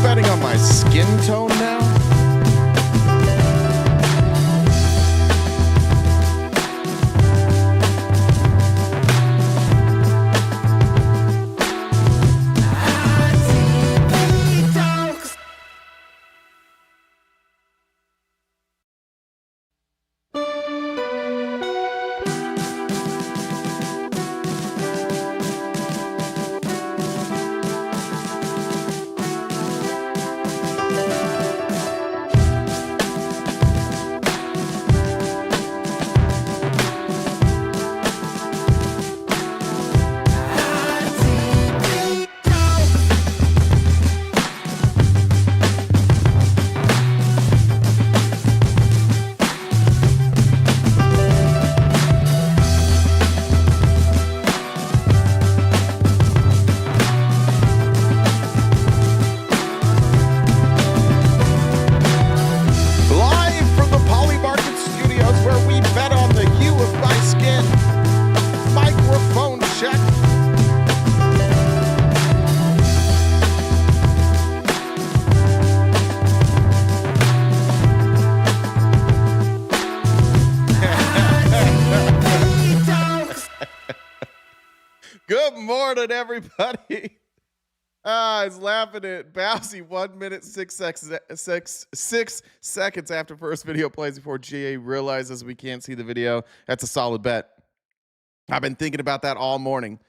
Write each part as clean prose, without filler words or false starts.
betting on my skin tone now? Good morning, everybody. I was laughing at Bousy 1 minute, 6 seconds after first video plays before GA realizes we can't see the video. That's a solid bet. I've been thinking about that all morning,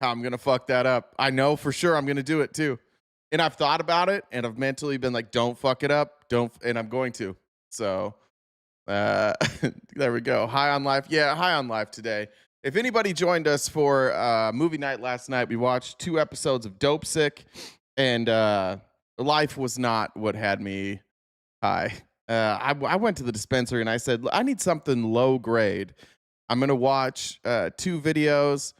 how I'm going to fuck that up. I know for sure I'm going to do it too. And I've thought about it, and I've mentally been like, don't fuck it up. And I'm going to. So there we go. High on life. Yeah, high on life today. If anybody joined us for movie night last night, we watched 2 episodes of Dope Sick, and life was not what had me high. I went to the dispensary and I said, I need something low grade. I'm going to watch 2 videos,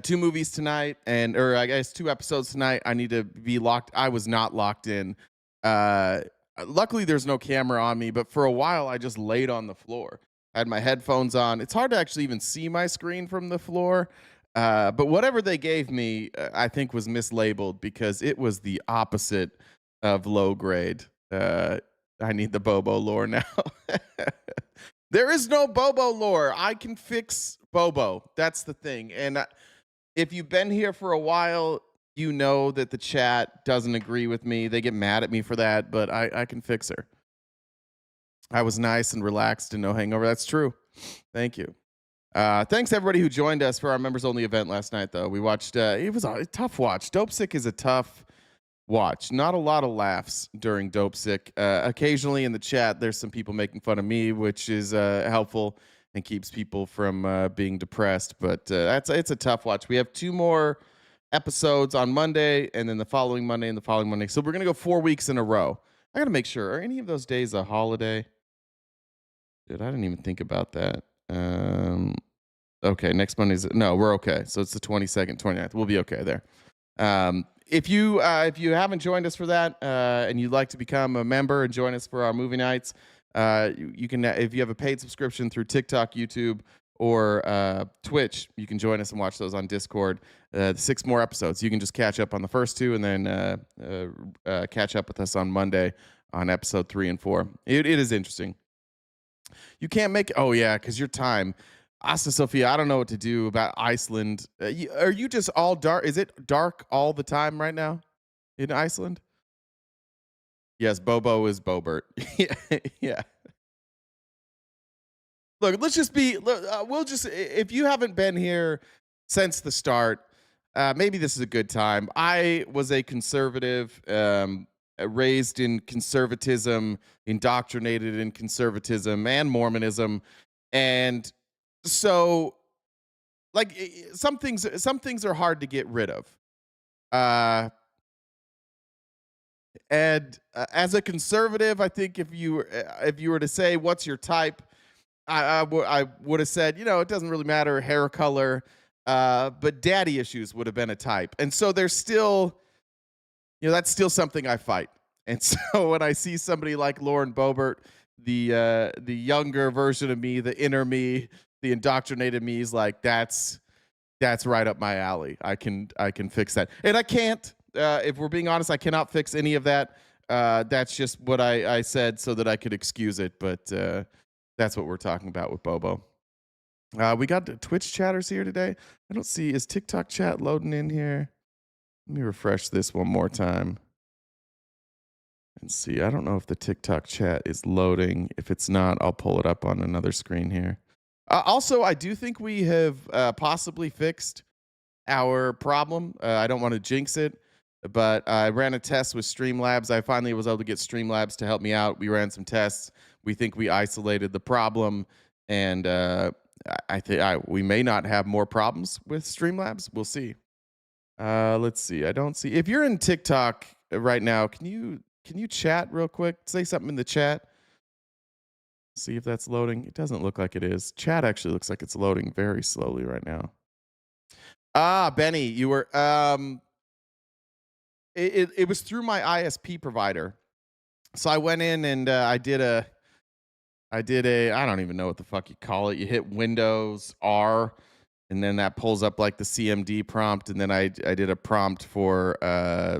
2 movies tonight, or I guess 2 episodes tonight. I need to be locked. I was not locked in. Luckily, there's no camera on me, but for a while, I just laid on the floor. I had my headphones on. It's hard to actually even see my screen from the floor. But whatever they gave me, I think was mislabeled because it was the opposite of low grade. I need the Bobo lore now. There is no Bobo lore. I can fix Bobo. That's the thing. And if you've been here for a while, you know that the chat doesn't agree with me. They get mad at me for that, but I can fix her. I was nice and relaxed and no hangover. That's true. Thank you. Thanks everybody who joined us for our members only event last night, though. We watched, it was a tough watch. Dope Sick is a tough watch. Not a lot of laughs during Dope Sick. Occasionally in the chat, there's some people making fun of me, which is helpful and keeps people from being depressed. But it's a tough watch. We have 2 more episodes on Monday and then the following Monday and the following Monday. So we're going to go 4 weeks in a row. I got to make sure. Are any of those days a holiday? Dude, I didn't even think about that. Okay, next Monday's... No, we're okay. So it's the 22nd, 29th. We'll be okay there. If you haven't joined us for that and you'd like to become a member and join us for our movie nights, you can, if you have a paid subscription through TikTok, YouTube, or Twitch, you can join us and watch those on Discord. 6 more episodes. You can just catch up on the first 2 and then catch up with us on Monday on episode 3 and 4. It is interesting. You can't make... Oh, yeah, because your time... Asta Sophia, I don't know what to do about Iceland. Are you just all dark? Is it dark all the time right now in Iceland? Yes, Bobo is Bobert. Yeah. Look, let's just be... we'll just... If you haven't been here since the start, maybe this is a good time. I was a conservative... raised in conservatism, indoctrinated in conservatism and Mormonism, and so like some things are hard to get rid of. And as a conservative, I think if you were to say what's your type, I would have said, it doesn't really matter, hair color, but daddy issues would have been a type, and so there's still. That's still something I fight. And so when I see somebody like Lauren Boebert, the younger version of me, the inner me, the indoctrinated me, is like, that's right up my alley. I can fix that. And I can't. If we're being honest, I cannot fix any of that. That's just what I said so that I could excuse it. But that's what we're talking about with Bobo. We got the Twitch chatters here today. I don't see, is TikTok chat loading in here? Let me refresh this one more time and see. I don't know if the TikTok chat is loading. If it's not, I'll pull it up on another screen here. Also, I do think we have possibly fixed our problem. I don't want to jinx it, but I ran a test with Streamlabs. I finally was able to get Streamlabs to help me out. We ran some tests. We think we isolated the problem, and I think we may not have more problems with Streamlabs. We'll see. Let's see. I don't see. If you're in TikTok right now, can you chat real quick? Say something in the chat. See if that's loading. It doesn't look like it is. Chat actually looks like it's loading very slowly right now. Benny, you were it was through my ISP provider. So I went in and I did a I don't even know what the fuck you call it. You hit Windows R and then that pulls up like the CMD prompt, and then I did a prompt for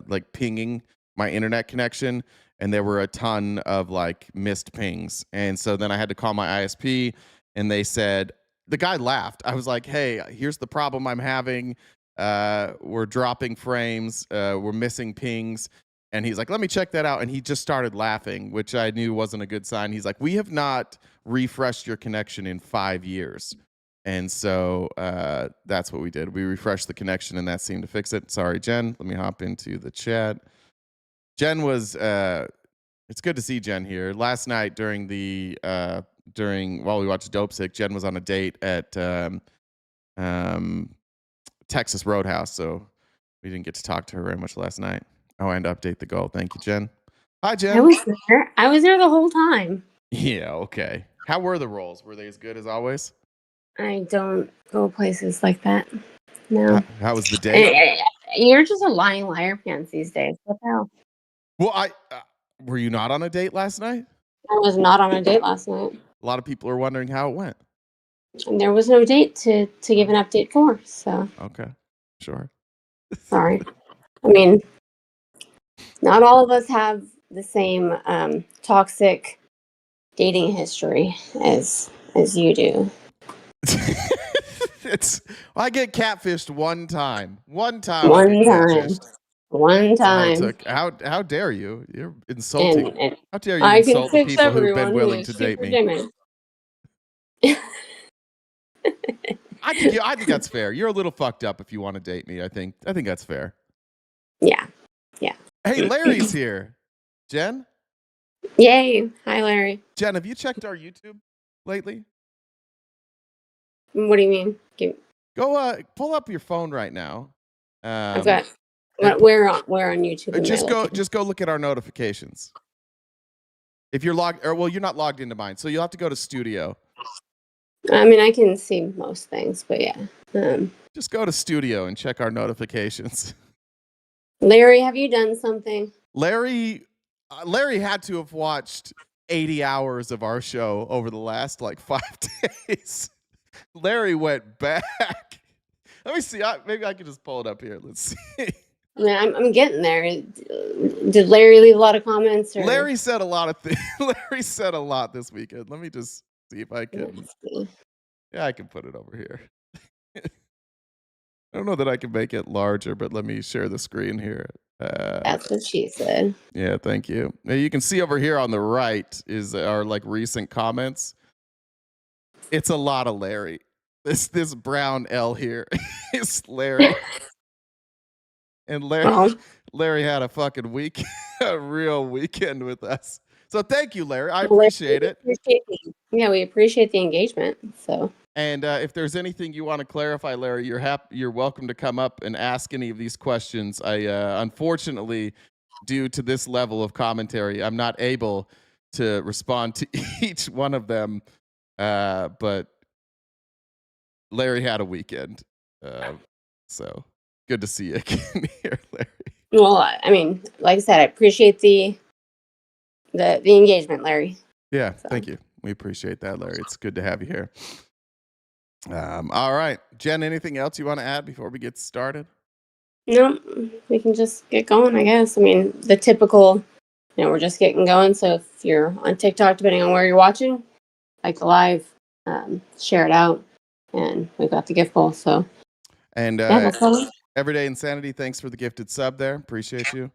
like pinging my internet connection, and there were a ton of like missed pings. And so then I had to call my ISP, and they said, the guy laughed. I was like, hey, here's the problem I'm having. We're dropping frames. We're missing pings. And he's like, let me check that out. And he just started laughing, which I knew wasn't a good sign. He's like, we have not refreshed your connection in 5 years. And so that's what we did. We refreshed the connection, and that seemed to fix it. Sorry, Jen. Let me hop into the chat. Jen was, it's good to see Jen here. Last night while we watched Dope Sick, Jen was on a date at Texas Roadhouse. So we didn't get to talk to her very much last night. Oh, and update the goal. Thank you, Jen. Hi, Jen. I was there the whole time. Yeah, okay. How were the rolls? Were they as good as always? I don't go places like that. No. How was the date? You're just a lying liar pants these days. What the hell? Well, were you not on a date last night? I was not on a date last night. A lot of people are wondering how it went. And there was no date to give an update for, so. Okay, sure. Sorry. I mean, not all of us have the same toxic dating history as you do. I get catfished one time. One time. How dare you? You're insulting. And how dare you insult the people who've been willing to date me? I think that's fair. You're a little fucked up if you want to date me. I think that's fair. Yeah. Hey, Larry's here. Jen? Yay. Hi, Larry. Jen, have you checked our YouTube lately? What do you mean? Go pull up your phone right now. I've got where on YouTube? Just go look at our notifications. If you're you're not logged into mine, so you'll have to go to Studio. I mean, I can see most things, but yeah. Just go to Studio and check our notifications. Larry, have you done something? Larry had to have watched 80 hours of our show over the last like 5 days. Larry went back. Let me see. Maybe I can just pull it up here. Let's see. I mean, I'm getting there. Did Larry leave a lot of comments? Or? Larry said a lot of things. Larry said a lot this weekend. Let me just see if I can. Yeah, I can put it over here. I don't know that I can make it larger, but let me share the screen here. That's what she said. Yeah, thank you. Now you can see over here on the right is our like recent comments. It's a lot of Larry. This brown L here is Larry. And Larry had a fucking week, a real weekend with us. So thank you, Larry. I appreciate it. We appreciate the engagement. So. And if there's anything you want to clarify, Larry, you're welcome to come up and ask any of these questions. I unfortunately, due to this level of commentary, I'm not able to respond to each one of them. But Larry had a weekend, so good to see you again here, Larry. Well, I mean, like I said, I appreciate the engagement, Larry. Yeah, thank you. We appreciate that, Larry. It's good to have you here. All right, Jen, anything else you want to add before we get started? No, we can just get going, I guess. I mean, the typical, we're just getting going. So if you're on TikTok, depending on where you're watching, like the live, share it out, and we've got the gift bowl. So And yeah, that's all. Everyday Insanity, thanks for the gifted sub there. Appreciate you.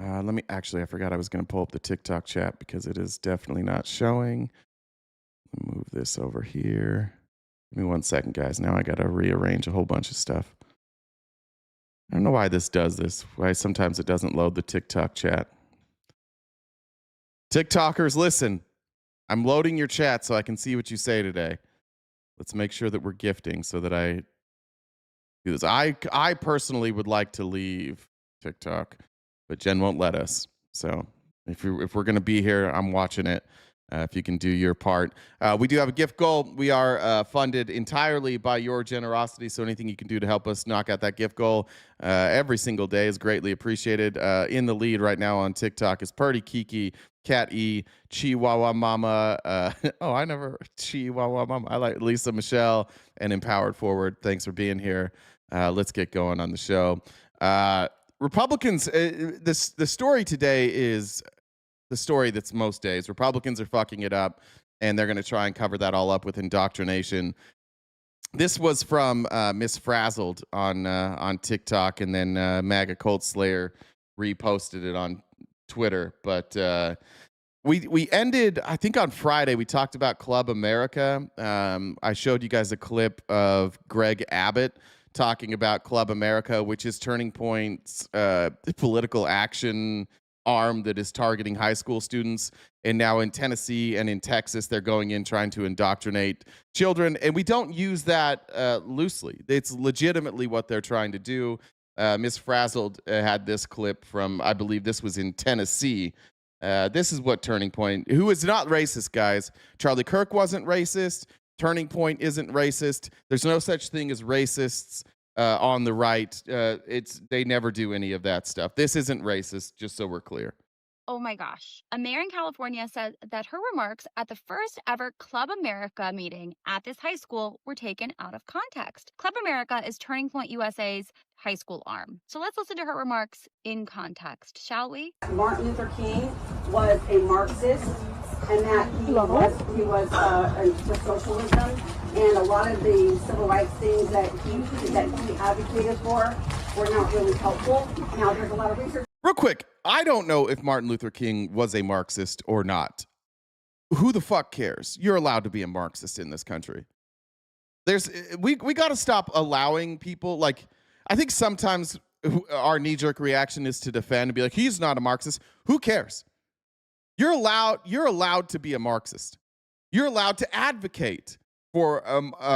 Let me actually, I forgot I was going to pull up the TikTok chat because it is definitely not showing. Move this over here. Give me 1 second, guys. Now I got to rearrange a whole bunch of stuff. I don't know why this does this. Why sometimes it doesn't load the TikTok chat. TikTokers, listen. I'm loading your chat so I can see what you say today. Let's make sure that we're gifting so that I do this. I personally would like to leave TikTok, but Jen won't let us. So if we're gonna be here, I'm watching it. If you can do your part, we do have a gift goal. We are funded entirely by your generosity. So anything you can do to help us knock out that gift goal every single day is greatly appreciated. In the lead right now on TikTok is Purdy Kiki, Cat E, Chihuahua Mama. I never Chihuahua Mama. I like Lisa Michelle and Empowered Forward. Thanks for being here. Let's get going on the show. Republicans. The story today is the story that's most days. Republicans are fucking it up, and they're going to try and cover that all up with indoctrination. This was from Miss Frazzled on TikTok, and then MAGA Cult Slayer reposted it on Twitter. But we ended, I think on Friday, we talked about Club America. I showed you guys a clip of Greg Abbott talking about Club America, which is Turning Point's political action arm that is targeting high school students. And now in Tennessee and in Texas, they're going in trying to indoctrinate children. And we don't use that loosely. It's legitimately what they're trying to do. Miss Frazzled had this clip from, I believe this was in Tennessee. This is what Turning Point, who is not racist, guys. Charlie Kirk wasn't racist. Turning Point isn't racist. There's no such thing as racists on the right. They never do any of that stuff. This isn't racist, just so we're clear. Oh my gosh. A mayor in California said that her remarks at the first ever Club America meeting at this high school were taken out of context. Club America is Turning Point USA's high school arm. So let's listen to her remarks in context, shall we? Martin Luther King was a Marxist, and that he was into socialism, and a lot of the civil rights things that he advocated for were not really helpful. Now there's a lot of research. Real quick, I don't know if Martin Luther King was a Marxist or not. Who the fuck cares? You're allowed to be a Marxist in this country. We got to stop allowing people, like, I think sometimes our knee-jerk reaction is to defend and be like, he's not a Marxist. Who cares? You're allowed to be a Marxist. You're allowed to advocate for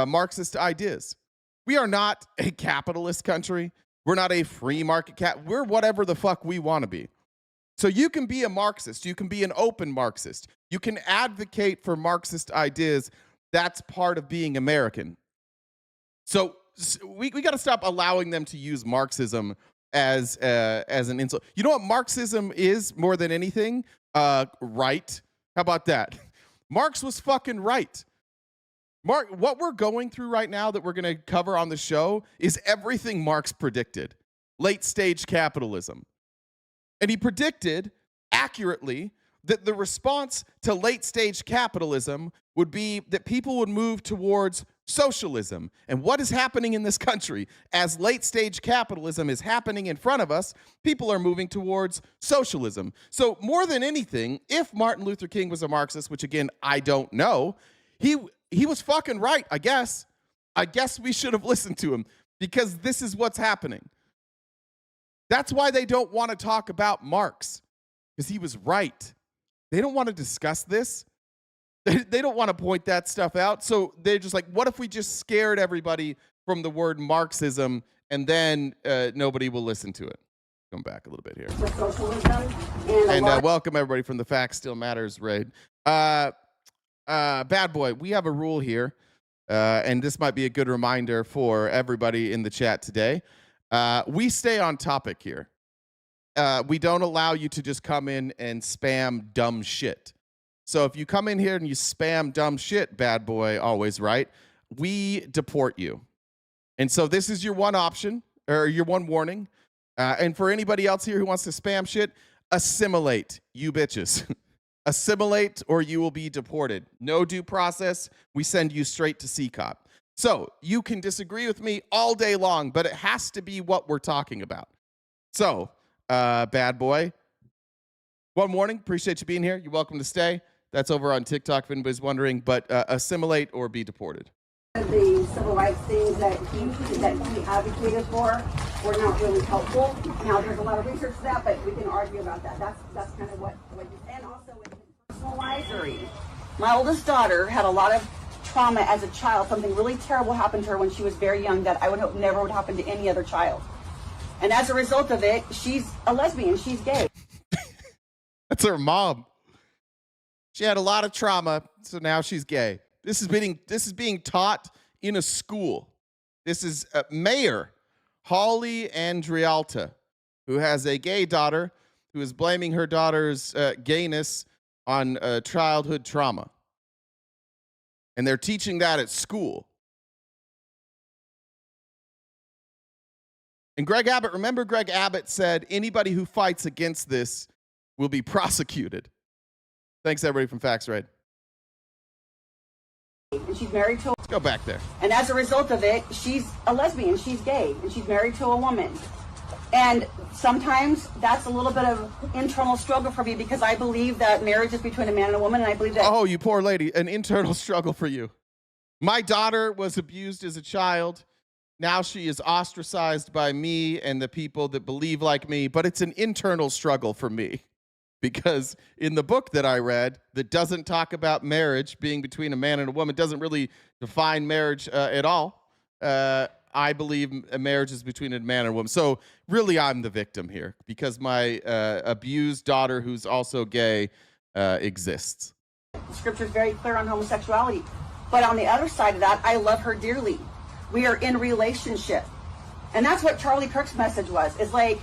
Marxist ideas. We are not a capitalist country. We're not a free market we're whatever the fuck we want to be. So you can be a Marxist. You can be an open Marxist. You can advocate for Marxist ideas. That's part of being American. So we got to stop allowing them to use Marxism as an insult. You know what Marxism is more than anything? Right. How about that? Marx was fucking right. What we're going through right now that we're going to cover on the show is everything Marx predicted. Late stage capitalism. And he predicted accurately that the response to late stage capitalism would be that people would move towards socialism. And what is happening in this country as late stage capitalism is happening in front of us, people are moving towards socialism. So more than anything, if Martin Luther King was a Marxist, which again, I don't know, he was fucking right, I guess. I guess we should have listened to him because this is what's happening. That's why they don't want to talk about Marx, because he was right. They don't want to discuss this. They don't want to point that stuff out. So they're just like, what if we just scared everybody from the word Marxism and then nobody will listen to it? Come back a little bit here. And welcome everybody from the Facts Still Matters raid. Bad boy, we have a rule here, and this might be a good reminder for everybody in the chat today. We stay on topic here. We don't allow you to just come in and spam dumb shit. So if you come in here and you spam dumb shit, bad boy, always right, we deport you. And so this is your one option, or your one warning. And for anybody else here who wants to spam shit, assimilate, you bitches. Assimilate or you will be deported. No due process. We send you straight to CCOP. So you can disagree with me all day long, but it has to be what we're talking about. So, bad boy, one morning. Appreciate you being here. You're welcome to stay. That's over on TikTok if anybody's wondering, but assimilate or be deported. The civil rights things that he advocated for were not really helpful. Now, there's a lot of research to that, but we can argue about that. That's kind of what and also with personal life. My oldest daughter had a lot of trauma as a child. Something really terrible happened to her when she was very young that I would hope never would happen to any other child. And as a result of it, she's a lesbian. She's gay. That's her mom. She had a lot of trauma, so now she's gay. This is being taught in a school. This is Mayor Holly Andrialta, who has a gay daughter, who is blaming her daughter's gayness on childhood trauma. And they're teaching that at school. And Greg Abbott, remember Greg Abbott said anybody who fights against this will be prosecuted. Thanks, everybody from FaxRaid. And she's married to Let's go back there. And as a result of it, she's a lesbian. She's gay. And she's married to a woman. And sometimes that's a little bit of internal struggle for me because I believe that marriage is between a man and a woman. And I believe that... Oh, you poor lady. An internal struggle for you. My daughter was abused as a child. Now she is ostracized by me and the people that believe like me. But it's an internal struggle for me. Because in the book that I read that doesn't talk about marriage being between a man and a woman, doesn't really define marriage at all, I believe a marriage is between a man and a woman. So really I'm the victim here because my abused daughter who's also gay exists. Scripture is very clear on homosexuality. But on the other side of that, I love her dearly. We are in relationship. And that's what Charlie Kirk's message was. Is like,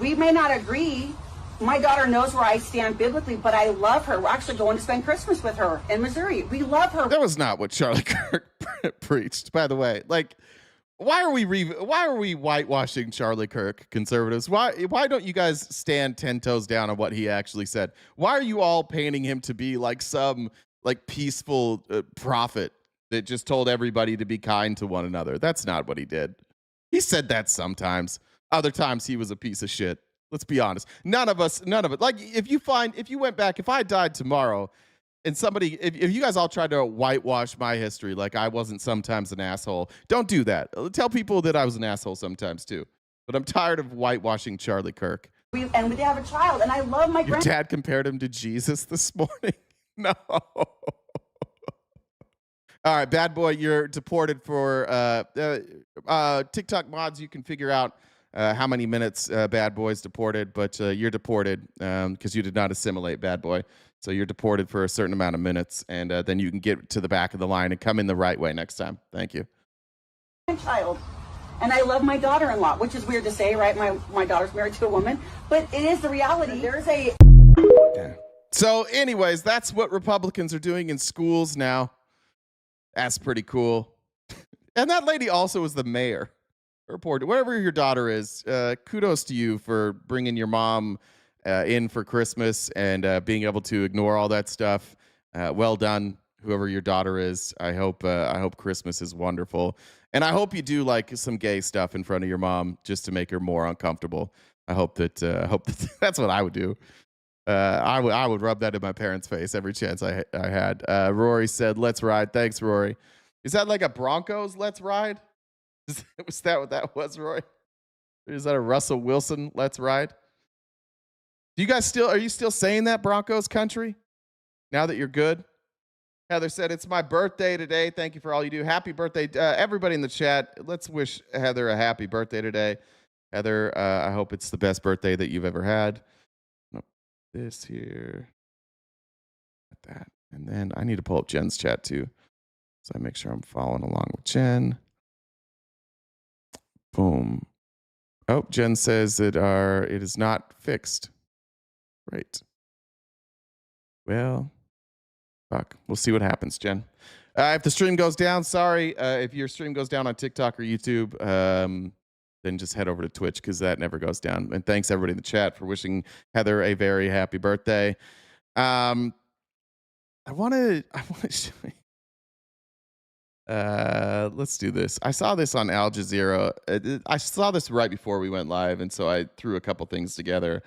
we may not agree. My daughter knows where I stand biblically, but I love her. We're actually going to spend Christmas with her in Missouri. We love her. That was not what Charlie Kirk preached, by the way. Like, why are we whitewashing Charlie Kirk, conservatives? Why don't you guys stand 10 toes down on what he actually said? Why are you all painting him to be like some like peaceful prophet that just told everybody to be kind to one another? That's not what he did. He said that sometimes. Other times he was a piece of shit. Let's be honest. None of it. Like, if you went back, if I died tomorrow and somebody, if you guys all tried to whitewash my history, like I wasn't sometimes an asshole, don't do that. Tell people that I was an asshole sometimes too. But I'm tired of whitewashing Charlie Kirk. We have a child, and I love my Your dad compared him to Jesus this morning. No. All right, bad boy, you're deported for TikTok mods. You can figure out how many minutes bad boy's deported, but you're deported because you did not assimilate, bad boy. So you're deported for a certain amount of minutes, and then you can get to the back of the line and come in the right way next time. Thank you. Child. And I love my daughter-in-law, which is weird to say, right? My daughter's married to a woman, but it is the reality. There's a... Yeah. So anyways, that's what Republicans are doing in schools now. That's pretty cool. And that lady also was the mayor. Report wherever your daughter is. Kudos to you for bringing your mom in for Christmas and being able to ignore all that stuff. Well done, whoever your daughter is. I hope Christmas is wonderful, and I hope you do like some gay stuff in front of your mom just to make her more uncomfortable. I hope that that's what I would do. I would rub that in my parents' face every chance I had. Rory said, "Let's ride." Thanks, Rory. Is that like a Broncos "Let's ride"? Was that what that was, Roy? Is that a Russell Wilson "Let's ride"? Are you still saying that, Broncos country? Now that you're good? Heather said, "It's my birthday today. Thank you for all you do." Happy birthday. Everybody in the chat, let's wish Heather a happy birthday today. Heather, I hope it's the best birthday that you've ever had. This here. That. And then I need to pull up Jen's chat too. So I make sure I'm following along with Jen. Boom. Oh, Jen says that it is not fixed. Right. Well, fuck. We'll see what happens, Jen. If the stream goes down, sorry. If your stream goes down on TikTok or YouTube, then just head over to Twitch because that never goes down. And thanks everybody in the chat for wishing Heather a very happy birthday. I want to show you. Let's do this. I saw this on Al Jazeera. I saw this right before we went live, and so I threw a couple things together.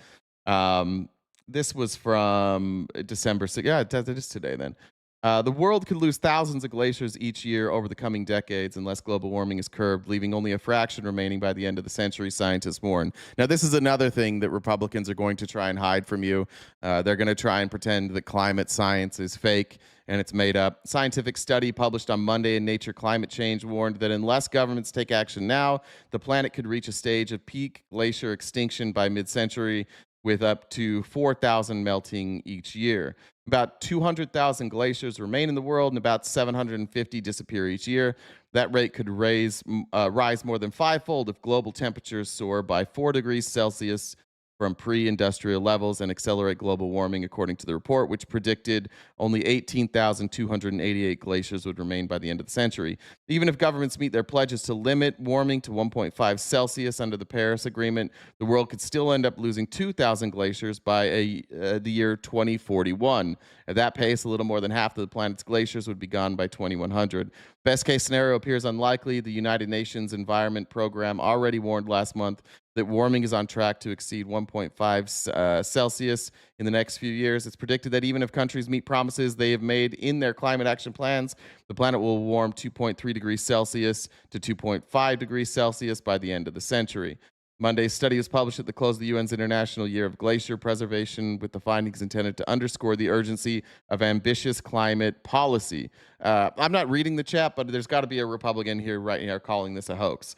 This was from December 6th. Yeah, it is today then. The world could lose thousands of glaciers each year over the coming decades unless global warming is curbed, leaving only a fraction remaining by the end of the century, scientists warn. Now, this is another thing that Republicans are going to try and hide from you. They're going to try and pretend that climate science is fake and it's made up. Scientific study published on Monday in Nature Climate Change warned that unless governments take action now, the planet could reach a stage of peak glacier extinction by mid-century, with up to 4,000 melting each year. About 200,000 glaciers remain in the world, and about 750 disappear each year. That rate could rise more than fivefold if global temperatures soar by 4 degrees Celsius from pre-industrial levels and accelerate global warming, according to the report, which predicted only 18,288 glaciers would remain by the end of the century. Even if governments meet their pledges to limit warming to 1.5 Celsius under the Paris Agreement, the world could still end up losing 2,000 glaciers by the year 2041. At that pace, a little more than half of the planet's glaciers would be gone by 2100. Best case scenario appears unlikely. The United Nations Environment Program already warned last month that warming is on track to exceed 1.5 Celsius in the next few years. It's predicted that even if countries meet promises they have made in their climate action plans, the planet will warm 2.3 degrees Celsius to 2.5 degrees Celsius by the end of the century. Monday's study was published at the close of the UN's International Year of Glacier Preservation, with the findings intended to underscore the urgency of ambitious climate policy. I'm not reading the chat, but there's got to be a Republican here right here calling this a hoax.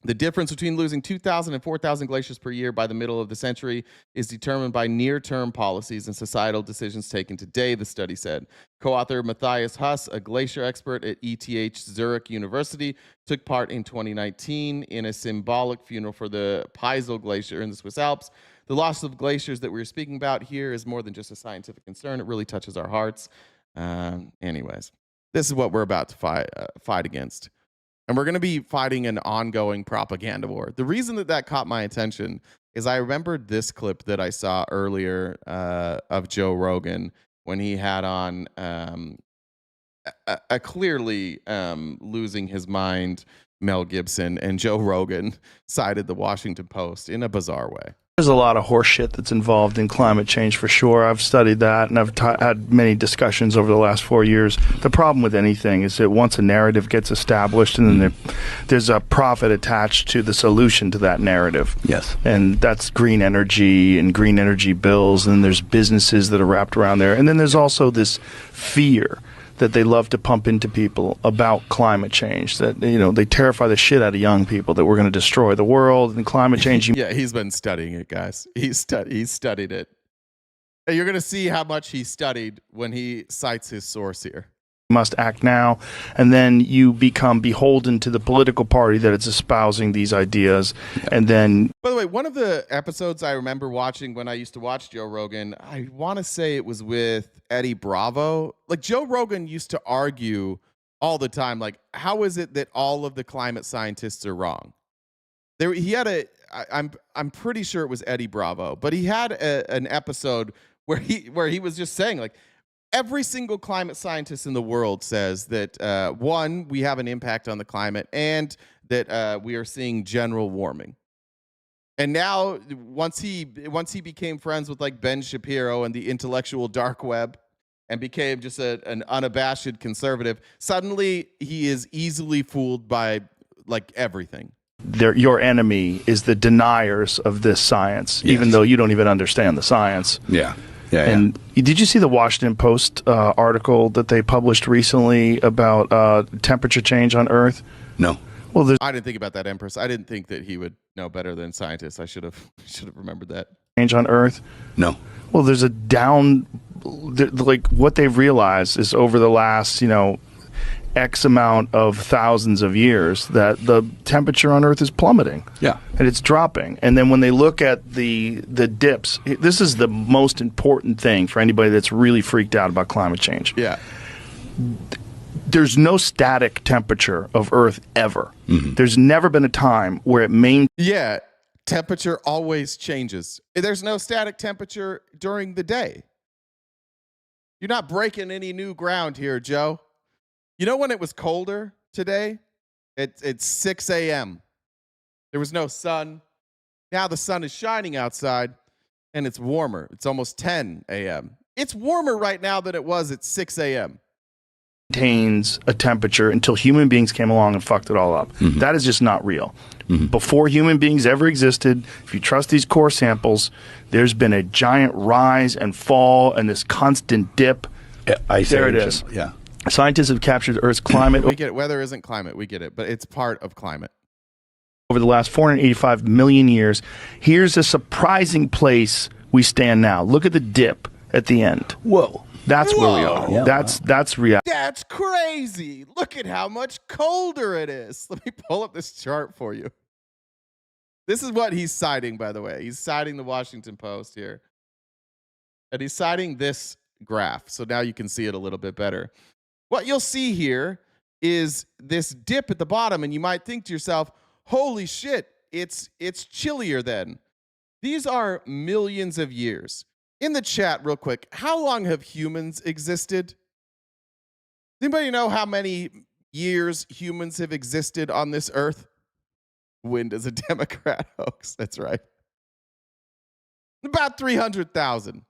The difference between losing 2,000 and 4,000 glaciers per year by the middle of the century is determined by near-term policies and societal decisions taken today, the study said. Co-author Matthias Huss, a glacier expert at ETH Zurich University, took part in 2019 in a symbolic funeral for the Peisel Glacier in the Swiss Alps. The loss of glaciers that we're speaking about here is more than just a scientific concern. It really touches our hearts. Anyways, this is what we're about to fight against. And we're going to be fighting an ongoing propaganda war. The reason that caught my attention is I remembered this clip that I saw earlier of Joe Rogan when he had on a clearly losing his mind Mel Gibson, and Joe Rogan cited the Washington Post in a bizarre way. There's a lot of horseshit that's involved in climate change for sure. I've studied that, and I've had many discussions over the last 4 years. The problem with anything is that once a narrative gets established, and then there's a profit attached to the solution to that narrative. Yes. And that's green energy and green energy bills, and there's businesses that are wrapped around there. And then there's also this fear that they love to pump into people about climate change, that, you know, they terrify the shit out of young people that we're going to destroy the world and climate change. Yeah, he's been studying it, guys. He's studied it. And you're going to see how much he studied when he cites his source here. Must act now, and then you become beholden to the political party that is espousing these ideas. And then, by the way, one of the episodes I remember watching when I used to watch Joe Rogan, I want to say it was with Eddie Bravo. Like, Joe Rogan used to argue all the time, like, how is it that all of the climate scientists are wrong? He had I'm pretty sure it was Eddie Bravo, but he had an episode where he was just saying, like, every single climate scientist in the world says that, one, we have an impact on the climate, and that we are seeing general warming. And now, once he became friends with, like, Ben Shapiro and the intellectual dark web, and became just an unabashed conservative, suddenly he is easily fooled by, like, everything. Your enemy is the deniers of this science, yes, even though you don't even understand the science. Yeah. And did you see the Washington Post article that they published recently about temperature change on Earth? No. Well, I didn't think about that, Empress. I didn't think that he would know better than scientists. I should have remembered that. Change on Earth? No. Well, there's a like, what they've realized is over the last, X amount of thousands of years that the temperature on Earth is plummeting. Yeah. And it's dropping. And then when they look at the dips, this is the most important thing for anybody that's really freaked out about climate change. Yeah. there's no static temperature of Earth ever. There's never been a time where it Yeah, temperature always changes. There's no static temperature during the day. You're not breaking any new ground here, Joe. You know when it was colder today? It's 6 a.m. There was no sun. Now the sun is shining outside, and it's warmer. It's almost 10 a.m. It's warmer right now than it was at 6 a.m. maintains a temperature until human beings came along and fucked it all up. That is just not real. Before human beings ever existed, if you trust these core samples, there's been a giant rise and fall and this constant dip. There it is. Yeah. Scientists have captured Earth's climate. We get it. Weather isn't climate. We get it. But it's part of climate. Over the last 485 million years. Here's a surprising place we stand now. Look at the dip at the end. Whoa. That's where we are. Yeah, that's reality. That's crazy. Look at how much colder it is. Let me pull up this chart for you. This is what he's citing, by the way. He's citing the Washington Post here. And he's citing this graph. So now you can see it a little bit better. What you'll see here is this dip at the bottom, and you might think to yourself, holy shit, it's chillier then. These are millions of years. In the chat, real quick, how long have humans existed? Does anybody know how many years humans have existed on this earth? Wind is a Democrat hoax. That's right. About 300,000.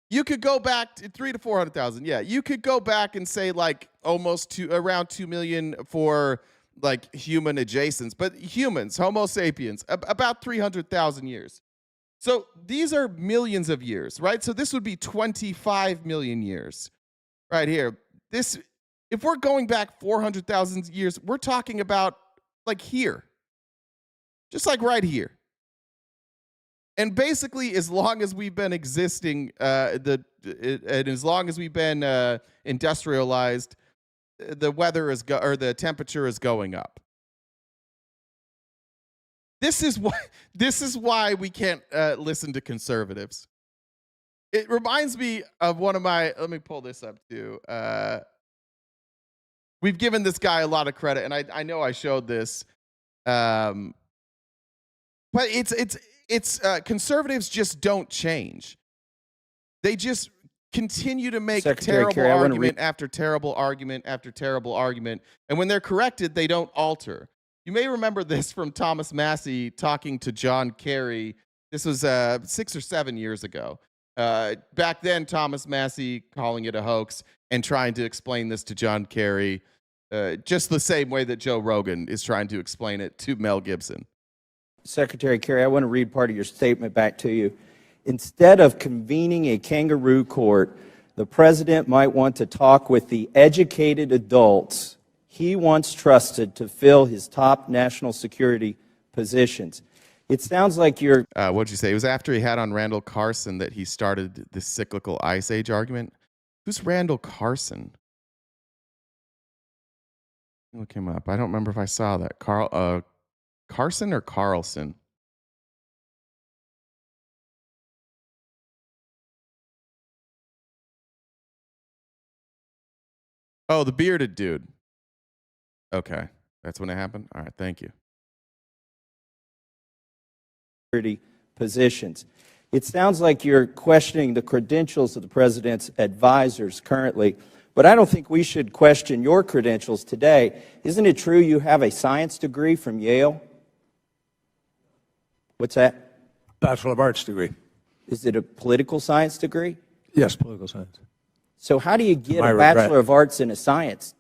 You could go back to 300,000 to 400,000. Yeah, you could go back and say like around 2 million for like human adjacents, but humans, Homo sapiens, about 300,000 years. So these are millions of years, right? So this would be 25 million years right here. This, if we're going back 400,000 years, we're talking about like here, just like right here. And basically, as long as we've been existing, and as long as we've been industrialized, the weather is or the temperature is going up. This is why we can't listen to conservatives. It reminds me of one of my. Let me pull this up too. We've given this guy a lot of credit, and I know I showed this, but it's conservatives just don't change. They just continue to make terrible argument after terrible argument after terrible argument, and when they're corrected, they don't alter. You may remember this from Thomas Massey talking to John Kerry. This was 6 or 7 years ago. Back then, Thomas Massey calling it a hoax and trying to explain this to John Kerry, just the same way that Joe Rogan is trying to explain it to Mel Gibson. Secretary Kerry, I want to read part of your statement back to you. Instead of convening a kangaroo court, the president might want to talk with the educated adults he once trusted to fill his top national security positions. It sounds like you're... What'd you say? It was after he had on Randall Carson that he started this cyclical ice age argument. Who's Randall Carson? Look him up. I don't remember if I saw that. Carson or Carlson? Oh, the bearded dude. Okay, that's when it happened? All right, thank you. Positions. It sounds like you're questioning the credentials of the president's advisors currently, but I don't think we should question your credentials today. Isn't it true you have a science degree from Yale? What's that? Bachelor of Arts degree. Is it a political science degree? Yes, political science. So how do you get a Bachelor of Arts in a science?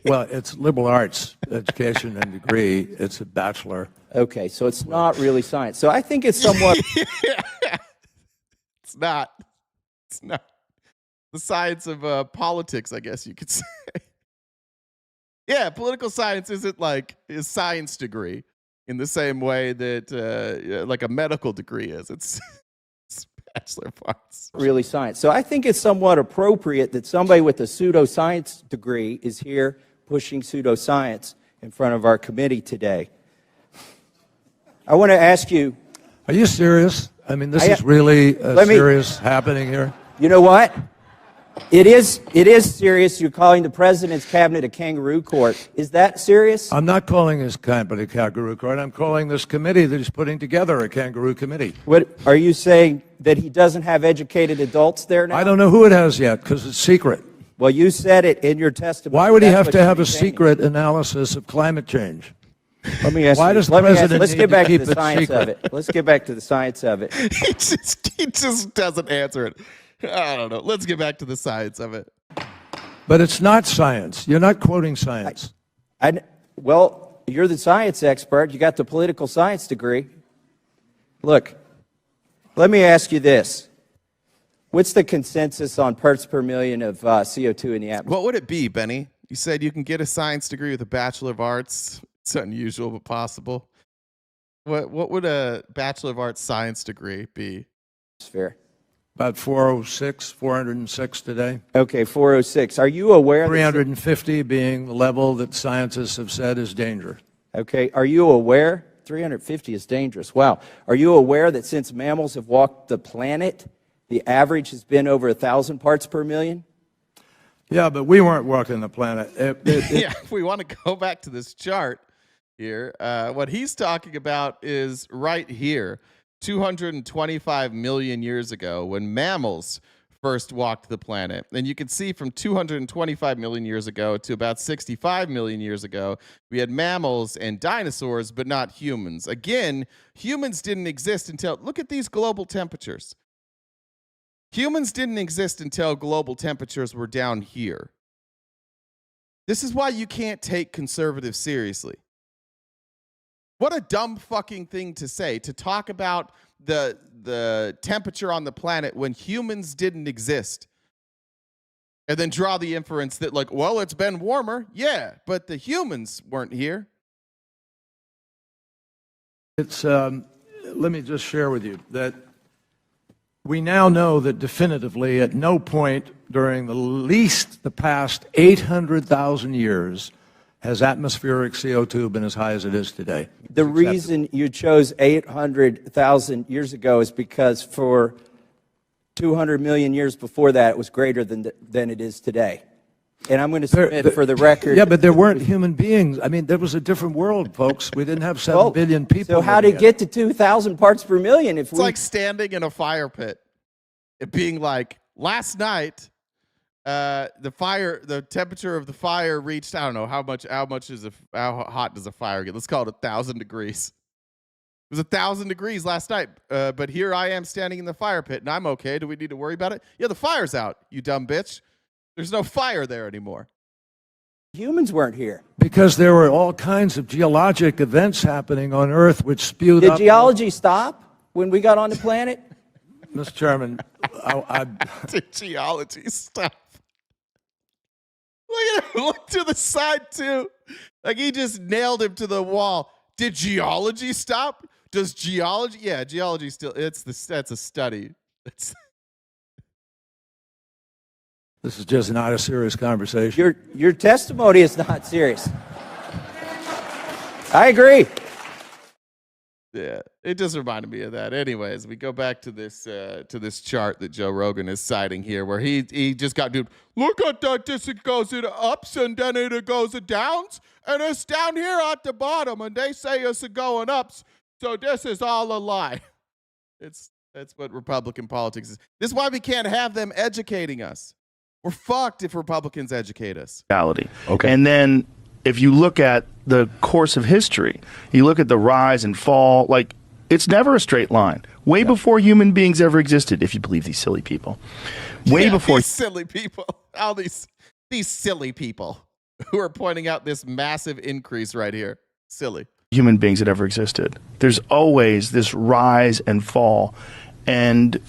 Well, it's liberal arts education and degree. It's a bachelor. Okay, so it's not really science. So I think it's somewhat... It's not. It's not. The science of politics, I guess you could say. Yeah, political science isn't like a science degree in the same way that like a medical degree is. It's Bachelor of Arts. Really science. So I think it's somewhat appropriate that somebody with a pseudoscience degree is here pushing pseudoscience in front of our committee today. I want to ask you... Are you serious? I mean, this is really serious happening here? You know what? It is serious. You're calling the president's cabinet a kangaroo court. Is that serious? I'm not calling this cabinet a kangaroo court. I'm calling this committee that he's putting together a kangaroo committee. What are you saying, that he doesn't have educated adults there now? I don't know who it has yet because it's secret. Well, you said it in your testimony. Why would he That's have what to you're have a saying. secret analysis of climate change? Let me ask Why you. does the let me ask- president Let's need get to back to keep the it science of secret? it. Let's get back to the science of it. He just doesn't answer it. I don't know. Let's get back to the science of it. But it's not science. You're not quoting science. Well, you're the science expert. You got the political science degree. Look, let me ask you this. What's the consensus on parts per million of CO2 in the atmosphere? What would it be, Benny? You said you can get a science degree with a Bachelor of Arts. It's unusual but possible. What would a Bachelor of Arts science degree be? Atmosphere. About 406 today. Okay, 406. Are you aware that 350 being the level that scientists have said is danger. Okay, are you aware? 350 is dangerous. Wow. Are you aware that since mammals have walked the planet, the average has been over 1,000 parts per million? Yeah, but we weren't walking the planet. Yeah, if we want to go back to this chart here, what he's talking about is right here, 225 million years ago, when mammals first walked the planet. And you can see from 225 million years ago to about 65 million years ago, we had mammals and dinosaurs, but not humans. Again, humans didn't exist until, look at these global temperatures. Humans didn't exist until global temperatures were down here. This is why you can't take conservatives seriously. What a dumb fucking thing to say, to talk about the temperature on the planet when humans didn't exist. And then draw the inference that, like, well, it's been warmer. Yeah, but the humans weren't here. It's, let me just share with you that we now know that definitively at no point during the past 800,000 years has atmospheric CO2 been as high as it is today. The reason you chose 800,000 years ago is because for 200 million years before that, it was greater than it is today. And I'm going to submit for the record. Yeah, but there weren't human beings. I mean, there was a different world, folks. We didn't have 7 billion people. So how did it get to 2,000 parts per million? It's like standing in a fire pit. It being like, last night, the temperature of the fire reached, I don't know, how hot does a fire get? Let's call it 1,000 degrees. It was 1,000 degrees last night, but here I am standing in the fire pit, and I'm okay. Do we need to worry about it? Yeah, the fire's out, you dumb bitch. There's no fire there anymore. Humans weren't here. Because there were all kinds of geologic events happening on Earth which spewed up. Did geology stop when we got on the planet? Mr. Chairman, Did geology stop? Look at him, look to the side, too. Like he just nailed him to the wall. Did geology stop? Does geology? Yeah, geology still, that's a study. This is just not a serious conversation. Your testimony is not serious. I agree. Yeah, it just reminded me of that. Anyways, we go back to this chart that Joe Rogan is citing here, where he just got, dude, look at that. This it goes in ups and then it goes in downs, and it's down here at the bottom, and they say it's going ups. So this is all a lie. That's what Republican politics is. This is why we can't have them educating us. We're fucked if Republicans educate us. Okay. And then if you look at the course of history, you look at the rise and fall, like it's never a straight line. Way before human beings ever existed, if you believe these silly people. Way before these silly people. All these silly people who are pointing out this massive increase right here. Silly. Human beings had ever existed. There's always this rise and fall. And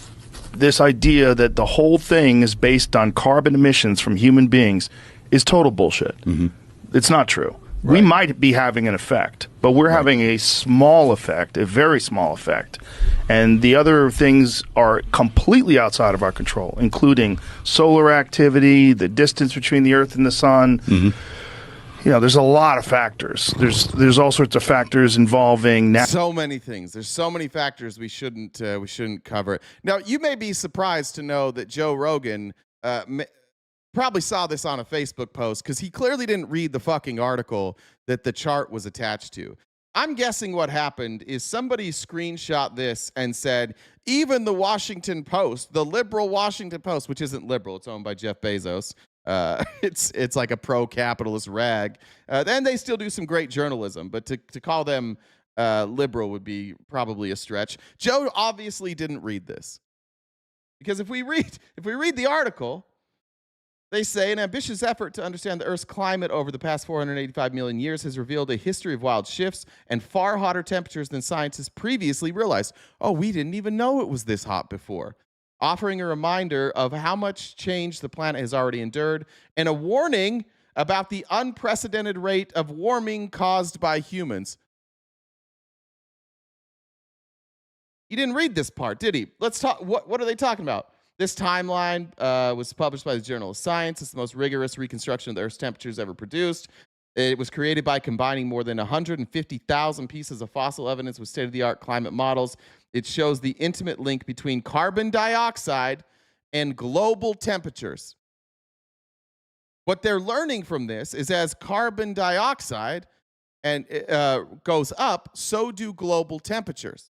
this idea that the whole thing is based on carbon emissions from human beings is total bullshit. Mm-hmm. It's not true. Right. We might be having an effect, but we're having a small effect, a very small effect. And the other things are completely outside of our control, including solar activity, the distance between the Earth and the sun. Mm-hmm. You know, there's a lot of factors. There's all sorts of factors involving so many things. There's so many factors we shouldn't cover. Now, you may be surprised to know that Joe Rogan probably saw this on a Facebook post because he clearly didn't read the fucking article that the chart was attached to. I'm guessing what happened is somebody screenshot this and said, even the Washington Post, the liberal Washington Post, which isn't liberal, it's owned by Jeff Bezos. It's like a pro-capitalist rag. Then they still do some great journalism, but to call them liberal would be probably a stretch. Joe obviously didn't read this. Because if we read the article, they say an ambitious effort to understand the Earth's climate over the past 485 million years has revealed a history of wild shifts and far hotter temperatures than scientists previously realized. Oh, we didn't even know it was this hot before. Offering a reminder of how much change the planet has already endured and a warning about the unprecedented rate of warming caused by humans. He didn't read this part, did he? Let's talk. What are they talking about? This timeline was published by the Journal of Science. It's the most rigorous reconstruction of the Earth's temperatures ever produced. It was created by combining more than 150,000 pieces of fossil evidence with state-of-the-art climate models. It shows the intimate link between carbon dioxide and global temperatures. What they're learning from this is as carbon dioxide goes up, so do global temperatures.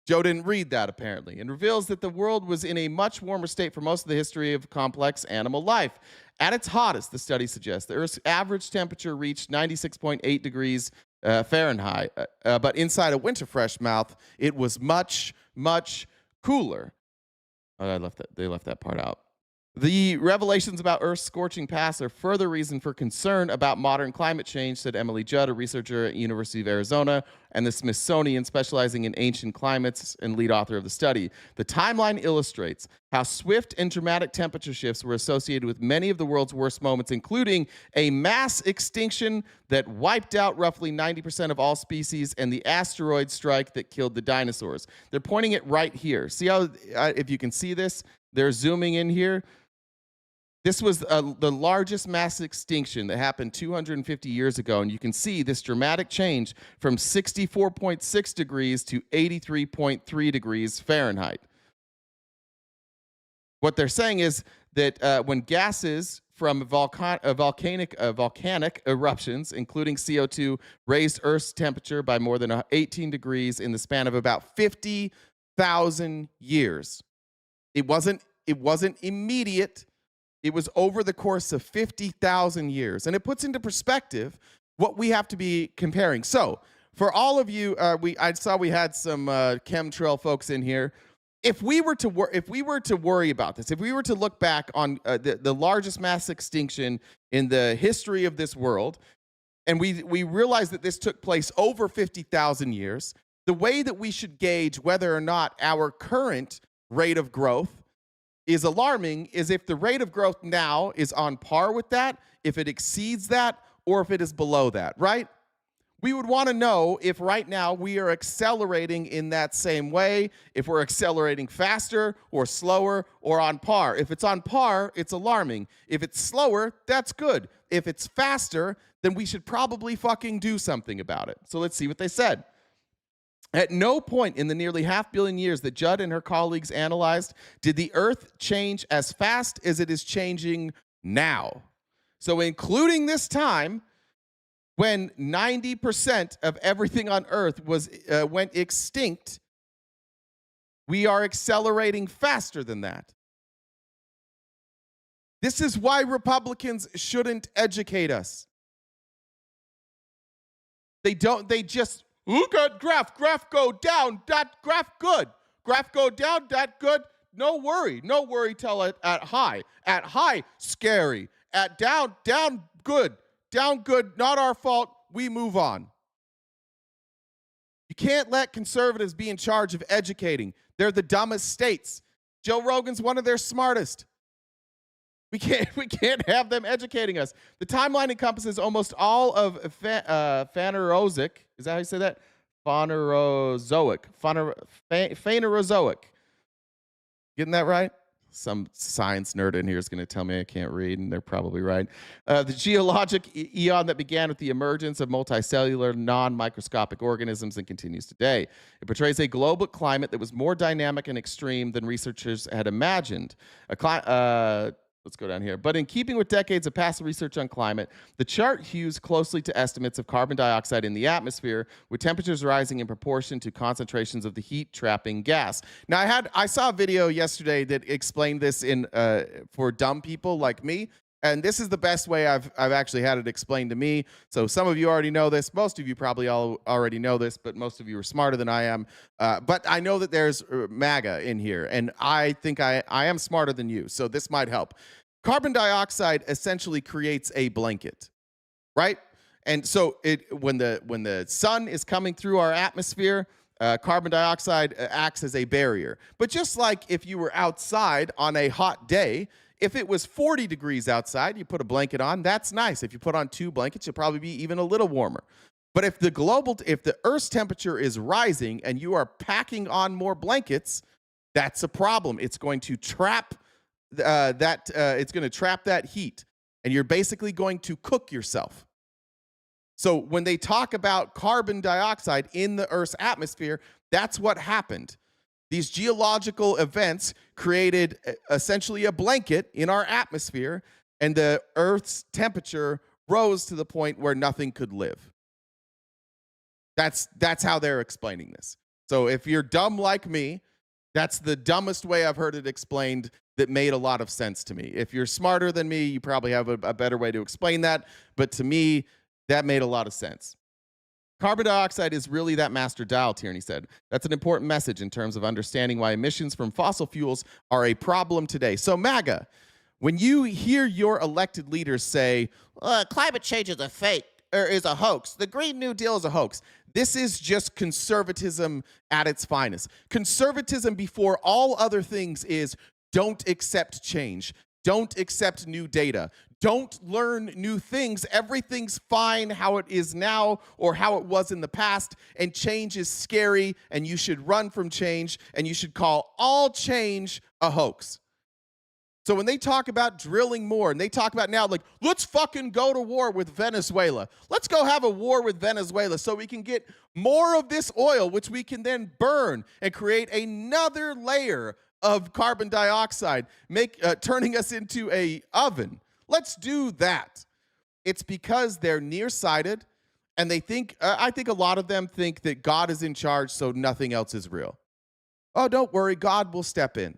Joe didn't read that, apparently, and reveals that the world was in a much warmer state for most of the history of complex animal life. At its hottest, the study suggests, the Earth's average temperature reached 96.8 degrees Fahrenheit, but inside a winter-fresh mouth, it was much, much cooler. Oh, they left that part out. The revelations about Earth's scorching past are further reason for concern about modern climate change, said Emily Judd, a researcher at University of Arizona and the Smithsonian, specializing in ancient climates and lead author of the study. The timeline illustrates how swift and dramatic temperature shifts were associated with many of the world's worst moments, including a mass extinction that wiped out roughly 90% of all species and the asteroid strike that killed the dinosaurs. They're pointing it right here. See how, if you can see this, they're zooming in here. This was the largest mass extinction that happened 250 years ago, and you can see this dramatic change from 64.6 degrees to 83.3 degrees Fahrenheit. What they're saying is that when gases from volcanic eruptions, including CO2, raised Earth's temperature by more than 18 degrees in the span of about 50,000 years. It wasn't immediate. It was over the course of 50,000 years. And it puts into perspective what we have to be comparing. So for all of you, I saw we had some chemtrail folks in here. If we were to worry about this, if we were to look back on the largest mass extinction in the history of this world, and we realize that this took place over 50,000 years, the way that we should gauge whether or not our current rate of growth is alarming is if the rate of growth now is on par with that, if it exceeds that, or if it is below that, right? We would want to know if right now we are accelerating in that same way, if we're accelerating faster or slower or on par. If it's on par, it's alarming. If it's slower, that's good. If it's faster, then we should probably fucking do something about it. So let's see what they said. At no point in the nearly 500 million years that Judd and her colleagues analyzed did the Earth change as fast as it is changing now. So including this time when 90% of everything on Earth went extinct, we are accelerating faster than that. This is why Republicans shouldn't educate us. They just look at graph go down, that graph good. Graph go down, that good. No worry till at high. At high, scary. At down, good. Down, good, not our fault. We move on. You can't let conservatives be in charge of educating. They're the dumbest states. Joe Rogan's one of their smartest. We can't have them educating us. The timeline encompasses almost all of Phanerozoic. Is that how you say that? Phanerozoic. Phanerozoic. Getting that right? Some science nerd in here is going to tell me I can't read, and they're probably right. The geologic eon that began with the emergence of multicellular, non-microscopic organisms and continues today. It portrays a global climate that was more dynamic and extreme than researchers had imagined. Let's go down here. But in keeping with decades of past research on climate, the chart hews closely to estimates of carbon dioxide in the atmosphere, with temperatures rising in proportion to concentrations of the heat-trapping gas. Now, I saw a video yesterday that explained this in for dumb people like me, and this is the best way I've actually had it explained to me. So some of you already know this. Most of you probably already know this, but most of you are smarter than I am. But I know that there's MAGA in here, and I think I am smarter than you, so this might help. Carbon dioxide essentially creates a blanket, right? And so when the sun is coming through our atmosphere, carbon dioxide acts as a barrier. But just like if you were outside on a hot day, if it was 40 degrees outside, you put a blanket on, that's nice. If you put on 2 blankets, you'll probably be even a little warmer. But if the Earth's temperature is rising and you are packing on more blankets, that's a problem. It's going to trap that heat, and you're basically going to cook yourself. So when they talk about carbon dioxide in the Earth's atmosphere, that's what happened. These geological events created essentially a blanket in our atmosphere, and the Earth's temperature rose to the point where nothing could live. That's how they're explaining this. So if you're dumb like me, that's the dumbest way I've heard it explained that made a lot of sense to me. If you're smarter than me, you probably have a better way to explain that. But to me, that made a lot of sense. Carbon dioxide is really that master dial, Tierney said. That's an important message in terms of understanding why emissions from fossil fuels are a problem today. So MAGA, when you hear your elected leaders say, climate change is a fake, or is a hoax, the Green New Deal is a hoax, this is just conservatism at its finest. Conservatism before all other things is don't accept change. Don't accept new data. Don't learn new things. Everything's fine how it is now or how it was in the past, and change is scary, and you should run from change, and you should call all change a hoax. So when they talk about drilling more, and they talk about now, like, let's fucking go to war with Venezuela. Let's go have a war with Venezuela so we can get more of this oil, which we can then burn and create another layer of carbon dioxide, turning us into a oven. Let's do that. It's because they're nearsighted, and they think, I think a lot of them think that God is in charge, so nothing else is real. Oh, don't worry, God will step in.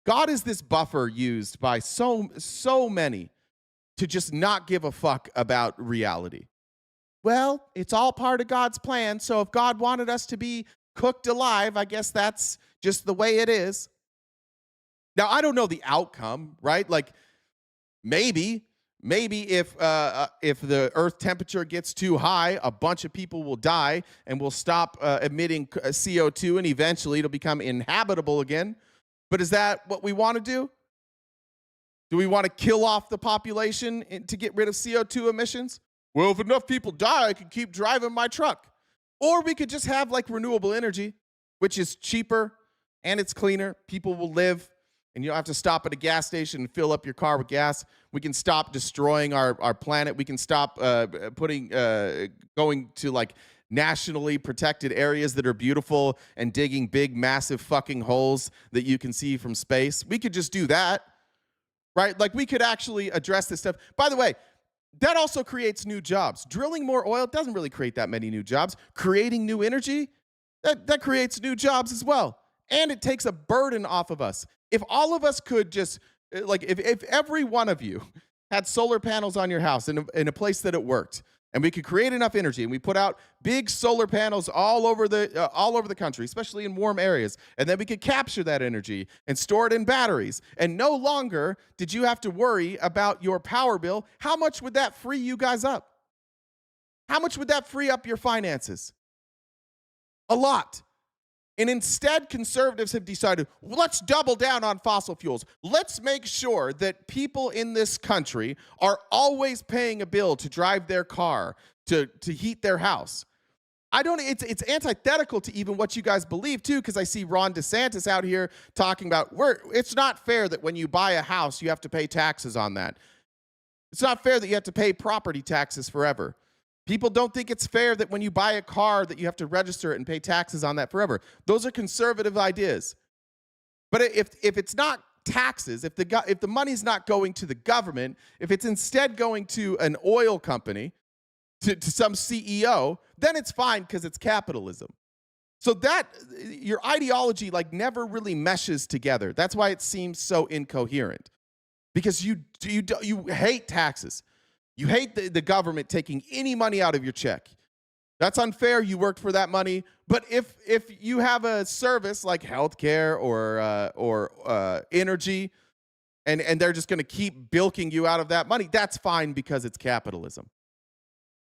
God is this buffer used by so many to just not give a fuck about reality. Well, it's all part of God's plan, so if God wanted us to be cooked alive, I guess that's just the way it is. Now, I don't know the outcome, right? Like, maybe if the Earth temperature gets too high, a bunch of people will die and we'll stop emitting CO2, and eventually it'll become inhabitable again. But is that what we want to do? Do we want to kill off the population to get rid of CO2 emissions? Well, if enough people die, I can keep driving my truck. Or we could just have like renewable energy, which is cheaper and it's cleaner. People will live, and you don't have to stop at a gas station and fill up your car with gas. We can stop destroying our planet. We can stop going to like nationally protected areas that are beautiful and digging big, massive fucking holes that you can see from space. We could just do that, right? Like, we could actually address this stuff. By the way, that also creates new jobs. Drilling more oil doesn't really create that many new jobs. Creating new energy, that creates new jobs as well. And it takes a burden off of us. If all of us could just, like, if every one of you had solar panels on your house in a place that it worked, and we could create enough energy, and we put out big solar panels all over the country, especially in warm areas, and then we could capture that energy and store it in batteries, and no longer did you have to worry about your power bill, how much would that free you guys up? How much would that free up your finances? A lot. And instead, conservatives have decided, let's double down on fossil fuels. Let's make sure that people in this country are always paying a bill to drive their car, to heat their house. I don't. It's antithetical to even what you guys believe too, because I see Ron DeSantis out here talking about it's not fair that when you buy a house you have to pay taxes on that. It's not fair that you have to pay property taxes forever. People don't think it's fair that when you buy a car that you have to register it and pay taxes on that forever. Those are conservative ideas. But if it's not taxes, if the money's not going to the government, if it's instead going to an oil company, to some CEO, then it's fine because it's capitalism. So that your ideology like never really meshes together. That's why it seems so incoherent. Because you hate taxes. You hate the government taking any money out of your check. That's unfair. You worked for that money. But if you have a service like healthcare or energy, and they're just going to keep bilking you out of that money, that's fine because it's capitalism.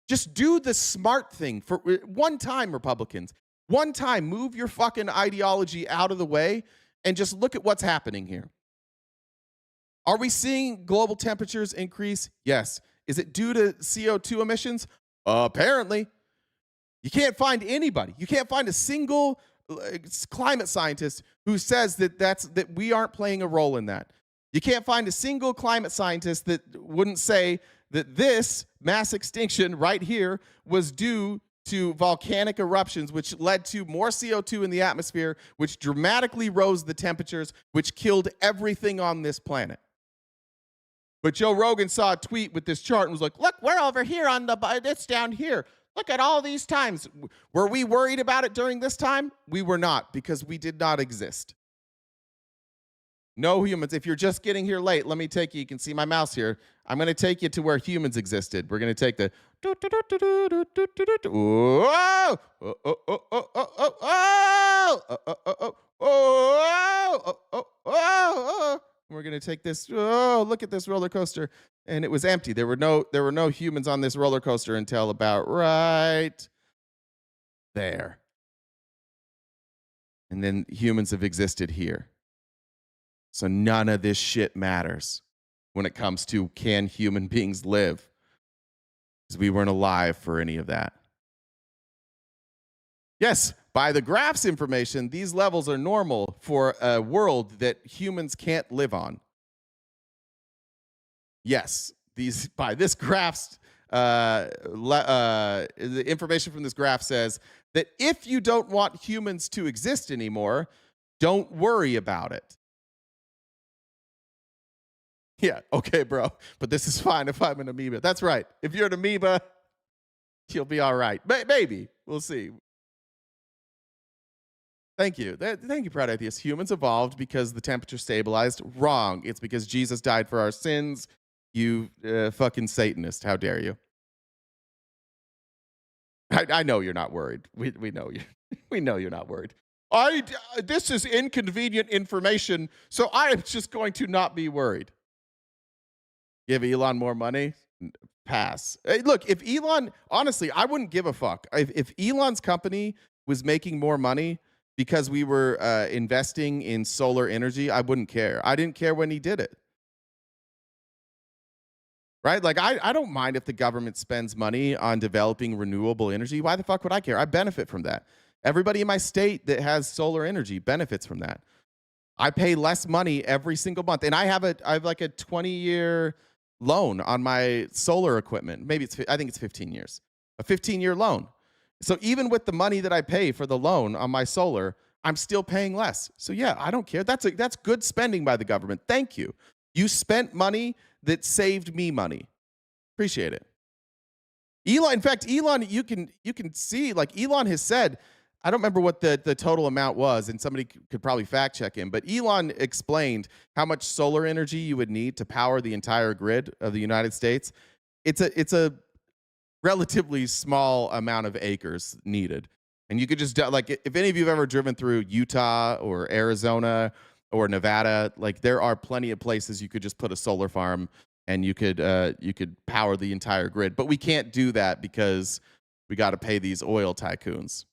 Just do the smart thing for one time, Republicans. One time, move your fucking ideology out of the way and just look at what's happening here. Are we seeing global temperatures increase? Yes. Is it due to CO2 emissions? Apparently. You can't find anybody. You can't find a single climate scientist who says that we aren't playing a role in that. You can't find a single climate scientist that wouldn't say that this mass extinction right here was due to volcanic eruptions, which led to more CO2 in the atmosphere, which dramatically rose the temperatures, which killed everything on this planet. But Joe Rogan saw a tweet with this chart and was like, look, we're over here on it's down here. Look at all these times. Were we worried about it during this time? We were not, because we did not exist. No humans. If you're just getting here late, let me take you. You can see my mouse here. I'm going to take you to where humans existed. We're going to take the. We're going to take this. Oh, look at this roller coaster. And it was empty. There were no humans on this roller coaster until about right there. And then humans have existed here. So none of this shit matters when it comes to can human beings live, because we weren't alive for any of that. Yes, by the graph's information, these levels are normal for a world that humans can't live on. Yes, by this graph's, the information from this graph says that if you don't want humans to exist anymore, don't worry about it. Yeah, okay, bro. But this is fine if I'm an amoeba. That's right. If you're an amoeba, you'll be all right. Maybe. We'll see. Thank you. Thank you, Proud Atheist. Humans evolved because the temperature stabilized. Wrong. It's because Jesus died for our sins. You fucking Satanist. How dare you? I know you're not worried. We know you. We know you're not worried. This is inconvenient information, so I am just going to not be worried. Give Elon more money? Pass. Hey, look, if Elon, honestly, I wouldn't give a fuck. If Elon's company was making more money because we were investing in solar energy, I wouldn't care. I didn't care when he did it. Right? Like, I don't mind if the government spends money on developing renewable energy. Why the fuck would I care? I benefit from that. Everybody in my state that has solar energy benefits from that. I pay less money every single month. And I have like a 20-year loan on my solar equipment. Maybe I think it's 15 years. A 15-year loan. So even with the money that I pay for the loan on my solar, I'm still paying less. So yeah, I don't care. That's good spending by the government. Thank you. You spent money that saved me money. Appreciate it. Elon, in fact, Elon, you can see, like, Elon has said, I don't remember what the total amount was, and somebody could probably fact check him, but Elon explained how much solar energy you would need to power the entire grid of the United States. It's a relatively small amount of acres needed. And you could just, like, if any of you have ever driven through Utah or Arizona or Nevada, like, there are plenty of places you could just put a solar farm and you could power the entire grid. But we can't do that because we got to pay these oil tycoons.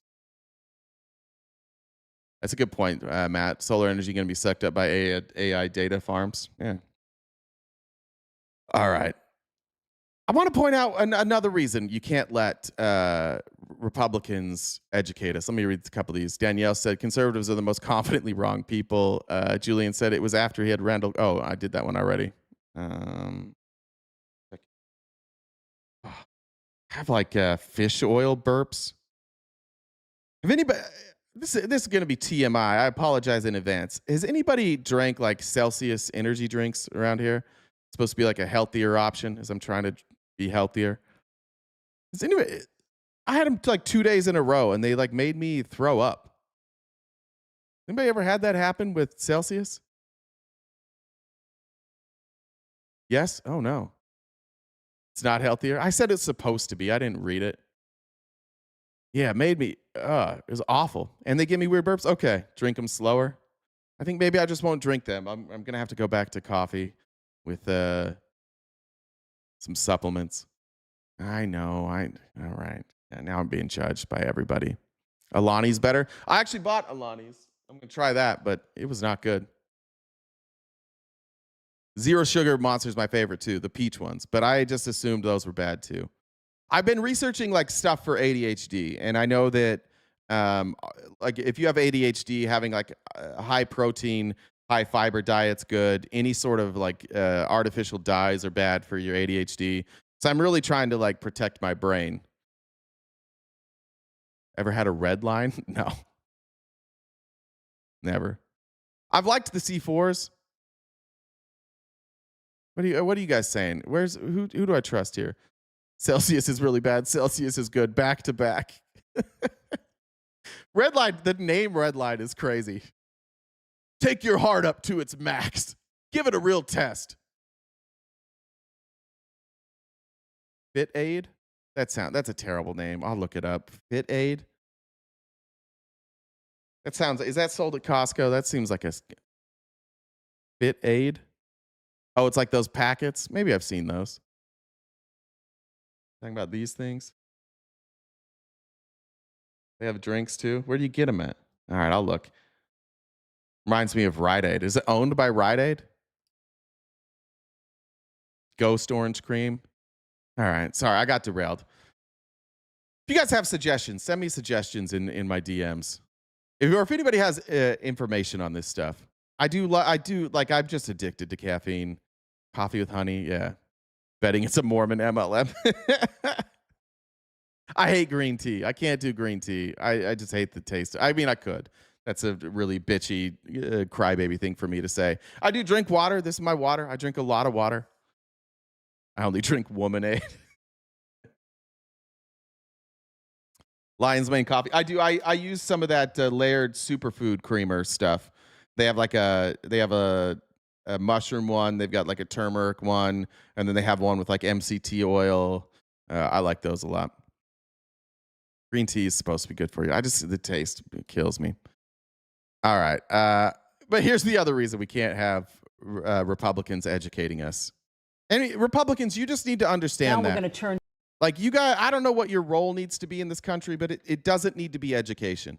That's a good point, Matt. Solar energy going to be sucked up by AI data farms. Yeah. All right. I want to point out another reason you can't let Republicans educate us. Let me read a couple of these. Danielle said conservatives are the most confidently wrong people. Julian said it was after he had Randall. Oh, I did that one already. Have like fish oil burps. If anybody, this is going to be TMI. I apologize in advance. Has anybody drank like Celsius energy drinks around here? It's supposed to be like a healthier option as I'm trying to be healthier. Has anybody? I had them like 2 days in a row, and they like made me throw up. Anybody ever had that happen with Celsius? Yes? Oh no. It's not healthier. I said it's supposed to be. I didn't read it. Yeah, it made me, it was awful. And they give me weird burps. Okay, drink them slower. I think maybe I just won't drink them. I'm going to have to go back to coffee with some supplements. I know. All right. Yeah, now I'm being judged by everybody. Alani's better. I actually bought Alani's. I'm going to try that, but it was not good. Zero sugar Monster is my favorite too, the peach ones. But I just assumed those were bad too. I've been researching like stuff for ADHD, and I know that like if you have ADHD, having like a high protein, high fiber diet's good. Any sort of like artificial dyes are bad for your ADHD. So I'm really trying to like protect my brain. Ever had a red line? No. Never. I've liked the C4s. What are you guys saying? Who do I trust here? Celsius is really bad. Celsius is good. Back to back. Red line, the name red line is crazy. Take your heart up to its max. Give it a real test. Fit Aid? That's a terrible name. I'll look it up. Fit Aid? Is that sold at Costco? That seems like a Fit Aid. Oh, it's like those packets. Maybe I've seen those. Talking about these things. They have drinks too. Where do you get them at? All right, I'll look. Reminds me of Rite Aid. Is it owned by Rite Aid? Ghost Orange Cream. All right, sorry, I got derailed. If you guys have suggestions, send me suggestions in my DMs. If anybody has information on this stuff. I'm just addicted to caffeine. Coffee with honey, yeah. Betting it's a Mormon MLM. I hate green tea. I can't do green tea. I just hate the taste. I mean, I could. That's a really bitchy crybaby thing for me to say. I do drink water. This is my water. I drink a lot of water. I only drink Womanade. Lion's Mane coffee. I use some of that layered superfood creamer stuff. They have a mushroom one. They've got like a turmeric one, and then they have one with like MCT oil. I like those a lot. Green tea is supposed to be good for you. The taste kills me. All right. But here's the other reason we can't have Republicans educating us. And Republicans, you just need to understand now that. We're going to turn. Like you guys, I don't know what your role needs to be in this country, but it doesn't need to be education.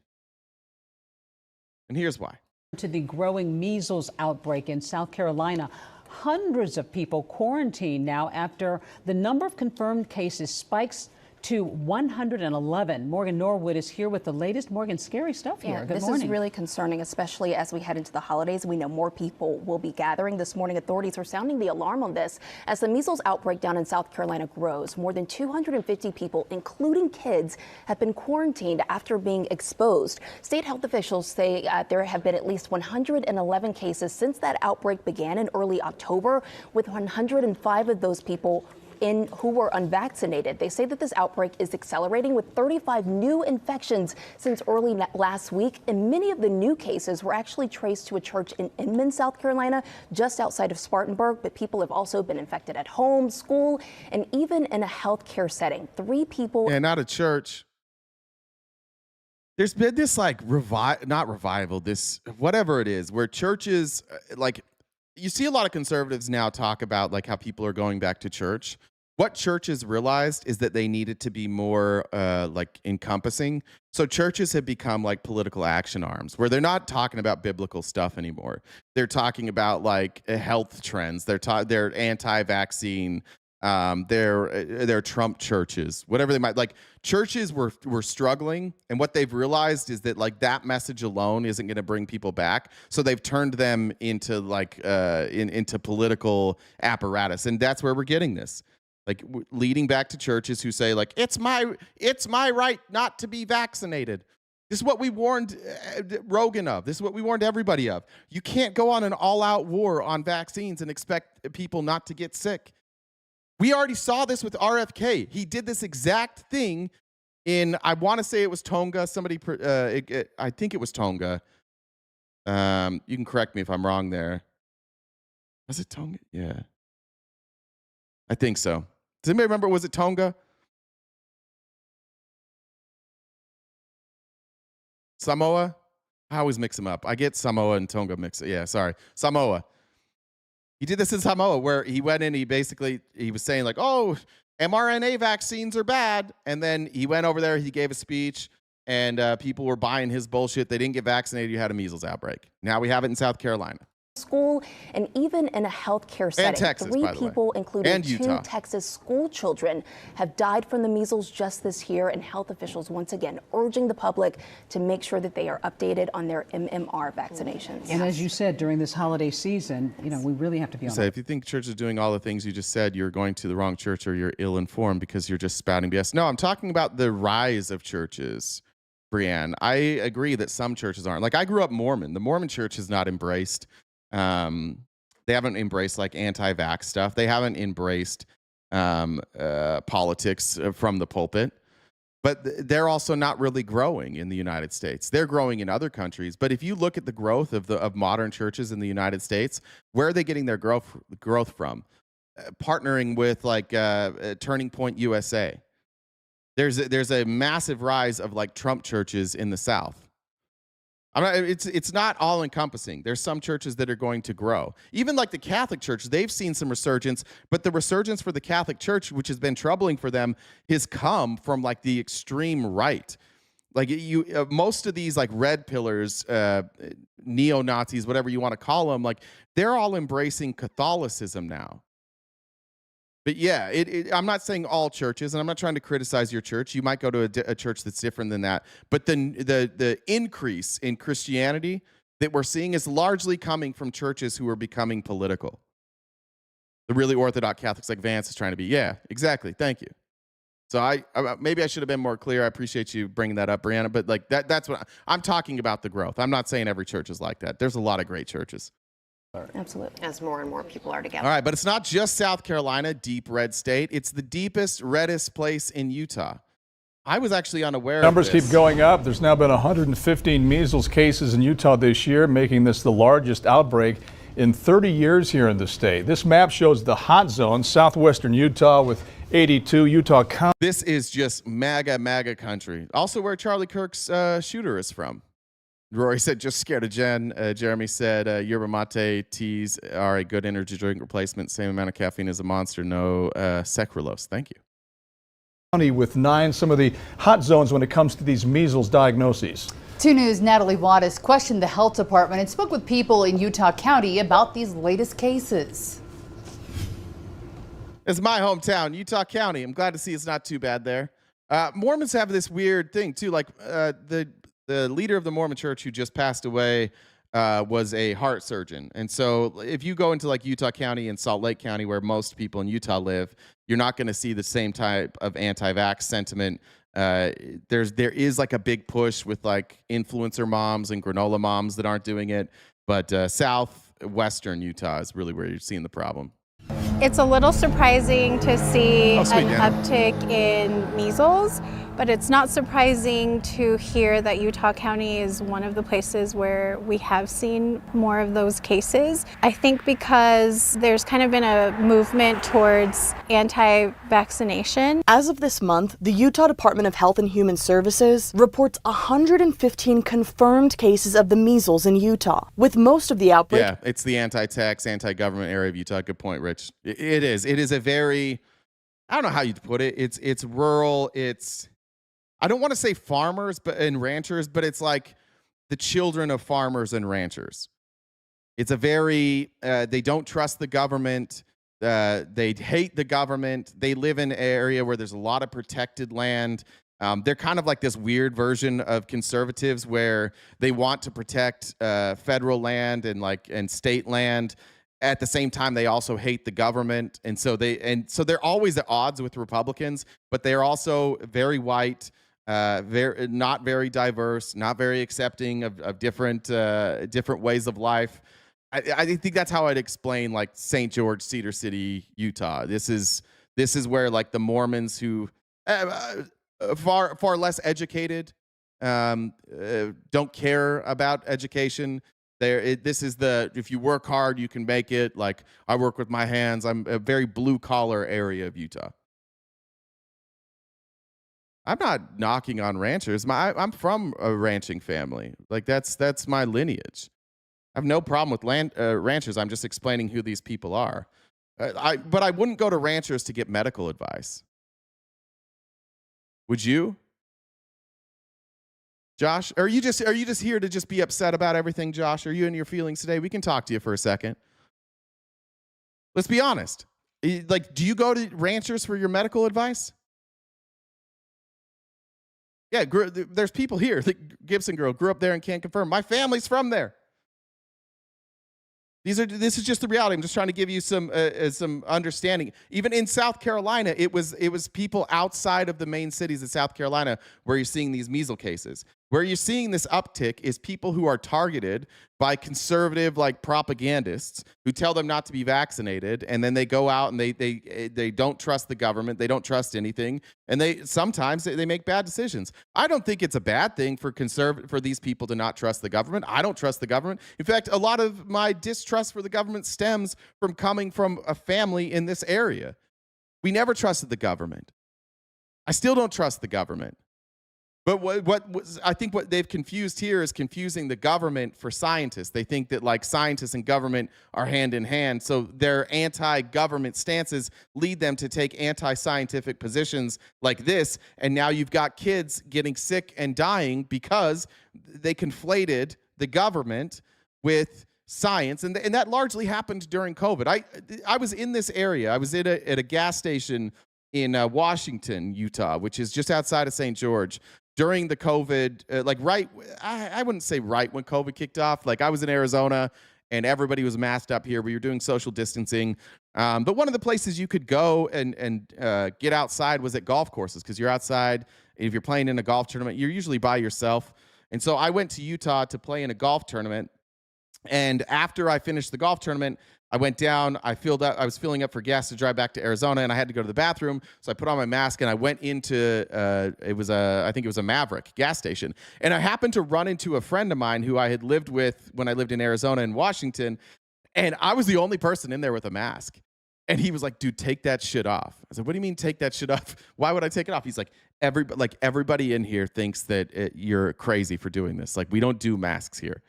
And here's why. To the growing measles outbreak in South Carolina. Hundreds of people quarantined now after the number of confirmed cases spikes to 111. Morgan Norwood is here with the latest. Morgan, scary stuff here. Good this morning. Is really concerning, especially as we head into the holidays. We know more people will be gathering this morning. Authorities are sounding the alarm on this as the measles outbreak down in South Carolina grows. More than 250 people, including kids, have been quarantined after being exposed. State health officials say there have been at least 111 cases since that outbreak began in early October, with 105 of those people who were unvaccinated. They say that this outbreak is accelerating with 35 new infections since early last week. And many of the new cases were actually traced to a church in Inman, South Carolina, just outside of Spartanburg. But people have also been infected at home, school, and even in a healthcare setting. 3 people. Yeah, not a church. There's been this like not revival, this whatever it is, where churches like you see a lot of conservatives now talk about like how people are going back to church. What churches realized is that they needed to be more like encompassing. So churches have become like political action arms where they're not talking about biblical stuff anymore. They're talking about like health trends. They're anti-vaccine. their Trump churches, whatever they might like. Churches were struggling, and what they've realized is that like that message alone isn't going to bring people back. So they've turned them into like into political apparatus, and that's where we're getting this. Like leading back to churches who say like it's my right not to be vaccinated. This is what we warned Rogan of. This is what we warned everybody of. You can't go on an all-out war on vaccines and expect people not to get sick. We already saw this with RFK. He did this exact thing in, I want to say it was Tonga. Somebody, I think it was Tonga. You can correct me if I'm wrong there. Was it Tonga? Yeah. I think so. Does anybody remember, was it Tonga? Samoa? I always mix them up. I get Samoa and Tonga mixed. Yeah, sorry. Samoa. He did this in Samoa where he went in, he was saying like, oh, mRNA vaccines are bad. And then he went over there, he gave a speech, and people were buying his bullshit. They didn't get vaccinated. You had a measles outbreak. Now we have it in South Carolina. School and even in a healthcare setting. And Texas, Three by the way. people, including And two Utah. Texas school children, have died from the measles just this year, and health officials once again urging the public to make sure that they are updated on their MMR vaccinations. And as you said, during this holiday season, we really have to be on. If you think church is doing all the things you just said, you're going to the wrong church or you're ill-informed because you're just spouting BS. No, I'm talking about the rise of churches, Brianne. I agree that some churches aren't. Like I grew up Mormon. The Mormon church has not embraced they haven't embraced like anti-vax stuff. They haven't embraced politics from the pulpit, but they're also not really growing in the United States. They're growing in other countries. But if you look at the growth of modern churches in the United States, where are they getting their growth from? Partnering with like Turning Point USA. There's a massive rise of like Trump churches in the South. It's not all encompassing. There's some churches that are going to grow. Even like the Catholic Church, they've seen some resurgence, but the resurgence for the Catholic Church, which has been troubling for them, has come from like the extreme right. Like most of these like red pillars, neo-Nazis, whatever you want to call them, like they're all embracing Catholicism now. But yeah, I'm not saying all churches, and I'm not trying to criticize your church. You might go to a church that's different than that. But the increase in Christianity that we're seeing is largely coming from churches who are becoming political. The really Orthodox Catholics like Vance is trying to be. Yeah, exactly. Thank you. So maybe I should have been more clear. I appreciate you bringing that up, Brianna. But like that's what I'm talking about, the growth. I'm not saying every church is like that. There's a lot of great churches. Absolutely. As more and more people are together. All right, but it's not just South Carolina, deep red state. It's the deepest, reddest place in Utah. I was actually unaware Numbers of this. keep going up. There's now been 115 measles cases in Utah this year, making this the largest outbreak in 30 years here in the state. This map shows the hot zone, southwestern Utah with 82, Utah County. This is just MAGA country. Also where Charlie Kirk's shooter is from. Rory said, just scared of Jen. Jeremy said, yerba mate teas are a good energy drink replacement. Same amount of caffeine as a Monster. No sucralose. Thank you. With 9, some of the hot zones when it comes to these measles diagnoses. 2 News' Natalie Wattis questioned the health department and spoke with people in Utah County about these latest cases. It's my hometown, Utah County. I'm glad to see it's not too bad there. Mormons have this weird thing, too. Like the leader of the Mormon church who just passed away was a heart surgeon. And so if you go into like Utah County and Salt Lake County, where most people in Utah live, you're not going to see the same type of anti-vax sentiment. There is like a big push with like influencer moms and granola moms that aren't doing it. But southwestern Utah is really where you're seeing the problem. It's a little surprising to see an Dana. uptick in measles, but it's not surprising to hear that Utah County is one of the places where we have seen more of those cases. I think because there's kind of been a movement towards anti-vaccination. As of this month, the Utah Department of Health and Human Services reports 115 confirmed cases of the measles in Utah, with most of the outbreak. Yeah, it's the anti-tax, anti-government area of Utah. Good point, Rich. It is. It is a very, I don't know how you'd put it. It's rural. It's, I don't want to say farmers and ranchers, but it's like the children of farmers and ranchers. It's a very, they don't trust the government. They hate the government. They live in an area where there's a lot of protected land. They're kind of like this weird version of conservatives where they want to protect federal land and state land. At the same time, they also hate the government, and so they're always at odds with Republicans. But they're also very white, very not very diverse, not very accepting of different ways of life. I think that's how I'd explain like St. George, Cedar City, Utah. This is where like the Mormons who far less educated, don't care about education. This is if you work hard, you can make it. Like I work with my hands. I'm a very blue collar area of Utah. I'm not knocking on ranchers. I'm from a ranching family. Like that's my lineage. I have no problem with ranchers. I'm just explaining who these people are. But I wouldn't go to ranchers to get medical advice. Would you? Josh, are you just here to just be upset about everything, Josh? Are you in your feelings today? We can talk to you for a second. Let's be honest. Like, do you go to ranchers for your medical advice? Yeah, there's people here. The Gibson girl grew up there and can't confirm. My family's from there. This is just the reality. I'm just trying to give you some understanding. Even in South Carolina, it was people outside of the main cities of South Carolina where you're seeing these measles cases. Where you're seeing this uptick is people who are targeted by conservative like propagandists who tell them not to be vaccinated, and then they go out and they don't trust the government, they don't trust anything, and sometimes they make bad decisions. I don't think it's a bad thing for these people to not trust the government. I don't trust the government. In fact, a lot of my distrust for the government stems from coming from a family in this area. We never trusted the government. I still don't trust the government. But I think what they've confused here is confusing the government for scientists. They think that like scientists and government are hand in hand. So their anti-government stances lead them to take anti-scientific positions like this. And now you've got kids getting sick and dying because they conflated the government with science. And that largely happened during COVID. I was in this area. I was at a gas station in Washington, Utah, which is just outside of St. George. During the COVID, I wouldn't say right when COVID kicked off. Like I was in Arizona and everybody was masked up here. We were doing social distancing. But one of the places you could go and get outside was at golf courses because you're outside. If you're playing in a golf tournament, you're usually by yourself. And so I went to Utah to play in a golf tournament. And after I finished the golf tournament, I went down, I was filling up for gas to drive back to Arizona, and I had to go to the bathroom. So I put on my mask and I went into, I think it was a Maverick gas station. And I happened to run into a friend of mine who I had lived with when I lived in Arizona and Washington. And I was the only person in there with a mask. And he was like, dude, take that shit off. I said, what do you mean take that shit off? Why would I take it off? He's like, everybody in here thinks that you're crazy for doing this. Like, we don't do masks here.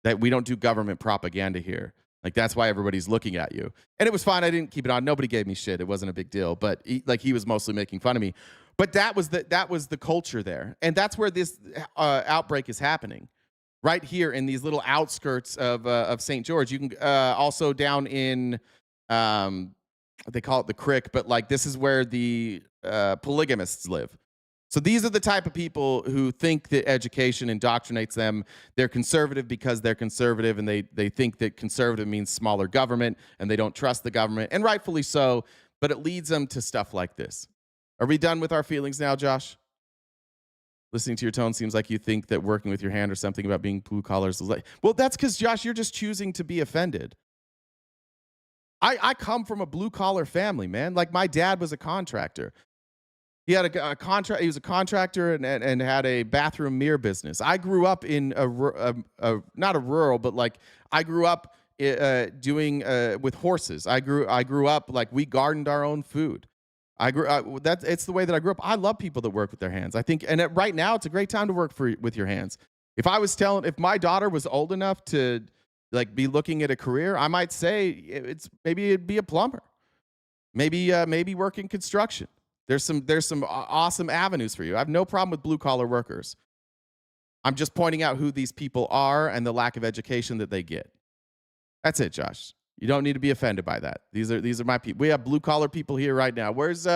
That we don't do government propaganda here. Like, that's why everybody's looking at you. And it was fine. I didn't keep it on. Nobody gave me shit. It wasn't a big deal. But he was mostly making fun of me. But that was the culture there. And that's where this outbreak is happening. Right here in these little outskirts of St. George. You can also down in, they call it the Crick, but like this is where the polygamists live. So these are the type of people who think that education indoctrinates them. They're conservative because they're conservative, and they think that conservative means smaller government, and they don't trust the government, and rightfully so, but it leads them to stuff like this. Are we done with our feelings now, Josh? Listening to your tone seems like you think that working with your hand or something about being blue collars is like, well, that's because, Josh, you're just choosing to be offended. I come from a blue collar family, man. Like my dad was a contractor. He had a contract. He was a contractor and had a bathroom mirror business. I grew up in not a rural, but like I grew up doing with horses. I grew up like we gardened our own food. It's the way that I grew up. I love people that work with their hands. I think, and right now it's a great time to work with your hands. If my daughter was old enough to like be looking at a career, I might say maybe it'd be a plumber, maybe work in construction. There's some awesome avenues for you. I have no problem with blue collar workers. I'm just pointing out who these people are and the lack of education that they get. That's it, Josh. You don't need to be offended by that. These are my people. We have blue collar people here right now. Where's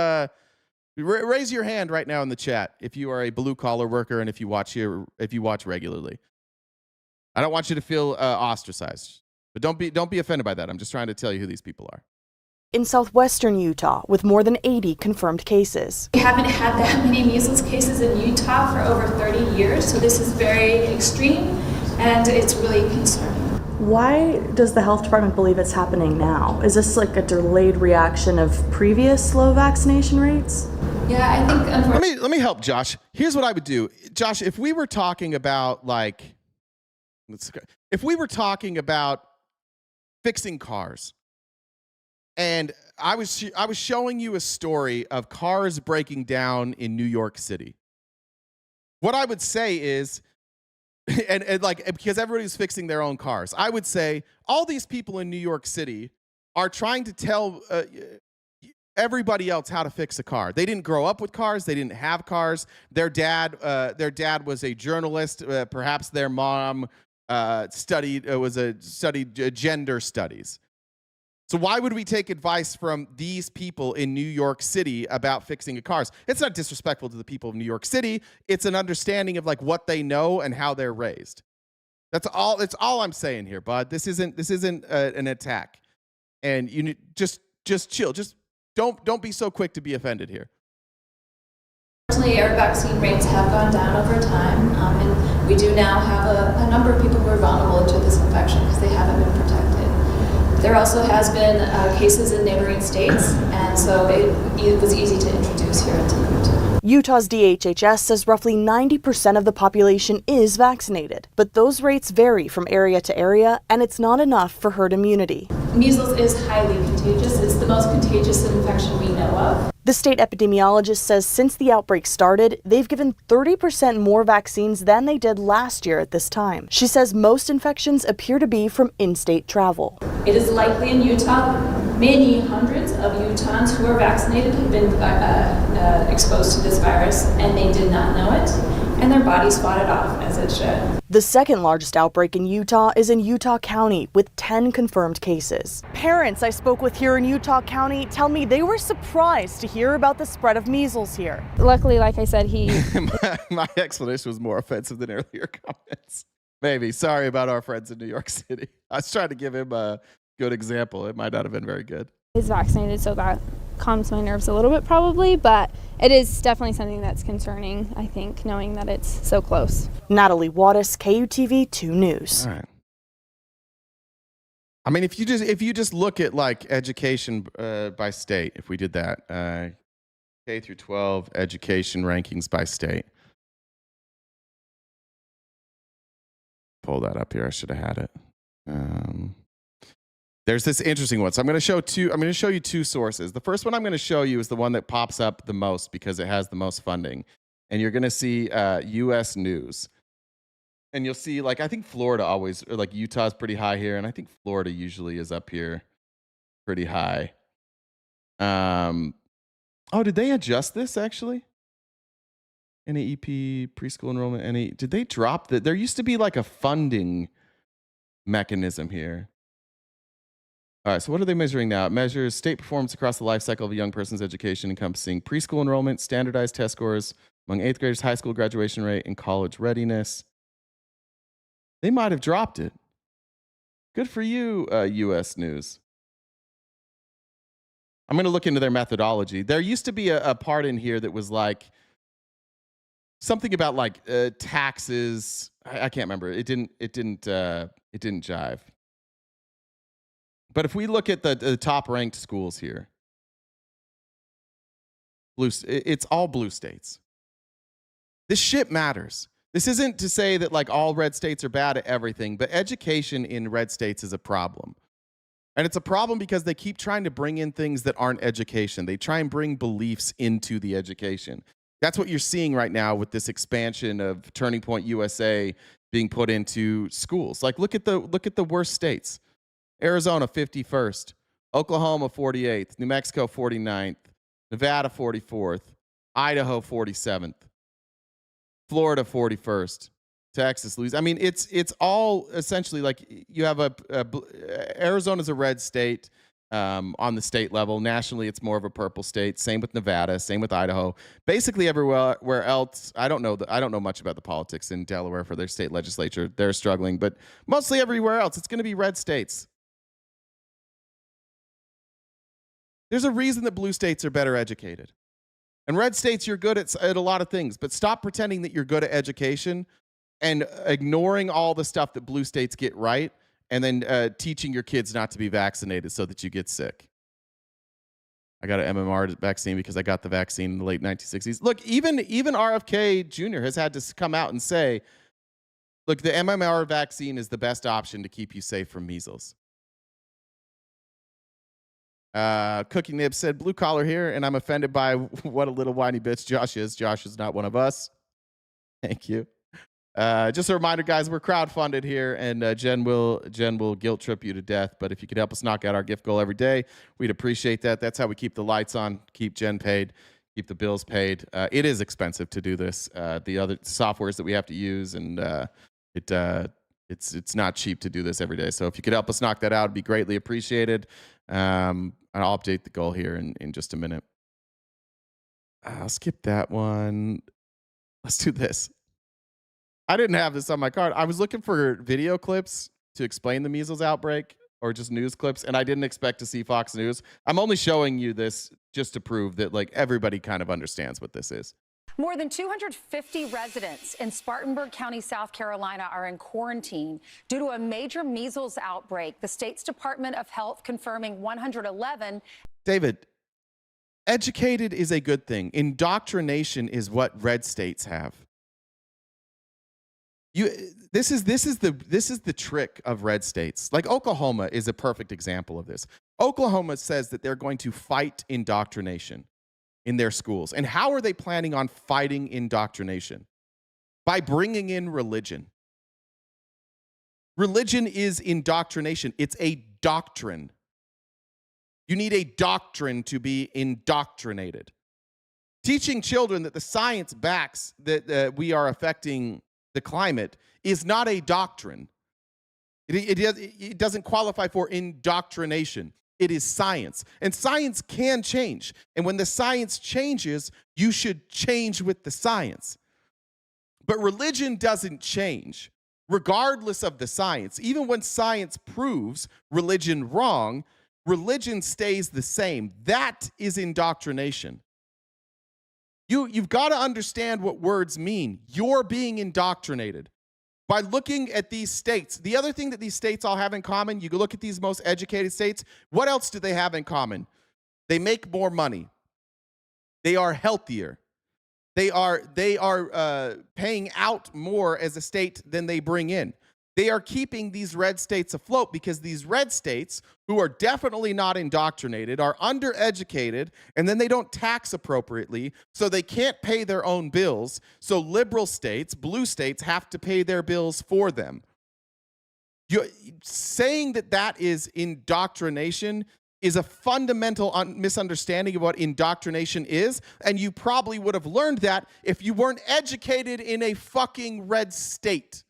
raise your hand right now in the chat if you are a blue collar worker and if you watch regularly. I don't want you to feel ostracized, but don't be offended by that. I'm just trying to tell you who these people are. In southwestern Utah, with more than 80 confirmed cases. We haven't had that many measles cases in Utah for over 30 years, so this is very extreme and it's really concerning. Why does the health department believe it's happening now? Is this like a delayed reaction of previous low vaccination rates? Yeah, I think unfortunately. Let me help Josh. Here's what I would do. Josh, if we were talking about fixing cars, and I was showing you a story of cars breaking down in New York City. What I would say is, and because everybody's fixing their own cars, I would say all these people in New York City are trying to tell everybody else how to fix a car. They didn't grow up with cars. They didn't have cars. Their dad was a journalist. Perhaps their mom studied gender studies. So why would we take advice from these people in New York City about fixing cars? It's not disrespectful to the people of New York City. It's an understanding of like what they know and how they're raised. That's all I'm saying here, bud. This isn't an attack. And you just chill. Just don't be so quick to be offended here. Unfortunately, our vaccine rates have gone down over time, and we do now have a number of people who are vulnerable to this infection because they haven't been protected. There also has been cases in neighboring states, and so it was easy to introduce here into Utah. Utah's DHHS says roughly 90% of the population is vaccinated, but those rates vary from area to area, and it's not enough for herd immunity. Measles is highly contagious. It's the most contagious infection we know of. The state epidemiologist says since the outbreak started, they've given 30% more vaccines than they did last year at this time. She says most infections appear to be from in-state travel. It is likely in Utah, many hundreds of Utahns who are vaccinated have been exposed to this virus, and they did not know it, and their bodies fought it off as it should. The second largest outbreak in Utah is in Utah County with 10 confirmed cases. Parents I spoke with here in Utah County tell me they were surprised to hear about the spread of measles here. Luckily, like I said, my explanation was more offensive than earlier comments. Maybe. Sorry about our friends in New York City. I was trying to give him a good example. It might not have been very good. He's vaccinated, so that calms my nerves a little bit probably, but it is definitely something that's concerning, I think, knowing that it's so close. Natalie Wattis, KUTV 2 News. All right. I mean, if you just look at like education by state, if we did that, K through 12 education rankings by state. Pull that up here. I should have had it. There's this interesting one. So I'm going to show you two sources. The first one I'm going to show you is the one that pops up the most because it has the most funding. And you're going to see U.S. News. And you'll see, like, I think Florida always, or like Utah's pretty high here. And I think Florida usually is up here pretty high. Oh, did they adjust this actually? NAEP, preschool enrollment, did they drop that? There used to be like a funding mechanism here. All right, so what are they measuring now? It measures state performance across the life cycle of a young person's education, encompassing preschool enrollment, standardized test scores among 8th graders, high school graduation rate, and college readiness. They might have dropped it. Good for you, U.S. News. I'm going to look into their methodology. There used to be a part in here that was like something about like taxes. I can't remember. It didn't jive. But if we look at the top ranked schools here, it's all blue states. This shit matters. This isn't to say that like all red states are bad at everything, but education in red states is a problem. And it's a problem because they keep trying to bring in things that aren't education. They try and bring beliefs into the education. That's what you're seeing right now with this expansion of Turning Point USA being put into schools. Like look at the worst states. Arizona 51st, Oklahoma 48th, New Mexico 49th, Nevada 44th, Idaho 47th, Florida 41st, Texas, Louisiana. I mean, it's all essentially like you have Arizona's a red state on the state level. Nationally, it's more of a purple state. Same with Nevada. Same with Idaho. Basically, everywhere else, I don't know much about the politics in Delaware for their state legislature. They're struggling, but mostly everywhere else, it's going to be red states. There's a reason that blue states are better educated. And red states, you're good at a lot of things, but stop pretending that you're good at education and ignoring all the stuff that blue states get right, and then teaching your kids not to be vaccinated so that you get sick. I got an MMR vaccine because I got the vaccine in the late 1960s. Look, even RFK Jr. has had to come out and say, look, the MMR vaccine is the best option to keep you safe from measles. Cookie Nib said, blue collar here, and I'm offended by what a little whiny bitch Josh is. Josh is not one of us. Thank you. Just a reminder, guys, we're crowdfunded here, and Jen will guilt trip you to death. But if you could help us knock out our gift goal every day, we'd appreciate that. That's how we keep the lights on, keep Jen paid, keep the bills paid. It is expensive to do this. The other softwares that we have to use, and it's not cheap to do this every day. So if you could help us knock that out, it'd be greatly appreciated. And I'll update the goal here in just a minute. I'll skip that one. Let's do this. I didn't have this on my card. I was looking for video clips to explain the measles outbreak or just news clips, and I didn't expect to see Fox News. I'm only showing you this just to prove that like everybody kind of understands what this is. More than 250 residents in Spartanburg County, South Carolina are in quarantine due to a major measles outbreak. The state's Department of Health confirming 111. David, educated is a good thing. Indoctrination is what red states have. This is the trick of red states. Like Oklahoma is a perfect example of this. Oklahoma says that they're going to fight indoctrination in their schools. And how are they planning on fighting indoctrination? By bringing in religion. Religion is indoctrination. It's a doctrine. You need a doctrine to be indoctrinated. Teaching children that the science backs that we are affecting the climate is not a doctrine. It doesn't qualify for indoctrination. It is science. And science can change. And when the science changes, you should change with the science. But religion doesn't change, regardless of the science. Even when science proves religion wrong, religion stays the same. That is indoctrination. You've got to understand what words mean. You're being indoctrinated. By looking at these states, the other thing that these states all have in common, you look at these most educated states, what else do they have in common? They make more money. They are healthier. They are paying out more as a state than they bring in. They are keeping these red states afloat because these red states, who are definitely not indoctrinated, are undereducated, and then they don't tax appropriately, so they can't pay their own bills. So liberal states, blue states, have to pay their bills for them. Saying that is indoctrination is a fundamental misunderstanding of what indoctrination is, and you probably would have learned that if you weren't educated in a fucking red state.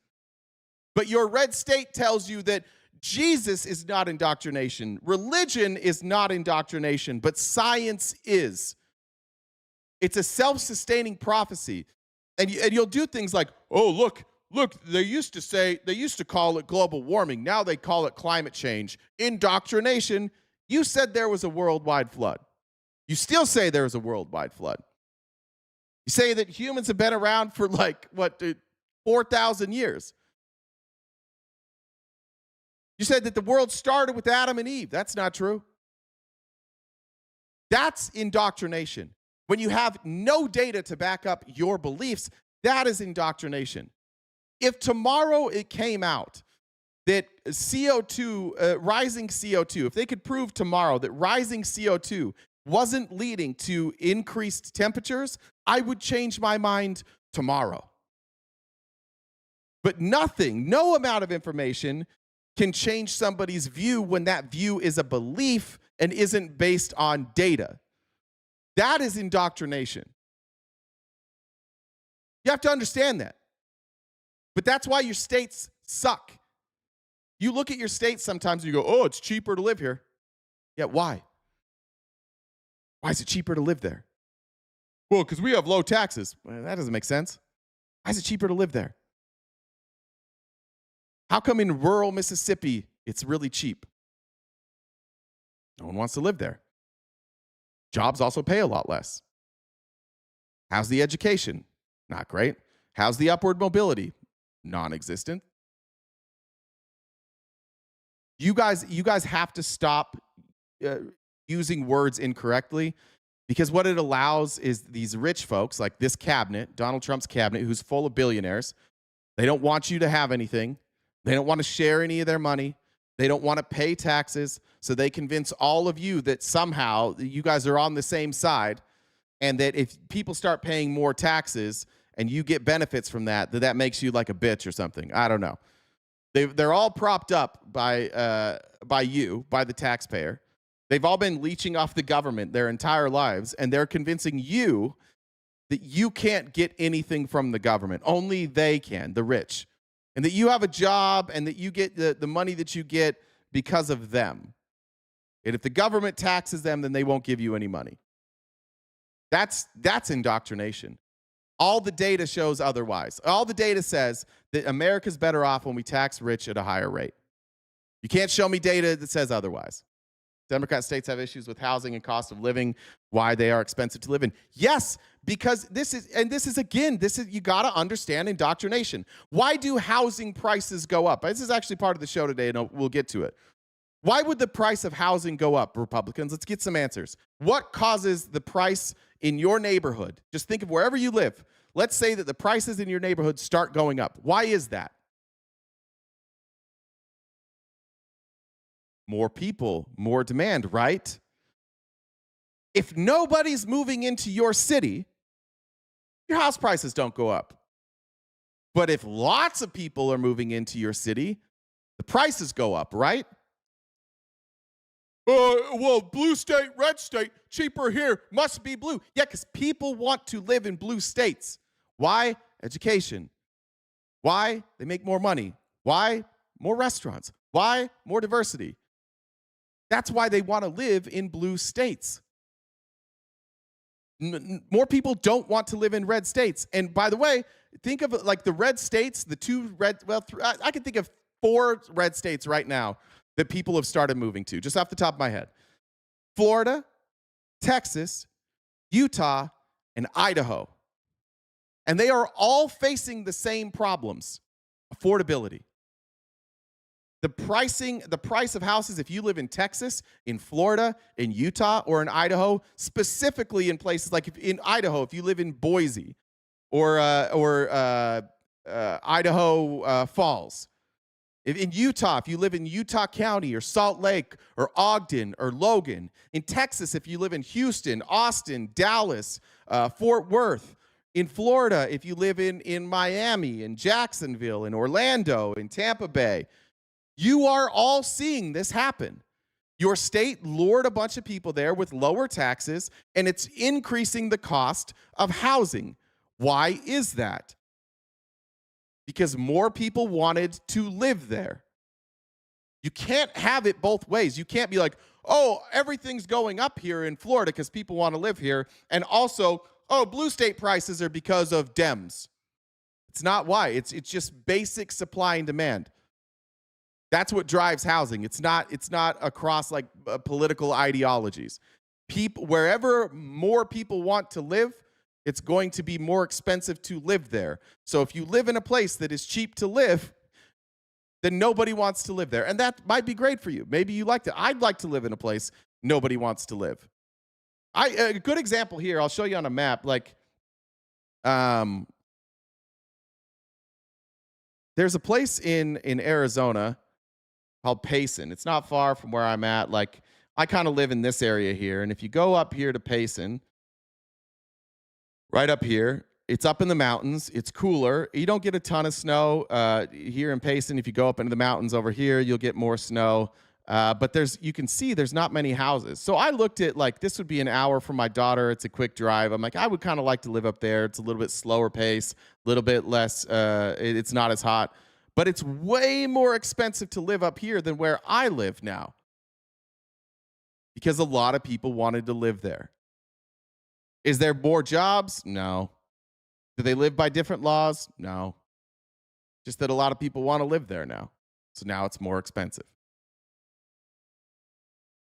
But your red state tells you that Jesus is not indoctrination. Religion is not indoctrination, but science is. It's a self-sustaining prophecy. And you'll do things like, oh, look, they used to call it global warming. Now they call it climate change. Indoctrination. You said there was a worldwide flood. You still say there was a worldwide flood. You say that humans have been around for 4,000 years. You said that the world started with Adam and Eve. That's not true. That's indoctrination. When you have no data to back up your beliefs, that is indoctrination. If tomorrow it came out that rising CO2, if they could prove tomorrow that rising CO2 wasn't leading to increased temperatures, I would change my mind tomorrow. But no amount of information can change somebody's view when that view is a belief and isn't based on data. That is indoctrination. You have to understand that. But that's why your states suck. You look at your states sometimes and you go, oh, it's cheaper to live here. Yeah, why? Why is it cheaper to live there? Well, because we have low taxes. Well, that doesn't make sense. Why is it cheaper to live there? How come in rural Mississippi it's really cheap? No one wants to live there. Jobs also pay a lot less. How's the education? Not great. How's the upward mobility? Non-existent. You guys have to stop using words incorrectly, because what it allows is these rich folks like this cabinet, Donald Trump's cabinet, who's full of billionaires. They don't want you to have anything. They don't want to share any of their money. They don't want to pay taxes. So they convince all of you that somehow you guys are on the same side, and that if people start paying more taxes and you get benefits from that, that makes you like a bitch or something. I don't know. They're all propped up by the taxpayer. They've all been leeching off the government their entire lives, and they're convincing you that you can't get anything from the government. Only they can, the rich. And that you have a job and that you get the money that you get because of them. And if the government taxes them, then they won't give you any money. That's indoctrination. All the data shows otherwise. All the data says that America's better off when we tax rich at a higher rate. You can't show me data that says otherwise. Democrat states have issues with housing and cost of living, why they are expensive to live in. Yes, because this is you got to understand indoctrination. Why do housing prices go up? This is actually part of the show today, and we'll get to it. Why would the price of housing go up, Republicans? Let's get some answers. What causes the price in your neighborhood? Just think of wherever you live. Let's say that the prices in your neighborhood start going up. Why is that? More people, more demand, right? If nobody's moving into your city, your house prices don't go up. But if lots of people are moving into your city, the prices go up, right? Well, blue state, red state, cheaper here, must be blue. Yeah, because people want to live in blue states. Why? Education. Why? They make more money. Why? More restaurants. Why? More diversity. That's why they want to live in blue states. More people don't want to live in red states. And by the way, think of it like the red states, the two red, well, I can think of 4 red states right now that people have started moving to, just off the top of my head. Florida, Texas, Utah, and Idaho. And they are all facing the same problems: affordability. The price of houses, if you live in Texas, in Florida, in Utah, or in Idaho, specifically in places like in Idaho, if you live in Boise or Idaho Falls. In Utah, if you live in Utah County or Salt Lake or Ogden or Logan. In Texas, if you live in Houston, Austin, Dallas, Fort Worth. In Florida, if you live in Miami, in Jacksonville, in Orlando, in Tampa Bay. You are all seeing this happen. Your state lured a bunch of people there with lower taxes, and it's increasing the cost of housing. Why is that? Because more people wanted to live there. You can't have it both ways. You can't be like, oh, everything's going up here in Florida because people want to live here, and also, oh, blue state prices are because of Dems. It's not why. It's just basic supply and demand. That's what drives housing. It's not across like political ideologies. Wherever more people want to live, it's going to be more expensive to live there. So if you live in a place that is cheap to live, then nobody wants to live there. And that might be great for you. Maybe you like to. I'd like to live in a place nobody wants to live. A good example here, I'll show you on a map. Like, there's a place in Arizona called Payson. It's not far from where I'm at. Like, I kind of live in this area here. And if you go up here to Payson, right up here, it's up in the mountains. It's cooler. You don't get a ton of snow here in Payson. If you go up into the mountains over here, you'll get more snow. But you can see there's not many houses. So I looked at like, this would be an hour for my daughter. It's a quick drive. I'm like, I would kind of like to live up there. It's a little bit slower pace, a little bit less, it's not as hot, but it's way more expensive to live up here than where I live now. Because a lot of people wanted to live there. Is there more jobs? No. Do they live by different laws? No. Just that a lot of people want to live there now. So now it's more expensive.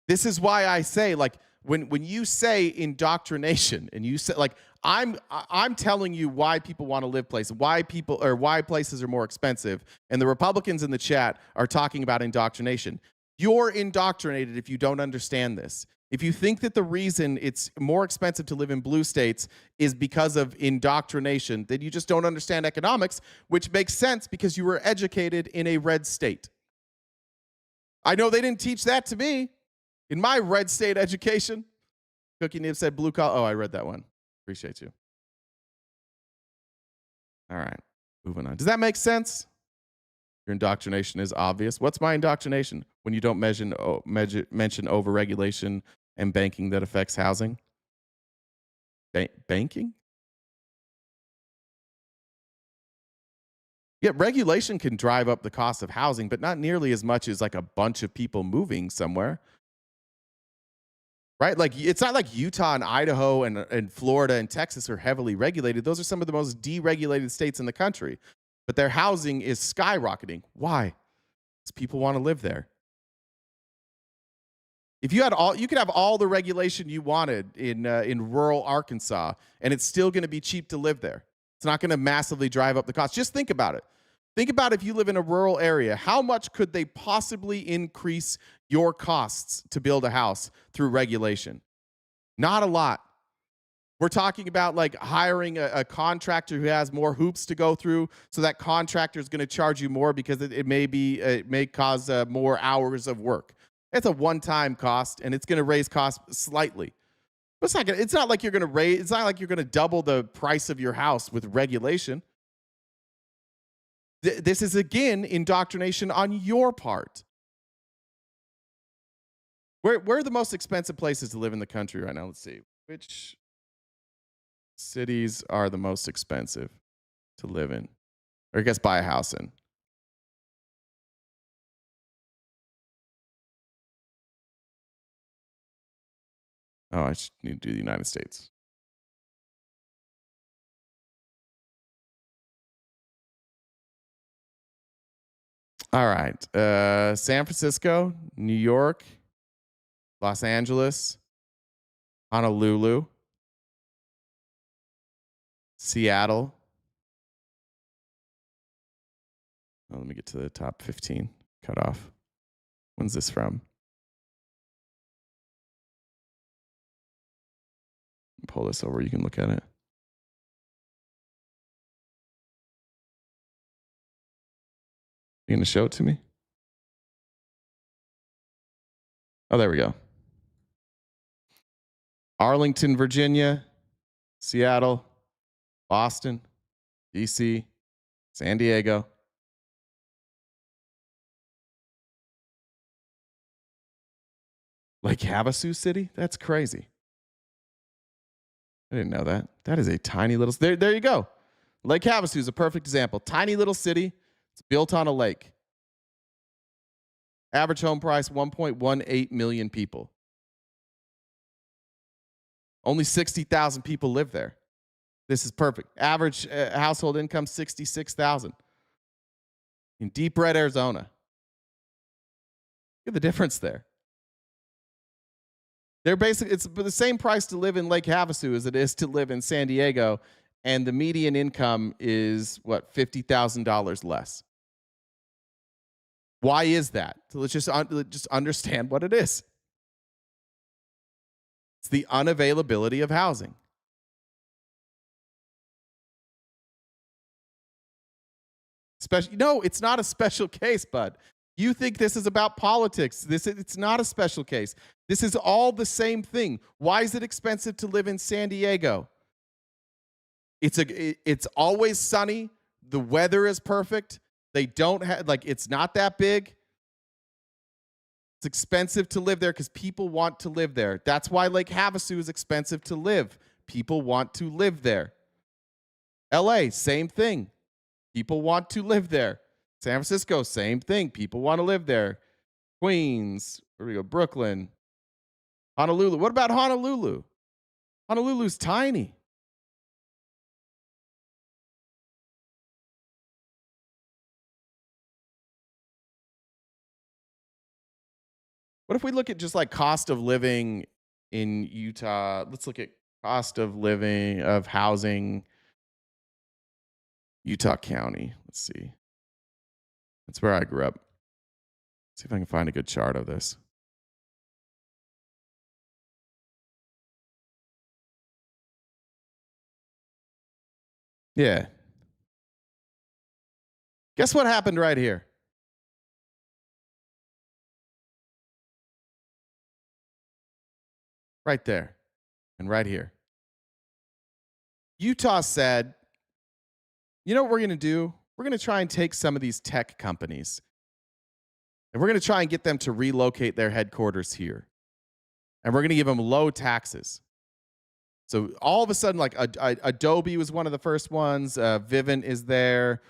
This is why I say, like, when you say indoctrination and you say, like, I'm telling you why people want to live places, why places are more expensive, and the Republicans in the chat are talking about indoctrination. You're indoctrinated if you don't understand this. If you think that the reason it's more expensive to live in blue states is because of indoctrination, then you just don't understand economics, which makes sense because you were educated in a red state. I know they didn't teach that to me in my red state education. Cookie Nib said blue collar. Oh, I read that one. Appreciate you. All right, moving on. Does that make sense? Your indoctrination is obvious. What's my indoctrination? When you don't mention overregulation and banking that affects housing? Banking? Yeah, regulation can drive up the cost of housing, but not nearly as much as like a bunch of people moving somewhere. Right? Like, it's not like Utah and Idaho and Florida and Texas are heavily regulated. Those are some of the most deregulated states in the country. But their housing is skyrocketing. Why? Because people want to live there. If you could have all the regulation you wanted in rural Arkansas, and it's still going to be cheap to live there. It's not going to massively drive up the cost. Just think about it. Think about if you live in a rural area, how much could they possibly increase your costs to build a house through regulation? Not a lot. We're talking about like hiring a contractor who has more hoops to go through, so that contractor is going to charge you more because it may cause more hours of work. It's a one-time cost, and it's going to raise costs slightly. But it's not like you're going to double the price of your house with regulation. This is again indoctrination on your part. Where are the most expensive places to live in the country right now? Let's see. Which cities are the most expensive to live in, or I guess buy a house in? Oh, I just need to do the United States. All right. San Francisco, New York, Los Angeles, Honolulu, Seattle. Oh, let me get to the top 15 cutoff. When's this from? Pull this over. You can look at it. You going to show it to me? Oh, there we go. Arlington, Virginia, Seattle, Boston, DC, San Diego. Lake Havasu City? That's crazy. I didn't know that. That is a tiny little... There you go. Lake Havasu is a perfect example. Tiny little city. It's built on a lake. Average home price, 1.18 million people. Only 60,000 people live there. This is perfect. Average household income, $66,000. In deep red Arizona. Look at the difference there. They're basically, it's the same price to live in Lake Havasu as it is to live in San Diego, and the median income is, what, $50,000 less. Why is that? So let's just understand what it is. It's the unavailability of housing. No, it's not a special case, bud. You think this is about politics. It's not a special case. This is all the same thing. Why is it expensive to live in San Diego? It's always sunny. The weather is perfect. They don't have, like, it's not that big. It's expensive to live there because people want to live there. That's why Lake Havasu is expensive to live. People want to live there. LA, same thing. People want to live there. San Francisco, same thing. People want to live there. Queens, where we go? Brooklyn, Honolulu. What about Honolulu? Honolulu's tiny. What if we look at just like cost of living in Utah? Let's look at cost of living, of housing, Utah County. Let's see. That's where I grew up. See if I can find a good chart of this. Yeah. Guess what happened right here? Right there and right here. Utah said, you know what we're going to do? We're going to try and take some of these tech companies and we're going to try and get them to relocate their headquarters here. And we're going to give them low taxes. So all of a sudden, like Adobe was one of the first ones. Vivint is there.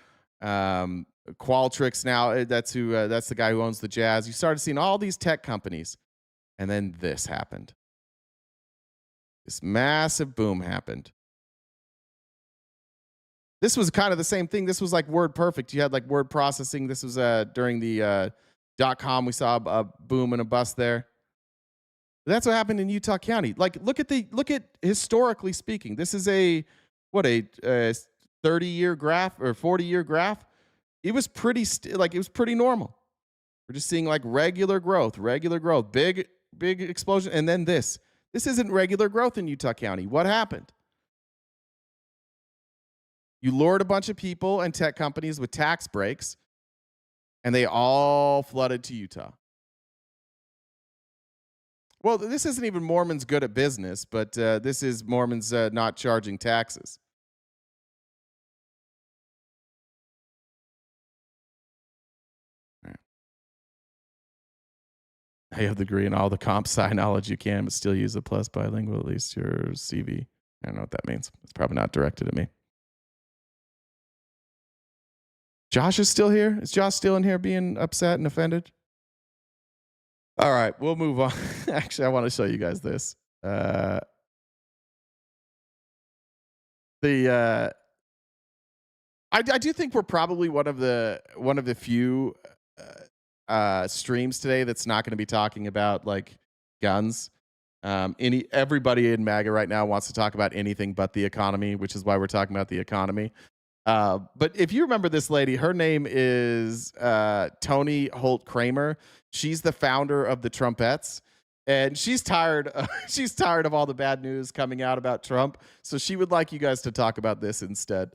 Qualtrics now, that's the guy who owns the Jazz. You started seeing all these tech companies. And then this happened. This massive boom happened. This was kind of the same thing. This was like WordPerfect. You had like word processing. This was during the .com. We saw a boom and a bust there. That's what happened in Utah County. Like, look at historically speaking. This is a 30-year graph or 40-year graph. It was pretty it was pretty normal. We're just seeing like regular growth, big explosion, and then this. This isn't regular growth in Utah County. What happened? You lured a bunch of people and tech companies with tax breaks, and they all flooded to Utah. Well, this isn't even Mormons good at business, but this is Mormons not charging taxes. I have the degree in all the comp sci knowledge you can, but still use a plus bilingual, at least your CV. I don't know what that means. It's probably not directed at me. Josh is still here? Is Josh still in here being upset and offended? All right, we'll move on. Actually, I want to show you guys this. I do think we're probably one of the few streams today that's not going to be talking about like guns. Everybody in MAGA right now wants to talk about anything but the economy, which is why we're talking about the economy. But if you remember this lady, her name is Toni Holt Kramer. She's the founder of the Trumpettes, and she's tired of all the bad news coming out about Trump. So she would like you guys to talk about this instead.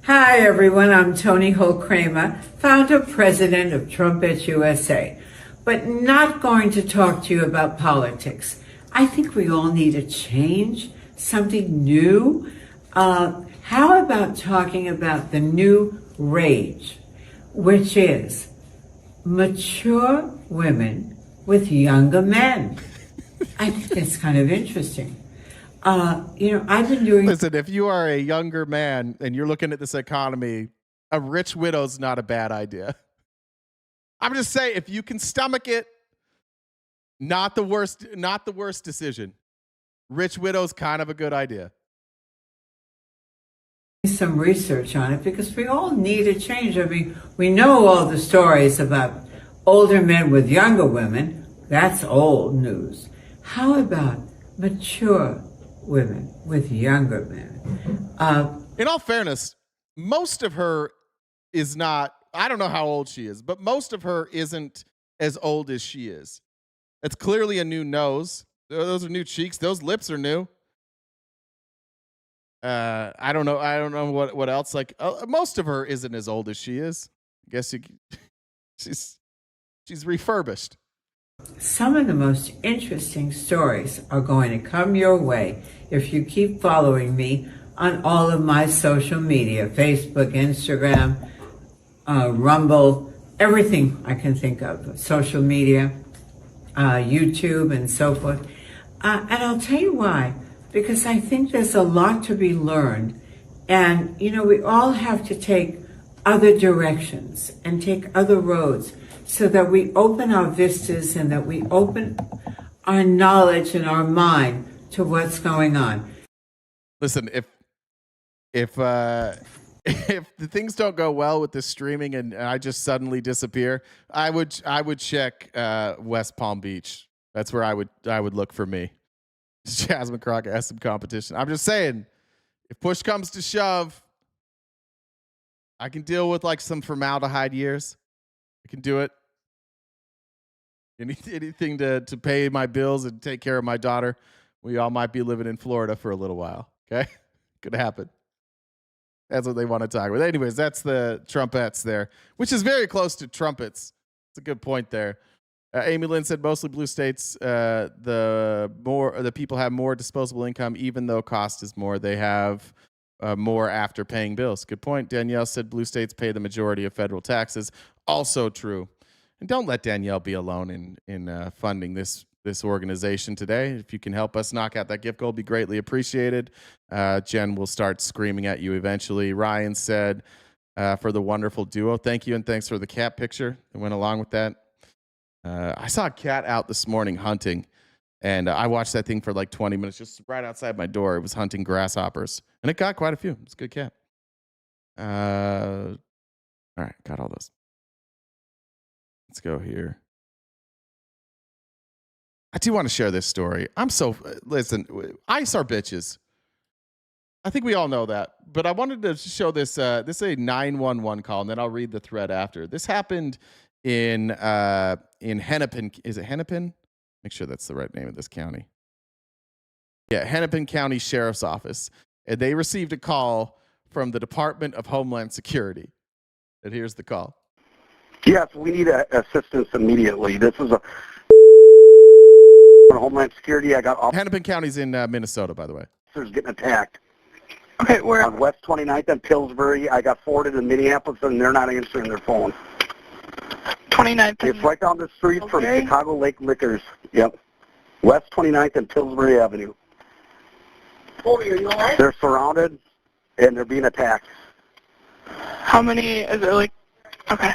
Hi, everyone. I'm Toni Holt Kramer, founder, president of Trumpets USA, but not going to talk to you about politics. I think we all need a change, something new. How about talking about the new rage, which is mature women with younger men? I think that's kind of interesting. I've been doing... Listen, if you are a younger man and you're looking at this economy, a rich widow's not a bad idea. I'm just saying, if you can stomach it, not the worst decision. Rich widow's kind of a good idea. Some research on it because we all need a change. I mean, we know all the stories about older men with younger women. That's old news. How about mature women with younger men? In all fairness, most of her is not, I don't know how old she is, but most of her isn't as old as she is. It's clearly a new nose. Those are new cheeks. Those lips are new. I don't know what else. Like most of her isn't as old as she is. I guess she's refurbished. Some of the most interesting stories are going to come your way if you keep following me on all of my social media, Facebook, Instagram, Rumble, everything I can think of, social media, YouTube, and so forth. And I'll tell you why, because I think there's a lot to be learned. And, you know, we all have to take other directions and take other roads so that we open our vistas and that we open our knowledge and our mind to what's going on. Listen, if if the things don't go well with the streaming and I just suddenly disappear, I would check West Palm Beach. That's where I would look for me. Jasmine Crockett has some competition. I'm just saying, if push comes to shove, I can deal with like some formaldehyde years. I can do it. Anything to pay my bills and take care of my daughter. We all might be living in Florida for a little while. Okay, could happen. That's what they want to talk about. Anyways, that's the Trumpettes there, which is very close to trumpets. It's a good point there. Amy Lynn said mostly blue states, the people have more disposable income, even though cost is more. They have more after paying bills. Good point. Danielle said blue states pay the majority of federal taxes. Also true. And don't let Danielle be alone in funding this organization today. If you can help us knock out that gift goal, be greatly appreciated. Jen will start screaming at you eventually. Ryan said for the wonderful duo, thank you, and thanks for the cat picture that went along with that. I saw a cat out this morning hunting, and I watched that thing for like 20 minutes, just right outside my door. It was hunting grasshoppers, and it got quite a few. It's a good cat. All right, got all those. Let's go here. I do want to share this story. Listen, ICE are bitches. I think we all know that, but I wanted to show this. This is a 911 call, and then I'll read the thread after. This happened in Hennepin. Is it Hennepin? Make sure that's the right name of this county. Yeah, Hennepin County Sheriff's Office. And they received a call from the Department of Homeland Security. And here's the call. Yes, we need assistance immediately. This is a Homeland Security. I got Hennepin County's in Minnesota, by the way. officers getting attacked. Okay, where? On West 29th and Pillsbury. I got forwarded in Minneapolis, and they're not answering their phone. 29th. It's right down the street from Chicago Lake Liquors. Yep. West 29th and Pillsbury Avenue. Colby, are you all right? They're surrounded, and they're being attacked. How many is it like? Okay.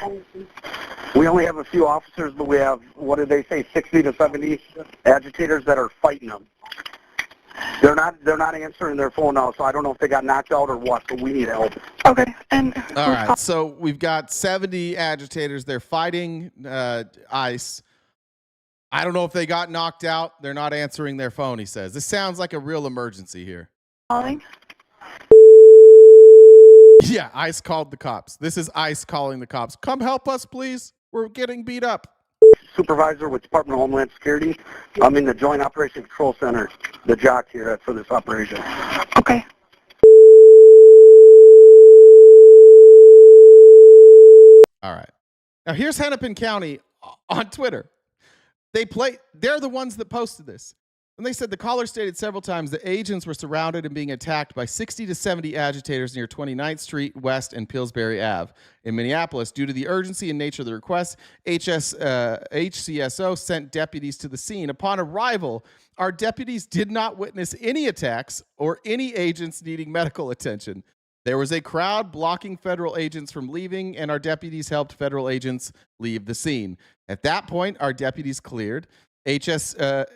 We only have a few officers, but we have, what did they say, 60 to 70 agitators that are fighting them. They're not answering their phone now, so I don't know if they got knocked out or what, but we need help. Okay. And all right, so we've got 70 agitators. They're fighting ICE. I don't know if they got knocked out. They're not answering their phone, he says. This sounds like a real emergency here. Calling? Yeah, ICE called the cops. This is ICE calling the cops. Come help us, please. We're getting beat up. Supervisor with Department of Homeland Security. I'm in the Joint Operation Control Center, the jock here for this operation. Okay. All right. Now here's Hennepin County on Twitter. They're the ones that posted this. And they said the caller stated several times that agents were surrounded and being attacked by 60 to 70 agitators near 29th Street West and Pillsbury Ave in Minneapolis. Due to the urgency and nature of the request, HCSO sent deputies to the scene. Upon arrival, our deputies did not witness any attacks or any agents needing medical attention. There was a crowd blocking federal agents from leaving, and our deputies helped federal agents leave the scene. At that point, our deputies cleared. HCSO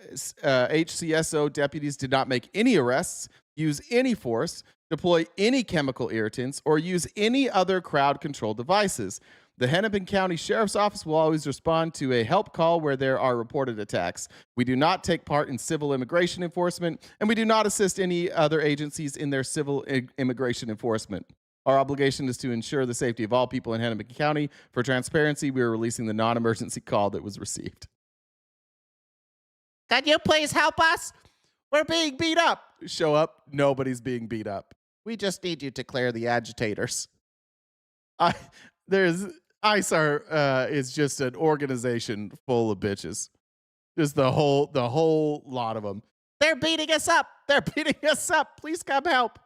deputies did not make any arrests, use any force, deploy any chemical irritants, or use any other crowd control devices. The Hennepin County Sheriff's Office will always respond to a help call where there are reported attacks. We do not take part in civil immigration enforcement, and we do not assist any other agencies in their civil immigration enforcement. Our obligation is to ensure the safety of all people in Hennepin County. For transparency, we are releasing the non-emergency call that was received. Can you please help us? We're being beat up. Show up. Nobody's being beat up. We just need you to clear the agitators. ICE is just an organization full of bitches. Just the whole lot of them. They're beating us up. They're beating us up. Please come help.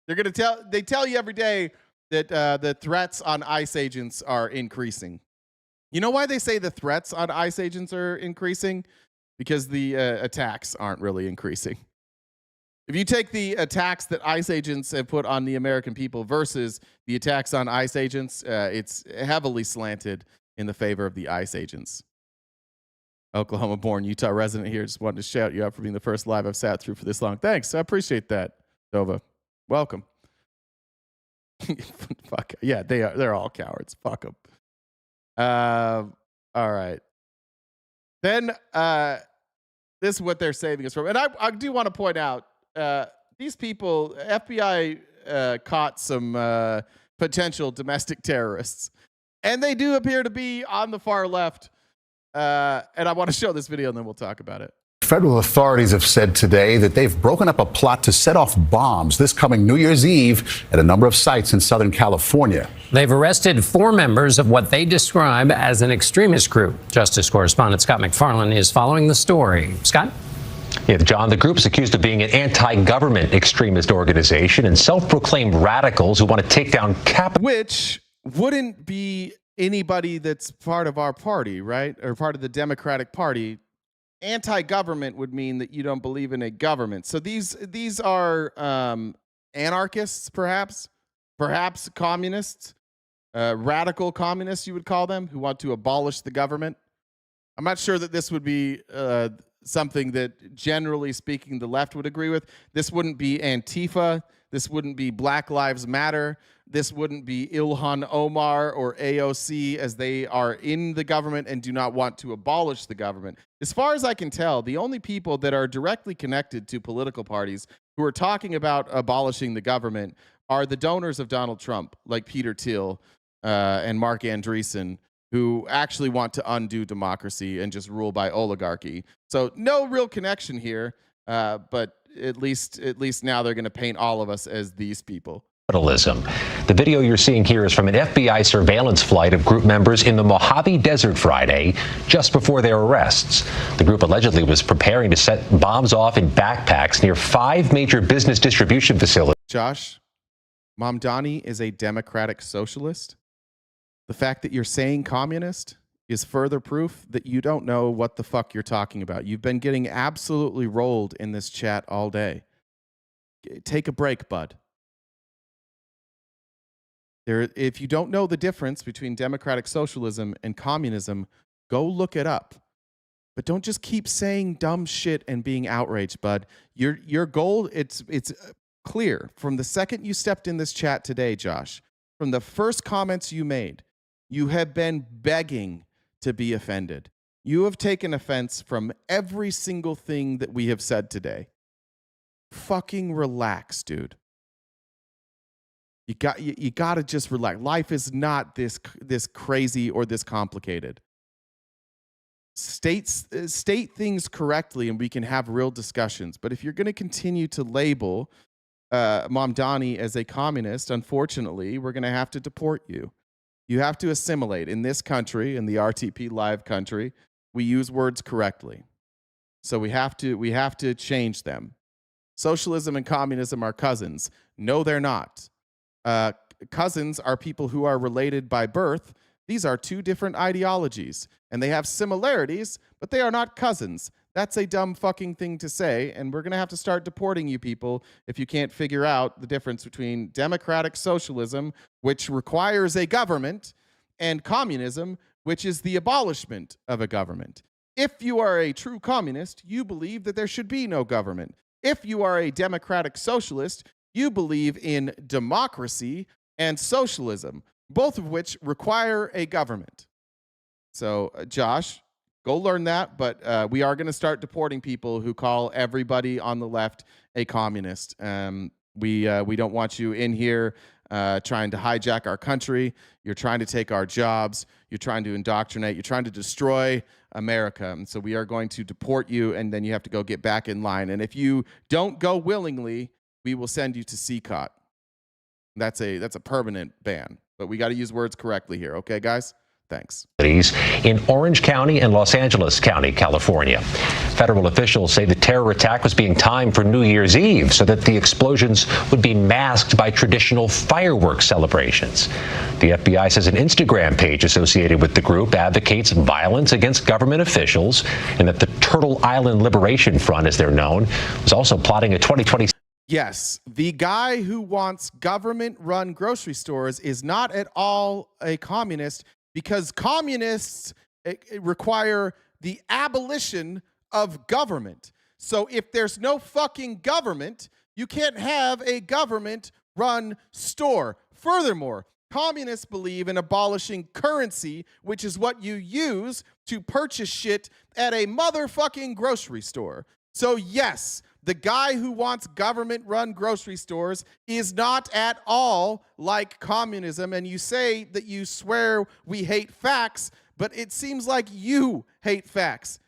They tell you every day that the threats on ICE agents are increasing. You know why they say the threats on ICE agents are increasing? Because the attacks aren't really increasing. If you take the attacks that ICE agents have put on the American people versus the attacks on ICE agents, it's heavily slanted in the favor of the ICE agents. Oklahoma-born Utah resident here. Just wanted to shout you out for being the first live I've sat through for this long. Thanks. I appreciate that, Dova. Welcome. Fuck. Yeah, they're all cowards. Fuck them. All right. Then this is what they're saving us from. And I do want to point out, these people, FBI caught some potential domestic terrorists. And they do appear to be on the far left. And I want to show this video and then we'll talk about it. Federal authorities have said today that they've broken up a plot to set off bombs this coming New Year's Eve at a number of sites in Southern California. They've arrested 4 members of what they describe as an extremist group. Justice correspondent Scott McFarlane is following the story. Scott? Yeah, John, the group's accused of being an anti-government extremist organization and self-proclaimed radicals who want to take down Capitol. Which wouldn't be anybody that's part of our party, right? Or part of the Democratic Party. Anti-government would mean that you don't believe in a government. So these are anarchists, perhaps communists, radical communists, you would call them, who want to abolish the government. I'm not sure that this would be something that, generally speaking, the left would agree with. This wouldn't be Antifa. This wouldn't be Black Lives Matter. This wouldn't be Ilhan Omar or AOC, as they are in the government and do not want to abolish the government. As far as I can tell, the only people that are directly connected to political parties who are talking about abolishing the government are the donors of Donald Trump, like Peter Thiel and Mark Andreessen, who actually want to undo democracy and just rule by oligarchy. So no real connection here, but at least now they're going to paint all of us as these people. Capitalism. The video you're seeing here is from an FBI surveillance flight of group members in the Mojave Desert Friday, just before their arrests. The group allegedly was preparing to set bombs off in backpacks near 5 major business distribution facilities. Josh, Mamdani is a democratic socialist. The fact that you're saying communist is further proof that you don't know what the fuck you're talking about. You've been getting absolutely rolled in this chat all day. Take a break, bud. If you don't know the difference between democratic socialism and communism, go look it up. But don't just keep saying dumb shit and being outraged, bud. Your goal, it's clear from the second you stepped in this chat today, Josh, from the first comments you made, you have been begging to be offended. You have taken offense from every single thing that we have said today. Fucking relax, dude. You got to just relax. Life is not this crazy or this complicated. State things correctly and we can have real discussions. But if you're going to continue to label Mamdani as a communist, unfortunately, we're going to have to deport you. You have to assimilate. In this country, in the RTP Live country, we use words correctly. So we have to change them. Socialism and communism are cousins. No, they're not. Cousins are people who are related by birth. These are 2 different ideologies, and they have similarities, but they are not cousins. That's a dumb fucking thing to say, and we're going to have to start deporting you people if you can't figure out the difference between democratic socialism, which requires a government, and communism, which is the abolishment of a government. If you are a true communist, you believe that there should be no government. If you are a democratic socialist, you believe in democracy and socialism, both of which require a government. So, Josh, go learn that, but we are going to start deporting people who call everybody on the left a communist. We don't want you in here trying to hijack our country. You're trying to take our jobs. You're trying to indoctrinate. You're trying to destroy America. And so we are going to deport you, and then you have to go get back in line. And if you don't go willingly, we will send you to CCOT. That's a permanent ban, but we got to use words correctly here. Okay, guys? Thanks. In Orange County and Los Angeles County, California. Federal officials say the terror attack was being timed for New Year's Eve so that the explosions would be masked by traditional fireworks celebrations. The FBI says an Instagram page associated with the group advocates violence against government officials, and that the Turtle Island Liberation Front, as they're known, was also plotting a 2020. Yes, the guy who wants government-run grocery stores is not at all a communist, because communists require the abolition of government. So if there's no fucking government, you can't have a government-run store. Furthermore, communists believe in abolishing currency, which is what you use to purchase shit at a motherfucking grocery store. So yes, the guy who wants government-run grocery stores is not at all like communism. And you say that you swear we hate facts, but it seems like you hate facts.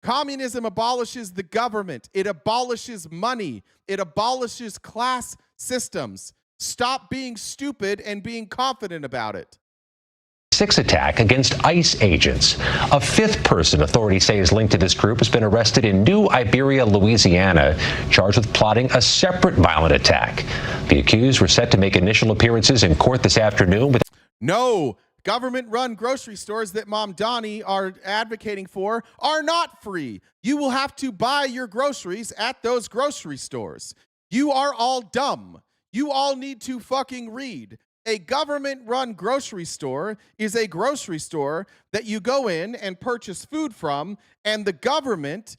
Communism abolishes the government. It abolishes money. It abolishes class systems. Stop being stupid and being confident about it. Attack against ICE agents. A fifth person authorities say is linked to this group has been arrested in New Iberia, Louisiana, charged with plotting a separate violent attack. The accused were set to make initial appearances in court this afternoon. No, government-run grocery stores that Mom Donnie are advocating for are not free. You will have to buy your groceries at those grocery stores. You are all dumb. You all need to fucking read. A government-run grocery store is a grocery store that you go in and purchase food from, and the government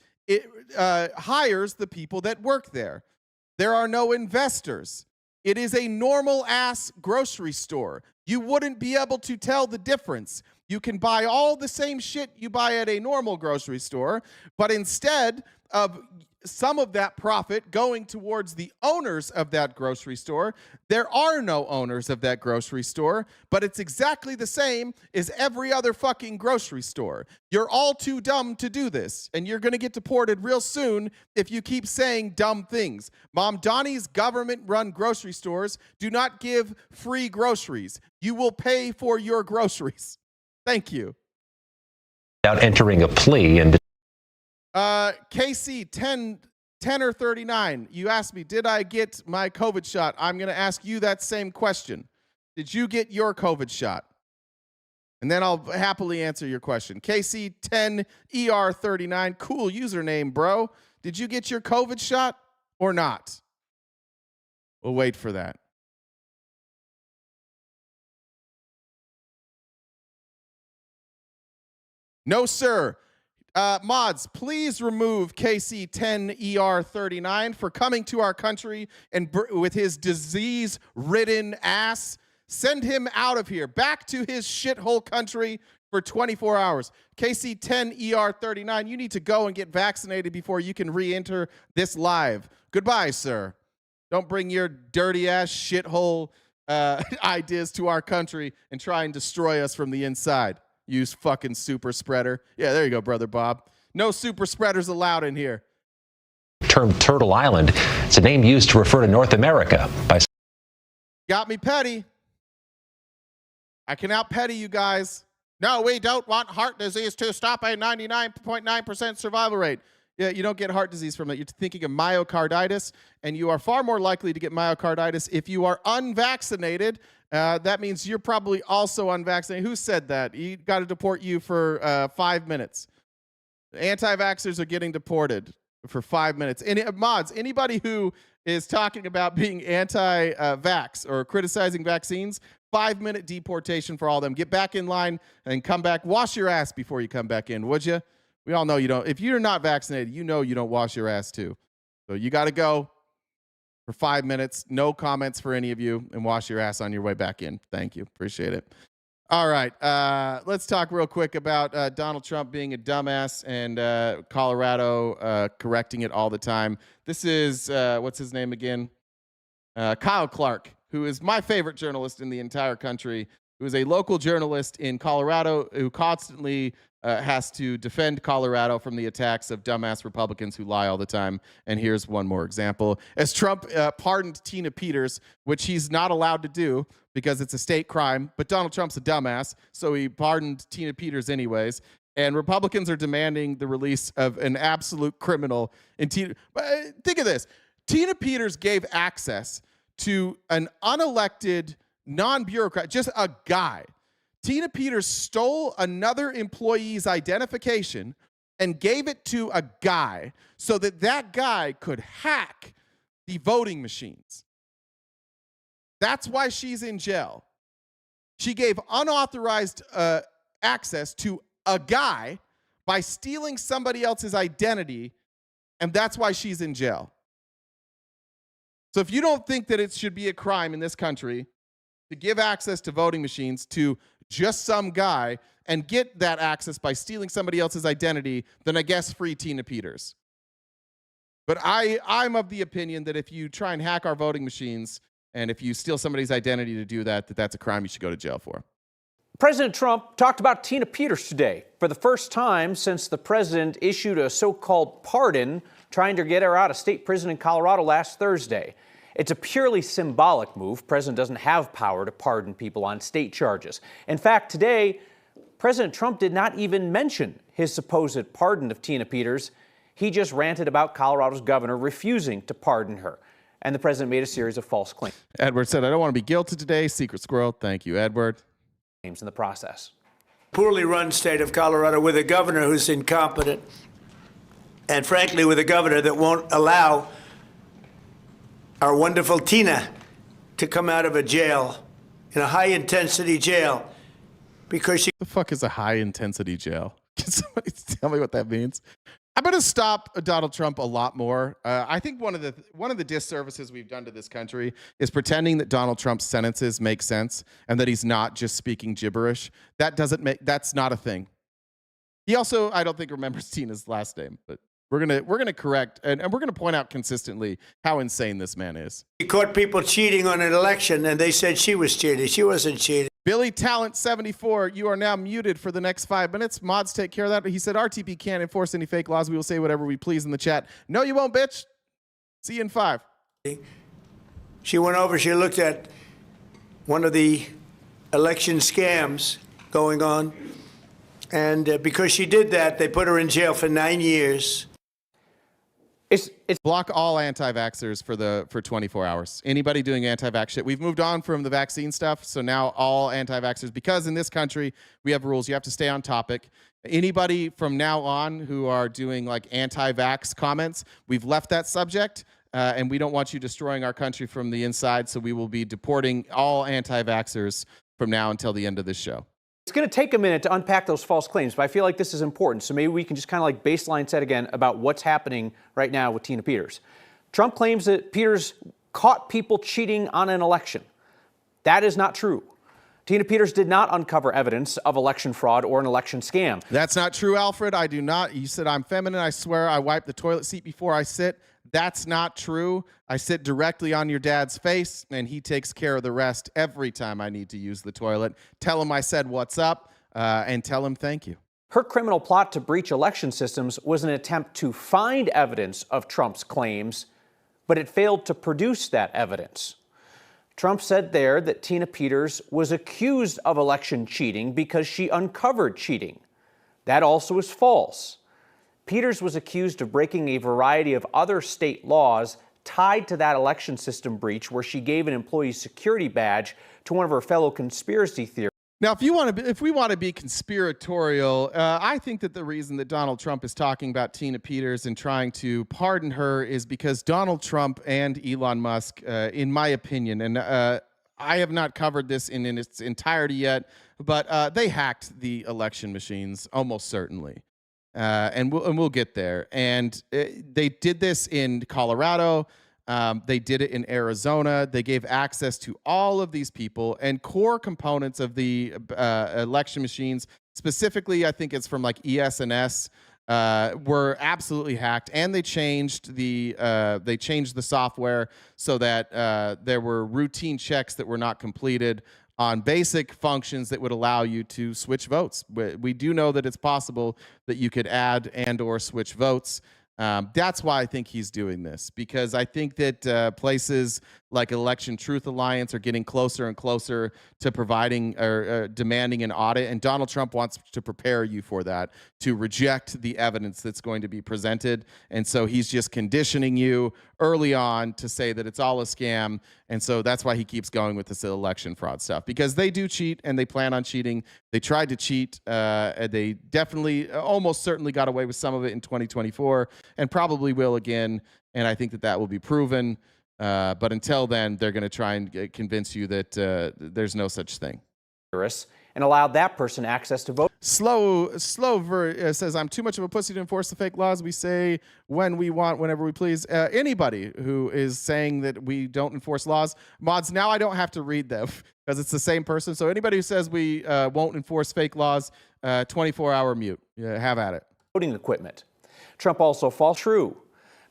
hires the people that work there. There are no investors. It is a normal-ass grocery store. You wouldn't be able to tell the difference. You can buy all the same shit you buy at a normal grocery store, but instead of some of that profit going towards the owners of that grocery store, there are no owners of that grocery store, but it's exactly the same as every other fucking grocery store. You're all too dumb to do this, and you're going to get deported real soon if you keep saying dumb things. Mom Donnie's government-run grocery stores do not give free groceries. You will pay for your groceries. Thank you. Without entering a plea and KC 10 or 39. You asked me, did I get my COVID shot? I'm going to ask you that same question. Did you get your COVID shot? And then I'll happily answer your question. KC 10 ER 39. Cool username, bro. Did you get your COVID shot or not? We'll wait for that. No, sir. Mods, please remove KC10ER39 for coming to our country and with his disease-ridden ass. Send him out of here, back to his shithole country for 24 hours. KC10ER39, you need to go and get vaccinated before you can re-enter this live. Goodbye, sir. Don't bring your dirty-ass shithole ideas to our country and try and destroy us from the inside. Use fucking super spreader. Yeah, there you go, Brother Bob. No super spreaders allowed in here. Term Turtle Island. It's a name used to refer to North America. Got me petty. I can out petty you guys. No, we don't want heart disease to stop a 99.9% survival rate. Yeah, you don't get heart disease from it. You're thinking of myocarditis, and you are far more likely to get myocarditis if you are unvaccinated. That means you're probably also unvaccinated. Who said that? You got to deport you for 5 minutes. Anti-vaxxers are getting deported for 5 minutes. Mods, anybody who is talking about being anti-vax or criticizing vaccines, 5-minute deportation for all of them. Get back in line and come back. Wash your ass before you come back in, would you? We all know you don't. If you're not vaccinated, you know you don't wash your ass too. So you got to go for 5 minutes. No comments for any of you, and wash your ass on your way back in. Thank you. Appreciate it. All right. Let's talk real quick about Donald Trump being a dumbass and Colorado correcting it all the time. This is, what's his name again? Kyle Clark, who is my favorite journalist in the entire country, who is a local journalist in Colorado who constantly has to defend Colorado from the attacks of dumbass Republicans who lie all the time. And here's one more example. As Trump pardoned Tina Peters, which he's not allowed to do because it's a state crime, but Donald Trump's a dumbass, so he pardoned Tina Peters anyways. And Republicans are demanding the release of an absolute criminal. Think of this. Tina Peters gave access to an unelected non-bureaucrat, just a guy. Tina Peters stole another employee's identification and gave it to a guy so that that guy could hack the voting machines. That's why she's in jail. She gave unauthorized access to a guy by stealing somebody else's identity, and that's why she's in jail. So if you don't think that it should be a crime in this country to give access to voting machines to just some guy and get that access by stealing somebody else's identity, then I guess free Tina Peters. But I'm of the opinion that if you try and hack our voting machines and if you steal somebody's identity to do that, that's a crime you should go to jail for. President Trump talked about Tina Peters today for the first time since the president issued a so-called pardon trying to get her out of state prison in Colorado last Thursday. It's a purely symbolic move. President doesn't have power to pardon people on state charges. In fact, today, President Trump did not even mention his supposed pardon of Tina Peters. He just ranted about Colorado's governor refusing to pardon her. And the president made a series of false claims. Edward said, I don't want to be guilty today. Secret squirrel. Thank you, Edward. In the process. Poorly run state of Colorado with a governor who's incompetent, and frankly, with a governor that won't allow our wonderful Tina to come out of a jail, in a high-intensity jail, because she... The fuck is a high-intensity jail? Can somebody tell me what that means? I'm going to stop Donald Trump a lot more. I think one of the disservices we've done to this country is pretending that Donald Trump's sentences make sense and that he's not just speaking gibberish. That's not a thing. He also, I don't think, remembers Tina's last name, but we're gonna correct and we're gonna point out consistently how insane this man is. He caught people cheating on an election, and they said she was cheating. She wasn't cheating. Billy Talent 74, you are now muted for the next 5 minutes. Mods take care of that. He said RTP can't enforce any fake laws. We will say whatever we please in the chat. No, you won't, bitch. See you in 5. She went over, she looked at one of the election scams going on, and because she did that, they put her in jail for 9 years. It's block all anti-vaxxers for 24 hours. Anybody doing anti-vax shit. We've moved on from the vaccine stuff, so now all anti-vaxxers, because in this country we have rules. You have to stay on topic. Anybody from now on who are doing like anti-vax comments, we've left that subject, and we don't want you destroying our country from the inside, so we will be deporting all anti-vaxxers from now until the end of this show. It's going to take a minute to unpack those false claims, but I feel like this is important. So maybe we can just kind of like baseline set again about what's happening right now with Tina Peters. Trump claims that Peters caught people cheating on an election. That is not true. Tina Peters did not uncover evidence of election fraud or an election scam. That's not true, Alfred. I do not. You said I'm feminine. I swear I wipe the toilet seat before I sit. That's not true. I sit directly on your dad's face, and he takes care of the rest every time I need to use the toilet. Tell him I said what's up, and tell him thank you. Her criminal plot to breach election systems was an attempt to find evidence of Trump's claims, but it failed to produce that evidence. Trump said there that Tina Peters was accused of election cheating because she uncovered cheating. That also is false. Peters was accused of breaking a variety of other state laws tied to that election system breach, where she gave an employee's security badge to one of her fellow conspiracy theorists. Now, if we want to be conspiratorial, I think that the reason that Donald Trump is talking about Tina Peters and trying to pardon her is because Donald Trump and Elon Musk, in my opinion, and I have not covered this in its entirety yet, but they hacked the election machines almost certainly. And we'll get there. And they did this in Colorado. They did it in Arizona. They gave access to all of these people, and core components of the election machines, specifically, I think it's from like ES&S, were absolutely hacked. And they changed the software so that there were routine checks that were not completed. on basic functions that would allow you to switch votes. We do know that it's possible that you could add and or switch votes. That's why I think he's doing this, because I think that places like Election Truth Alliance are getting closer and closer to providing or demanding an audit, and Donald Trump wants to prepare you for that, to reject the evidence that's going to be presented. And so he's just conditioning you early on to say that it's all a scam. And so that's why he keeps going with this election fraud stuff, because they do cheat and they plan on cheating. They tried to cheat. They definitely, almost certainly got away with some of it in 2024 and probably will again. And I think that that will be proven. But until then, they're going to try and convince you that there's no such thing. And allowed that person access to vote. Slow says, I'm too much of a pussy to enforce the fake laws. We say when we want, whenever we please. Anybody who is saying that we don't enforce laws, mods, now I don't have to read them because it's the same person. So anybody who says we won't enforce fake laws, 24-hour mute. Have at it. Voting equipment. Trump also falls true.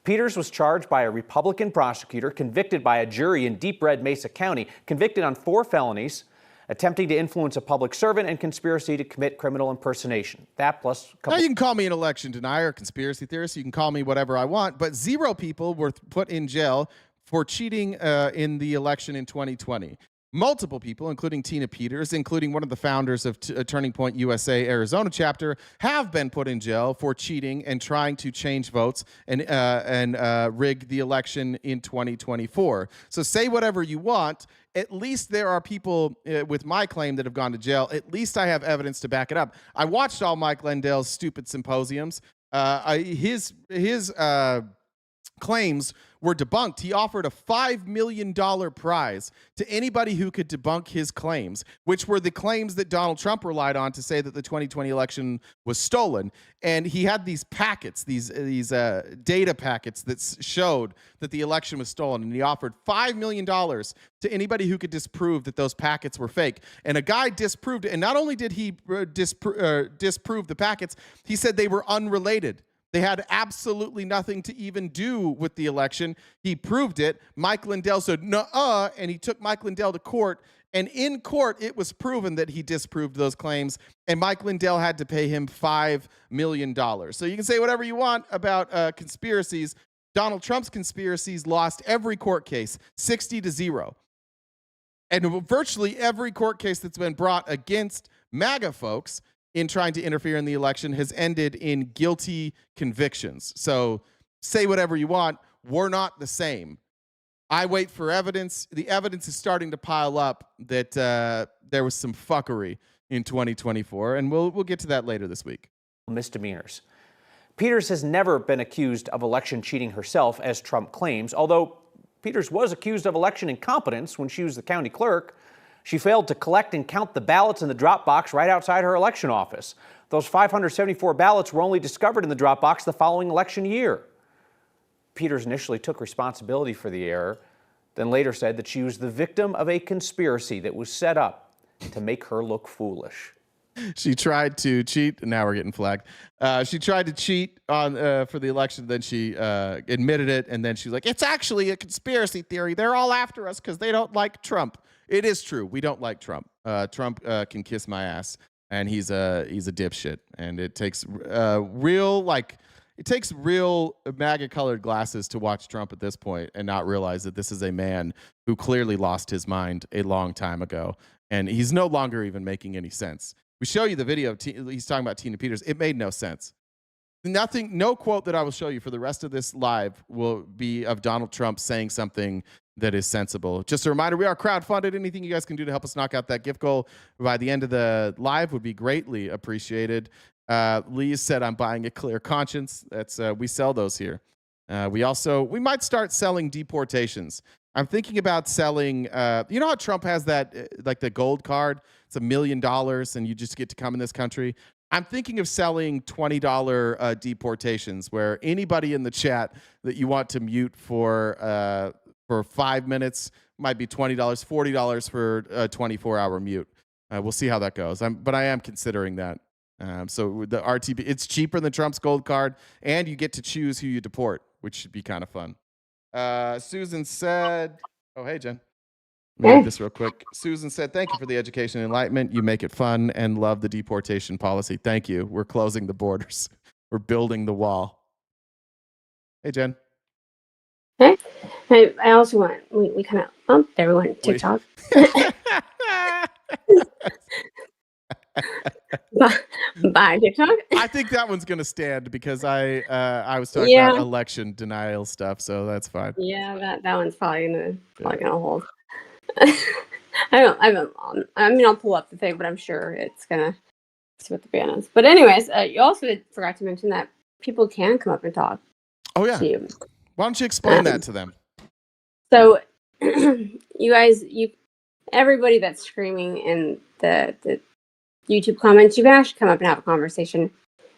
Peters was charged by a Republican prosecutor, convicted by a jury in Deep Red Mesa County, convicted on 4 felonies, attempting to influence a public servant and conspiracy to commit criminal impersonation. That plus now you can call me an election denier, conspiracy theorist. You can call me whatever I want, but 0 people were put in jail for cheating in the election in 2020. Multiple people, including Tina Peters, including one of the founders of Turning Point USA Arizona chapter, have been put in jail for cheating and trying to change votes and rig the election in 2024. So say whatever you want. At least there are people with my claim that have gone to jail. At least I have evidence to back it up. I watched all Mike Lindell's stupid symposiums. His claims were debunked. He offered a $5 million prize to anybody who could debunk his claims, which were the claims that Donald Trump relied on to say that the 2020 election was stolen. And he had these packets, these data packets that showed that the election was stolen. And he offered $5 million to anybody who could disprove that those packets were fake. And a guy disproved it. And not only did he disprove the packets, he said they were unrelated. They had absolutely nothing to even do with the election. He proved it. Mike Lindell said, nuh-uh, and he took Mike Lindell to court. And in court, it was proven that he disproved those claims, and Mike Lindell had to pay him $5 million. So you can say whatever you want about conspiracies. Donald Trump's conspiracies lost every court case, 60-0. And virtually every court case that's been brought against MAGA folks in trying to interfere in the election has ended in guilty convictions. So say whatever you want. We're not the same. I wait for evidence. The evidence is starting to pile up that there was some fuckery in 2024, and we'll get to that later this week. Misdemeanors. Peters has never been accused of election cheating herself, as Trump claims, although Peters was accused of election incompetence when she was the county clerk. She failed to collect and count the ballots in the drop box right outside her election office. Those 574 ballots were only discovered in the drop box the following election year. Peters initially took responsibility for the error, then later said that she was the victim of a conspiracy that was set up to make her look foolish. She tried to cheat. Now we're getting flagged. She tried to cheat on for the election. Then she admitted it. And then she's like, it's actually a conspiracy theory. They're all after us because they don't like Trump. It is true. We don't like Trump. Trump can kiss my ass, and he's a dipshit. And it takes real MAGA-colored glasses to watch Trump at this point and not realize that this is a man who clearly lost his mind a long time ago, and he's no longer even making any sense. We show you the video of he's talking about Tina Peters. It made no sense. No quote that I will show you for the rest of this live will be of Donald Trump saying something that is sensible. Just a reminder, we are crowdfunded. Anything you guys can do to help us knock out that gift goal by the end of the live would be greatly appreciated. Lee said, I'm buying a clear conscience. That's we sell those here. We might start selling deportations. I'm thinking about selling, you know how Trump has that, like the gold card? It's $1 million and you just get to come in this country. I'm thinking of selling $20 deportations, where anybody in the chat that you want to mute for 5 minutes might be $20, $40 for a 24-hour mute. We'll see how that goes. But I am considering that. So the RTP, it's cheaper than Trump's gold card, and you get to choose who you deport, which should be kind of fun. Susan said, oh, hey, Jen. Let me read this real quick. Susan said, thank you for the education and enlightenment. You make it fun and love the deportation policy. Thank you. We're closing the borders. We're building the wall. Hey, Jen. Hey, I also want, we kind of bumped everyone to TikTok. Bye, TikTok. I think that one's going to stand because I was talking about election denial stuff, so that's fine. Yeah, that one's probably gonna hold. I'll pull up the thing, but I'm sure it's gonna see what the ban is. But anyways, you also forgot to mention that people can come up and talk. Oh yeah. To you. Why don't you explain that to them? So, you guys, everybody that's screaming in the YouTube comments, you can actually come up and have a conversation.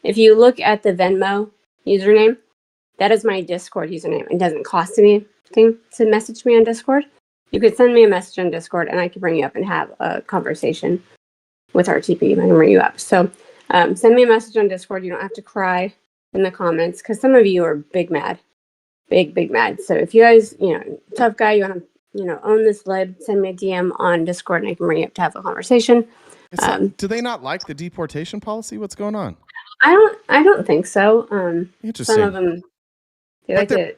If you look at the Venmo username, that is my Discord username. It doesn't cost anything to message me on Discord. You could send me a message on Discord and I can bring you up and have a conversation with RTP. I can bring you up. So send me a message on Discord. You don't have to cry in the comments because some of you are big mad. Big mad. So if you guys, tough guy, you want to, own this lib, send me a DM on Discord and I can bring you up to have a conversation. Do they not like the deportation policy? What's going on? I don't think so. Interesting. Some of them,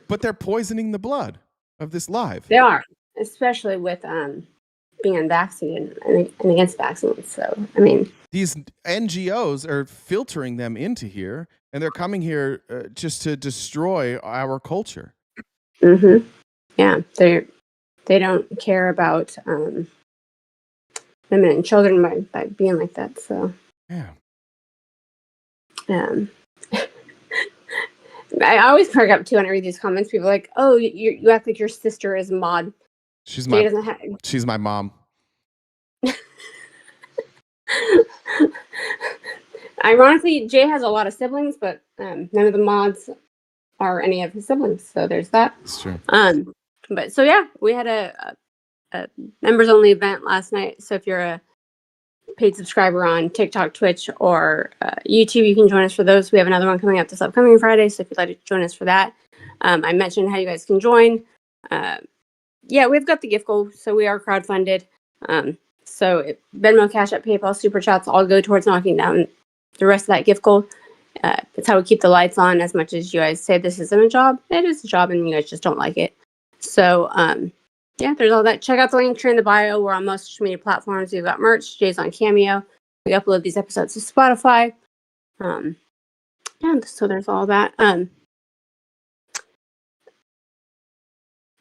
but they're poisoning the blood of this live. They are, especially with being unvaccinated and against vaccines. So, I mean, these NGOs are filtering them into here, and they're coming here just to destroy our culture. Mm-hmm. Yeah, they don't care about women and children by being like that. So, yeah. I always crack up too when I read these comments. People are like, "Oh, you act like your sister is mod." She's my mom. Ironically, Jay has a lot of siblings, but none of the mods are any of his siblings. So there's that. That's true. But so yeah, we had a members only event last night. So if you're a paid subscriber on TikTok, Twitch, or YouTube, you can join us for those. We have another one coming up this upcoming Friday. So if you'd like to join us for that, I mentioned how you guys can join. Yeah, we've got the gift goal, so we are crowdfunded. So Venmo, Cash App, PayPal, Super Chats all go towards knocking down the rest of that gift goal. It's how we keep the lights on. As much as you guys say this isn't a job, it is a job, and you guys just don't like it. So yeah, there's all that. Check out the link tree in the bio. We're on most social media platforms. We've got merch. Jay's on Cameo. We upload these episodes to Spotify. Yeah, so there's all that.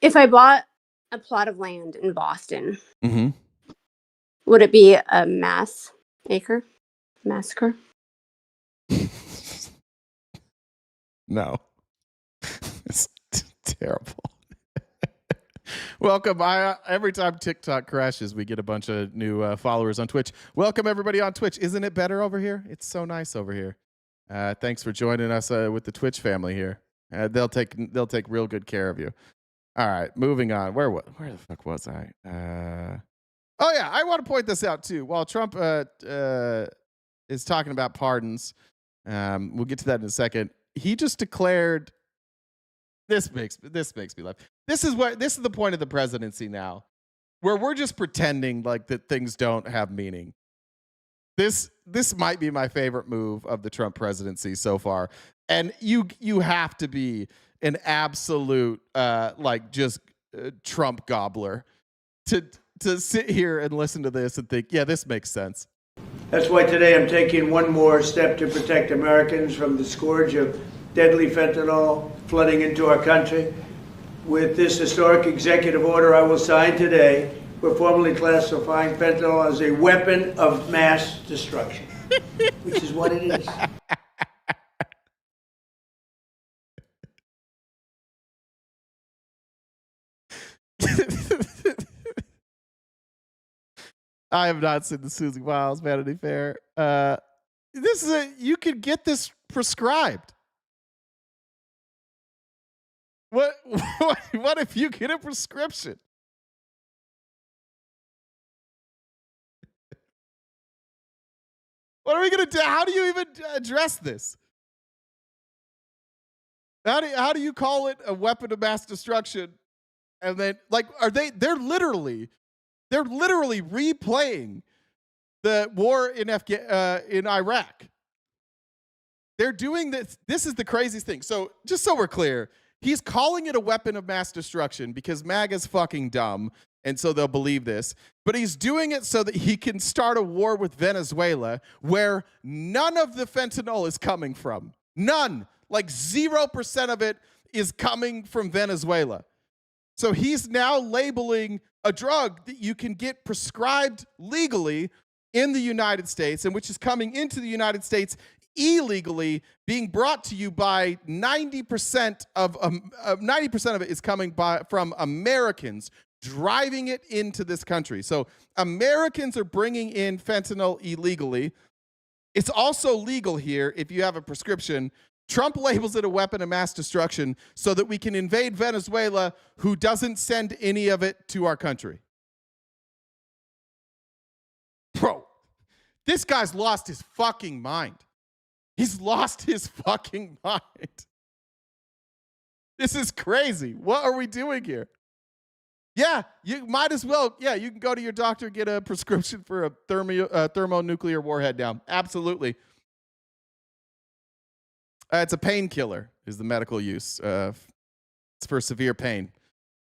If I bought a plot of land in Boston, would it be a massacre? No. It's terrible. Welcome. Every time TikTok crashes, we get a bunch of new followers on Twitch. Welcome everybody on Twitch. Isn't it better over here? It's so nice over here. Thanks for joining us with the Twitch family here. They'll take real good care of you. All right, moving on. Where the fuck was I? Oh yeah, I want to point this out too. While Trump is talking about pardons, we'll get to that in a second. He just declared. This makes me laugh. This is the point of the presidency now, where we're just pretending like that things don't have meaning. This might be my favorite move of the Trump presidency so far, and you have to be an absolute Trump gobbler to sit here and listen to this and think, yeah, this makes sense. That's why today I'm taking one more step to protect Americans from the scourge of deadly fentanyl flooding into our country. With this historic executive order I will sign today, we're formally classifying fentanyl as a weapon of mass destruction, which is what it is. I have not seen the Susie Wiles Vanity Fair. You could get this prescribed. What if you get a prescription? What are we gonna do? How do you even address this? How do you call it a weapon of mass destruction? And then they're literally They're literally replaying the war in Iraq. They're doing this. This is the craziest thing. So just so we're clear, he's calling it a weapon of mass destruction because MAGA's fucking dumb, and so they'll believe this. But he's doing it so that he can start a war with Venezuela, where none of the fentanyl is coming from. None. Like 0% of it is coming from Venezuela. So he's now labeling a drug that you can get prescribed legally in the United States, and which is coming into the United States illegally, being brought to you by 90% of it is coming from Americans driving it into this country. So Americans are bringing in fentanyl illegally. It's also legal here if you have a prescription. Trump labels it a weapon of mass destruction so that we can invade Venezuela, who doesn't send any of it to our country. Bro, this guy's lost his fucking mind. He's lost his fucking mind. This is crazy. What are we doing here? Yeah, you might as well. Yeah, you can go to your doctor, get a prescription for a thermonuclear warhead now. Absolutely. It's a painkiller is the medical use. It's for severe pain.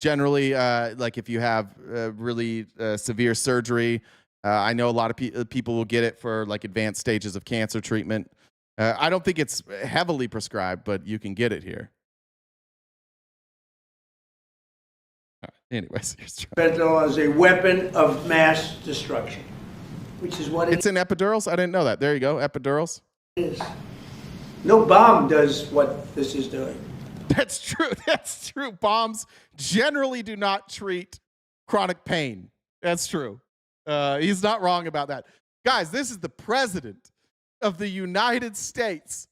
Generally, like if you have really severe surgery, I know a lot of people will get it for like advanced stages of cancer treatment. I don't think it's heavily prescribed, but you can get it here. Anyways, fentanyl as a weapon of mass destruction, which is what it's in epidurals. I didn't know that. There you go, epidurals. It is. No bomb does what this is doing. That's true. That's true. Bombs generally do not treat chronic pain. That's true. He's not wrong about that. Guys, this is the president of the United States.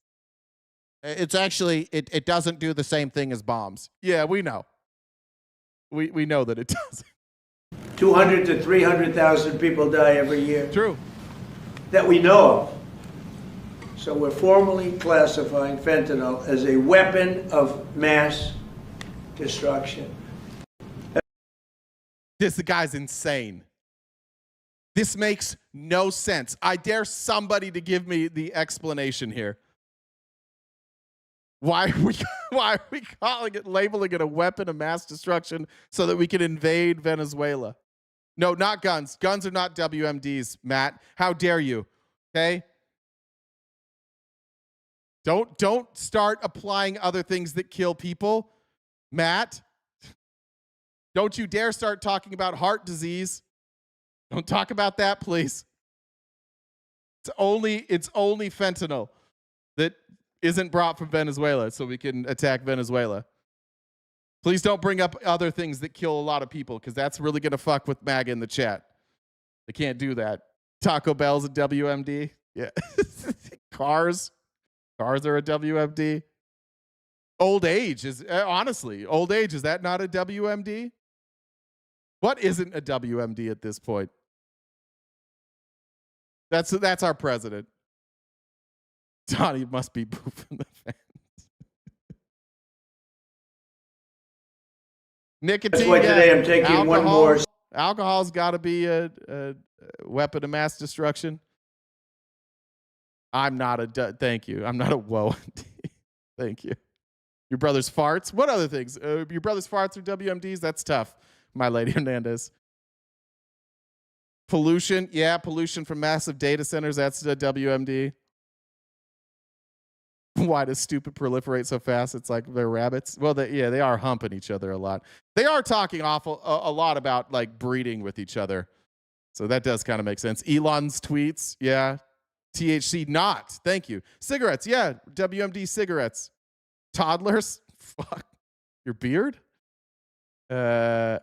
It's actually, it doesn't do the same thing as bombs. Yeah, we know. We know that it doesn't. 200 to 300,000 people die every year. True. That we know of. So we're formally classifying fentanyl as a weapon of mass destruction. This guy's insane. This makes no sense. I dare somebody to give me the explanation here. Why are we calling it, labeling it a weapon of mass destruction so that we can invade Venezuela? No, not guns. Guns are not WMDs, Matt. How dare you? Okay? Don't start applying other things that kill people, Matt. Don't you dare start talking about heart disease. Don't talk about that, please. It's only fentanyl that isn't brought from Venezuela so we can attack Venezuela. Please don't bring up other things that kill a lot of people, because that's really going to fuck with MAGA in the chat. They can't do that. Taco Bell's a WMD. Yeah. Cars are a WMD. Old age is, honestly, old age, is that not a WMD? What isn't a WMD at this point? That's our president. Donnie must be pooping the fence. Nicotine. That's why today I'm taking one more. Alcohol's got to be a weapon of mass destruction. I'm not a. Thank you. I'm not a whoa. Thank you. Your brother's farts. What other things? Your brother's farts are WMDs. That's tough, my lady Hernandez. Pollution. Yeah, pollution from massive data centers. That's a WMD. Why does stupid proliferate so fast? It's like they're rabbits. Well, they are humping each other a lot. They are talking a lot about like breeding with each other. So that does kind of make sense. Elon's tweets. Yeah. THC not. Thank you. Cigarettes. Yeah. WMD cigarettes. Toddlers. Fuck. Your beard? Yeah.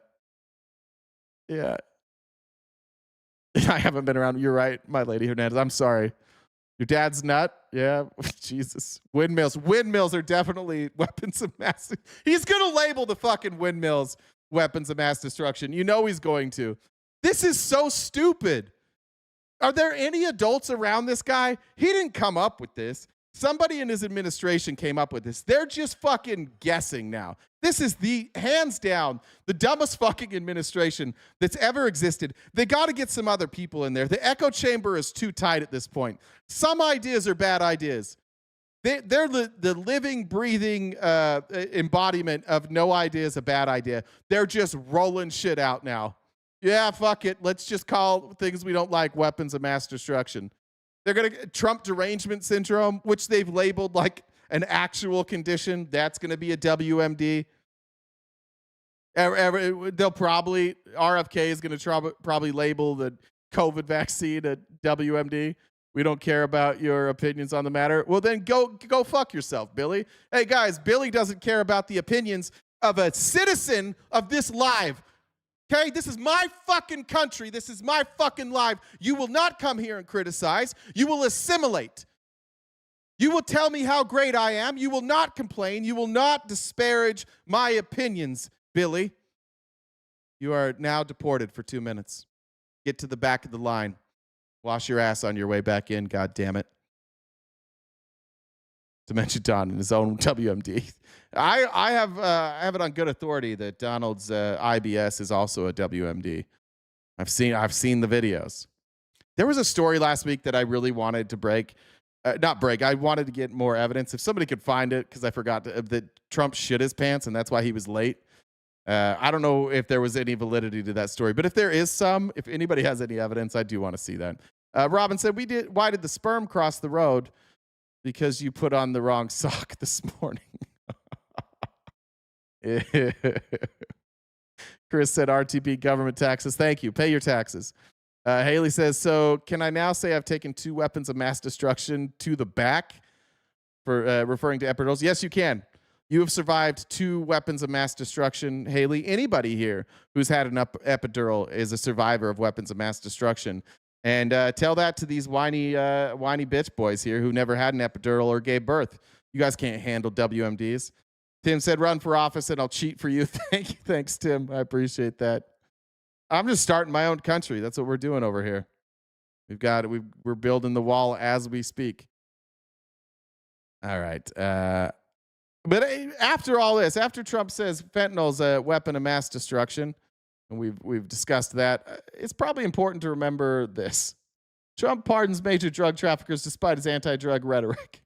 I haven't been around. You're right, my lady Hernandez. I'm sorry. Your dad's nut? Yeah. Jesus. Windmills. Windmills are definitely weapons of mass. He's going to label the fucking windmills weapons of mass destruction. You know he's going to. This is so stupid. Are there any adults around this guy? He didn't come up with this. Somebody in his administration came up with this. They're just fucking guessing now. This is the, hands down, the dumbest fucking administration that's ever existed. They got to get some other people in there. The echo chamber is too tight at this point. Some ideas are bad ideas. They're the living, breathing embodiment of no idea is a bad idea. They're just rolling shit out now. Yeah, fuck it. Let's just call things we don't like weapons of mass destruction. They're going to Trump derangement syndrome, which they've labeled like an actual condition. That's going to be a WMD. They'll probably, RFK is going to probably label the COVID vaccine a WMD. We don't care about your opinions on the matter. Well, then go fuck yourself, Billy. Hey, guys, Billy doesn't care about the opinions of a citizen of this live. Okay, this is my fucking country. This is my fucking life. You will not come here and criticize. You will assimilate. You will tell me how great I am. You will not complain. You will not disparage my opinions, Billy. You are now deported for 2 minutes. Get to the back of the line. Wash your ass on your way back in, God damn it. To mention Don in his own WMD. I have it on good authority that Donald's IBS is also a WMD. I've seen the videos. There was a story last week that I really wanted to break. Not break. I wanted to get more evidence. If somebody could find it, because I forgot that Trump shit his pants and that's why he was late. I don't know if there was any validity to that story, but if there is some, if anybody has any evidence, I do want to see that. Robin said, why did the sperm cross the road? Because you put on the wrong sock this morning. Chris said RTP government taxes. Thank you. Pay your taxes. Haley says, so can I now say I've taken 2 weapons of mass destruction to the back for referring to epidurals? Yes, you can. You have survived 2 weapons of mass destruction, Haley. Anybody here who's had an epidural is a survivor of weapons of mass destruction. And tell that to these whiny bitch boys here who never had an epidural or gave birth. You guys can't handle WMDs. Tim said, run for office and I'll cheat for you. Thanks, Tim. I appreciate that. I'm just starting my own country. That's what we're doing over here. We're building the wall as we speak. All right. But after all this, after Trump says fentanyl's a weapon of mass destruction, and we've discussed that, it's probably important to remember this. Trump pardons major drug traffickers despite his anti-drug rhetoric.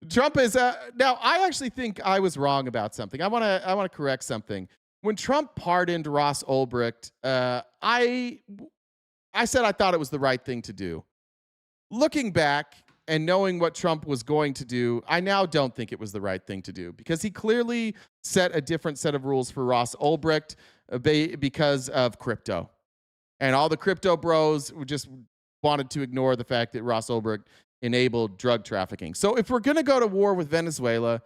Trump is now. I actually think I was wrong about something. I want to correct something. When Trump pardoned Ross Ulbricht, I said I thought it was the right thing to do. Looking back and knowing what Trump was going to do, I now don't think it was the right thing to do because he clearly set a different set of rules for Ross Ulbricht because of crypto. And all the crypto bros just wanted to ignore the fact that Ross Ulbricht enabled drug trafficking. So if we're going to go to war with Venezuela,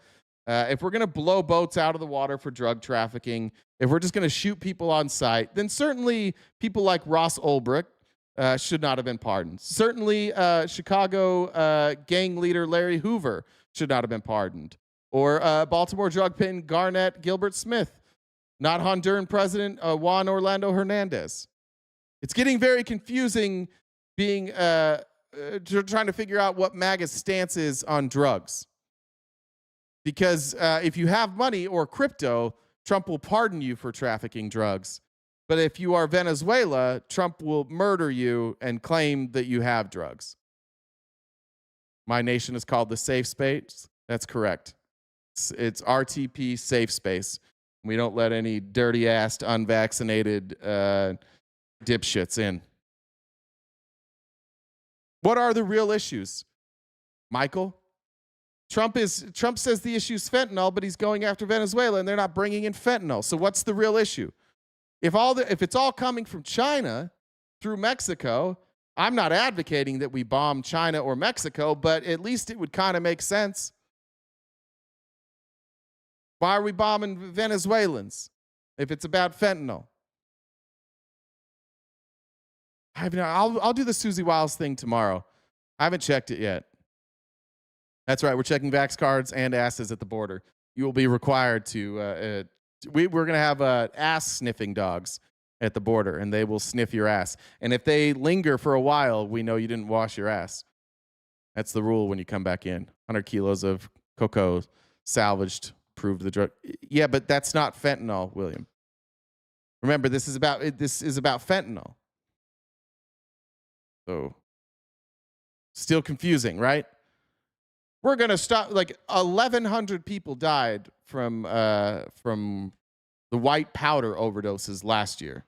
if we're going to blow boats out of the water for drug trafficking, if we're just going to shoot people on sight, then certainly people like Ross Ulbricht should not have been pardoned. Certainly Chicago gang leader Larry Hoover should not have been pardoned. Or Baltimore drug pin Garnett Gilbert Smith, not Honduran President Juan Orlando Hernandez. It's getting very confusing being trying to figure out what MAGA's stance is on drugs. Because if you have money or crypto, Trump will pardon you for trafficking drugs. But if you are Venezuela, Trump will murder you and claim that you have drugs. My nation is called the safe space. That's correct. It's RTP safe space. We don't let any dirty-assed, unvaccinated dipshits in. What are the real issues, Michael? Trump says the issue is fentanyl, but he's going after Venezuela, and they're not bringing in fentanyl. So what's the real issue? If it's all coming from China through Mexico, I'm not advocating that we bomb China or Mexico, but at least it would kind of make sense. Why are we bombing Venezuelans if it's about fentanyl? I'll do the Susie Wiles thing tomorrow. I haven't checked it yet. That's right. We're checking vax cards and asses at the border. You will be required to. We're going to have ass sniffing dogs at the border, and they will sniff your ass. And if they linger for a while, we know you didn't wash your ass. That's the rule when you come back in. 100 kilos of cocoa salvaged, proved the drug. Yeah, but that's not fentanyl, William. Remember, this is about fentanyl. So, still confusing, right? We're gonna stop. Like 1,100 people died from the white powder overdoses last year.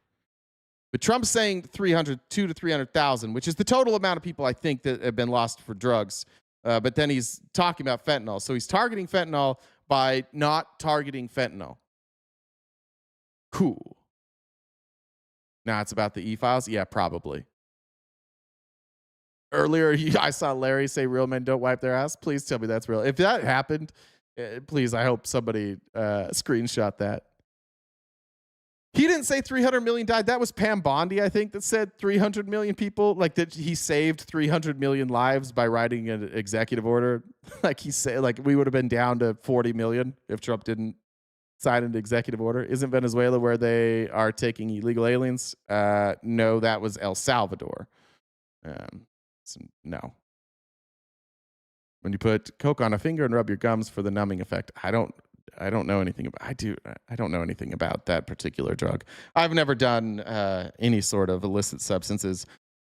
But Trump's saying 200 to 300,000, which is the total amount of people I think that have been lost for drugs. But then he's talking about fentanyl. So he's targeting fentanyl by not targeting fentanyl. Cool. Now it's about the e-files? Yeah, probably. Earlier, I saw Larry say real men don't wipe their ass. Please tell me that's real. If that happened, please, I hope somebody screenshot that. He didn't say 300 million died. That was Pam Bondi, I think, that said 300 million people. Like that he saved 300 million lives by writing an executive order. Like he said, like we would have been down to 40 million if Trump didn't sign an executive order. Isn't Venezuela where they are taking illegal aliens? No, that was El Salvador. No. When you put Coke on a finger and rub your gums for the numbing effect, I don't know anything about. I don't know anything about that particular drug. I've never done any sort of illicit substances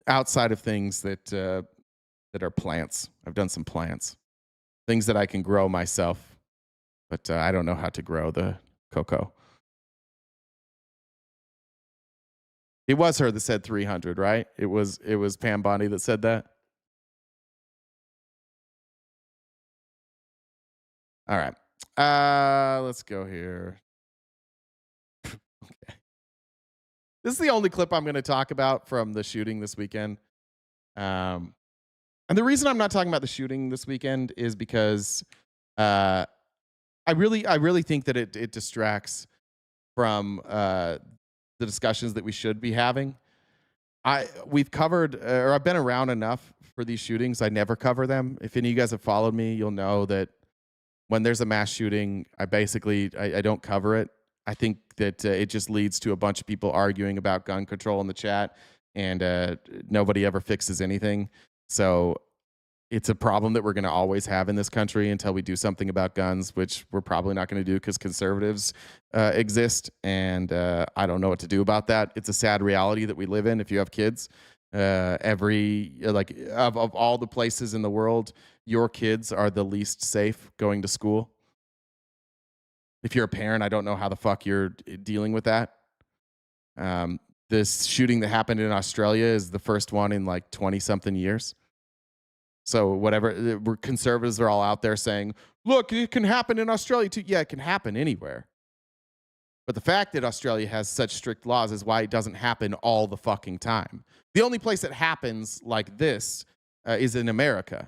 outside of things that are plants. I've done some plants, things that I can grow myself, but I don't know how to grow the cocoa. It was her that said 300, right? It was Pam Bondi that said that. All right. Let's go here. Okay. This is the only clip I'm going to talk about from the shooting this weekend. And the reason I'm not talking about the shooting this weekend is because I really think that it distracts from the discussions that we should be having. We've covered, or I've been around enough for these shootings. I never cover them. If any of you guys have followed me, you'll know that when there's a mass shooting, I don't cover it. I think that it just leads to a bunch of people arguing about gun control in the chat, and nobody ever fixes anything. So it's a problem that we're going to always have in this country until we do something about guns, which we're probably not going to do because conservatives exist, and I don't know what to do about that. It's a sad reality that we live in. If you have kids, of all the places in the world, your kids are the least safe going to school. If you're a parent, I don't know how the fuck you're dealing with that. This shooting that happened in Australia is the first one in like 20-something years. So whatever, conservatives are all out there saying, look, it can happen in Australia too. Yeah, it can happen anywhere. But the fact that Australia has such strict laws is why it doesn't happen all the fucking time. The only place that happens like this is in America.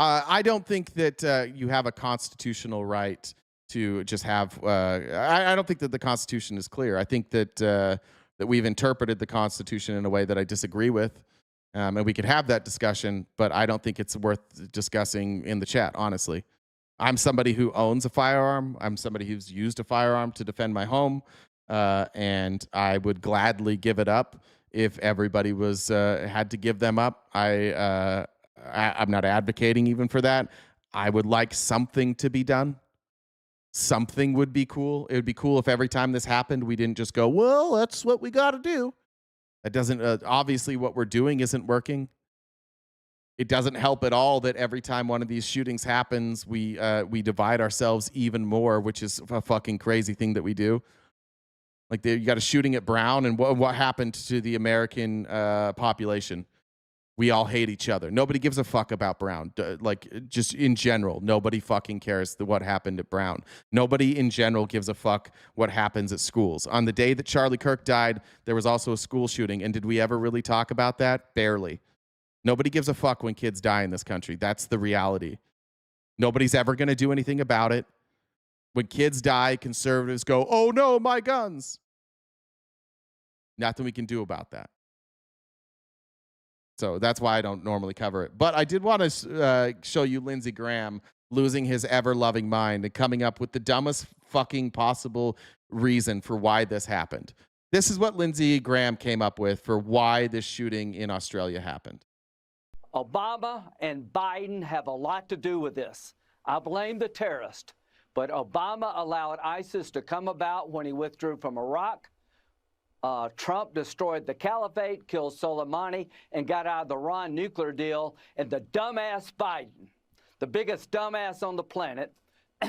I don't think that you have a constitutional right to just have. I don't think that the Constitution is clear. I think that we've interpreted the Constitution in a way that I disagree with, and we could have that discussion. But I don't think it's worth discussing in the chat. Honestly, I'm somebody who owns a firearm. I'm somebody who's used a firearm to defend my home, and I would gladly give it up if everybody was had to give them up. I'm not advocating even for that. I would like something to be done. Something would be cool. It would be cool if every time this happened, we didn't just go, well, that's what we got to do. That doesn't, obviously what we're doing isn't working. It doesn't help at all that every time one of these shootings happens, we divide ourselves even more, which is a fucking crazy thing that we do. Like you got a shooting at Brown, and what happened to the American population? We all hate each other. Nobody gives a fuck about Brown. Like, just in general, nobody fucking cares what happened at Brown. Nobody in general gives a fuck what happens at schools. On the day that Charlie Kirk died, there was also a school shooting. And did we ever really talk about that? Barely. Nobody gives a fuck when kids die in this country. That's the reality. Nobody's ever going to do anything about it. When kids die, conservatives go, oh no, my guns. Nothing we can do about that. So that's why I don't normally cover it. But I did want to show you Lindsey Graham losing his ever-loving mind and coming up with the dumbest fucking possible reason for why this happened. This is what Lindsey Graham came up with for why this shooting in Australia happened. Obama and Biden have a lot to do with this. I blame the terrorist, but Obama allowed ISIS to come about when he withdrew from Iraq. Trump destroyed the caliphate, killed Soleimani, and got out of the Iran nuclear deal. And the dumbass Biden, the biggest dumbass on the planet,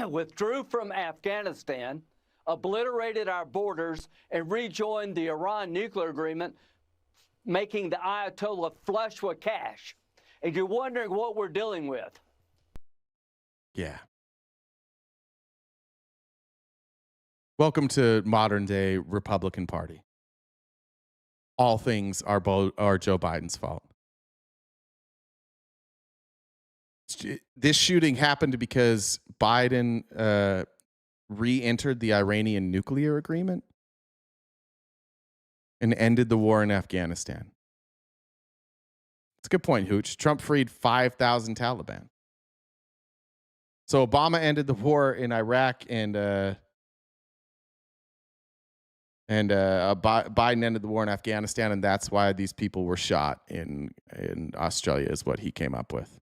withdrew from Afghanistan, obliterated our borders, and rejoined the Iran nuclear agreement, making the Ayatollah flush with cash. And you're wondering what we're dealing with. Yeah. Welcome to modern day Republican Party. All things are Joe Biden's fault. This shooting happened because Biden re-entered the Iranian nuclear agreement and ended the war in Afghanistan. It's a good point, Hooch. Trump freed 5,000 Taliban. So Obama ended the war in Iraq, and Biden ended the war in Afghanistan, and that's why these people were shot in Australia, is what he came up with.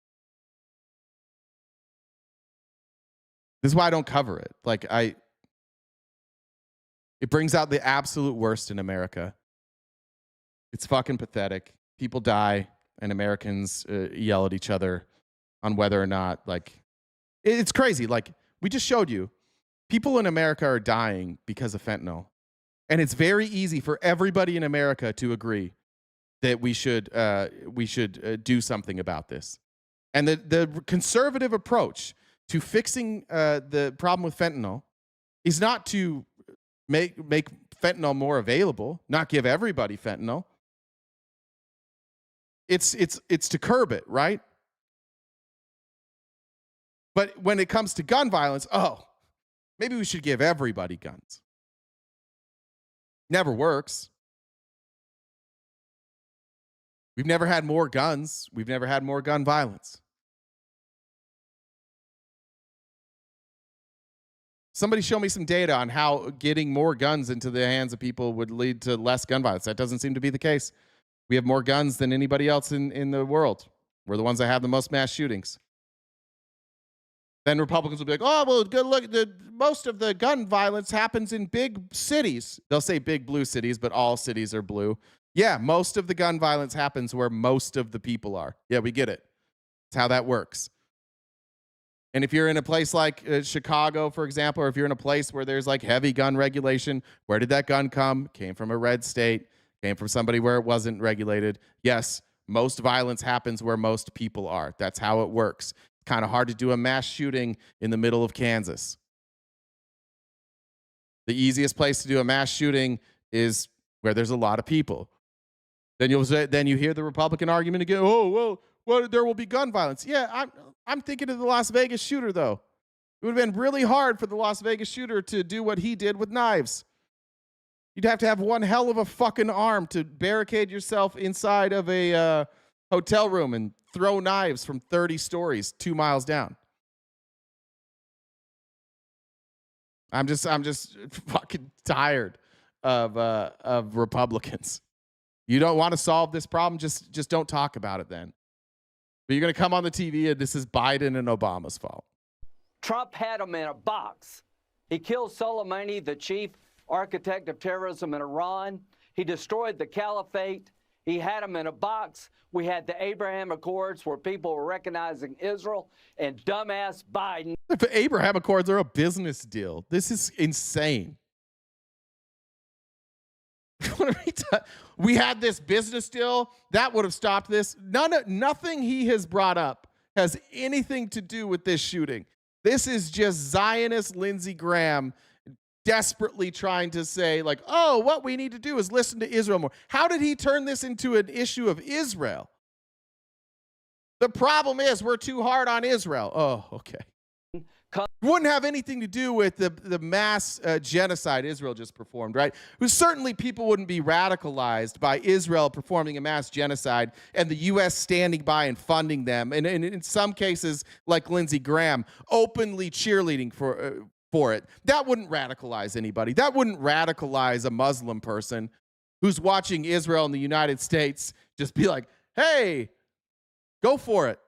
This is why I don't cover it. It brings out the absolute worst in America. It's fucking pathetic. People die, and Americans yell at each other on whether or not, it's crazy. We just showed you, people in America are dying because of fentanyl. And it's very easy for everybody in America to agree that we should do something about this. And the conservative approach to fixing the problem with fentanyl is not to make fentanyl more available, not give everybody fentanyl. It's to curb it, right? But when it comes to gun violence, maybe we should give everybody guns. Never works. We've never had more guns. We've never had more gun violence. Somebody show me some data on how getting more guns into the hands of people would lead to less gun violence. That doesn't seem to be the case. We have more guns than anybody else in the world. We're the ones that have the most mass shootings. Then Republicans will be like, oh, well, good look. Most of the gun violence happens in big cities. They'll say big blue cities, but all cities are blue. Yeah, most of the gun violence happens where most of the people are. Yeah, we get it. That's how that works. And if you're in a place like Chicago, for example, or if you're in a place where there's heavy gun regulation, where did that gun come? Came from a red state. Came from somebody where it wasn't regulated. Yes, most violence happens where most people are. That's how it works. Kind of hard to do a mass shooting in the middle of Kansas. The easiest place to do a mass shooting is where there's a lot of people. Then you hear the Republican argument again. Oh, well, there will be gun violence. Yeah, I'm thinking of the Las Vegas shooter, though. It would have been really hard for the Las Vegas shooter to do what he did with knives. You'd have to have one hell of a fucking arm to barricade yourself inside of a hotel room and throw knives from 30 stories 2 miles down. I'm just fucking tired of Republicans. You don't want to solve this problem, just don't talk about it then. But you're going to come on the TV and this is Biden and Obama's fault. Trump had him in a box. He killed Soleimani, the chief architect of terrorism in Iran. He destroyed the caliphate. He had him in a box. We had the Abraham Accords where people were recognizing Israel, and dumbass Biden. The Abraham Accords are a business deal. This is insane. We had this business deal that would have stopped this. Nothing he has brought up has anything to do with this shooting. This is just Zionist Lindsey Graham desperately trying to say, what we need to do is listen to Israel more. How did he turn this into an issue of Israel? The problem is we're too hard on Israel. Oh, okay. Wouldn't have anything to do with the mass genocide Israel just performed, right? Certainly people wouldn't be radicalized by Israel performing a mass genocide and the U.S. standing by and funding them. And in some cases, like Lindsey Graham, openly cheerleading for it. That wouldn't radicalize anybody. That wouldn't radicalize a Muslim person who's watching Israel and the United States just be like, hey, Go for it.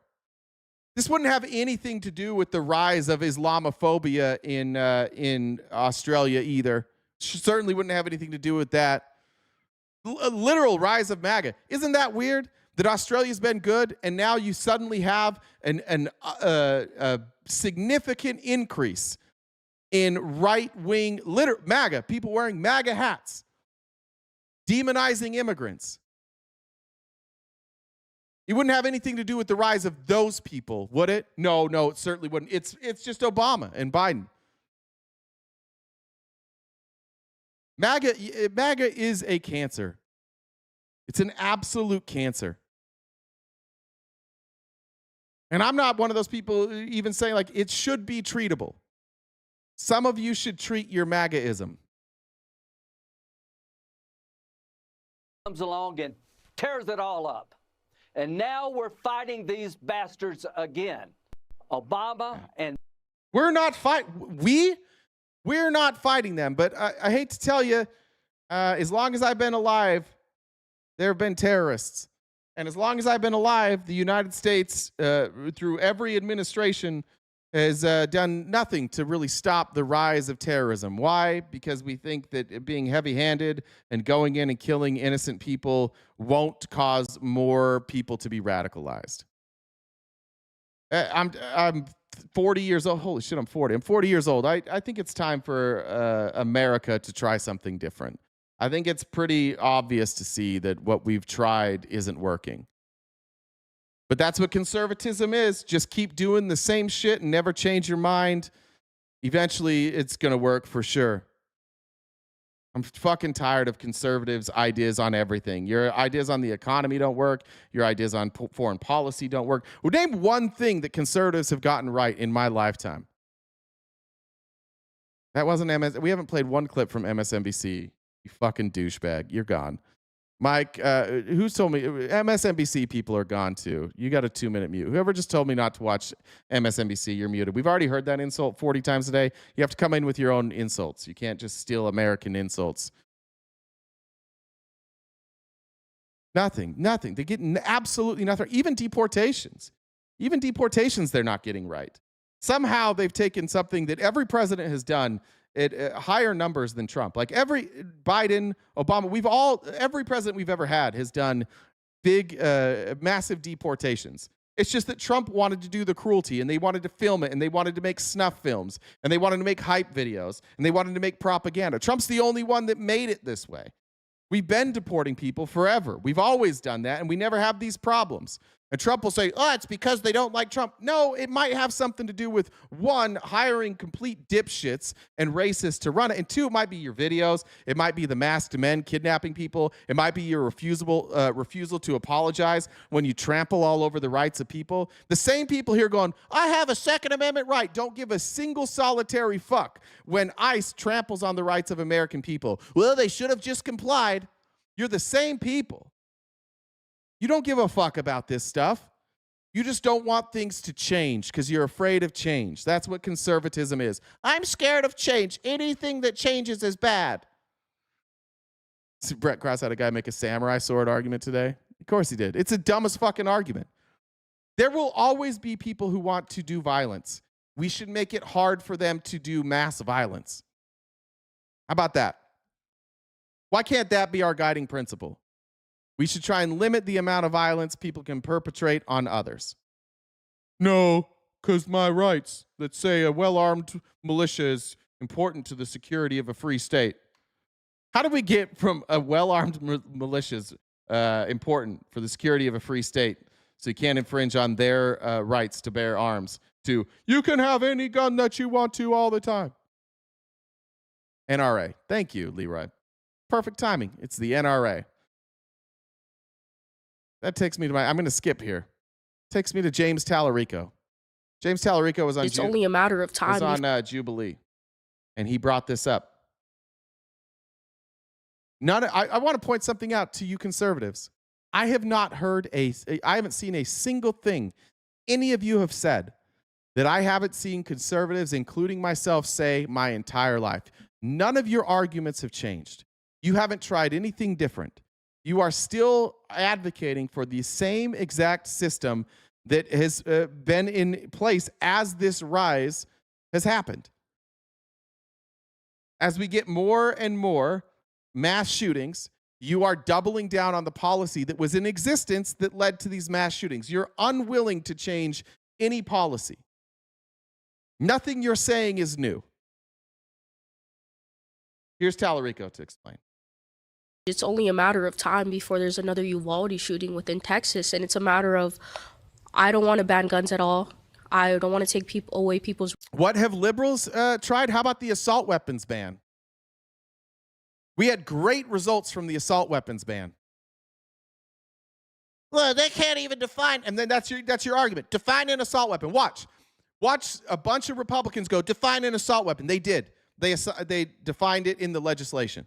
This wouldn't have anything to do with the rise of Islamophobia in Australia either. Certainly wouldn't have anything to do with that. A literal rise of MAGA. Isn't that weird? That Australia's been good, and now you suddenly have a significant increase in right-wing MAGA, people wearing MAGA hats, demonizing immigrants. It wouldn't have anything to do with the rise of those people, would it? No, it certainly wouldn't. It's just Obama and Biden. MAGA is a cancer. It's an absolute cancer. And I'm not one of those people even saying like it should be treatable. Some of you should treat your MAGAism. Comes along and tears it all up. And now we're fighting these bastards again. Obama and we're not fighting them, but I hate to tell you, as long as I've been alive, there have been terrorists. And as long as I've been alive, the United States, through every administration, has done nothing to really stop the rise of terrorism. Why? Because we think that being heavy-handed and going in and killing innocent people won't cause more people to be radicalized. I'm 40 years old. Holy shit, I'm 40. I'm 40 years old. I think it's time for America to try something different. I think it's pretty obvious to see that what we've tried isn't working. But that's what conservatism is. Just keep doing the same shit and never change your mind. Eventually, it's going to work for sure. I'm fucking tired of conservatives' ideas on everything. Your ideas on the economy don't work. Your ideas on foreign policy don't work. Well, name one thing that conservatives have gotten right in my lifetime. That wasn't We haven't played one clip from MSNBC. You fucking douchebag. You're gone. Mike, who's told me? MSNBC people are gone too. You got a 2-minute mute. Whoever just told me not to watch MSNBC, you're muted. We've already heard that insult 40 times a day. You have to come in with your own insults. You can't just steal American insults. Nothing. They get absolutely nothing. Even deportations, they're not getting right. Somehow they've taken something that every president has done at higher numbers than Trump. Like every Biden, Obama, every president we've ever had has done big, massive deportations. It's just that Trump wanted to do the cruelty, and they wanted to film it, and they wanted to make snuff films, and they wanted to make hype videos, and they wanted to make propaganda. Trump's the only one that made it this way. We've been deporting people forever. We've always done that, and we never have these problems. And Trump will say, oh, it's because they don't like Trump. No, it might have something to do with, one, hiring complete dipshits and racists to run it. And two, it might be your videos. It might be the masked men kidnapping people. It might be your refusal to apologize when you trample all over the rights of people. The same people here going, I have a Second Amendment right. Don't give a single solitary fuck when ICE tramples on the rights of American people. Well, they should have just complied. You're the same people. You don't give a fuck about this stuff. You just don't want things to change because you're afraid of change. That's what conservatism is. I'm scared of change. Anything that changes is bad. See, Brett Krause had a guy make a samurai sword argument today. Of course he did. It's the dumbest fucking argument. There will always be people who want to do violence. We should make it hard for them to do mass violence. How about that? Why can't that be our guiding principle? We should try and limit the amount of violence people can perpetrate on others. No, because my rights that say a well-armed militia is important to the security of a free state. How do we get from a well-armed militia important for the security of a free state so you can't infringe on their rights to bear arms to you can have any gun that you want to all the time? NRA. Thank you, Leroy. Perfect timing. It's the NRA. That takes me to I'm going to skip here. Takes me to James Tallarico. James Tallarico was on It's only a matter of time. Was on Jubilee, and he brought this up. I want to point something out to you conservatives. I have not heard I haven't seen a single thing any of you have said that I haven't seen conservatives, including myself, say my entire life. None of your arguments have changed. You haven't tried anything different. You are still advocating for the same exact system that has been in place as this rise has happened. As we get more and more mass shootings, you are doubling down on the policy that was in existence that led to these mass shootings. You're unwilling to change any policy. Nothing you're saying is new. Here's Tallarico to explain. It's only a matter of time before there's another Uvalde shooting within Texas, and it's a matter of, I don't want to ban guns at all. I don't want to take away people's... What have liberals tried? How about the assault weapons ban? We had great results from the assault weapons ban. Well, they can't even define, and then that's your argument. Define an assault weapon. Watch a bunch of Republicans go, define an assault weapon. They did. They defined it in the legislation.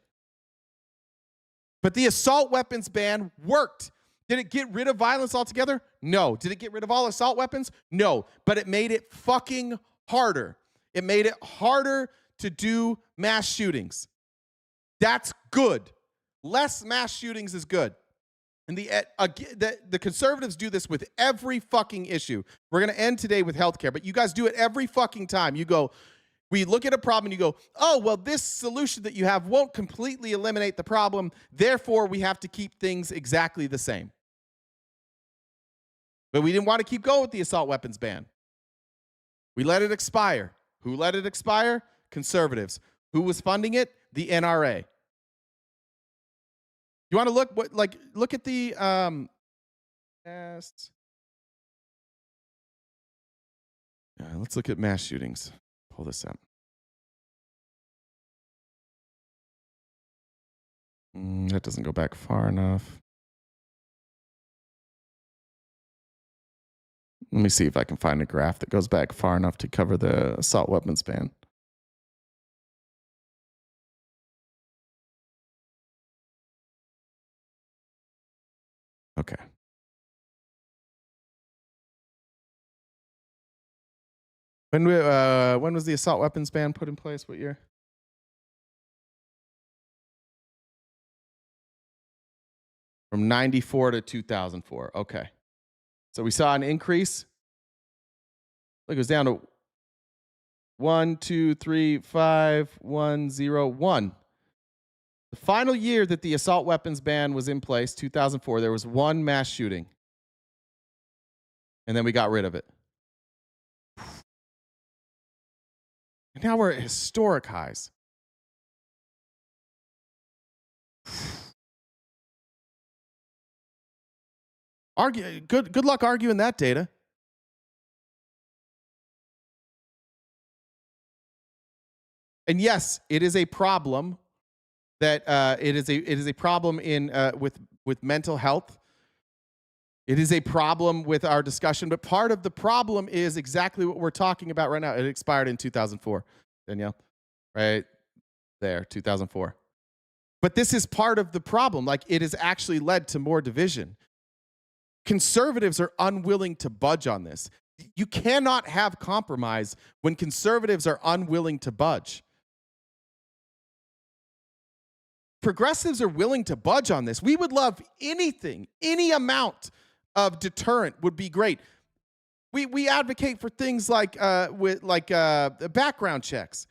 But the assault weapons ban worked. Did it get rid of violence altogether? No. Did it get rid of all assault weapons? No. But it made it fucking harder. It made it harder to do mass shootings. That's good. Less mass shootings is good. And the conservatives do this with every fucking issue. We're going to end today with healthcare, but you guys do it every fucking time. You go, we look at a problem and you go, oh, well, this solution that you have won't completely eliminate the problem. Therefore, we have to keep things exactly the same. But we didn't want to keep going with the assault weapons ban. We let it expire. Who let it expire? Conservatives. Who was funding it? The NRA. You want to look at the let's look at mass shootings. Pull this up. That doesn't go back far enough. Let me see if I can find a graph that goes back far enough to cover the assault weapons ban. Okay. When was the assault weapons ban put in place? What year? From 94 to 2004. Okay. So we saw an increase. Look, it was down to 1, 2, 3, 5, 1, 0, 1. The final year that the assault weapons ban was in place, 2004, there was one mass shooting. And then we got rid of it. And now we're at historic highs. Good luck arguing that data. And yes, it is a problem that it is a problem in with mental health. It is a problem with our discussion, but part of the problem is exactly what we're talking about right now. It expired in 2004, Danielle, right there, 2004. But this is part of the problem. Like, it has actually led to more division. Conservatives are unwilling to budge on this. You cannot have compromise when conservatives are unwilling to budge. Progressives are willing to budge on this. We would love anything, any amount of deterrent would be great. We advocate for things like background checks,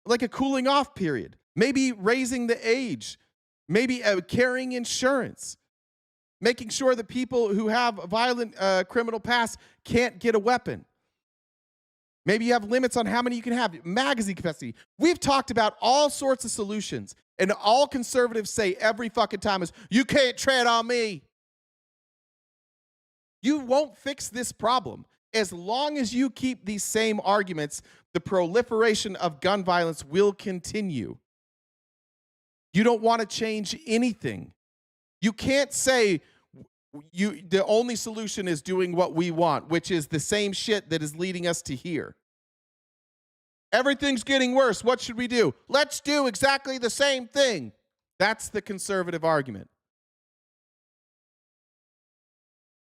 like a cooling off period, maybe raising the age, maybe carrying insurance, making sure that people who have a violent criminal past can't get a weapon. Maybe you have limits on how many you can have, magazine capacity. We've talked about all sorts of solutions, and all conservatives say every fucking time is, you can't tread on me. You won't fix this problem. As long as you keep these same arguments, the proliferation of gun violence will continue. You don't want to change anything. You can't say the only solution is doing what we want, which is the same shit that is leading us to here. Everything's getting worse. What should we do? Let's do exactly the same thing. That's the conservative argument.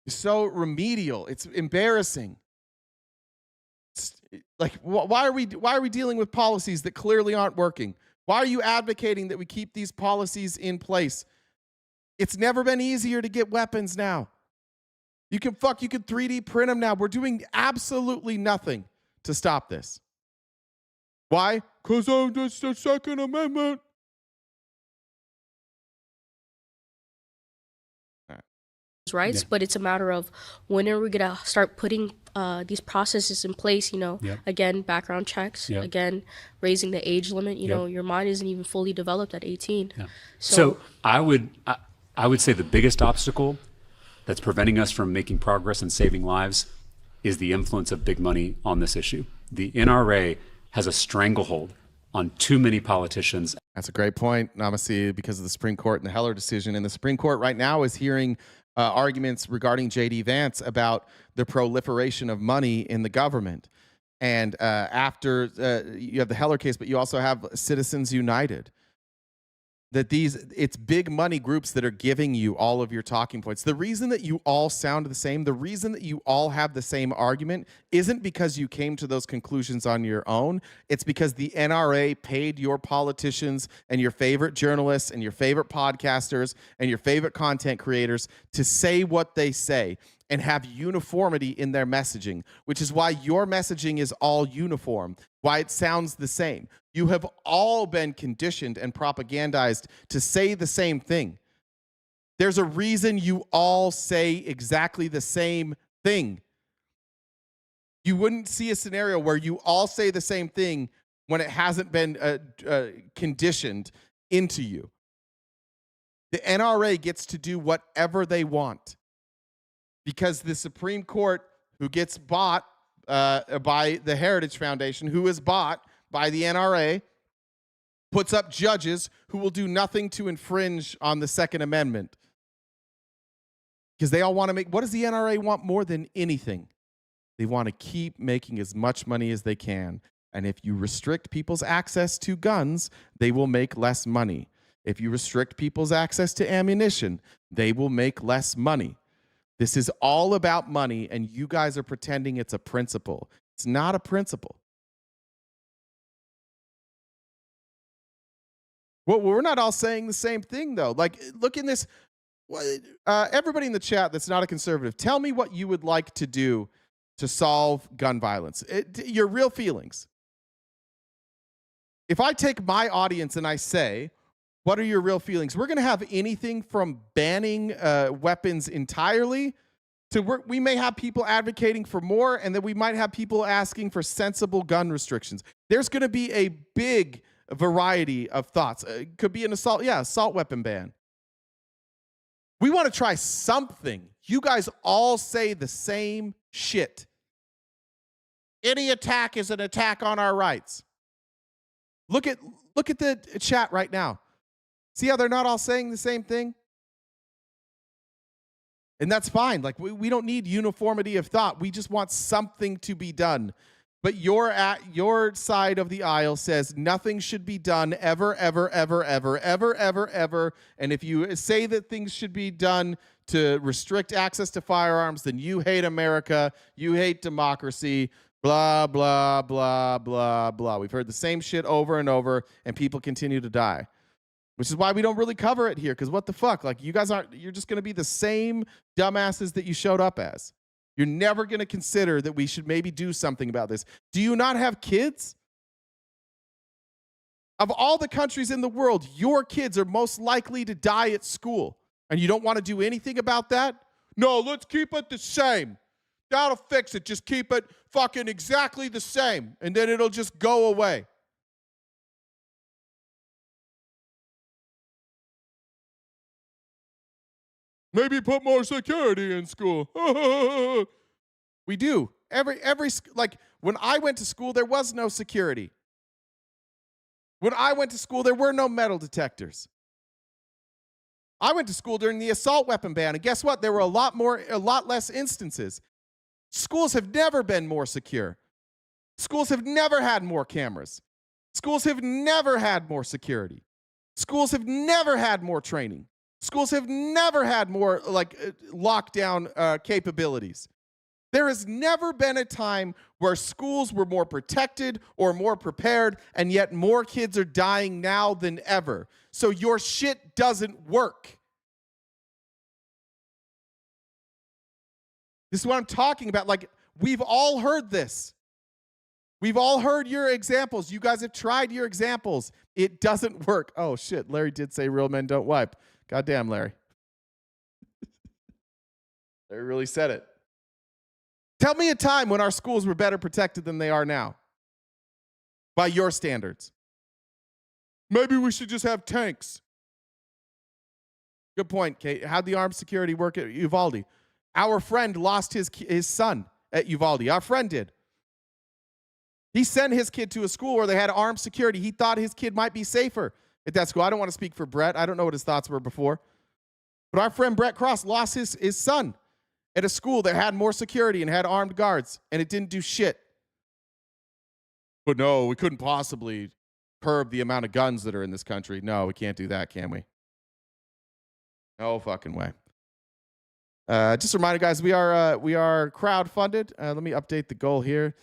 It's so remedial. It's embarrassing. It's like, why are we dealing with policies that clearly aren't working? Why are you advocating that we keep these policies in place? It's never been easier to get weapons now. You can 3D print them now. We're doing absolutely nothing to stop this. Why? Because of the Second Amendment. Rights, but it's a matter of when are we gonna start putting these processes in place, you know, again, background checks, again, raising the age limit, you know, your mind isn't even fully developed at 18. So I would say the biggest obstacle that's preventing us from making progress and saving lives is the influence of big money on this issue. The NRA has a stranglehold on too many politicians. That's a great point, Namasi, because of the Supreme Court and the Heller decision. And the Supreme Court right now is hearing arguments regarding J.D. Vance about the proliferation of money in the government. And after you have the Heller case, but you also have Citizens United. That it's big money groups that are giving you all of your talking points. The reason that you all sound the same, the reason that you all have the same argument isn't because you came to those conclusions on your own. It's because the NRA paid your politicians and your favorite journalists and your favorite podcasters and your favorite content creators to say what they say and have uniformity in their messaging, which is why your messaging is all uniform, why it sounds the same. You have all been conditioned and propagandized to say the same thing. There's a reason you all say exactly the same thing. You wouldn't see a scenario where you all say the same thing when it hasn't been conditioned into you. The NRA gets to do whatever they want because the Supreme Court, who gets bought by the Heritage Foundation, who is bought by the NRA, puts up judges who will do nothing to infringe on the Second Amendment. Because they all want to make, what does the NRA want more than anything? They want to keep making as much money as they can. And if you restrict people's access to guns, they will make less money. If you restrict people's access to ammunition, they will make less money. This is all about money, and you guys are pretending it's a principle. It's not a principle. Well, we're not all saying the same thing, though. Like, look in this. Everybody in the chat that's not a conservative, tell me what you would like to do to solve gun violence. Your real feelings. If I take my audience and I say, what are your real feelings? We're going to have anything from banning weapons entirely to we may have people advocating for more, and then we might have people asking for sensible gun restrictions. There's going to be a big variety of thoughts. It could be an assault weapon ban. We want to try something. You guys all say the same shit. Any attack is an attack on our rights. Look at the chat right now. See how they're not all saying the same thing? And that's fine. Like we don't need uniformity of thought. We just want something to be done. But your side of the aisle says nothing should be done ever, ever, ever, ever, ever, ever, ever. And if you say that things should be done to restrict access to firearms, then you hate America, you hate democracy, blah, blah, blah, blah, blah. We've heard the same shit over and over, and people continue to die. Which is why we don't really cover it here, because what the fuck? Like, you guys you're just going to be the same dumbasses that you showed up as. You're never going to consider that we should maybe do something about this. Do you not have kids? Of all the countries in the world, your kids are most likely to die at school. And you don't want to do anything about that? No, let's keep it the same. That'll fix it. Just keep it fucking exactly the same. And then it'll just go away. Maybe put more security in school. We do. Like, when I went to school, there was no security. When I went to school, there were no metal detectors. I went to school during the assault weapon ban, and guess what? There were a lot less instances. Schools have never been more secure. Schools have never had more cameras. Schools have never had more security. Schools have never had more training. Schools have never had more lockdown capabilities. There has never been a time where schools were more protected or more prepared, and yet more kids are dying now than ever. So your shit doesn't work. This is what I'm talking about. Like, we've all heard this. We've all heard your examples. You guys have tried your examples. It doesn't work. Oh, shit. Larry did say real men don't wipe. Goddamn, Larry. Larry really said it. Tell me a time when our schools were better protected than they are now. By your standards. Maybe we should just have tanks. Good point, Kate. How'd the armed security work at Uvalde? Our friend lost his son at Uvalde. Our friend did. He sent his kid to a school where they had armed security. He thought his kid might be safer at that school. I don't want to speak for Brett. I don't know what his thoughts were before. But our friend Brett Cross lost his son at a school that had more security and had armed guards, and it didn't do shit. But no, we couldn't possibly curb the amount of guns that are in this country. No, we can't do that, can we? No fucking way. Just a reminder, guys, we are crowd-funded. Let me update the goal here.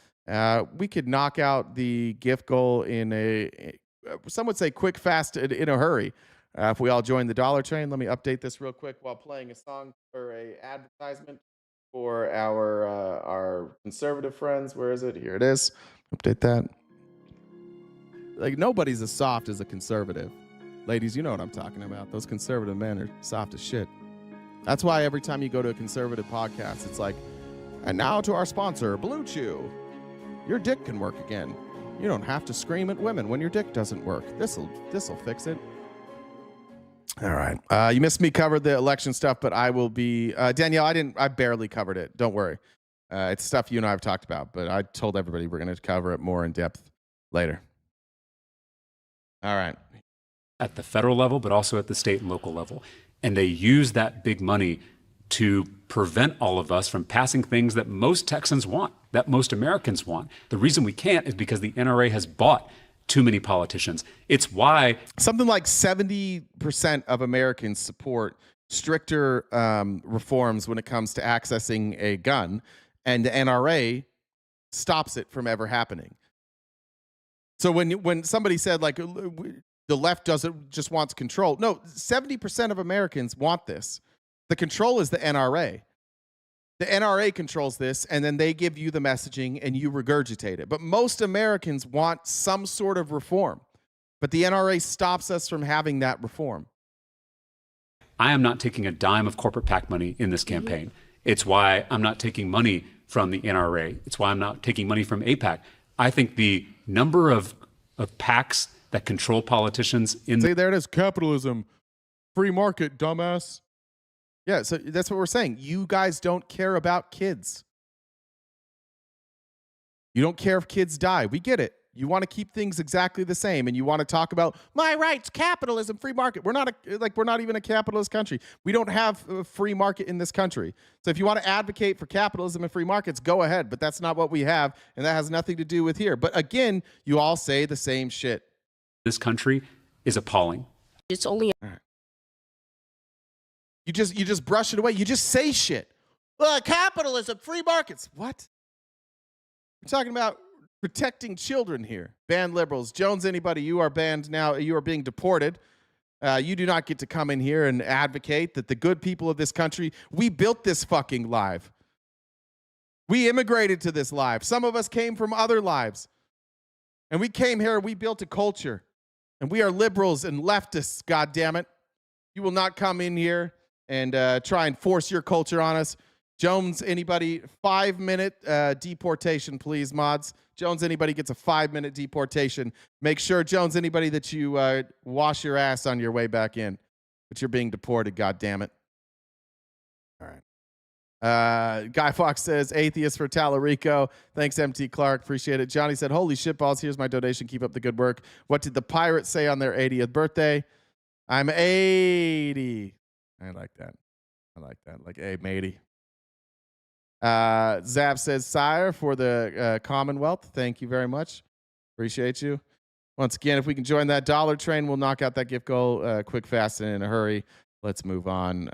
We could knock out the gift goal in some would say quick, fast, in a hurry. If we all join the dollar train, let me update this real quick while playing a song for a advertisement for our conservative friends. Where is it? Here it is. Update that. Like, nobody's as soft as a conservative. Ladies, you know what I'm talking about. Those conservative men are soft as shit. That's why every time you go to a conservative podcast, it's like, and now to our sponsor, Blue Chew. Your dick can work again. You don't have to scream at women when your dick doesn't work. This'll fix it. All right. You missed me cover the election stuff, but I will be Danielle. I barely covered it. Don't worry. It's stuff you and I have talked about, but I told everybody we're going to cover it more in depth later. All right. At the federal level, but also at the state and local level. And they use that big money to prevent all of us from passing things that most Texans want, that most Americans want. The reason we can't is because the NRA has bought too many politicians. It's why something like 70% of Americans support stricter reforms when it comes to accessing a gun, and the NRA stops it from ever happening. So when somebody said, like, the left just wants control. No, 70% of Americans want this. The control is the NRA. The NRA controls this, and then they give you the messaging, and you regurgitate it. But most Americans want some sort of reform. But the NRA stops us from having that reform. I am not taking a dime of corporate PAC money in this campaign. It's why I'm not taking money from the NRA. It's why I'm not taking money from AIPAC. I think the number of PACs that control politicians in See, there it is. Capitalism. Free market, dumbass. Yeah, so that's what we're saying. You guys don't care about kids. You don't care if kids die. We get it. You want to keep things exactly the same, and you want to talk about my rights, capitalism, free market. We're not even a capitalist country. We don't have a free market in this country. So if you want to advocate for capitalism and free markets, go ahead. But that's not what we have, and that has nothing to do with here. But again, you all say the same shit. This country is appalling. It's only You just brush it away. You just say shit. Well, capitalism, free markets. What? We're talking about protecting children here. Ban liberals. Jones, anybody, you are banned now. You are being deported. You do not get to come in here and advocate that the good people of this country, we built this fucking life. We immigrated to this life. Some of us came from other lives. And we came here, we built a culture. And we are liberals and leftists, goddammit. You will not come in here and try and force your culture on us. Jones, anybody, 5-minute deportation, please, mods. Jones, anybody gets a 5-minute deportation. Make sure, Jones, anybody, that you wash your ass on your way back in. But you're being deported, goddammit. All right. Guy Fox says, atheist for Tallarico. Thanks, MT Clark. Appreciate it. Johnny said, holy shit balls. Here's my donation. Keep up the good work. What did the pirates say on their 80th birthday? I'm 80. I like that. Like, hey, matey. Zab says, sire, for the Commonwealth. Thank you very much. Appreciate you. Once again, if we can join that dollar train, we'll knock out that gift goal quick, fast, and in a hurry. Let's move on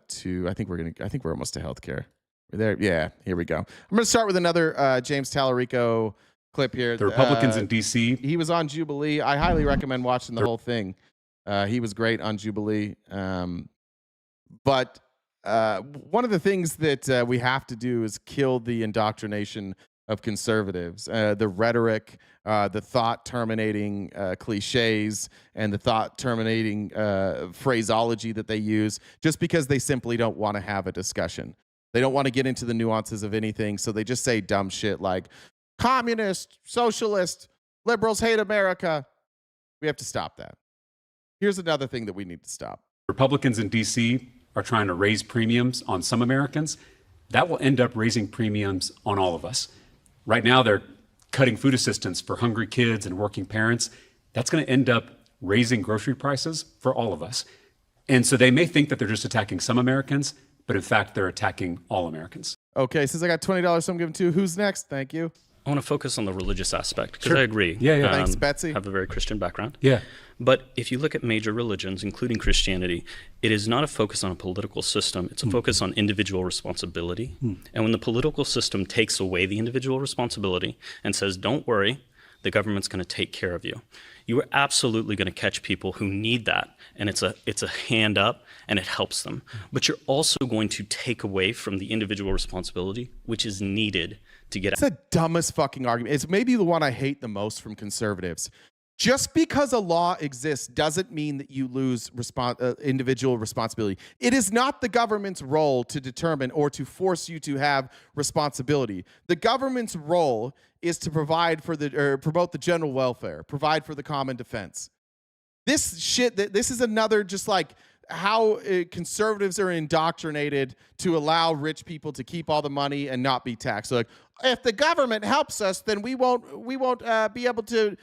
to, I think we're almost to healthcare. We're there. Yeah, here we go. I'm going to start with another James Tallarico clip here. The Republicans in D.C. He was on Jubilee. I highly recommend watching the whole thing. He was great on Jubilee. But one of the things that we have to do is kill the indoctrination of conservatives, the rhetoric, the thought-terminating cliches, and the thought-terminating phraseology that they use, just because they simply don't want to have a discussion. They don't want to get into the nuances of anything, so they just say dumb shit like, communist, socialist, liberals hate America. We have to stop that. Here's another thing that we need to stop. Republicans in D.C. are trying to raise premiums on some Americans. That will end up raising premiums on all of us. Right now, they're cutting food assistance for hungry kids and working parents. That's going to end up raising grocery prices for all of us. And so they may think that they're just attacking some Americans, but in fact, they're attacking all Americans. Okay, since I got $20, so I'm giving to who's next? Thank you. I want to focus on the religious aspect because Sure. I agree. Yeah. Thanks, Betsy. I have a very Christian background. Yeah. But if you look at major religions, including Christianity, it is not a focus on a political system. It's a focus on individual responsibility. And when the political system takes away the individual responsibility and says, don't worry, the government's going to take care of you, you are absolutely going to catch people who need that. And it's a hand up and it helps them. But you're also going to take away from the individual responsibility, which is needed to get It's the dumbest fucking argument. It's maybe the one I hate the most from conservatives. Just because a law exists doesn't mean that you lose individual responsibility. It is not the government's role to determine or to force you to have responsibility. The government's role is to provide for promote the general welfare, provide for the common defense. This shit, this is another just like how conservatives are indoctrinated to allow rich people to keep all the money and not be taxed. So like, if the government helps us, then we won't be able to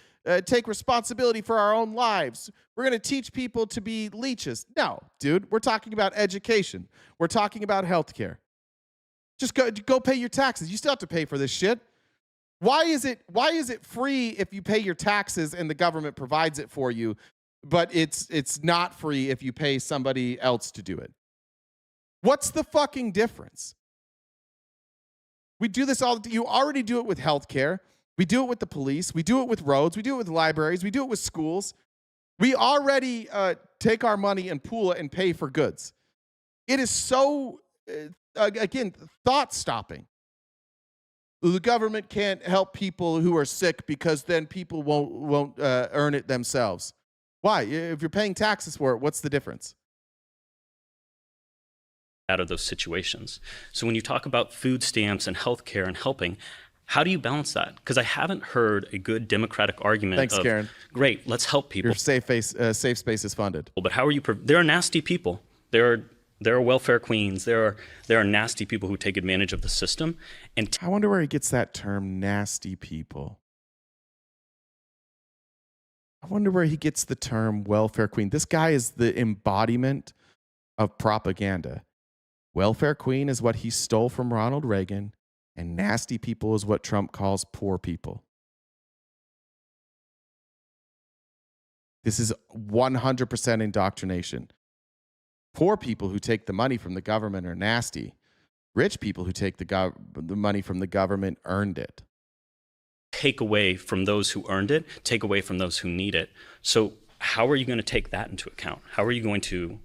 take responsibility for our own lives. We're going to teach people to be leeches. No, dude, we're talking about education. We're talking about healthcare. Just go pay your taxes. You still have to pay for this shit. Why is it free if you pay your taxes and the government provides it for you, but it's not free if you pay somebody else to do it? What's the fucking difference? We do this you already do it with healthcare. We do it with the police. We do it with roads. We do it with libraries. We do it with schools. We already take our money and pool it and pay for goods. It is so, again, thought-stopping. The government can't help people who are sick because then people won't earn it themselves. Why? If you're paying taxes for it, what's the difference? out of those situations. So when you talk about food stamps and healthcare and helping, how do you balance that? Because I haven't heard a good democratic argument. Thanks, Karen. Great, let's help people. Your safe space is funded. But how are you? There are nasty people. There are welfare queens. There are nasty people who take advantage of the system. And I wonder where he gets that term, nasty people. I wonder where he gets the term welfare queen. This guy is the embodiment of propaganda. Welfare queen is what he stole from Ronald Reagan, and nasty people is what Trump calls poor people. This is 100% indoctrination. Poor people who take the money from the government are nasty. Rich people who take the money from the government earned it. Take away from those who earned it, take away from those who need it. So how are you going to take that into account? How are you going to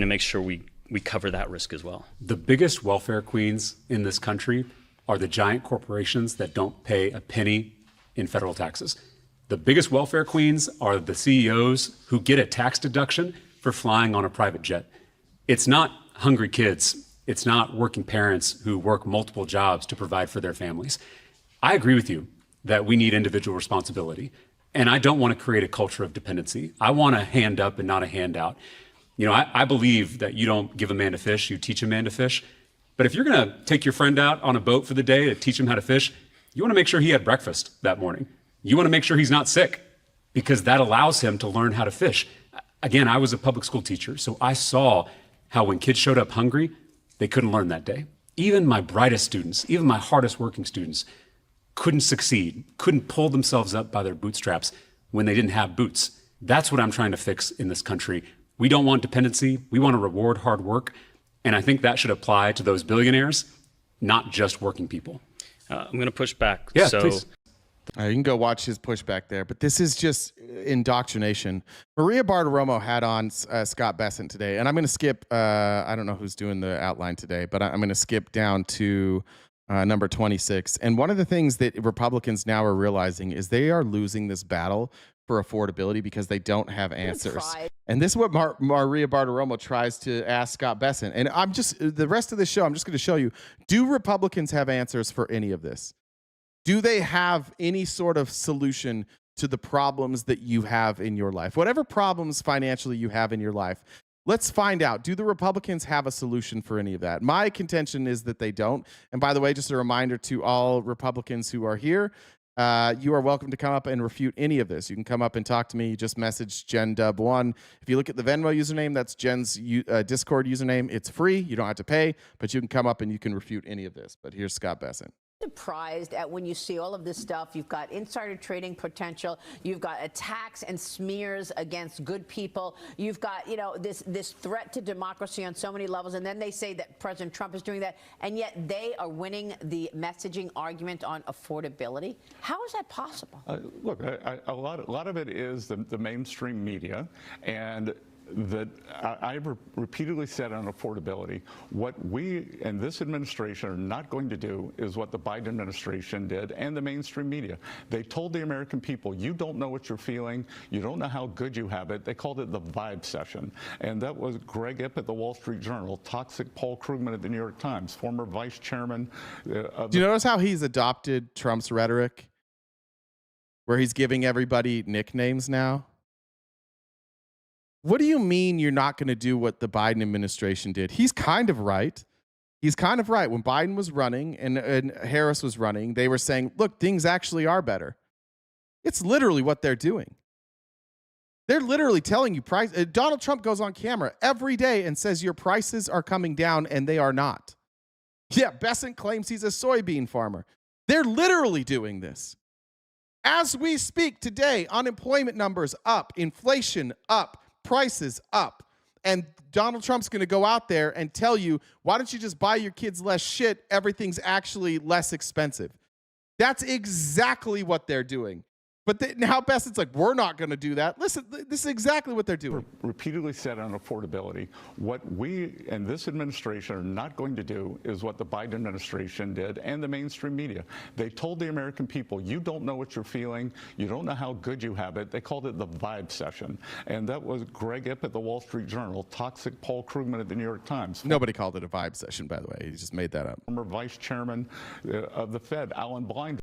make sure we cover that risk as well? The biggest welfare queens in this country are the giant corporations that don't pay a penny in federal taxes. The biggest welfare queens are the CEOs who get a tax deduction for flying on a private jet. It's not hungry kids. It's not working parents who work multiple jobs to provide for their families. I agree with you that we need individual responsibility. And I don't want to create a culture of dependency. I want a hand up and not a handout. You know, I believe that you don't give a man to fish, you teach a man to fish. But if you're going to take your friend out on a boat for the day to teach him how to fish, you want to make sure he had breakfast that morning. You want to make sure he's not sick, because that allows him to learn how to fish. Again, I was a public school teacher, so I saw how when kids showed up hungry, they couldn't learn that day. Even my brightest students, even my hardest working students, couldn't succeed, couldn't pull themselves up by their bootstraps when they didn't have boots. That's what I'm trying to fix in this country. We don't want dependency. We want to reward hard work. And I think that should apply to those billionaires, not just working people. I'm going to push back. Yeah, so please. You can go watch his pushback there, but this is just indoctrination. Maria Bartiromo had on Scott Bessent today, and I'm going to skip. I don't know who's doing the outline today, but I'm going to skip down to number 26. And one of the things that Republicans now are realizing is they are losing this battle for affordability because they don't have answers. And this is what Maria Bartiromo tries to ask Scott Bessent. And I'm just, the rest of the show, I'm just going to show you, do Republicans have answers for any of this? Do they have any sort of solution to the problems that you have in your life? Whatever problems financially you have in your life, let's find out. Do the Republicans have a solution for any of that? My contention is that they don't. And by the way, just a reminder to all Republicans who are here, you are welcome to come up and refute any of this. You can come up and talk to me. You just message JenDub1. If you look at the Venmo username, that's Jen's Discord username. It's free. You don't have to pay, but you can come up and you can refute any of this. But here's Scott Bessent. Surprised at when you see all of this stuff. You've got insider trading potential. You've got attacks and smears against good people. You've got, you know, this threat to democracy on so many levels. And then they say that President Trump is doing that, and yet they are winning the messaging argument on affordability. How is that possible? Look, a lot of it is the mainstream media, and that I've repeatedly said on affordability, what we and this administration are not going to do is what the Biden administration did and the mainstream media. They told the American people, you don't know what you're feeling, you don't know how good you have it. They called it the vibe session. And that was Greg Ip at the Wall Street Journal, toxic Paul Krugman at the New York Times, former vice chairman. Do you notice how he's adopted Trump's rhetoric? Where he's giving everybody nicknames now? What do you mean you're not going to do what the Biden administration did? He's kind of right. He's kind of right. When Biden was running and Harris was running, they were saying, look, things actually are better. It's literally what they're doing. They're literally telling you price. Donald Trump goes on camera every day and says your prices are coming down, and they are not. Yeah, Bessent claims he's a soybean farmer. They're literally doing this. As we speak today, unemployment numbers up, inflation up, prices up, and Donald Trump's going to go out there and tell you, why don't you just buy your kids less shit? Everything's actually less expensive. That's exactly what they're doing. But now Bessent's like, we're not going to do that. Listen, this is exactly what they're doing. Repeatedly said on affordability, what we and this administration are not going to do is what the Biden administration did and the mainstream media. They told the American people, you don't know what you're feeling, you don't know how good you have it. They called it the vibe session. And that was Greg Ip at the Wall Street Journal, toxic Paul Krugman at the New York Times. Nobody called it a vibe session, by the way. He just made that up. Former vice chairman of the Fed, Alan Blind.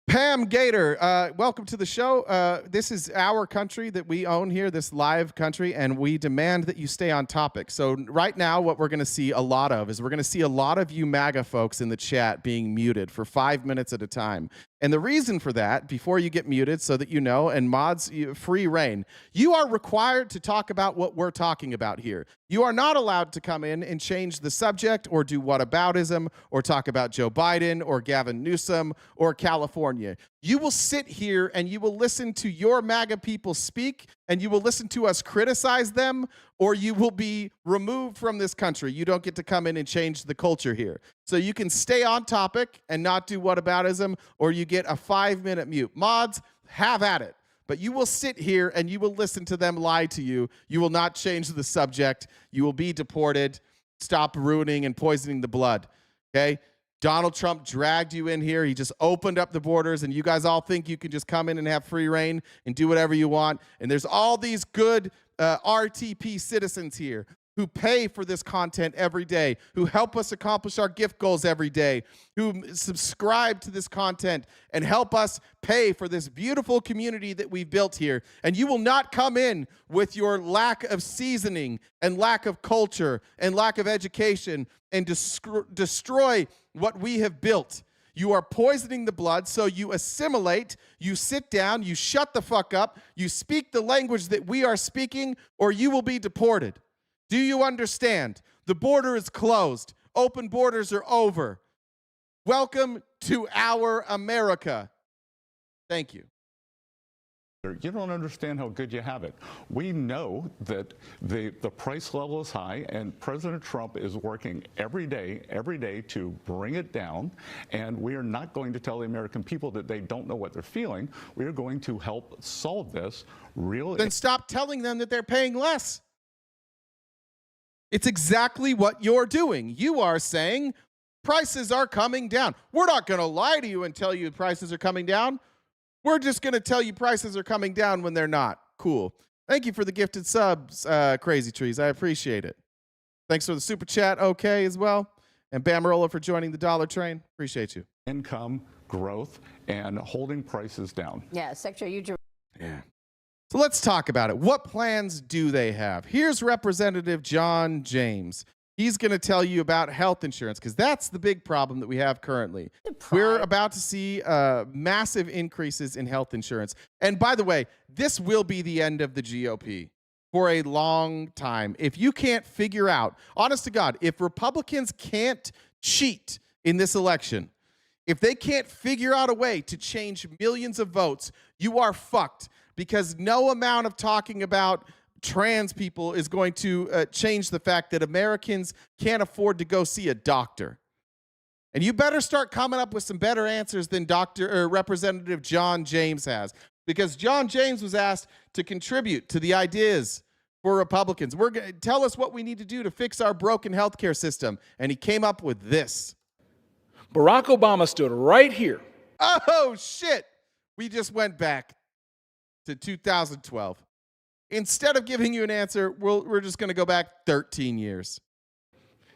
Pam Gator, welcome to the show. This is our country that we own here, this live country, and we demand that you stay on topic. So right now, what we're going to see a lot of is we're going to see a lot of you MAGA folks in the chat being muted for 5 minutes at a time. And the reason for that, before you get muted so that you know, and mods, free reign, you are required to talk about what we're talking about here. You are not allowed to come in and change the subject or do whataboutism or talk about Joe Biden or Gavin Newsom or California. You will sit here and you will listen to your MAGA people speak, and you will listen to us criticize them, or you will be removed from this country. You don't get to come in and change the culture here. So you can stay on topic and not do whataboutism, or you get a 5-minute mute. Mods, have at it. But you will sit here and you will listen to them lie to you. You will not change the subject. You will be deported. Stop ruining and poisoning the blood. Okay? Donald Trump dragged you in here. He just opened up the borders, and you guys all think you can just come in and have free reign and do whatever you want. And there's all these good RTP citizens here who pay for this content every day, who help us accomplish our gift goals every day, who subscribe to this content and help us pay for this beautiful community that we've built here. And you will not come in with your lack of seasoning and lack of culture and lack of education and destroy what we have built. You are poisoning the blood, so you assimilate, you sit down, you shut the fuck up, you speak the language that we are speaking, or you will be deported. Do you understand? The border is closed. Open borders are over. Welcome to our America. Thank you. You don't understand how good you have it. We know that the price level is high, and President Trump is working every day to bring it down, and we are not going to tell the American people that they don't know what they're feeling. We are going to help solve this real. Then stop telling them that they're paying less. It's exactly what you're doing. You are saying prices are coming down. We're not going to lie to you and tell you prices are coming down. We're just going to tell you prices are coming down when they're not. Cool. Thank you for the gifted subs, Crazy Trees. I appreciate it. Thanks for the super chat, okay, as well. And Bamarola for joining the dollar train. Appreciate you. Income growth and holding prices down. Yeah, Secretary, Yeah. So let's talk about it. What plans do they have? Here's Representative John James. He's going to tell you about health insurance because that's the big problem that we have currently. We're about to see massive increases in health insurance. And by the way, this will be the end of the GOP for a long time. If you can't figure out, honest to God, if Republicans can't cheat in this election, if they can't figure out a way to change millions of votes, you are fucked, because no amount of talking about trans people is going to change the fact that Americans can't afford to go see a doctor. And you better start coming up with some better answers than Representative John James has, because John James was asked to contribute to the ideas for Republicans. Tell us what we need to do to fix our broken healthcare system. And he came up with this. Barack Obama stood right here. Oh, shit. We just went back to 2012. Instead of giving you an answer, we're just going to go back 13 years.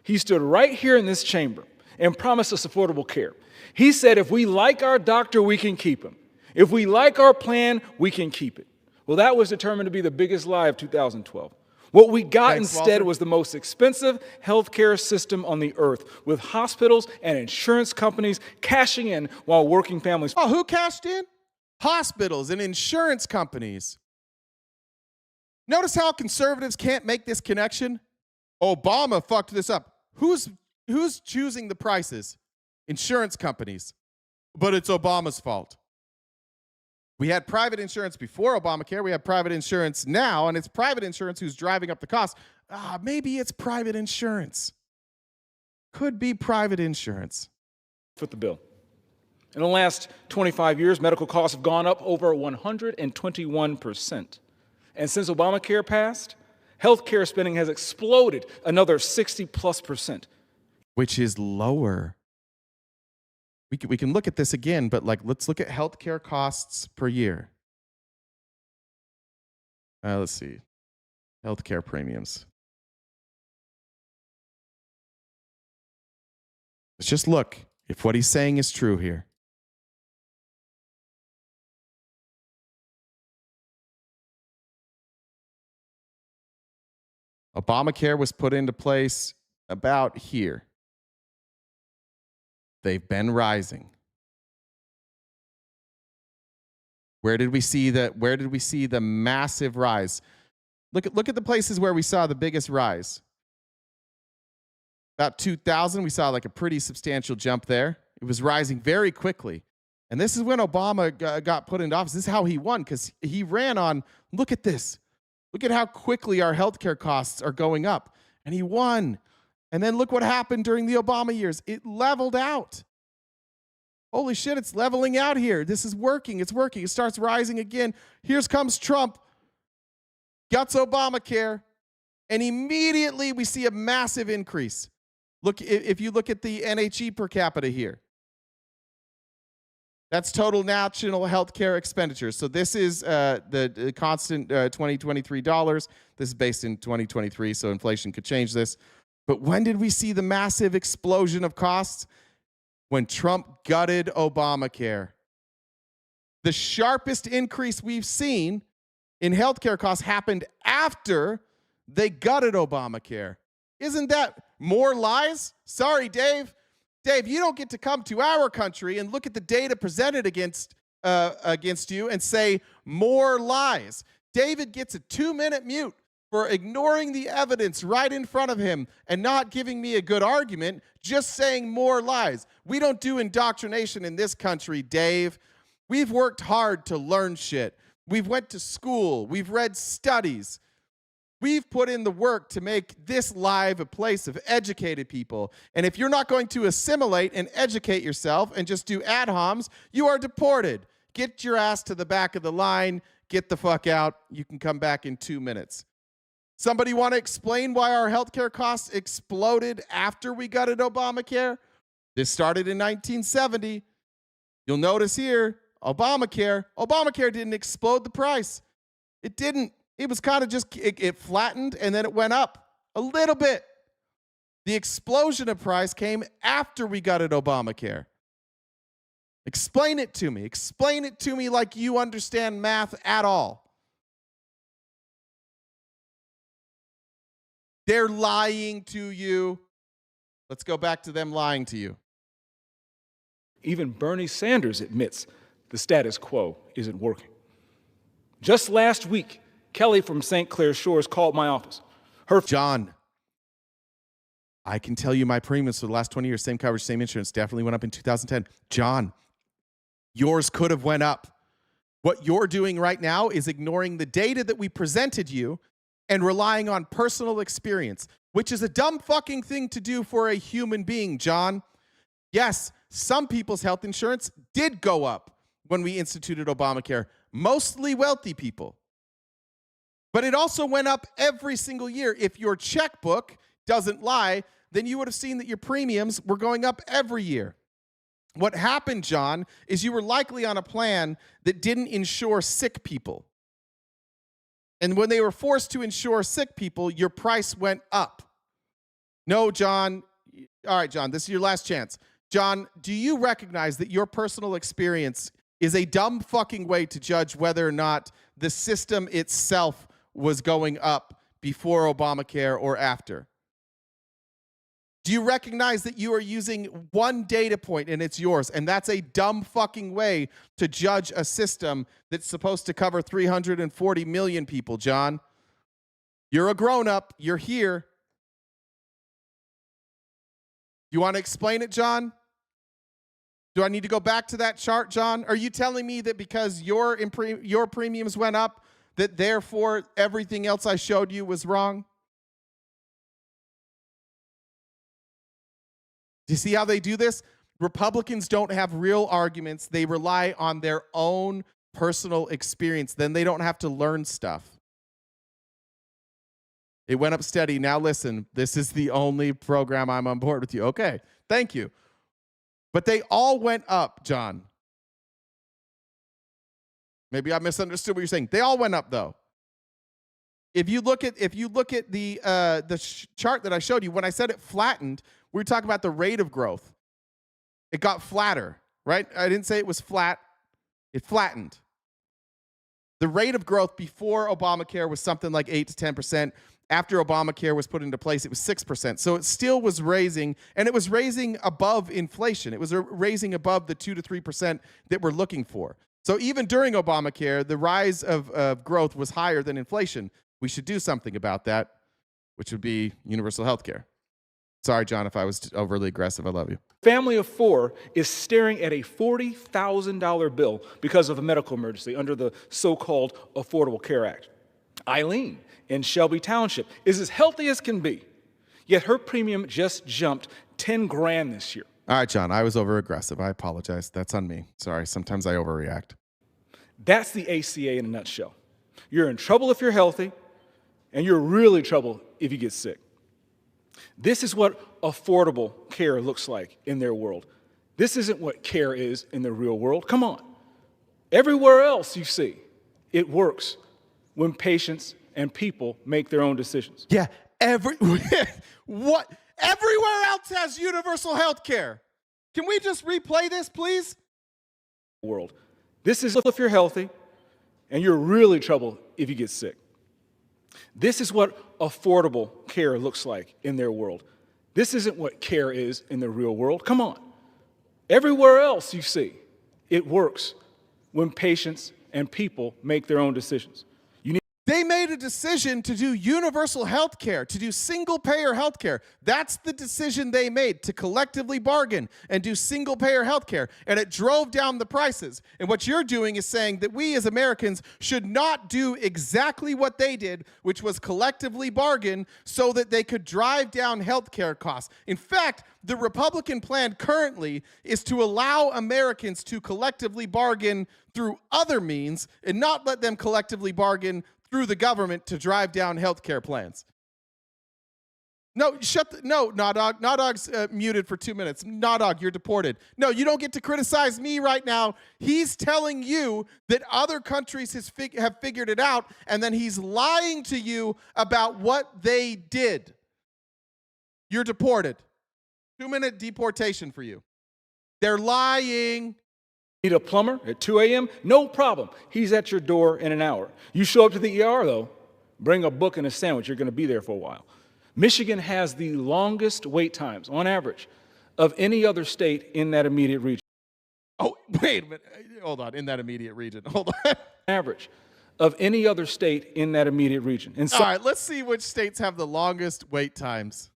He stood right here in this chamber and promised us affordable care. He said if we like our doctor, we can keep him. If we like our plan, we can keep it. Well, that was determined to be the biggest lie of 2012. What we got instead was the most expensive healthcare system on the earth, with hospitals and insurance companies cashing in while working families. Oh, who cashed in? Hospitals and insurance companies. Notice how conservatives can't make this connection? Obama fucked this up. Who's choosing the prices? Insurance companies. But it's Obama's fault. We had private insurance before Obamacare. We have private insurance now, and it's private insurance who's driving up the cost. Maybe it's private insurance. Could be private insurance. Foot the bill. In the last 25 years, medical costs have gone up over 121%. And since Obamacare passed, healthcare spending has exploded another 60+%. Which is lower. We can look at this again, but let's look at healthcare costs per year. Let's see. Healthcare premiums. Let's just look if what he's saying is true here. Obamacare was put into place about here. They've been rising. Where did we see the massive rise? Look at the places where we saw the biggest rise. About 2000, we saw a pretty substantial jump there. It was rising very quickly. And this is when Obama got put into office. This is how he won, because he ran on, look at this. Look at how quickly our healthcare costs are going up. And he won. And then look what happened during the Obama years. It leveled out. Holy shit, it's leveling out here. This is working. It's working. It starts rising again. Here comes Trump. Guts Obamacare. And immediately we see a massive increase. Look, if you look at the NHE per capita here. That's total national healthcare expenditures. So this is the constant 2023 dollars. This is based in 2023, so inflation could change this. But when did we see the massive explosion of costs? When Trump gutted Obamacare. The sharpest increase we've seen in healthcare costs happened after they gutted Obamacare. Isn't that more lies? Sorry, Dave. Dave, you don't get to come to our country and look at the data presented against you and say more lies. David gets a 2-minute mute for ignoring the evidence right in front of him and not giving me a good argument, just saying more lies. We don't do indoctrination in this country, Dave. We've worked hard to learn shit. We've went to school. We've read studies. We've put in the work to make this live a place of educated people. And if you're not going to assimilate and educate yourself and just do ad homs, you are deported. Get your ass to the back of the line. Get the fuck out. You can come back in 2 minutes. Somebody want to explain why our healthcare costs exploded after we gutted Obamacare? This started in 1970. You'll notice here, Obamacare didn't explode the price. It didn't. It was kind of just, it flattened and then it went up a little bit. The explosion of price came after we gutted Obamacare. Explain it to me. Explain it to me like you understand math at all. They're lying to you. Let's go back to them lying to you. Even Bernie Sanders admits the status quo isn't working. Just last week, Kelly from St. Clair Shores called my office. John, I can tell you my premiums for the last 20 years, same coverage, same insurance, definitely went up in 2010. John, yours could have went up. What you're doing right now is ignoring the data that we presented you and relying on personal experience, which is a dumb fucking thing to do for a human being, John. Yes, some people's health insurance did go up when we instituted Obamacare, mostly wealthy people. But it also went up every single year. If your checkbook doesn't lie, then you would have seen that your premiums were going up every year. What happened, John, is you were likely on a plan that didn't insure sick people. And when they were forced to insure sick people, your price went up. No, John. All right, John, this is your last chance. John, do you recognize that your personal experience is a dumb fucking way to judge whether or not the system itself was going up before Obamacare or after? Do you recognize that you are using one data point and it's yours? And that's a dumb fucking way to judge a system that's supposed to cover 340 million people, John. You're a grown-up. You're here. You want to explain it, John? Do I need to go back to that chart, John? Are you telling me that because your premiums went up, that therefore everything else I showed you was wrong? Do you see how they do this? Republicans don't have real arguments. They rely on their own personal experience. Then they don't have to learn stuff. It went up steady. Now listen, this is the only program I'm on board with you. Okay, thank you. But they all went up, John. Maybe I misunderstood what you're saying. They all went up, though. If you look at the chart that I showed you, when I said it flattened, we were talking about the rate of growth. It got flatter, right? I didn't say it was flat. It flattened. The rate of growth before Obamacare was something like 8 to 10%. After Obamacare was put into place, it was 6%. So it still was raising, and it was raising above inflation. It was raising above the 2 to 3% that we're looking for. So even during Obamacare, the rise of growth was higher than inflation. We should do something about that, which would be universal health care. Sorry, John, if I was overly aggressive. I love you. Family of four is staring at a $40,000 bill because of a medical emergency under the so-called Affordable Care Act. Eileen in Shelby Township is as healthy as can be, yet her premium just jumped $10,000 this year. All right, John, I was over aggressive. I apologize. That's on me. Sorry, sometimes I overreact. That's the ACA in a nutshell. You're in trouble if you're healthy, and you're really trouble if you get sick. This is what affordable care looks like in their world. This isn't what care is in the real world. Come on. Everywhere else you see, it works when patients and people make their own decisions. Yeah, what? Everywhere else has universal health care. Can we just replay this, please? World. This is if you're healthy, and you're really trouble if you get sick. This is what affordable care looks like in their world. This isn't what care is in the real world. Come on. Everywhere else you see, it works when patients and people make their own decisions. They made a decision to do universal health care, to do single-payer health care. That's the decision they made, to collectively bargain and do single-payer health care. And it drove down the prices. And what you're doing is saying that we as Americans should not do exactly what they did, which was collectively bargain so that they could drive down health care costs. In fact, the Republican plan currently is to allow Americans to collectively bargain through other means and not let them collectively bargain through the government to drive down health care plans. No, no, Nawdog. Nawdog's muted for 2 minutes. Nawdog, you're deported. No, you don't get to criticize me right now. He's telling you that other countries have figured it out, and then he's lying to you about what they did. You're deported. 2-minute deportation for you. They're lying. Need a plumber at 2 a.m.? No problem. He's at your door in an hour. You show up to the ER, though, bring a book and a sandwich. You're going to be there for a while. Michigan has the longest wait times, on average, of any other state in that immediate region. Oh, wait a minute. Hold on. In that immediate region. Hold on. Average of any other state in that immediate region. All right, let's see which states have the longest wait times.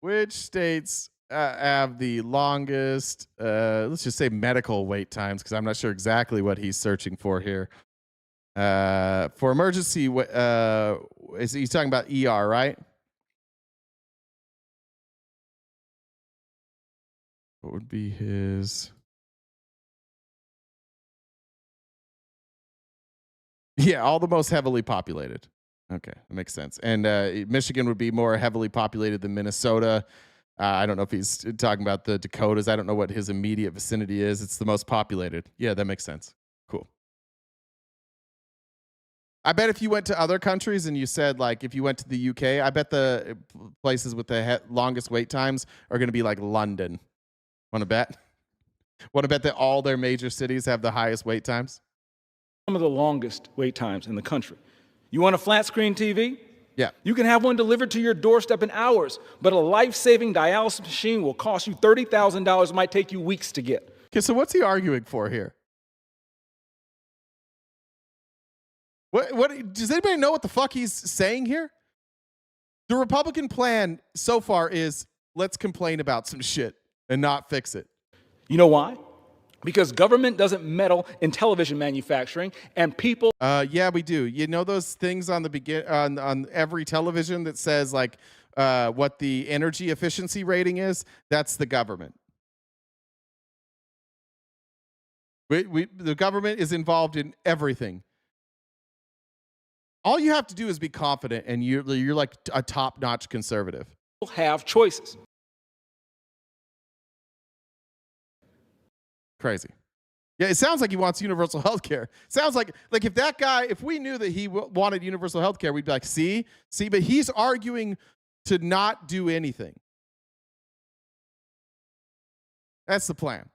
Which states have the longest, let's just say medical wait times, because I'm not sure exactly what he's searching for here. For emergency, he's talking about ER, right? What would be his? Yeah, all the most heavily populated. Okay, that makes sense. And Michigan would be more heavily populated than Minnesota. I don't know if he's talking about the Dakotas. I don't know what his immediate vicinity is. It's the most populated. Yeah, that makes sense. Cool. I bet if you went to other countries and you said, like, if you went to the UK, I bet the places with the longest wait times are going to be like London. Want to bet? Want to bet that all their major cities have the highest wait times? Some of the longest wait times in the country. You want a flat screen TV? Yeah. You can have one delivered to your doorstep in hours, but a life-saving dialysis machine will cost you $30,000. It might take you weeks to get. Okay, so what's he arguing for here? What does anybody know what the fuck he's saying here? The Republican plan so far is let's complain about some shit and not fix it. You know why? Because government doesn't meddle in television manufacturing, and people. Yeah, we do. You know those things on the on every television that says like what the energy efficiency rating is? That's the government. The government is involved in everything. All you have to do is be confident, and you're like a top-notch conservative. Have choices. Crazy. Yeah, it sounds like he wants universal health care. Sounds like if that guy, if we knew that he wanted universal health care, we'd be like, see, but he's arguing to not do anything. That's the plan.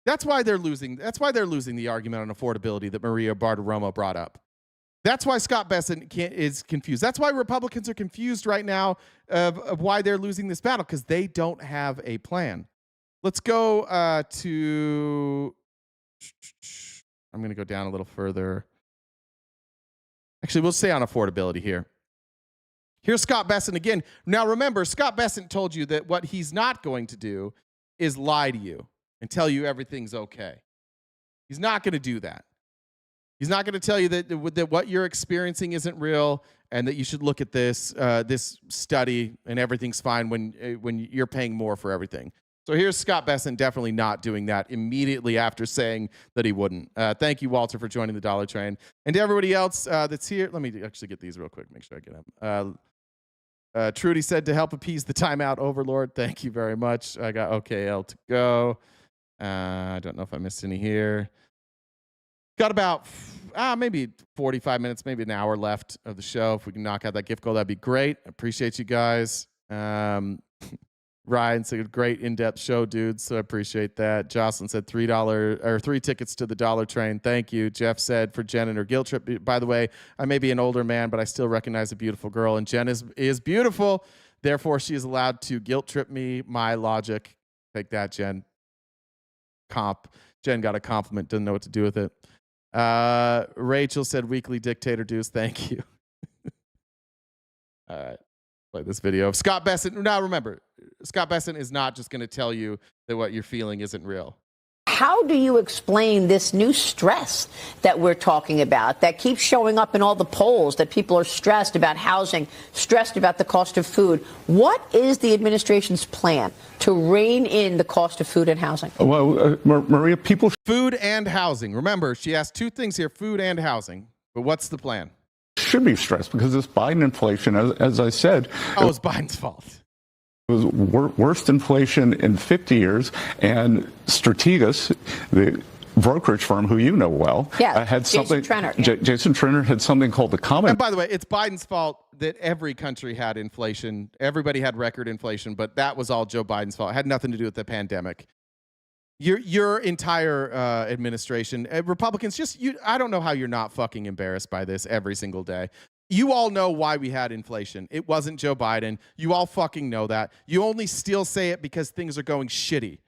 That's why they're losing. That's why they're losing the argument on affordability that Maria Bartiromo brought up. That's why Scott Bessent is confused. That's why Republicans are confused right now of why they're losing this battle, because they don't have a plan. Let's go to, I'm going to go down a little further. Actually, we'll stay on affordability here. Here's Scott Bessent again. Now, remember, Scott Bessent told you that what he's not going to do is lie to you and tell you everything's okay. He's not going to do that. He's not going to tell you that what you're experiencing isn't real and that you should look at this study and everything's fine when you're paying more for everything. So here's Scott Bessent definitely not doing that immediately after saying that he wouldn't. Thank you, Walter, for joining the Dollar Train. And to everybody else that's here, let me actually get these real quick, make sure I get them. Trudy said to help appease the timeout overlord. Thank you very much. I got OKL to go. I don't know if I missed any here. Got about maybe 45 minutes, maybe an hour left of the show. If we can knock out that gift goal, that'd be great. Appreciate you guys. Ryan said, great in-depth show, dude. So I appreciate that. Jocelyn said $3 or 3 tickets to the Dollar Train. Thank you. Jeff said for Jen and her guilt trip. By the way, I may be an older man, but I still recognize a beautiful girl, and Jen is beautiful. Therefore, she is allowed to guilt trip me. My logic. Take that, Jen. Jen got a compliment. Doesn't know what to do with it. Rachel said weekly dictator dues. Thank you. All right. Play this video of Scott Bessent. Now remember, Scott Bessent is not just going to tell you that what you're feeling isn't real. How do you explain this new stress that we're talking about that keeps showing up in all the polls, that people are stressed about housing, stressed about the cost of food? What is the administration's plan to rein in the cost of food and housing? Well, Maria, people... Food and housing. Remember, she asked two things here, food and housing. But what's the plan? Should be stressed because this Biden inflation, as I said... Oh, it's Biden's fault. It was worst inflation in 50 years, and Strategas, the brokerage firm who you know well, had something. Jason Trenner. Jason Trenner had something called the common. And by the way, it's Biden's fault that every country had inflation. Everybody had record inflation, but that was all Joe Biden's fault. It had nothing to do with the pandemic. Your entire administration, Republicans, I don't know how you're not fucking embarrassed by this every single day. You all know why we had inflation. It wasn't Joe Biden. You all fucking know that. You only still say it because things are going shitty.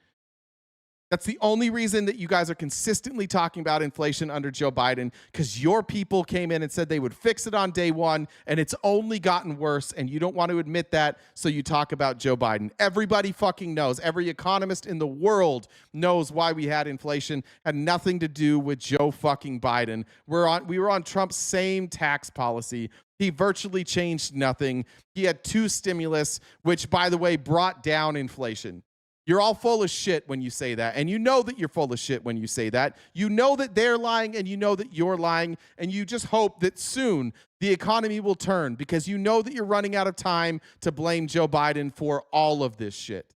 That's the only reason that you guys are consistently talking about inflation under Joe Biden, because your people came in and said they would fix it on day one, and it's only gotten worse, and you don't want to admit that, so you talk about Joe Biden. Everybody fucking knows. Every economist in the world knows why we had inflation. Had nothing to do with Joe fucking Biden. We were on Trump's same tax policy. He virtually changed nothing. He had 2 stimulus, which, by the way, brought down inflation. You're all full of shit when you say that, and you know that you're full of shit when you say that. You know that they're lying, and you know that you're lying, and you just hope that soon the economy will turn, because you know that you're running out of time to blame Joe Biden for all of this shit.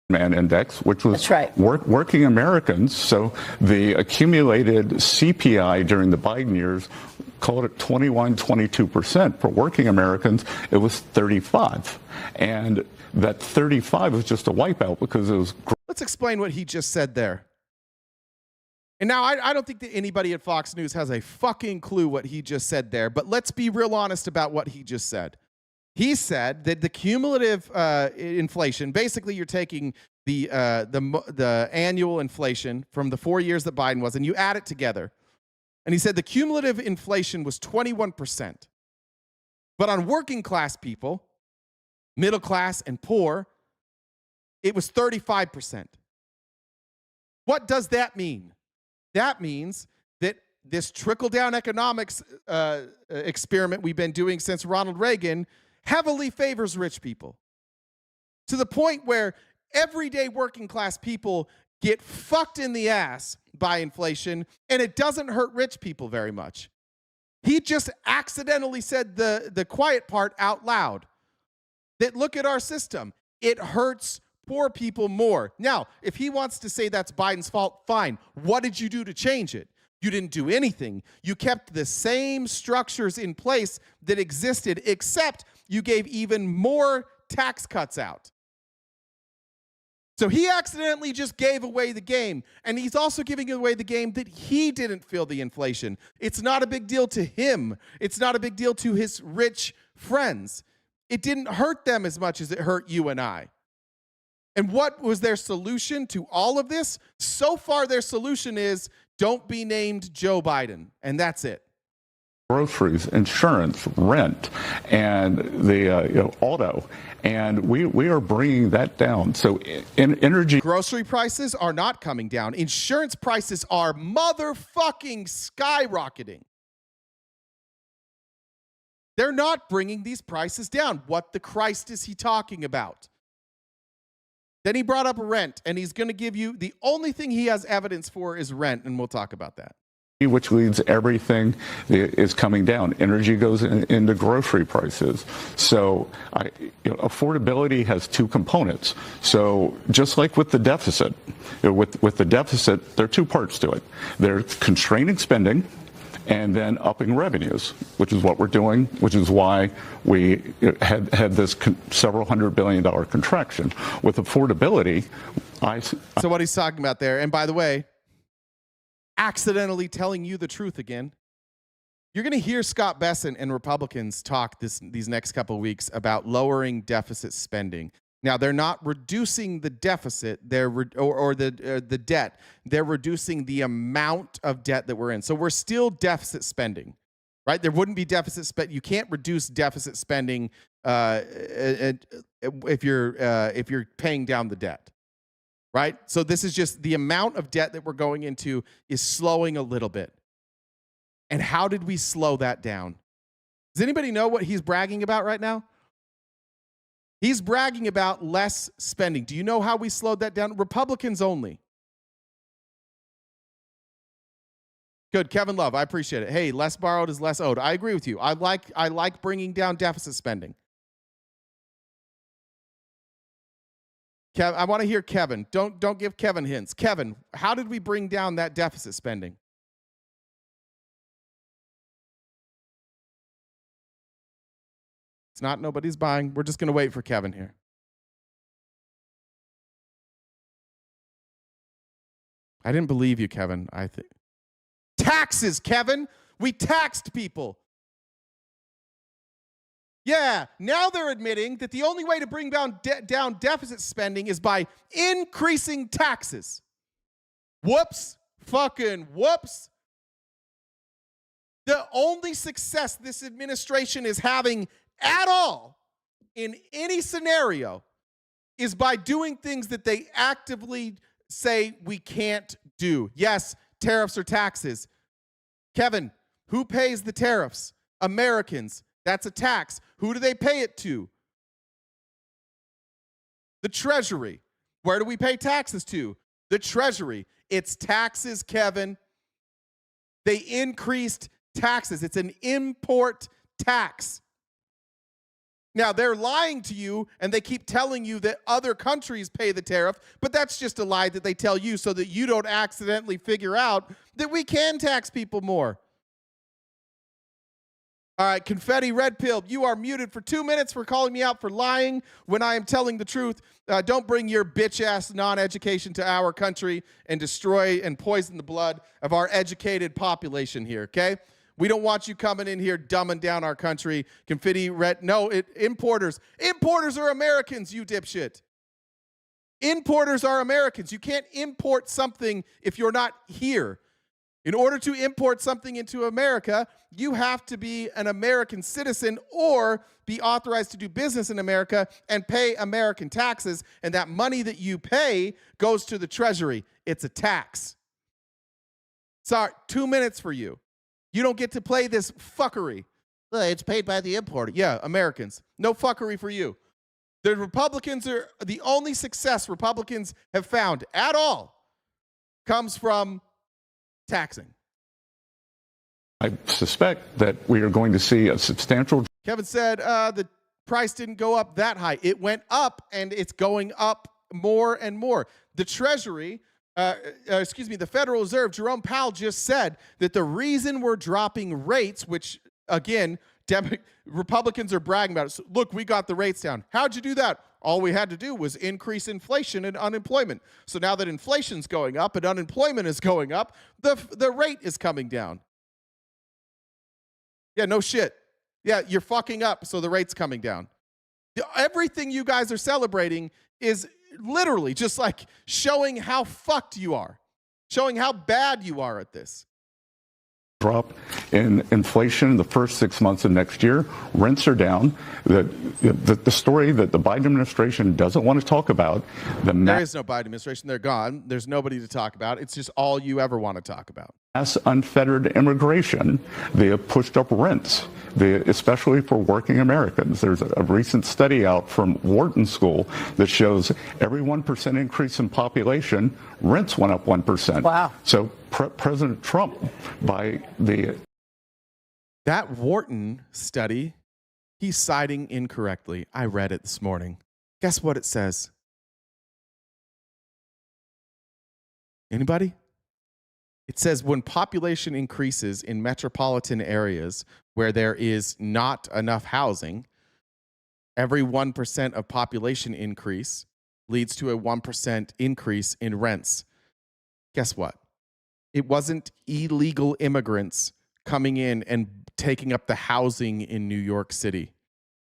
Man index, which was working Americans. So the accumulated CPI during the Biden years, called it 22%. For working Americans, it was 35. And that 35 was just a wipeout because it was... Let's explain what he just said there. And now I don't think that anybody at Fox News has a fucking clue what he just said there, but let's be real honest about what he just said. He said that the cumulative inflation, basically you're taking the annual inflation from the 4 years that Biden was, and you add it together. And he said the cumulative inflation was 21%. But on working class people, middle class and poor, it was 35%. What does that mean? That means that this trickle-down economics experiment we've been doing since Ronald Reagan heavily favors rich people, to the point where everyday working class people get fucked in the ass by inflation, and it doesn't hurt rich people very much. He just accidentally said the quiet part out loud. That look at our system. It hurts poor people more. Now, if he wants to say that's Biden's fault, fine. What did you do to change it? You didn't do anything. You kept the same structures in place that existed, except you gave even more tax cuts out. So he accidentally just gave away the game. And he's also giving away the game that he didn't feel the inflation. It's not a big deal to him. It's not a big deal to his rich friends. It didn't hurt them as much as it hurt you and I. And what was their solution to all of this? So far, their solution is don't be named Joe Biden. And that's it. Groceries, insurance, rent, and the auto. And we are bringing that down. So energy. Grocery prices are not coming down. Insurance prices are motherfucking skyrocketing. They're not bringing these prices down. What the Christ is he talking about? Then he brought up rent, and he's going to give you the only thing he has evidence for is rent, and we'll talk about that. Which leads everything is coming down. Energy goes into grocery prices. So affordability has 2 components. So just like with the deficit, with the deficit, there are 2 parts to it. There's constraining spending, and then upping revenues, which is what we're doing, which is why we had this several $100 billion contraction. With affordability, So what he's talking about there, and by the way, accidentally telling you the truth again, you're going to hear Scott Bessent and Republicans talk these next couple of weeks about lowering deficit spending. Now, they're not reducing the deficit, or the debt. They're reducing the amount of debt that we're in. So we're still deficit spending, right? There wouldn't be deficit spend. You can't reduce deficit spending if you're paying down the debt, right? So this is just the amount of debt that we're going into is slowing a little bit. And how did we slow that down? Does anybody know what he's bragging about right now? He's bragging about less spending. Do you know how we slowed that down? Republicans only. Good, Kevin Love, I appreciate it. Hey, less borrowed is less owed. I agree with you. I like bringing down deficit spending. I want to hear Kevin. Don't give Kevin hints. Kevin, how did we bring down that deficit spending? It's not nobody's buying. We're just going to wait for Kevin here. I didn't believe you, Kevin. I think taxes, Kevin. We taxed people. Yeah, now they're admitting that the only way to bring down deficit spending is by increasing taxes. Whoops. Fucking whoops. The only success this administration is having at all in any scenario is by doing things that they actively say we can't do. Yes, tariffs or taxes. Kevin, who pays the tariffs? Americans. That's a tax. Who do they pay it to? The Treasury. Where do we pay taxes to? The Treasury. It's taxes, Kevin. They increased taxes. It's an import tax. Now, they're lying to you, and they keep telling you that other countries pay the tariff, but that's just a lie that they tell you so that you don't accidentally figure out that we can tax people more. All right, Confetti Red Pill, you are muted for 2 minutes for calling me out for lying when I am telling the truth. Don't bring your bitch-ass non-education to our country and destroy and poison the blood of our educated population here, okay? We don't want you coming in here dumbing down our country. Confetti Red, no, importers. Importers are Americans, you dipshit. Importers are Americans. You can't import something if you're not here. In order to import something into America, you have to be an American citizen or be authorized to do business in America and pay American taxes. And that money that you pay goes to the Treasury. It's a tax. Sorry, 2 minutes for you. You don't get to play this fuckery. It's paid by the importer. Yeah, Americans. No fuckery for you. The Republicans are the only success Republicans have found at all comes from taxing. I suspect that we are going to see a substantial. Kevin said the price didn't go up that high. It went up, and it's going up more and more. The Treasury, the Federal Reserve, Jerome Powell just said that the reason we're dropping rates, which, again, Republicans are bragging about it. So, look, we got the rates down. How'd you do that? All we had to do was increase inflation and unemployment. So now that inflation's going up and unemployment is going up, the rate is coming down. Yeah, no shit. Yeah, you're fucking up, so the rate's coming down. Everything you guys are celebrating is literally just like showing how fucked you are, showing how bad you are at this. Drop in inflation in the first 6 months of next year. Rents are down. The story that the Biden administration doesn't want to talk about. There is no Biden administration. They're gone. There's nobody to talk about. It's just all you ever want to talk about. Mass unfettered immigration. They have pushed up rents, especially for working Americans. There's a recent study out from Wharton School that shows every 1% increase in population, rents went up 1%. Wow. So President Trump, that Wharton study, he's citing incorrectly. I read it this morning. Guess what it says? Anybody? It says when population increases in metropolitan areas where there is not enough housing, every 1% of population increase leads to a 1% increase in rents. Guess what? It wasn't illegal immigrants coming in and taking up the housing in New York City.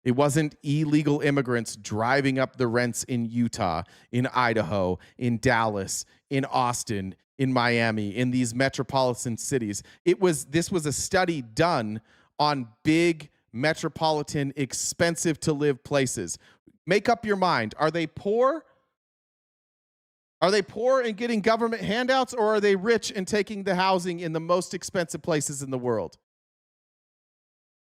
It wasn't illegal immigrants driving up the rents in Utah, in Idaho, in Dallas, in Austin, in Miami, in these metropolitan cities. This was a study done on big metropolitan, expensive to live places. Make up your mind. Are they poor? Are they poor and getting government handouts, or are they rich and taking the housing in the most expensive places in the world?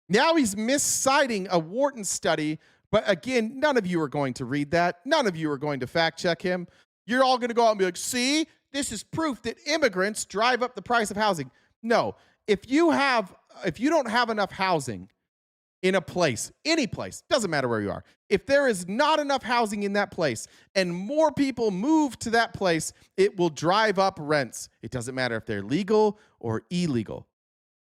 Now he's misciting a Wharton study, but again, none of you are going to read that. None of you are going to fact check him. You're all going to go out and be like, see, this is proof that immigrants drive up the price of housing. No, if you don't have enough housing in a place, any place, doesn't matter where you are, if there is not enough housing in that place and more people move to that place, it will drive up rents. It doesn't matter if they're legal or illegal.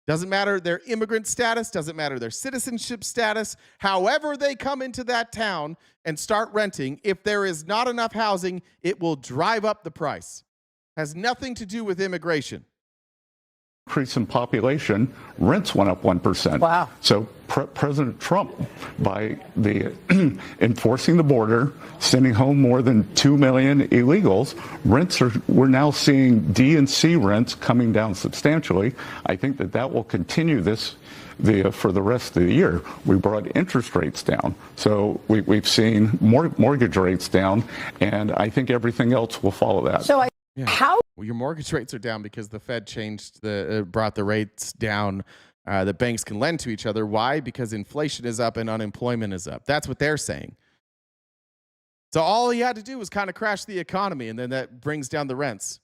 Doesn't matter their immigrant status, doesn't matter their citizenship status. However they come into that town and start renting, if there is not enough housing, it will drive up the price. Has nothing to do with immigration. Increase in population, rents went up 1%. Wow. So President Trump, by the enforcing the border, sending home more than 2 million illegals, we're now seeing D and C rents coming down substantially. I think that will continue for the rest of the year. We brought interest rates down. So we've seen mortgage rates down, and I think everything else will follow that. So how? Well, your mortgage rates are down because the Fed brought the rates down that banks can lend to each other. Why? Because inflation is up and unemployment is up. That's what they're saying. So all he had to do was kind of crash the economy, and then that brings down the rents.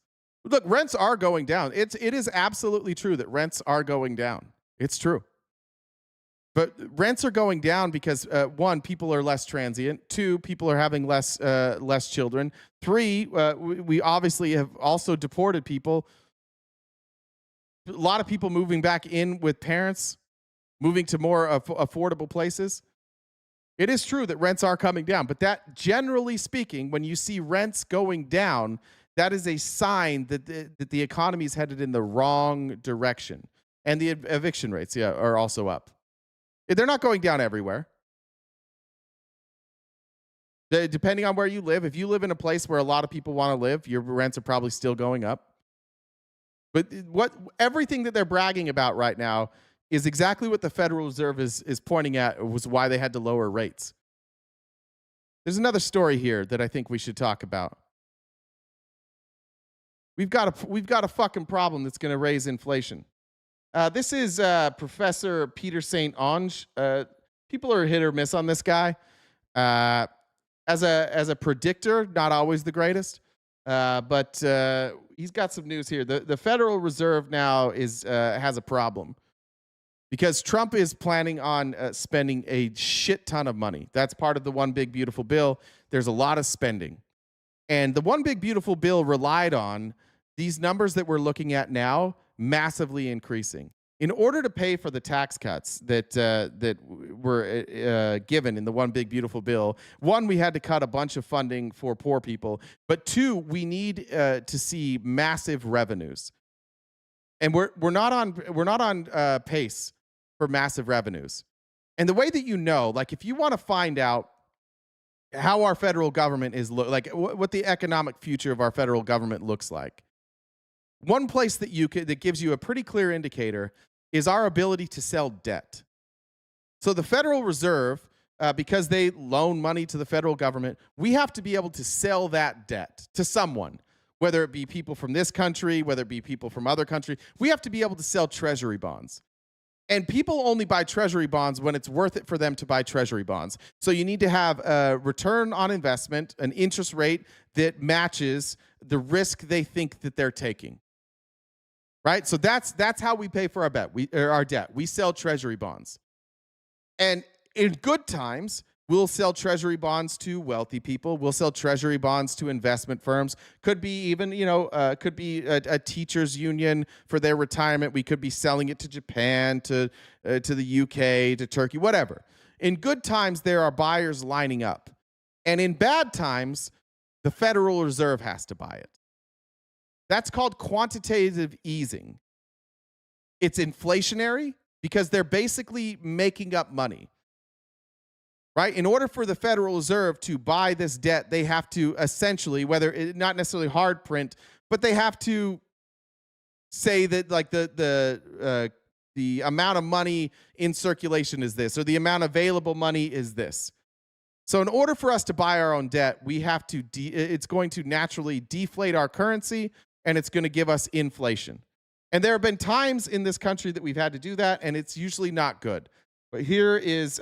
Look, rents are going down. It is absolutely true that rents are going down. It's true. But rents are going down because, one, people are less transient. Two, people are having less children. Three, we obviously have also deported people. A lot of people moving back in with parents, moving to more affordable places. It is true that rents are coming down, but that, generally speaking, when you see rents going down, that is a sign that the economy is headed in the wrong direction. And the eviction rates, are also up. They're not going down everywhere. Depending on where you live, if you live in a place where a lot of people want to live, your rents are probably still going up. But everything that they're bragging about right now is exactly what the Federal Reserve is pointing at, was why they had to lower rates. There's another story here that I think we should talk about. We've got a fucking problem that's going to raise inflation. This is Professor Peter St. Onge. People are hit or miss on this guy. As a predictor, not always the greatest. But he's got some news here. The Federal Reserve now has a problem because Trump is planning on spending a shit ton of money. That's part of the One Big Beautiful Bill. There's a lot of spending. And the One Big Beautiful Bill relied on these numbers that we're looking at now massively increasing. In order to pay for the tax cuts that were given in the One Big Beautiful Bill, one, we had to cut a bunch of funding for poor people, but two, we need to see massive revenues, and we're not on pace for massive revenues. And the way that like if you want to find out how our federal government is what the economic future of our federal government looks like, one place that that gives you a pretty clear indicator is our ability to sell debt. So the Federal Reserve, because they loan money to the federal government, we have to be able to sell that debt to someone, whether it be people from this country, whether it be people from other countries. We have to be able to sell treasury bonds. And people only buy treasury bonds when it's worth it for them to buy treasury bonds. So you need to have a return on investment, an interest rate that matches the risk they think that they're taking. Right? So that's how we pay for our debt. We sell treasury bonds. And in good times, we'll sell treasury bonds to wealthy people. We'll sell treasury bonds to investment firms. Could be even, could be a teachers union for their retirement. We could be selling it to Japan, to the UK, to Turkey, whatever. In good times, there are buyers lining up. And in bad times, the Federal Reserve has to buy it. That's called quantitative easing. It's inflationary because they're basically making up money. Right? In order for the Federal Reserve to buy this debt, they have to essentially, not necessarily hard print, but they have to say that like the the amount of money in circulation is this, or the amount of available money is this. So in order for us to buy our own debt, we have to, it's going to naturally deflate our currency, and it's going to give us inflation. And there have been times in this country that we've had to do that, and it's usually not good. But here is,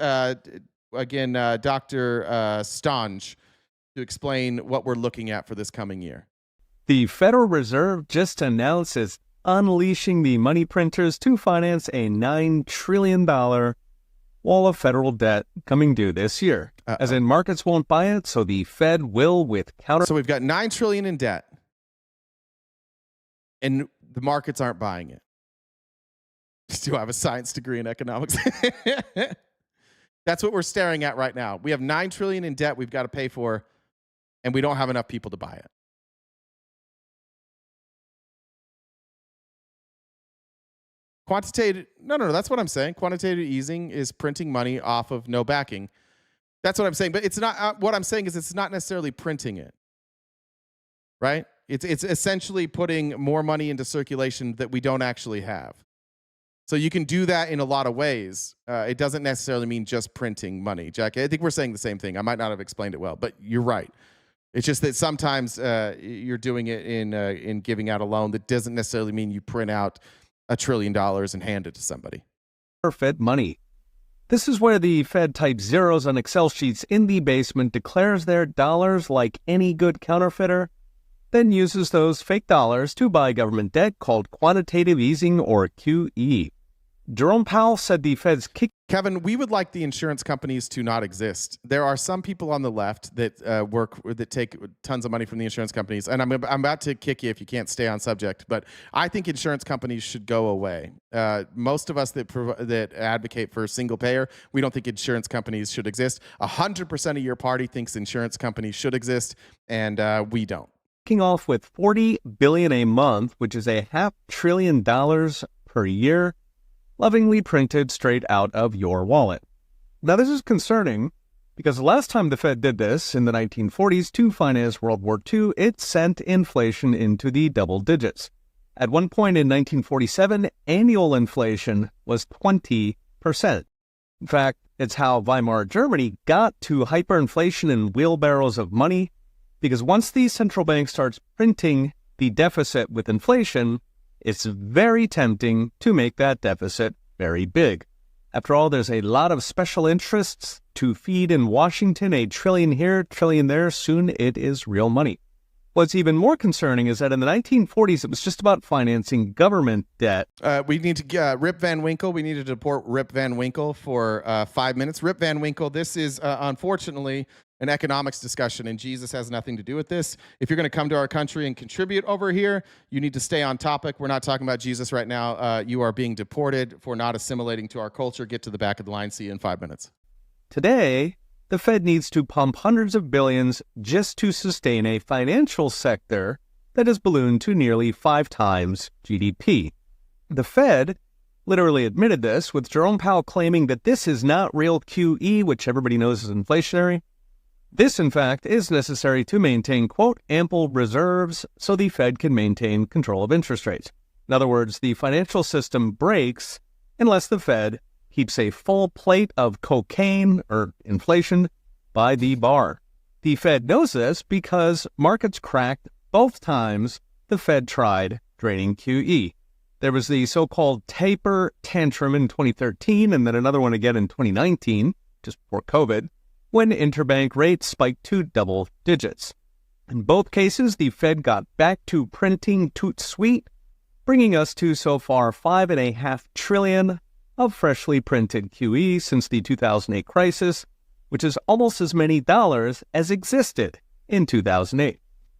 again, Dr. Stange to explain what we're looking at for this coming year. The Federal Reserve just announced it's unleashing the money printers to finance a $9 trillion wall of federal debt coming due this year. As in, markets won't buy it, so the Fed will with counter. So we've got $9 trillion in debt, and the markets aren't buying it. Do I have a science degree in economics? That's what we're staring at right now. We have $9 trillion in debt we've got to pay for, and we don't have enough people to buy it. Quantitative, no, that's what I'm saying. Quantitative easing is printing money off of no backing. That's what I'm saying. But it's not, what I'm saying is it's not necessarily printing it, right? It's essentially putting more money into circulation that we don't actually have. So you can do that in a lot of ways. It doesn't necessarily mean just printing money, Jack. I think we're saying the same thing. I might not have explained it well, but you're right. It's just that sometimes you're doing it in giving out a loan that doesn't necessarily mean you print out $1 trillion and hand it to somebody. Fed money. This is where the Fed types zeros on Excel sheets in the basement, declares their dollars like any good counterfeiter, then uses those fake dollars to buy government debt called quantitative easing, or QE. Jerome Powell said the Fed's kick. Kevin, we would like the insurance companies to not exist. There are some people on the left that that take tons of money from the insurance companies, and I'm about to kick you if you can't stay on subject. But I think insurance companies should go away. Most of us that advocate for single payer, we don't think insurance companies should exist. 100% of your party thinks insurance companies should exist, and we don't. Kicking off with $40 billion a month, which is a $500 billion per year, lovingly printed straight out of your wallet. Now, this is concerning because the last time the Fed did this, in the 1940s, to finance World War II, it sent inflation into the double digits. At one point in 1947, annual inflation was 20%. In fact, it's how Weimar Germany got to hyperinflation and wheelbarrows of money, because once the central bank starts printing the deficit with inflation, it's very tempting to make that deficit very big. After all, there's a lot of special interests to feed in Washington, $1 trillion here, $1 trillion there. Soon it is real money. What's even more concerning is that in the 1940s, it was just about financing government debt. We need to Rip Van Winkle. We need to deport Rip Van Winkle for 5 minutes. Rip Van Winkle, this is unfortunately an economics discussion, and Jesus has nothing to do with this. If you're going to come to our country and contribute over here, you need to stay on topic. We're not talking about Jesus right now. You are being deported for not assimilating to our culture. Get to the back of the line. See you in 5 minutes. Today, the Fed needs to pump hundreds of billions just to sustain a financial sector that has ballooned to nearly 5 times GDP. The Fed literally admitted this, with Jerome Powell claiming that this is not real QE, which everybody knows is inflationary. This, in fact, is necessary to maintain, quote, ample reserves so the Fed can maintain control of interest rates. In other words, the financial system breaks unless the Fed keeps a full plate of cocaine, or inflation, by the bar. The Fed knows this because markets cracked both times the Fed tried draining QE. There was the so-called taper tantrum in 2013, and then another one again in 2019, just before COVID, when interbank rates spiked to double digits. In both cases, the Fed got back to printing toot sweet, bringing us to so far $5.5 trillion of freshly printed QE since the 2008 crisis, which is almost as many dollars as existed in 2008.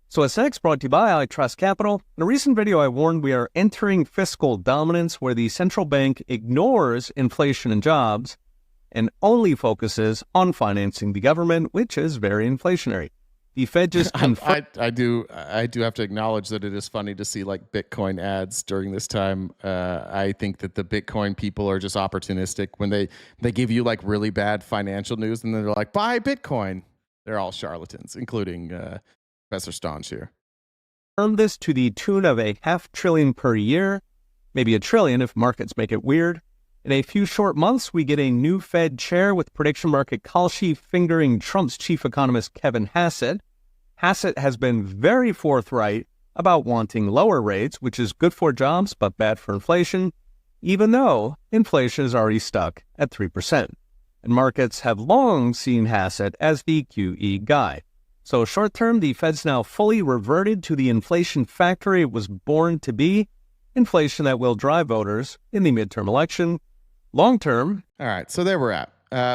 So as next brought to you by I Trust Capital. In a recent video, I warned we are entering fiscal dominance, where the central bank ignores inflation and jobs and only focuses on financing the government, which is very inflationary. The Fed just I do have to acknowledge that it is funny to see like Bitcoin ads during this time. I think that the Bitcoin people are just opportunistic when they give you like really bad financial news, and then they're like, buy Bitcoin. They're all charlatans, including Professor Stange here. Earn this to the tune of $500 billion per year, maybe $1 trillion if markets make it weird. In a few short months, we get a new Fed chair with prediction market Kalshi fingering Trump's chief economist Kevin Hassett. Hassett has been very forthright about wanting lower rates, which is good for jobs but bad for inflation, even though inflation is already stuck at 3%. And markets have long seen Hassett as the QE guy. So short term, the Fed's now fully reverted to the inflation factory it was born to be, inflation that will drive voters in the midterm election. Long term. All right, so there we're at.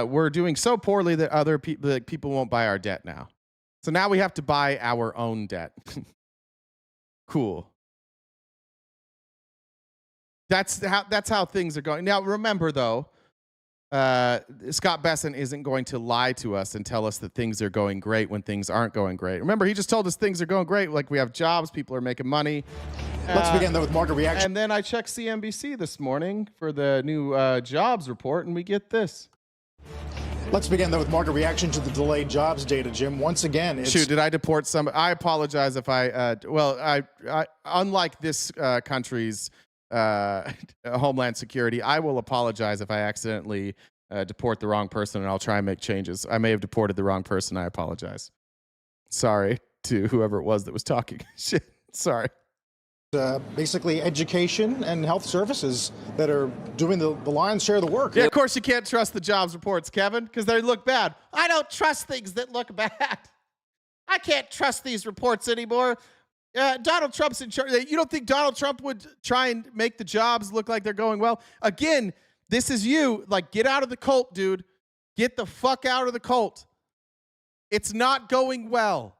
We're doing so poorly that other people won't buy our debt now. So now we have to buy our own debt. Cool. That's how things are going. Now remember though, Scott Besson isn't going to lie to us and tell us that things are going great when things aren't going great. Remember, he just told us things are going great, like we have jobs, people are making money. Let's begin, though, with market reaction. And then I checked CNBC this morning for the new jobs report, and we get this. Let's begin, though, with market reaction to the delayed jobs data, Jim. Once again, it's... Shoot, did I deport some? I apologize if I unlike this country's Homeland Security, I will apologize if I accidentally deport the wrong person, and I'll try and make changes. I may have deported the wrong person. I apologize. Sorry to whoever it was that was talking. Shit, sorry. Basically education and health services that are doing the lion's share of the work. Yeah, of course you can't trust the jobs reports, Kevin, because they look bad. I don't trust things that look bad. I can't trust these reports anymore. Donald Trump's in charge. You don't think Donald Trump would try and make the jobs look like they're going well? Again, this is you. Like, get out of the cult, dude. Get the fuck out of the cult. It's not going well.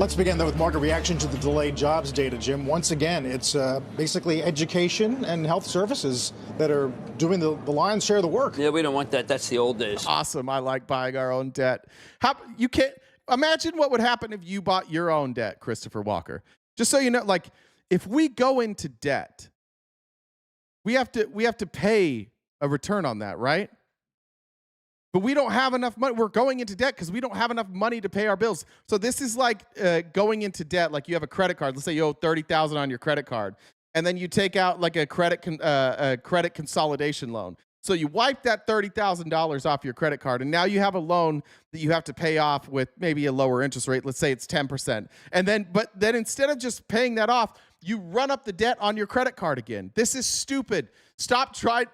Let's begin, though, with market reaction to the delayed jobs data, Jim. Once again, it's basically education and health services that are doing the lion's share of the work. Yeah, we don't want that. That's the old days. Awesome. I like buying our own debt. You can't imagine what would happen if you bought your own debt, Christopher Walker. Just so you know, like, if we go into debt, we have to pay a return on that, right? But we don't have enough money. We're going into debt because we don't have enough money to pay our bills. So this is like going into debt. Like, you have a credit card. Let's say you owe $30,000 on your credit card, and then you take out like a credit consolidation loan. So you wipe that $30,000 off your credit card, and now you have a loan that you have to pay off with maybe a lower interest rate. Let's say it's 10%. But then instead of just paying that off, you run up the debt on your credit card again. This is stupid. Stop trying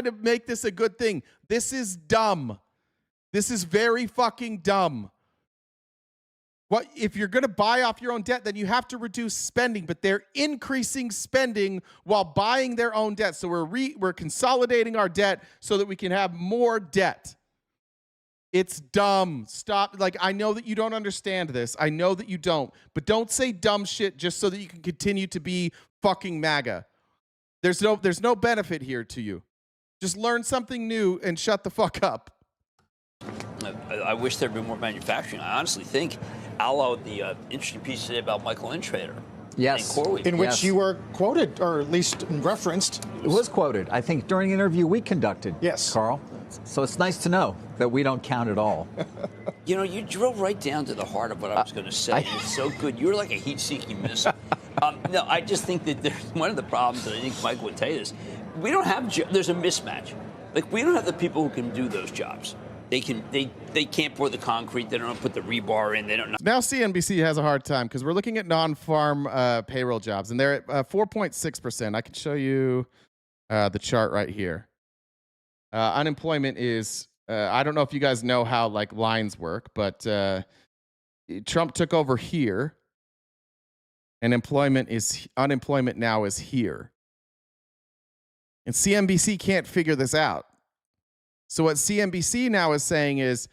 to make this a good thing. This is dumb. This is very fucking dumb. What if you're going to buy off your own debt, then you have to reduce spending, but they're increasing spending while buying their own debt. So we're consolidating our debt so that we can have more debt. It's dumb. Stop. Like, I know that you don't understand this. I know that you don't, but don't say dumb shit just so that you can continue to be fucking MAGA. There's no benefit here to you. Just learn something new and shut the fuck up. I wish there'd been more manufacturing. I honestly think, a la the interesting piece today about Michael Intrater. Yes. In which you were quoted, or at least referenced. It was quoted, I think, during an interview we conducted. Yes. Carl. So it's nice to know that we don't count at all. You know, you drove right down to the heart of what I was going to say. It's so good. You're like a heat-seeking missile. No, I just think that there's one of the problems, and I think Mike would tell you this. We don't have, there's a mismatch. Like, we don't have the people who can do those jobs. They can't pour the concrete. They don't know put the rebar in. They don't know. Now CNBC has a hard time because we're looking at non-farm payroll jobs, and they're at 4.6%. I can show you the chart right here. Unemployment is, I don't know if you guys know how like lines work, but Trump took over here, and unemployment now is here. And CNBC can't figure this out. So what CNBC now is saying is,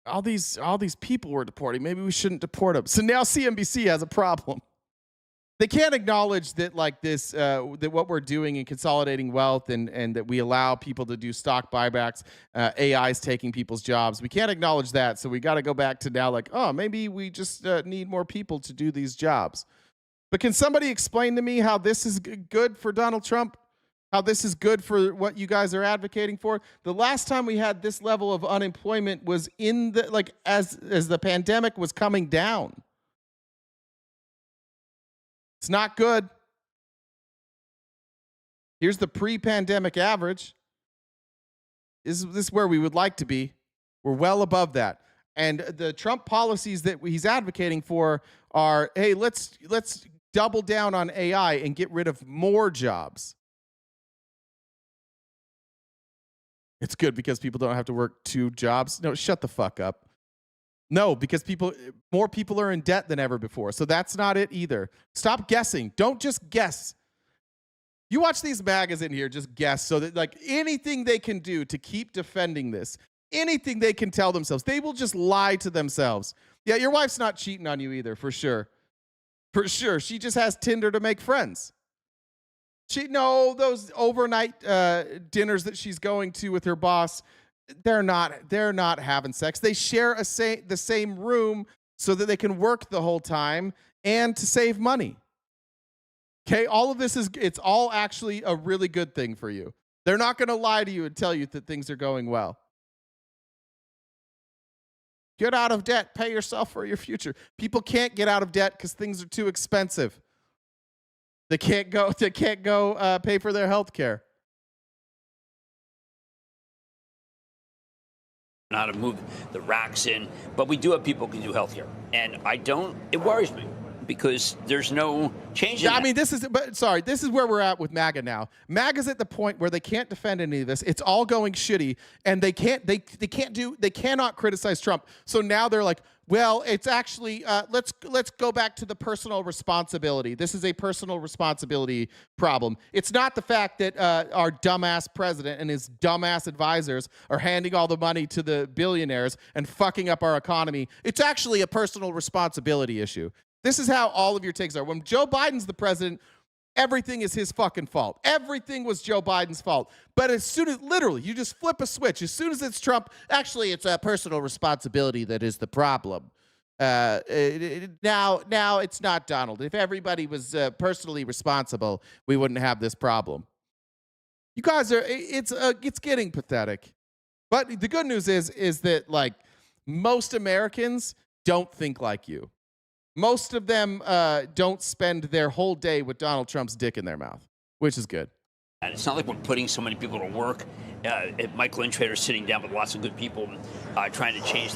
all these people we're deporting, maybe we shouldn't deport them. So now CNBC has a problem. They can't acknowledge that like this, that what we're doing in consolidating wealth and that we allow people to do stock buybacks, AI is taking people's jobs. We can't acknowledge that. So we got to go back to now like, oh, maybe we just need more people to do these jobs. But can somebody explain to me how this is good for Donald Trump? How this is good for what you guys are advocating for? The last time we had this level of unemployment was in the like as the pandemic was coming down. It's not good. Here's the pre-pandemic average. This is where we would like to be. We're well above that. And the Trump policies that he's advocating for are, hey, let's double down on AI and get rid of more jobs. It's good because people don't have to work 2 jobs. No, shut the fuck up. No, because more people are in debt than ever before. So that's not it either. Stop guessing. Don't just guess. You watch these MAGAs in here, just guess. So that like anything they can do to keep defending this, anything they can tell themselves, they will just lie to themselves. Yeah, your wife's not cheating on you either, for sure. For sure. She just has Tinder to make friends. Those overnight dinners that she's going to with her boss, they're not having sex. They share the same room so that they can work the whole time and to save money. Okay, all of this it's all actually a really good thing for you. They're not going to lie to you and tell you that things are going well. Get out of debt, pay yourself for your future. People can't get out of debt because things are too expensive. They can't go pay for their health care. How to move the racks in, but we do have people who can do healthcare, and it worries me because there's no change. Yeah, I mean, this is where we're at with MAGA now. MAGA's at the point where they can't defend any of this. It's all going shitty, and they cannot criticize Trump. So now they're like, well, it's actually let's go back to the personal responsibility. This is a personal responsibility problem. It's not the fact that our dumbass president and his dumbass advisors are handing all the money to the billionaires and fucking up our economy. It's actually a personal responsibility issue. This is how all of your takes are. When Joe Biden's the president, everything is his fucking fault. Everything was Joe Biden's fault. But as soon as, literally, you just flip a switch. As soon as it's Trump, actually, it's a personal responsibility that is the problem. Now it's not Donald. If everybody was personally responsible, we wouldn't have this problem. You guys it's getting pathetic. But the good news is that, like, most Americans don't think like you. Most of them don't spend their whole day with Donald Trump's dick in their mouth, which is good. And it's not like we're putting so many people to work. Michael Intrater sitting down with lots of good people trying to change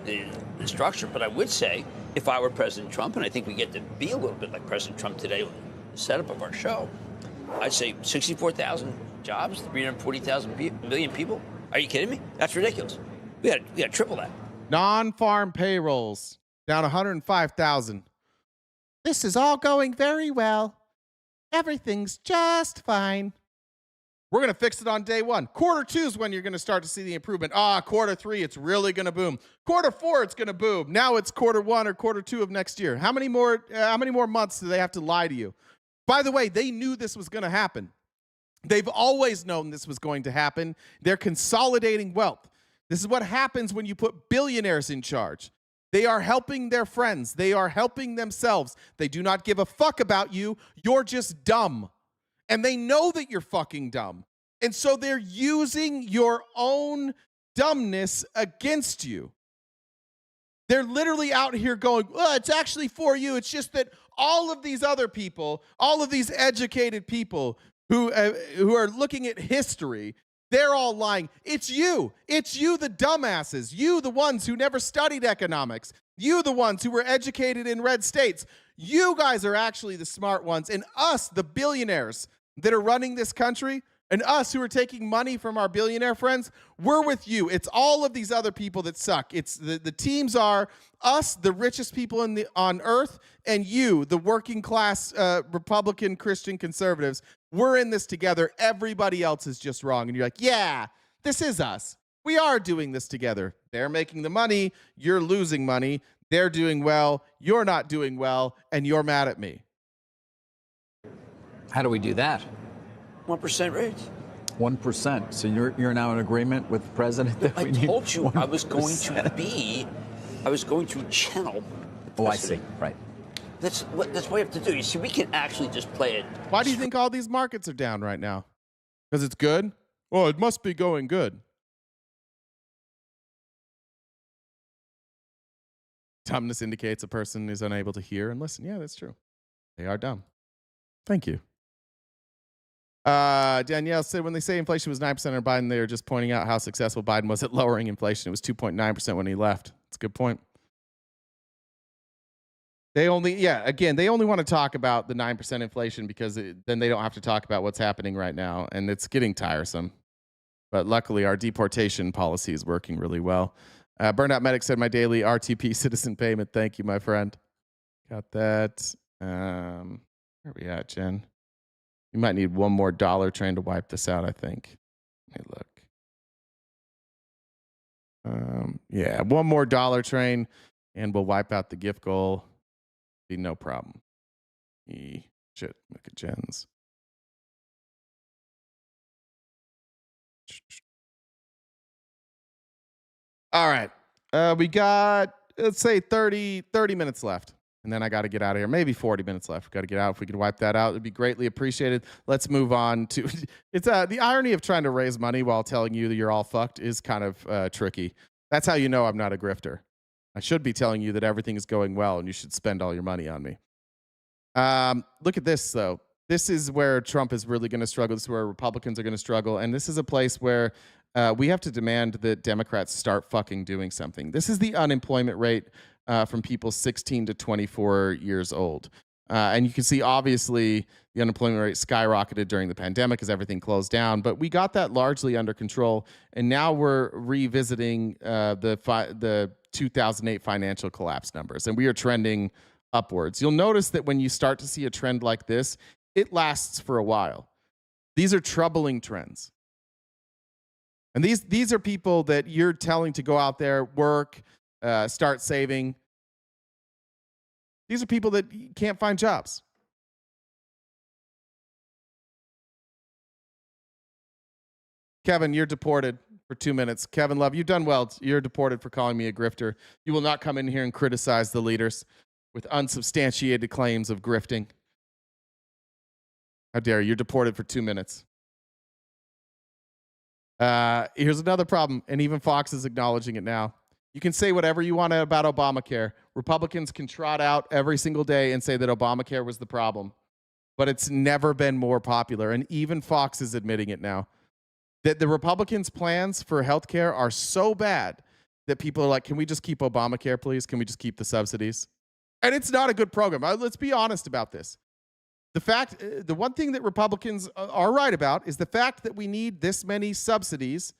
the structure. But I would say, if I were President Trump, and I think we get to be a little bit like President Trump today with the setup of our show, I'd say 64,000 jobs, 340,000 million people. Are you kidding me? That's ridiculous. We got to triple that. Non-farm payrolls down 105,000. This is all going very well. Everything's just fine. We're going to fix it on day 1. Quarter 2 is when you're going to start to see the improvement. Quarter 3, it's really going to boom. Quarter 4, it's going to boom. Now it's quarter 1 or quarter 2 of next year. How many more months do they have to lie to you? By the way, they knew this was going to happen. They've always known this was going to happen. They're consolidating wealth. This is what happens when you put billionaires in charge. They are helping their friends. They are helping themselves. They do not give a fuck about you. You're just dumb. And they know that you're fucking dumb. And so they're using your own dumbness against you. They're literally out here going, it's actually for you. It's just that all of these other people, all of these educated people who are looking at history, they're all lying. It's you. It's you, the dumbasses. You, the ones who never studied economics. You, the ones who were educated in red states. You guys are actually the smart ones. And us, the billionaires that are running this country, and us who are taking money from our billionaire friends, we're with you. It's all of these other people that suck. It's the teams are us, the richest people on earth, and you, the working class Republican Christian conservatives. We're in this together. Everybody else is just wrong. And you're like, yeah, this is us. We are doing this together. They're making the money. You're losing money. They're doing well. You're not doing well. And you're mad at me. How do we do that? 1% raise. 1%. So you're now in agreement with the president that we need. I told you 1%. I was going to channel. Oh, I see. Right. That's what we have to do. You see, we can actually just play it. Why do you think all these markets are down right now? Because it's good? Well, it must be going good. Dumbness indicates a person is unable to hear and listen. Yeah, that's true. They are dumb. Thank you. Danielle said when they say inflation was 9% under Biden, they are just pointing out how successful Biden was at lowering inflation. It was 2.9% when he left. That's a good point. They only want to talk about the 9% inflation because then they don't have to talk about what's happening right now, and it's getting tiresome. But luckily, our deportation policy is working really well. Burnout Medic said my daily RTP citizen payment. Thank you, my friend. Got that. Where are we at, Jen? You might need one more dollar train to wipe this out, I think. Let me look. Yeah, one more dollar train, and we'll wipe out the gift goal. Be no problem. Shit, look at Jen's. All right. We got, let's say, 30 minutes left. And then I got to get out of here. Maybe 40 minutes left. Got to get out. If we could wipe that out, it'd be greatly appreciated. Let's move on to it's the irony of trying to raise money while telling you that you're all fucked is kind of tricky. That's how you know I'm not a grifter. I should be telling you that everything is going well and you should spend all your money on me. Look at this, though. This is where Trump is really going to struggle. This is where Republicans are going to struggle. And this is a place where we have to demand that Democrats start fucking doing something. This is the unemployment rate from people 16 to 24 years old. And you can see, obviously, the unemployment rate skyrocketed during the pandemic as everything closed down. But we got that largely under control. And now we're revisiting the 2008 financial collapse numbers. And we are trending upwards. You'll notice that when you start to see a trend like this, it lasts for a while. These are troubling trends. And these are people that you're telling to go out there, work, start saving. These are people that can't find jobs. Kevin, you're deported for 2 minutes. Kevin Love, you've done well. You're deported for calling me a grifter. You will not come in here and criticize the leaders with unsubstantiated claims of grifting. How dare you? You're deported for 2 minutes. Here's another problem, and even Fox is acknowledging it now. You can say whatever you want about Obamacare. Republicans can trot out every single day and say that Obamacare was the problem, but it's never been more popular, and even Fox is admitting it now. That the Republicans' plans for healthcare are so bad that people are like, can we just keep Obamacare, please? Can we just keep the subsidies? And it's not a good program. Let's be honest about this. The one thing that Republicans are right about is the fact that we need this many subsidies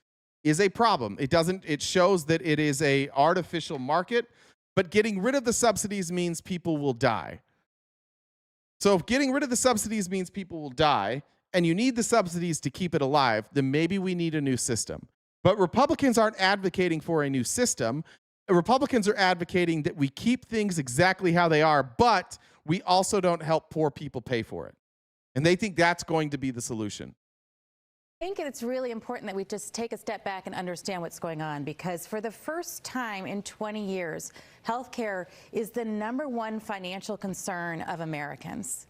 is a problem. It shows that it is a artificial market, but getting rid of the subsidies means people will die. So if getting rid of the subsidies means people will die, and you need the subsidies to keep it alive, then maybe we need a new system. But Republicans aren't advocating for a new system. Republicans are advocating that we keep things exactly how they are, but we also don't help poor people pay for it. And they think that's going to be the solution. I think it's really important that we just take a step back and understand what's going on, because for the first time in 20 years, healthcare is the #1 financial concern of Americans.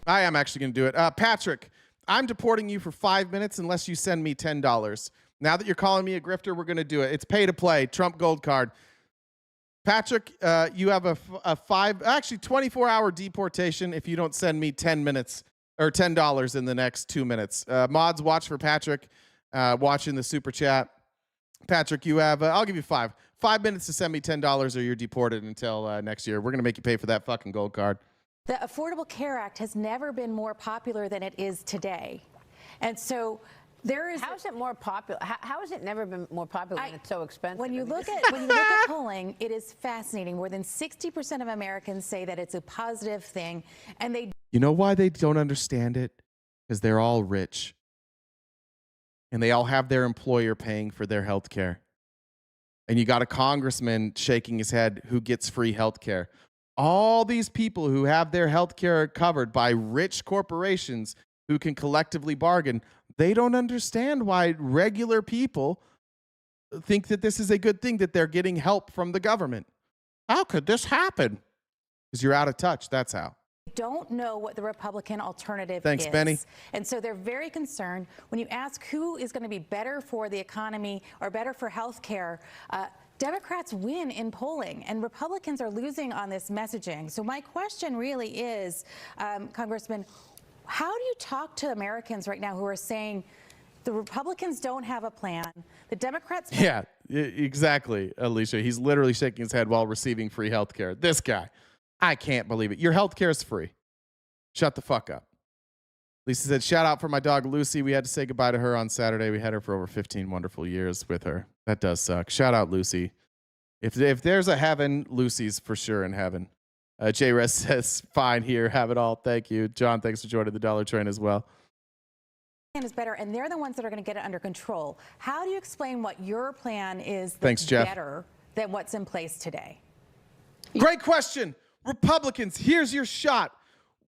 I am actually going to do it. Patrick, I'm deporting you for 5 minutes unless you send me $10. Now that you're calling me a grifter, we're going to do it. It's pay to play. Trump Gold Card. Patrick, you have a 24-hour deportation if you don't send me 10 minutes or $10 in the next 2 minutes. Mods, watch for Patrick watching the super chat. Patrick, you have, I'll give you 5 minutes to send me $10 or you're deported until next year. We're going to make you pay for that fucking gold card. The Affordable Care Act has never been more popular than it is today. And so there is... How is it more popular? How has it never been more popular when it's so expensive? When you look at polling, it is fascinating. More than 60% of Americans say that it's a positive thing, and they... You know why they don't understand it? Because they're all rich. And they all have their employer paying for their health care. And you got a congressman shaking his head who gets free health care. All these people who have their health care covered by rich corporations who can collectively bargain, they don't understand why regular people think that this is a good thing, that they're getting help from the government. How could this happen? Because you're out of touch, that's how. Don't know what the Republican alternative is. Thanks, Benny. And so they're very concerned. When you ask who is going to be better for the economy or better for health care, Democrats win in polling, and Republicans are losing on this messaging. So my question really is, Congressman, How do you talk to Americans right now who are saying the Republicans don't have a plan, the Democrats... Yeah, exactly, Alicia. He's literally shaking his head while receiving free health care. This guy. I can't believe it. Your health care is free. Shut the fuck up. Lisa said, shout out for my dog Lucy. We had to say goodbye to her on Saturday. We had her for over 15 wonderful years with her. That does suck. Shout out Lucy. If there's a heaven, Lucy's for sure in heaven. J-Res says, fine here, have it all. Thank you. John, thanks for joining the Dollar Train as well. is better, and they're the ones that are going to get it under control. How do you explain what your plan is that's Thanks, Jeff. better than what's in place today? Great question. Republicans, here's your shot.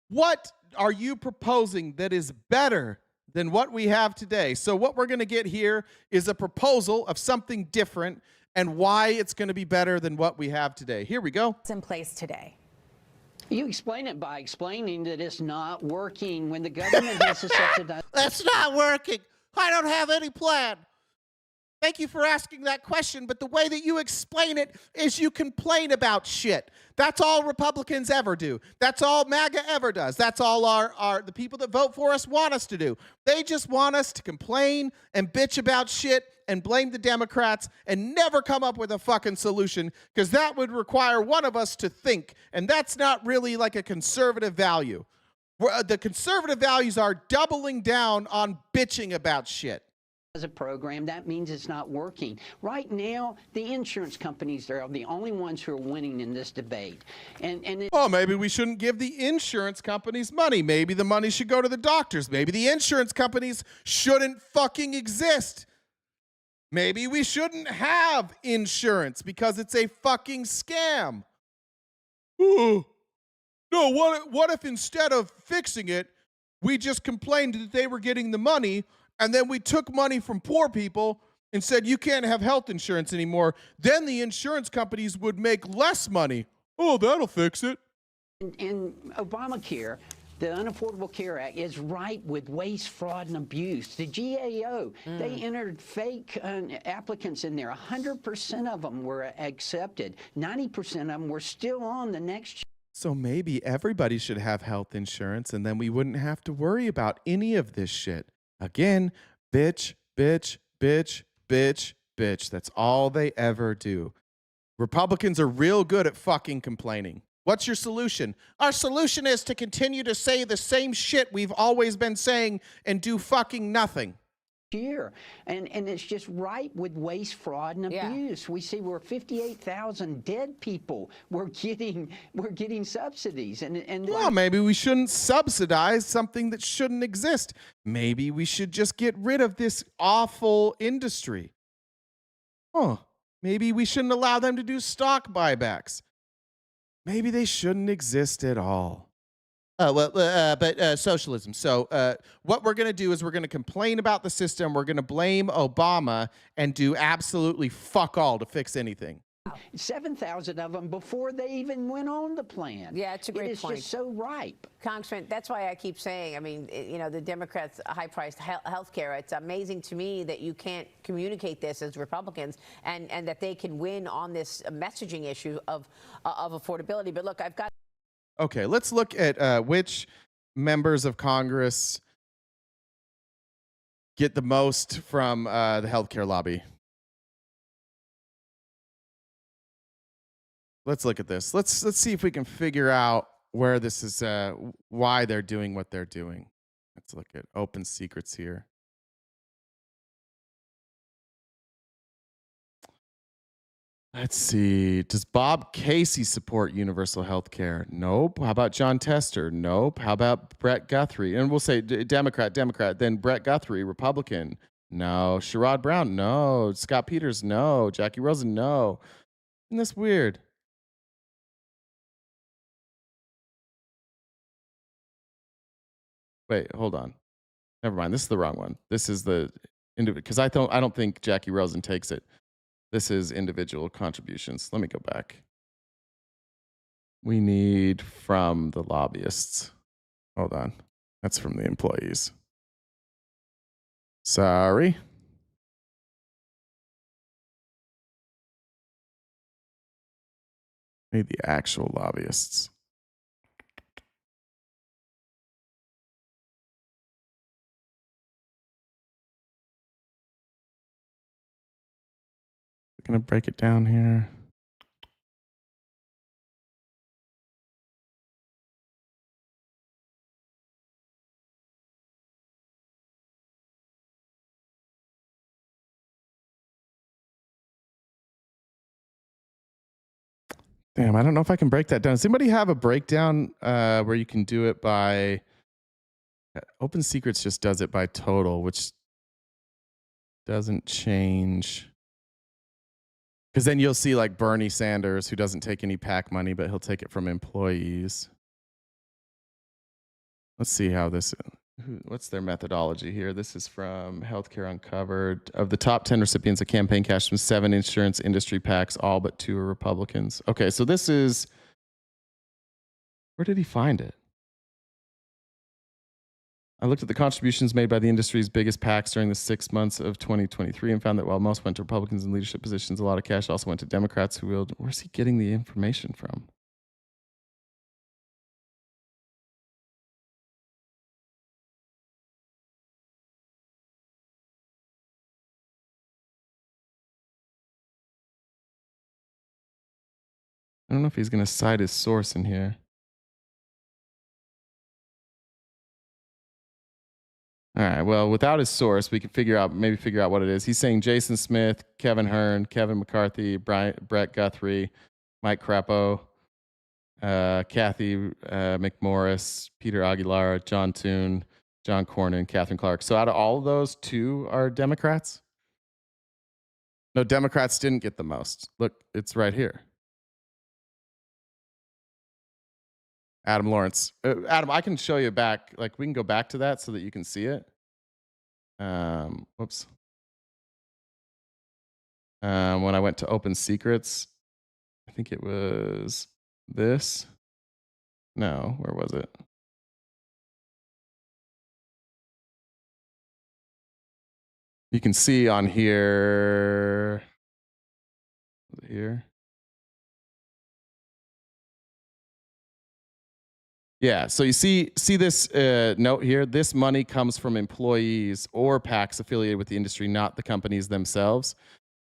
What are you proposing that is better than what we have today? So what we're going to get here is a proposal of something different and why it's going to be better than what we have today. Here we go. It's in place today. You explain it by explaining that it's not working when the government has to subsidize. That's not working. I don't have any plan. Thank you for asking that question, but the way that you explain it is you complain about shit. That's all Republicans ever do. That's all MAGA ever does. That's all the people that vote for us want us to do. They just want us to complain and bitch about shit and blame the Democrats and never come up with a fucking solution, because that would require one of us to think, and that's not really like a conservative value. The conservative values are doubling down on bitching about shit. As a program, that means it's not working. Right now, the insurance companies are the only ones who are winning in this debate. Oh, maybe we shouldn't give the insurance companies money. Maybe the money should go to the doctors. Maybe the insurance companies shouldn't fucking exist. Maybe we shouldn't have insurance because it's a fucking scam. Ooh. No, what if instead of fixing it, we just complained that they were getting the money, and then we took money from poor people and said, you can't have health insurance anymore. Then the insurance companies would make less money. Oh, that'll fix it. And Obamacare, the Unaffordable Care Act, is ripe with waste, fraud, and abuse. The GAO, they entered fake applicants in there. 100% of them were accepted. 90% of them were still on the next. So maybe everybody should have health insurance, and then we wouldn't have to worry about any of this shit. Again, bitch, bitch, bitch, bitch, bitch. That's all they ever do. Republicans are real good at fucking complaining. What's your solution? Our solution is to continue to say the same shit we've always been saying and do fucking nothing. Year. And it's just ripe with waste, fraud, and abuse. We see we're 58,000 dead people. We're getting subsidies. Well, maybe we shouldn't subsidize something that shouldn't exist. Maybe we should just get rid of this awful industry. Maybe we shouldn't allow them to do stock buybacks. Maybe they shouldn't exist at all. But socialism. So what we're going to do is we're going to complain about the system. We're going to blame Obama and do absolutely fuck all to fix anything. 7,000 of them before they even went on the plan. Yeah, it's a great point. It's just so ripe. Congressman, that's why I keep saying, I mean, you know, the Democrats' high-priced health care, it's amazing to me that you can't communicate this as Republicans and that they can win on this messaging issue of affordability. But look, I've got... Okay, let's look at which members of Congress get the most from the healthcare lobby. Let's look at this. Let's see if we can figure out where this is, why they're doing what they're doing. Let's look at open secrets here. Let's see. Does Bob Casey support universal health care? Nope. How about John Tester? Nope. How about Brett Guthrie? And we'll say Democrat. Then Brett Guthrie, Republican. No. Sherrod Brown? No. Scott Peters? No. Jackie Rosen? No. Isn't this weird? Wait, hold on. Never mind. This is the wrong one. This is the because I don't think Jackie Rosen takes it. This is individual contributions. Let me go back. We need from the lobbyists. Hold on. That's from the employees. Sorry. Need the actual lobbyists. Gonna break it down here. Damn, I don't know if I can break that down. Does anybody have a breakdown where you can do it by Open Secrets just does it by total, which doesn't change. Because then you'll see like Bernie Sanders, who doesn't take any PAC money, but he'll take it from employees. Let's see how this, what's their methodology here? This is from Healthcare Uncovered. Of the top 10 recipients of campaign cash from 7 insurance industry PACs, all but 2 are Republicans. Okay, so this is, where did he find it? I looked at the contributions made by the industry's biggest PACs during the 6 months of 2023 and found that while most went to Republicans in leadership positions, a lot of cash also went to Democrats who willed. Where's he getting the information from? I don't know if he's going to cite his source in here. All right. Well, without his source, we can maybe figure out what it is. He's saying Jason Smith, Kevin Hearn, Kevin McCarthy, Brett Guthrie, Mike Crapo, Kathy McMorris, Peter Aguilar, John Toon, John Cornyn, Catherine Clark. So out of all of those, 2 are Democrats? No, Democrats didn't get the most. Look, it's right here. Adam Lawrence. Adam, I can show you back. Like, we can go back to that so that you can see it. Whoops. When I went to Open Secrets, I think it was this. No, where was it? You can see on here. Was it here? Yeah, so you see this note here. This money comes from employees or PACs affiliated with the industry, not the companies themselves.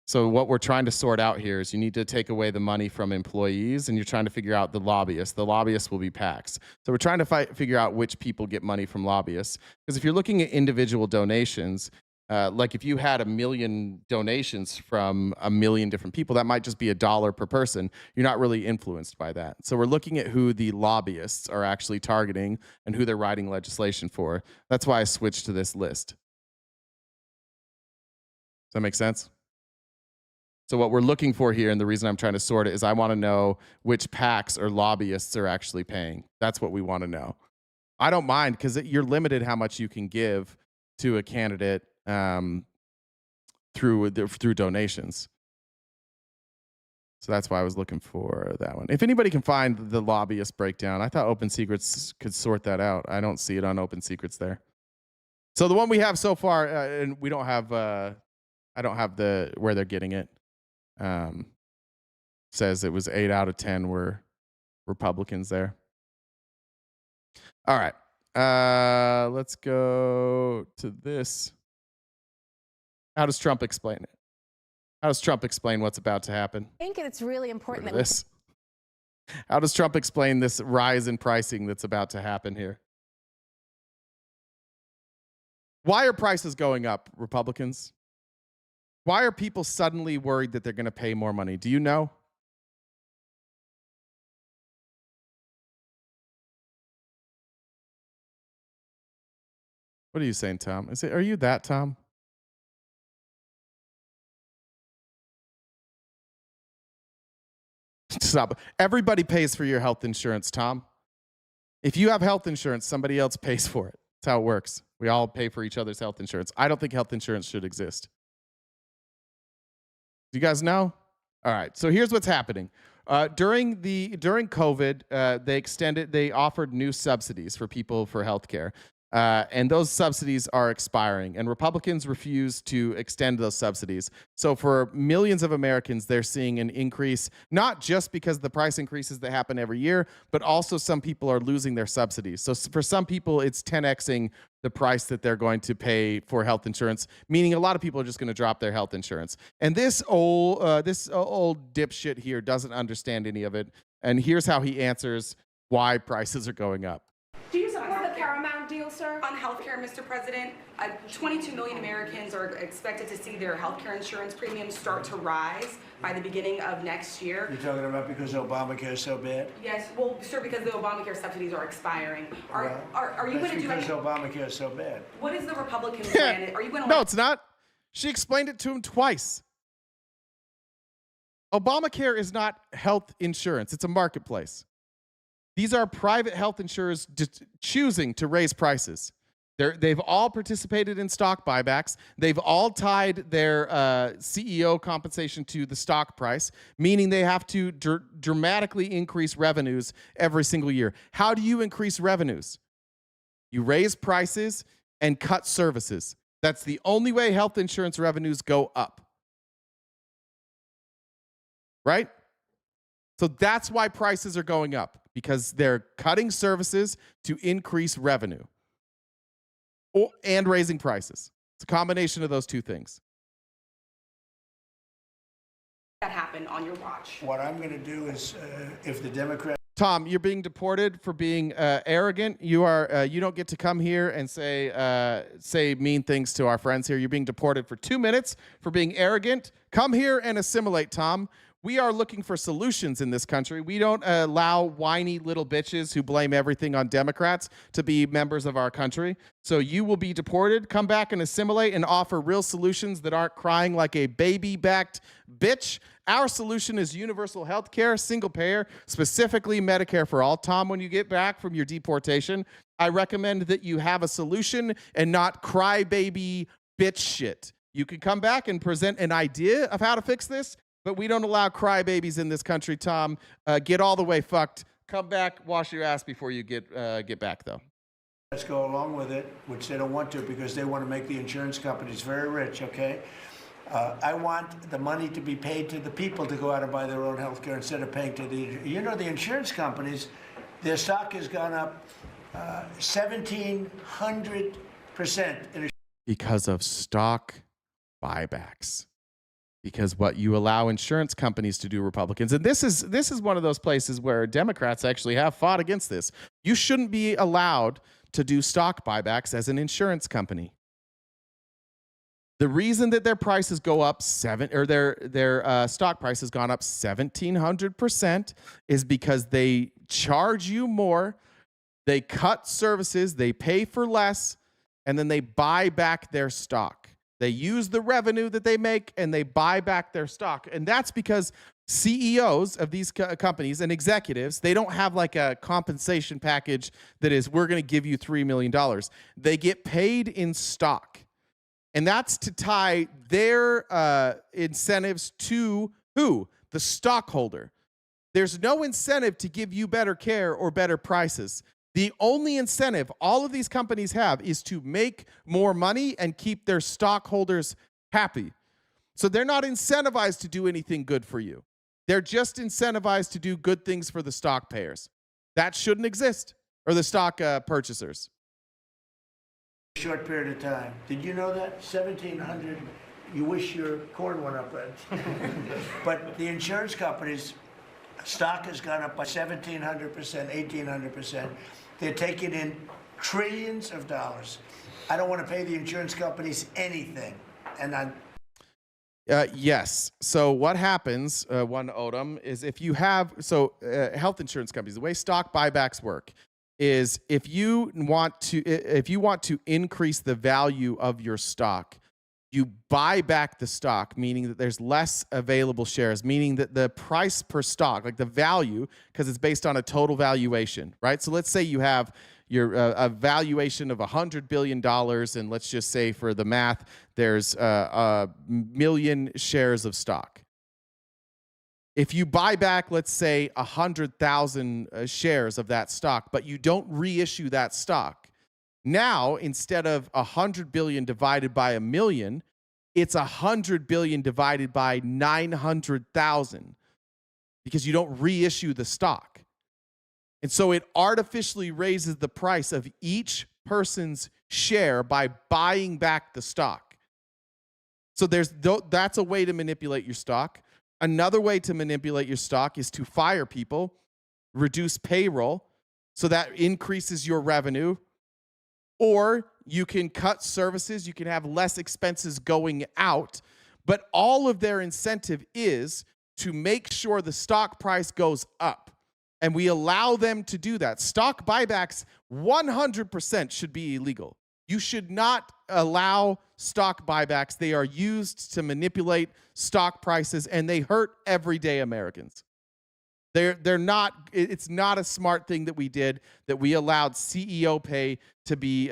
So what we're trying to sort out here is you need to take away the money from employees, and you're trying to figure out the lobbyists. The lobbyists will be PACs. So we're trying to figure out which people get money from lobbyists. Because if you're looking at individual donations, like if you had 1 million donations from 1 million different people, that might just be $1 per person. You're not really influenced by that. So we're looking at who the lobbyists are actually targeting and who they're writing legislation for. That's why I switched to this list. Does that make sense? So what we're looking for here, and the reason I'm trying to sort it, is I want to know which PACs or lobbyists are actually paying. That's what we want to know. I don't mind, because you're limited how much you can give to a candidate through donations. So that's why I was looking for that one. If anybody can find the lobbyist breakdown, I thought Open Secrets could sort that out. I don't see it on Open Secrets there. So the one we have so far, and we don't have, I don't have where they're getting it. Says it was 8 out of 10 were Republicans there. All right. Let's go to this. How does Trump explain it? How does Trump explain what's about to happen? I think it's really important that this. How does Trump explain this rise in pricing that's about to happen here? Why are prices going up, Republicans? Why are people suddenly worried that they're going to pay more money? Do you know? What are you saying, Tom? Are you that, Tom? Stop. Everybody pays for your health insurance, Tom. If you have health insurance, somebody else pays for it. That's how it works. We all pay for each other's health insurance. I don't think health insurance should exist. Do you guys know? All right. So here's what's happening. During COVID, they offered new subsidies for people for healthcare. And those subsidies are expiring, and Republicans refuse to extend those subsidies. So for millions of Americans, they're seeing an increase, not just because of the price increases that happen every year, but also some people are losing their subsidies. So for some people, it's 10xing the price that they're going to pay for health insurance, meaning a lot of people are just going to drop their health insurance. And this old dipshit here doesn't understand any of it. And here's how he answers why prices are going up. Do you support the Paramount deal, sir? On healthcare, Mr. President, 22 million Americans are expected to see their healthcare insurance premiums start to rise by the beginning of next year. You're talking about because Obamacare is so bad? Yes, well, sir, because the Obamacare subsidies are expiring. Are you going to do because anything? Obamacare is so bad. What is the Republican plan? Are you going to? No, it's not. She explained it to him twice. Obamacare is not health insurance. It's a marketplace. These are private health insurers choosing to raise prices. They've all participated in stock buybacks. They've all tied their CEO compensation to the stock price, meaning they have to dramatically increase revenues every single year. How do you increase revenues? You raise prices and cut services. That's the only way health insurance revenues go up. Right? So that's why prices are going up, because they're cutting services to increase revenue and raising prices. It's a combination of those two things. That happened on your watch. What I'm going to do is, if the Democrats... Tom, you're being deported for being arrogant. You don't get to come here and say mean things to our friends here. You're being deported for 2 minutes for being arrogant. Come here and assimilate, Tom. We are looking for solutions in this country. We don't allow whiny little bitches who blame everything on Democrats to be members of our country. So you will be deported. Come back and assimilate and offer real solutions that aren't crying like a baby-backed bitch. Our solution is universal health care, single payer, specifically Medicare for all. Tom, when you get back from your deportation, I recommend that you have a solution and not crybaby bitch shit. You can come back and present an idea of how to fix this, but we don't allow crybabies in this country, Tom. Get all the way fucked. Come back, wash your ass before you get back, though. Let's go along with it, which they don't want to because they want to make the insurance companies very rich, okay? I want the money to be paid to the people to go out and buy their own health care instead of paying to the... You know, the insurance companies, their stock has gone up 1,700% because of stock buybacks. Because what you allow insurance companies to do, Republicans, and this is one of those places where Democrats actually have fought against this. You shouldn't be allowed to do stock buybacks as an insurance company. The reason that their prices go up their stock price has gone up 1,700% is because they charge you more, they cut services, they pay for less, and then they buy back their stock. They use the revenue that they make and they buy back their stock. And that's because CEOs of these companies and executives, they don't have like a compensation package that is, we're going to give you $3 million. They get paid in stock. And that's to tie their incentives to who? The stockholder. There's no incentive to give you better care or better prices. The only incentive all of these companies have is to make more money and keep their stockholders happy. So they're not incentivized to do anything good for you. They're just incentivized to do good things for the stock payers. That shouldn't exist, or the stock purchasers. short period of time. Did you know that? 1,700, you wish your corn went up, right? But the insurance companies, stock has gone up by 1,700%, 1,800%. They're taking in trillions of dollars. I don't want to pay the insurance companies anything. And yes. So what happens, one Odom, is if you have, health insurance companies, the way stock buybacks work is if you want to increase the value of your stock, you buy back the stock, meaning that there's less available shares, meaning that the price per stock, like the value, because it's based on a total valuation, right? So let's say you have your a valuation of $100 billion, and let's just say for the math, there's a million shares of stock. If you buy back, let's say, 100,000 shares of that stock, but you don't reissue that stock, Now, instead of 100 billion divided by a million, it's 100 billion divided by 900,000 because you don't reissue the stock. And so it artificially raises the price of each person's share by buying back the stock. So that's a way to manipulate your stock. Another way to manipulate your stock is to fire people, reduce payroll, so that increases your revenue. Or you can cut services, you can have less expenses going out, but all of their incentive is to make sure the stock price goes up. And we allow them to do that. Stock buybacks 100% should be illegal. You should not allow stock buybacks. They are used to manipulate stock prices, and they hurt everyday Americans. They're not. It's not a smart thing that we did, that we allowed CEO pay to be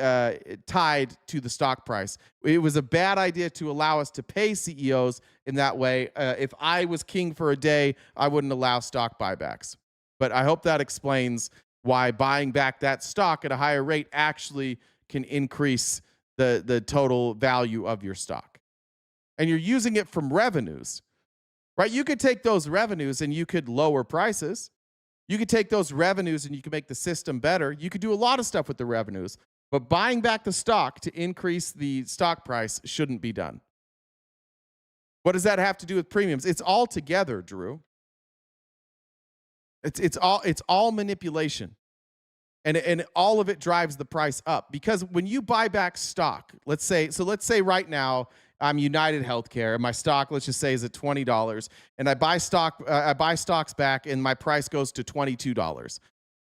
tied to the stock price. It was a bad idea to allow us to pay CEOs in that way. If I was king for a day, I wouldn't allow stock buybacks. But I hope that explains why buying back that stock at a higher rate actually can increase the total value of your stock. And you're using it from revenues. Right? You could take those revenues and you could lower prices. You could take those revenues and you could make the system better. You could do a lot of stuff with the revenues. But buying back the stock to increase the stock price shouldn't be done. What does that have to do with premiums? It's all together, Drew. It's all manipulation. And all of it drives the price up. Because when you buy back stock, let's say right now, I'm United Healthcare, and my stock, let's just say, is at $20, and I buy stocks back, and my price goes to $22.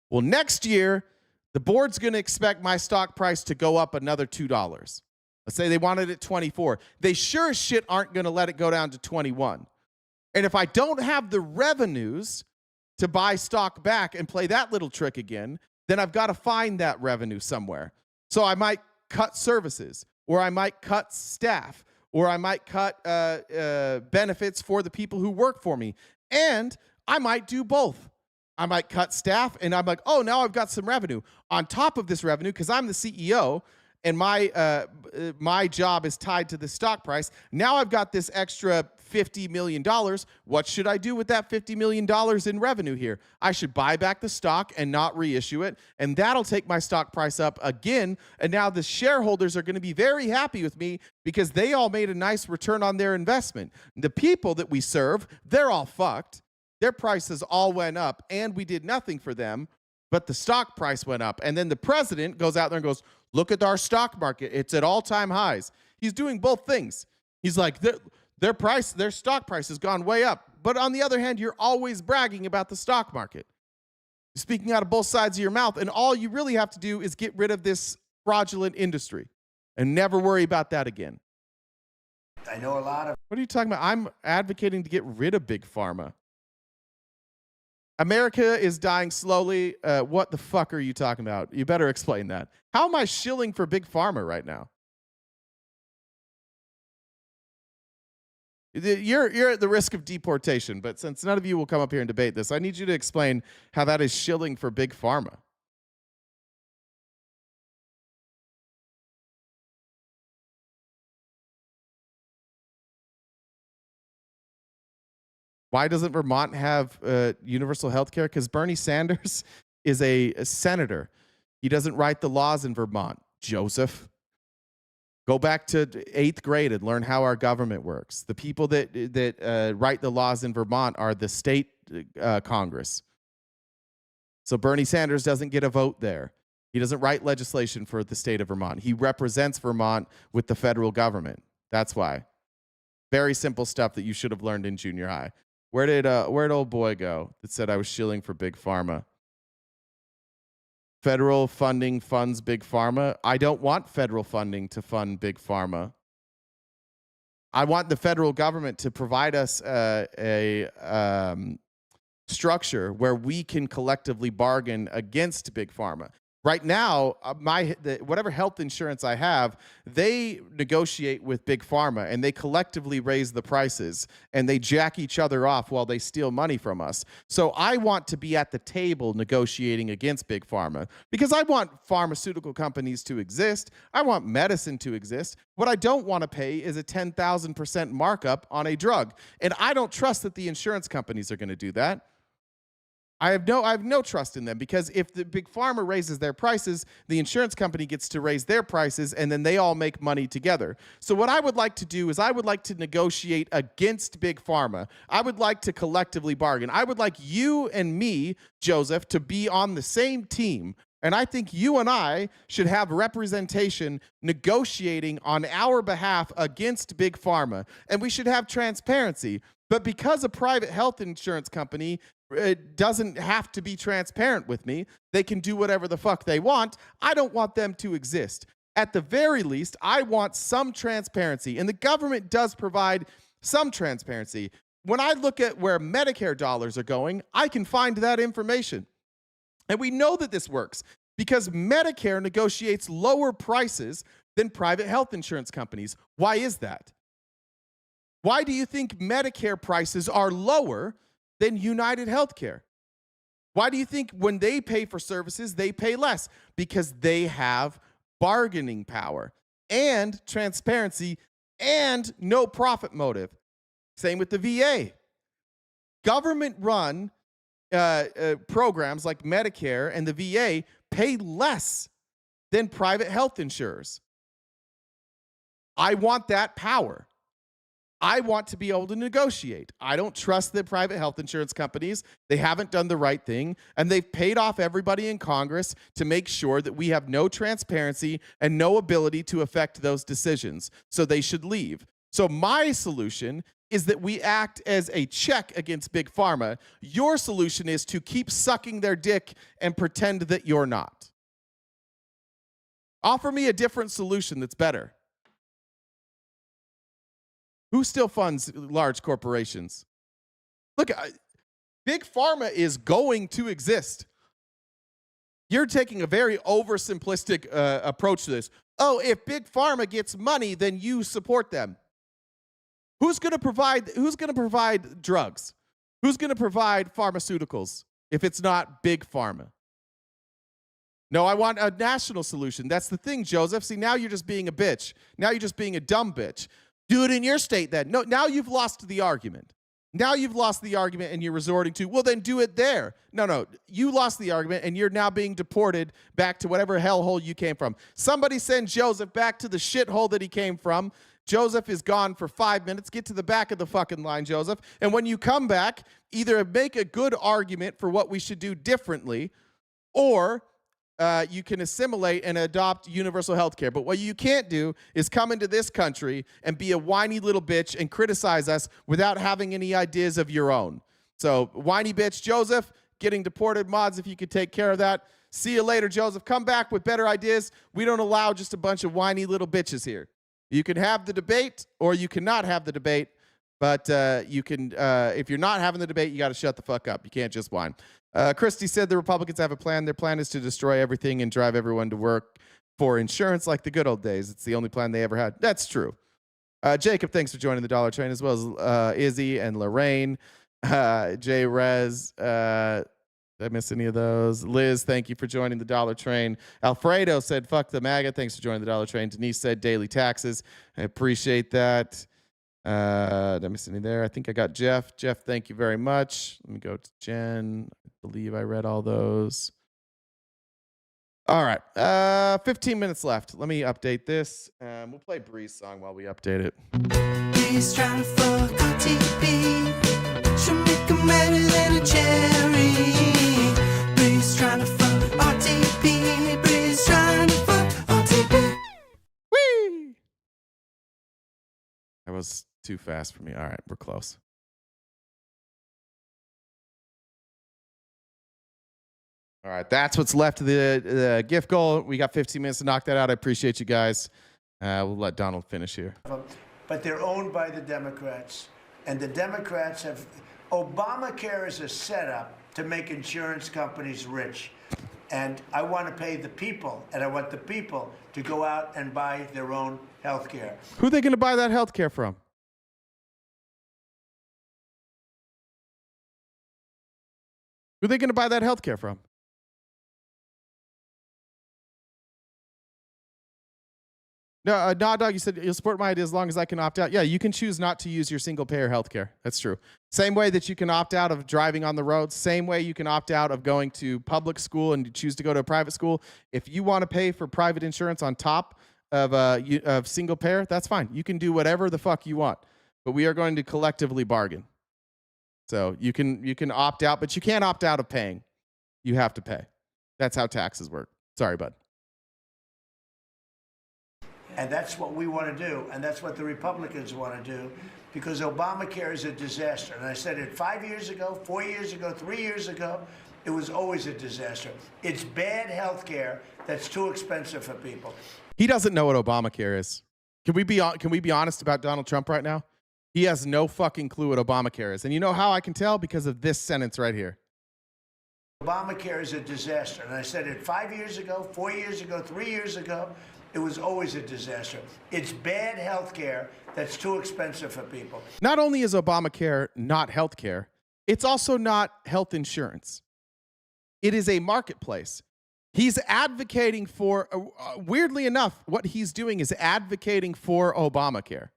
Well, next year, the board's going to expect my stock price to go up another $2. Let's say they wanted it at 24. They sure as shit aren't going to let it go down to 21. And if I don't have the revenues to buy stock back and play that little trick again, then I've got to find that revenue somewhere. So I might cut services, or I might cut staff, or I might cut benefits for the people who work for me. And I might do both. I might cut staff, and I'm like, oh, now I've got some revenue. On top of this revenue, because I'm the CEO, and my job is tied to the stock price, now I've got this extra $50 million. What should I do with that $50 million in revenue here? I should buy back the stock and not reissue it, and that'll take my stock price up again. And now the shareholders are going to be very happy with me because they all made a nice return on their investment. The people that we serve, they're all fucked. Their prices all went up, and we did nothing for them, but the stock price went up. And then the president goes out there and goes, look at our stock market. It's at all-time highs. He's doing both things. He's like, their stock price has gone way up. But on the other hand, you're always bragging about the stock market. You're speaking out of both sides of your mouth, and all you really have to do is get rid of this fraudulent industry and never worry about that again. I know a lot of... What are you talking about? I'm advocating to get rid of Big Pharma. America is dying slowly. What the fuck are you talking about? You better explain that. How am I shilling for Big Pharma right now? You're at the risk of deportation, but since none of you will come up here and debate this, I need you to explain how that is shilling for Big Pharma. Why doesn't Vermont have universal health care? Because Bernie Sanders is a senator. He doesn't write the laws in Vermont, Joseph. Go back to 8th grade and learn how our government works. The people that write the laws in Vermont are the state Congress. So Bernie Sanders doesn't get a vote there. He doesn't write legislation for the state of Vermont. He represents Vermont with the federal government. That's why. Very simple stuff that you should have learned in junior high. Where'd old boy go that said I was shilling for Big Pharma? Federal funding funds Big Pharma. I don't want federal funding to fund Big Pharma. I want the federal government to provide us a structure where we can collectively bargain against Big Pharma. Right now, whatever health insurance I have, they negotiate with Big Pharma and they collectively raise the prices and they jack each other off while they steal money from us. So I want to be at the table negotiating against Big Pharma because I want pharmaceutical companies to exist. I want medicine to exist. What I don't want to pay is a 10,000% markup on a drug. And I don't trust that the insurance companies are going to do that. I have no trust in them because if the Big Pharma raises their prices, the insurance company gets to raise their prices and then they all make money together. So what I would like to do is I would like to negotiate against Big Pharma. I would like to collectively bargain. I would like you and me, Joseph, to be on the same team. And I think you and I should have representation negotiating on our behalf against Big Pharma. And we should have transparency. But because a private health insurance company doesn't have to be transparent with me, they can do whatever the fuck they want, I don't want them to exist. At the very least, I want some transparency. And the government does provide some transparency. When I look at where Medicare dollars are going, I can find that information. And we know that this works because Medicare negotiates lower prices than private health insurance companies. Why is that? Why do you think Medicare prices are lower than United Healthcare? Why do you think when they pay for services, they pay less? Because they have bargaining power and transparency and no profit motive. Same with the VA. Government-run programs like Medicare and the VA pay less than private health insurers. I want that power. I want to be able to negotiate. I don't trust the private health insurance companies. They haven't done the right thing, and they've paid off everybody in Congress to make sure that we have no transparency and no ability to affect those decisions. So they should leave. So my solution is that we act as a check against Big Pharma. Your solution is to keep sucking their dick and pretend that you're not. Offer me a different solution that's better. Who still funds large corporations? Look, Big Pharma is going to exist. You're taking a very oversimplistic approach to this. Oh, if Big Pharma gets money, then you support them. Who's going to provide drugs? Who's going to provide pharmaceuticals if it's not Big Pharma? No, I want a national solution. That's the thing, Joseph. See, now you're just being a bitch. Now you're just being a dumb bitch. Do it in your state then. No, now you've lost the argument. Now you've lost the argument and you're resorting to, well, then do it there. No, you lost the argument and you're now being deported back to whatever hellhole you came from. Somebody send Joseph back to the shithole that he came from. Joseph is gone for 5 minutes. Get to the back of the fucking line, Joseph. And when you come back, either make a good argument for what we should do differently, or you can assimilate and adopt universal health care. But what you can't do is come into this country and be a whiny little bitch and criticize us without having any ideas of your own. So, whiny bitch Joseph, getting deported. Mods, if you could take care of that. See you later, Joseph. Come back with better ideas. We don't allow just a bunch of whiny little bitches here. You can have the debate or you cannot have the debate. But you can, if you're not having the debate, you got to shut the fuck up. You can't just whine. Christie said the Republicans have a plan. Their plan is to destroy everything and drive everyone to work for insurance like the good old days. It's the only plan they ever had. That's true. Jacob, thanks for joining the Dollar Train, as well as Izzy and Lorraine. Jay Rez, did I miss any of those? Liz, thank you for joining the Dollar Train. Alfredo said, fuck the MAGA. Thanks for joining the Dollar Train. Denise said, daily taxes. I appreciate that. Did I miss any there? I think I got Jeff. Jeff, thank you very much. Let me go to Jen. I believe I read all those. All right. 15 minutes left. Let me update this. We'll play Bree's song while we update it. Bree's trying to fuck RTP. She'll make him better than a cherry. Bree's trying to fuck RTP. Bree's trying to fuck RTP. Whee! That was too fast for me. All right, we're close. All right, that's what's left of the gift goal. We got 15 minutes to knock that out. I appreciate you guys. We'll let Donald finish here. But they're owned by the Democrats. And the Democrats have... Obamacare is a setup to make insurance companies rich. And I want to pay the people, and I want the people to go out and buy their own health care. Who are they going to buy that health care from? Who are they going to buy that health care from? No, Dog, you said you'll support my idea as long as I can opt out. Yeah, you can choose not to use your single-payer healthcare. That's true. Same way that you can opt out of driving on the road. Same way you can opt out of going to public school and you choose to go to a private school. If you want to pay for private insurance on top of single-payer, that's fine. You can do whatever the fuck you want. But we are going to collectively bargain. So you can opt out, but you can't opt out of paying. You have to pay. That's how taxes work. Sorry, bud. And that's what we want to do, and that's what the Republicans want to do, because Obamacare is a disaster. And I said it 5 years ago, 4 years ago, 3 years ago. It was always a disaster. It's bad health care that's too expensive for people. He doesn't know what Obamacare is. Can we be honest about Donald Trump right now? He has no fucking clue what Obamacare is. And you know how I can tell? Because of this sentence right here. Obamacare is a disaster. And I said it 5 years ago, 4 years ago, 3 years ago. It was always a disaster. It's bad health care that's too expensive for people. Not only is Obamacare not health care, it's also not health insurance. It is a marketplace. He's advocating for, weirdly enough, what he's doing is advocating for Obamacare.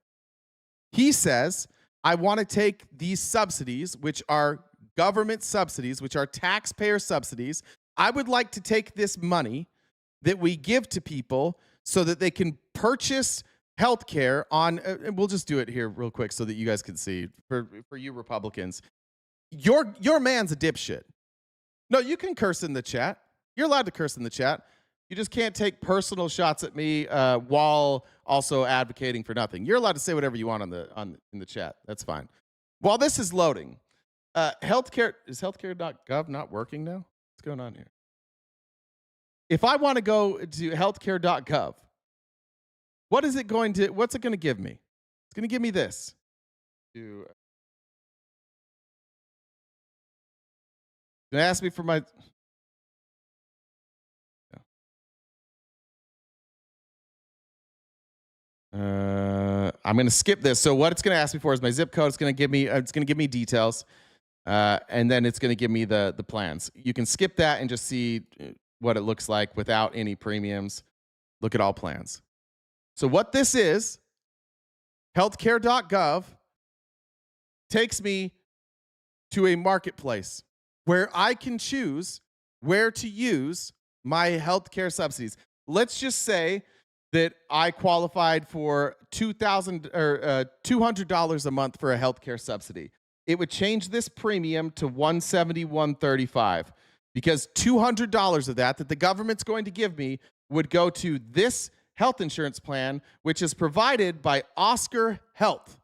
He says, I want to take these subsidies, which are government subsidies, which are taxpayer subsidies. I would like to take this money that we give to people so that they can purchase health care on, and we'll just do it here real quick so that you guys can see, for you Republicans. Your man's a dipshit. No, you can curse in the chat. You're allowed to curse in the chat. You just can't take personal shots at me while also advocating for nothing. You're allowed to say whatever you want in the chat. That's fine. While this is loading, healthcare, is healthcare.gov not working now? What's going on here? If I want to go to healthcare.gov, what's it going to give me? It's going to give me this. It's going to ask me for my... I'm going to skip this. So what it's going to ask me for is my zip code. It's going to give me details, and then it's going to give me the plans. You can skip that and just see what it looks like without any premiums. Look at all plans. So what this is, healthcare.gov takes me to a marketplace where I can choose where to use my healthcare subsidies. Let's just say that I qualified for $200 a month for a healthcare subsidy. It would change this premium to $171.35 because $200 of that the government's going to give me would go to this health insurance plan, which is provided by Oscar Health.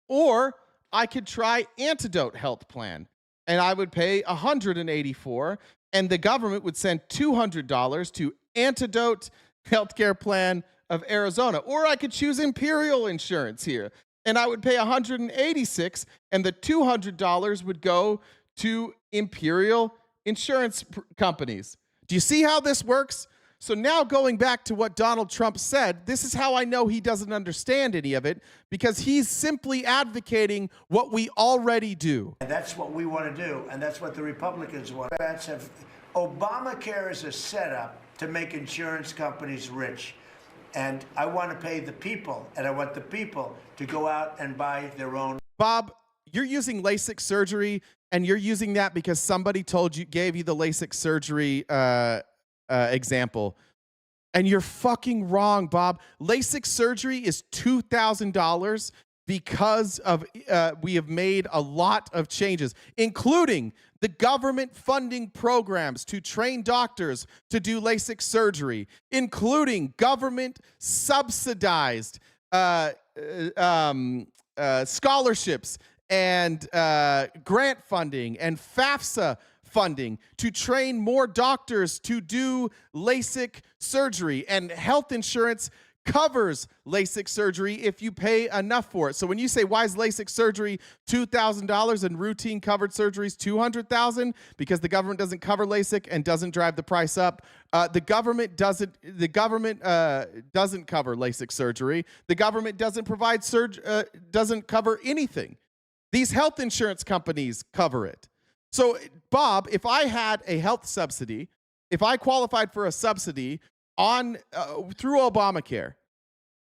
Or I could try Antidote Health Plan, and I would pay $184, and the government would send $200 to Antidote Healthcare Plan of Arizona. Or I could choose Imperial Insurance here, and I would pay $186, and the $200 would go to Imperial Insurance companies. Do you see how this works? So now going back to what Donald Trump said, this is how I know he doesn't understand any of it, because he's simply advocating what we already do. And that's what we want to do, and that's what the Republicans want. Obamacare is a setup to make insurance companies rich. And I want to pay the people, and I want the people to go out and buy their own. Bob, you're using LASIK surgery, and you're using that because somebody gave you the LASIK surgery example. And you're fucking wrong, Bob. LASIK surgery is $2,000 because of we have made a lot of changes, including the government funding programs to train doctors to do LASIK surgery, including government subsidized scholarships and grant funding and FAFSA funding to train more doctors to do LASIK surgery. And health insurance covers LASIK surgery if you pay enough for it. So when you say, why is LASIK surgery $2,000 and routine covered surgeries $200,000? Because the government doesn't cover LASIK and doesn't drive the price up. The government doesn't cover LASIK surgery. The government doesn't provide doesn't cover anything. These health insurance companies cover it. So Bob, if I had a health subsidy, if I qualified for a subsidy on through Obamacare,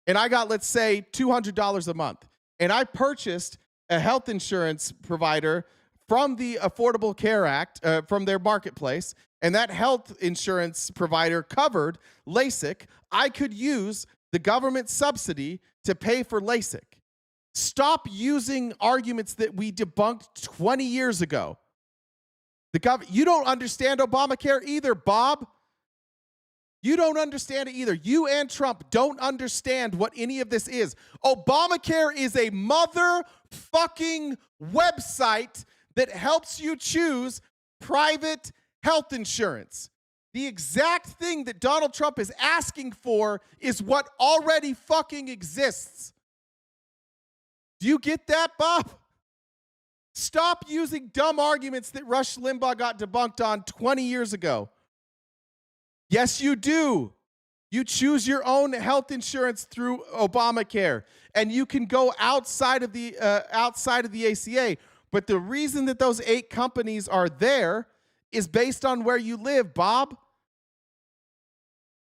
and I got, let's say, $200 a month, and I purchased a health insurance provider from the Affordable Care Act, from their marketplace, and that health insurance provider covered LASIK, I could use the government subsidy to pay for LASIK. Stop using arguments that we debunked 20 years ago. You don't understand Obamacare either, Bob. You don't understand it either. You and Trump don't understand what any of this is. Obamacare is a motherfucking website that helps you choose private health insurance. The exact thing that Donald Trump is asking for is what already fucking exists. Do you get that, Bob? Stop using dumb arguments that Rush Limbaugh got debunked on 20 years ago. Yes, you do. You choose your own health insurance through Obamacare, and you can go outside of the ACA. But the reason that those 8 companies are there is based on where you live, Bob.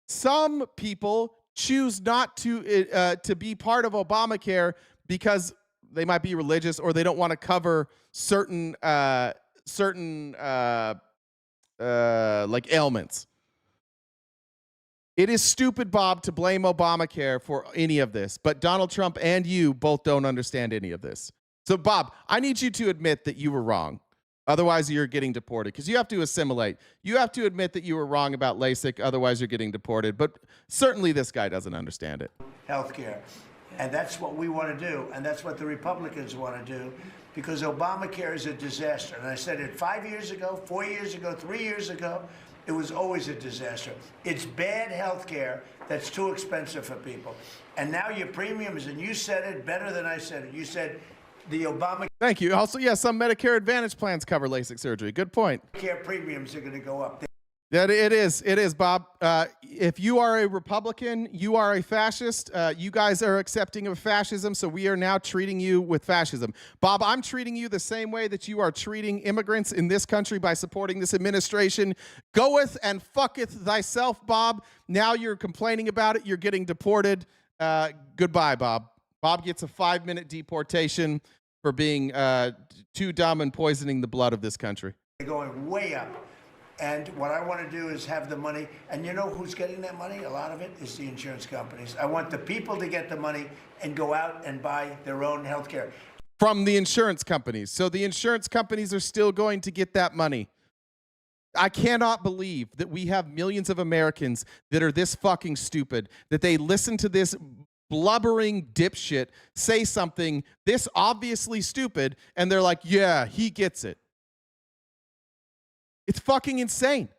Some people choose not to be part of Obamacare because they might be religious or they don't want to cover certain like ailments. It is stupid, Bob, to blame Obamacare for any of this, but Donald Trump and you both don't understand any of this. So, Bob, I need you to admit that you were wrong. Otherwise, you're getting deported, because you have to assimilate. You have to admit that you were wrong about LASIK. Otherwise, you're getting deported. But certainly this guy doesn't understand it. Healthcare. And that's what we want to do, and that's what the Republicans want to do, because Obamacare is a disaster. And I said it 5 years ago, 4 years ago, 3 years ago. It was always a disaster. It's bad health care that's too expensive for people. And now your premiums, and you said it better than I said it. You said the Obamacare. Thank you. Also, yeah, some Medicare Advantage plans cover LASIK surgery. Good point. Premiums are going to go up. That it is, Bob. If you are a Republican, you are a fascist. You guys are accepting of fascism, so we are now treating you with fascism. Bob, I'm treating you the same way that you are treating immigrants in this country by supporting this administration. Goeth and fucketh thyself, Bob. Now you're complaining about it. You're getting deported. Goodbye, Bob. Bob gets a 5-minute deportation for being too dumb and poisoning the blood of this country. They're going way up. And what I want to do is have the money. And you know who's getting that money? A lot of it is the insurance companies. I want the people to get the money and go out and buy their own health care. From the insurance companies. So the insurance companies are still going to get that money. I cannot believe that we have millions of Americans that are this fucking stupid, that they listen to this blubbering dipshit say something this obviously stupid, and they're like, yeah, he gets it. It's fucking insane.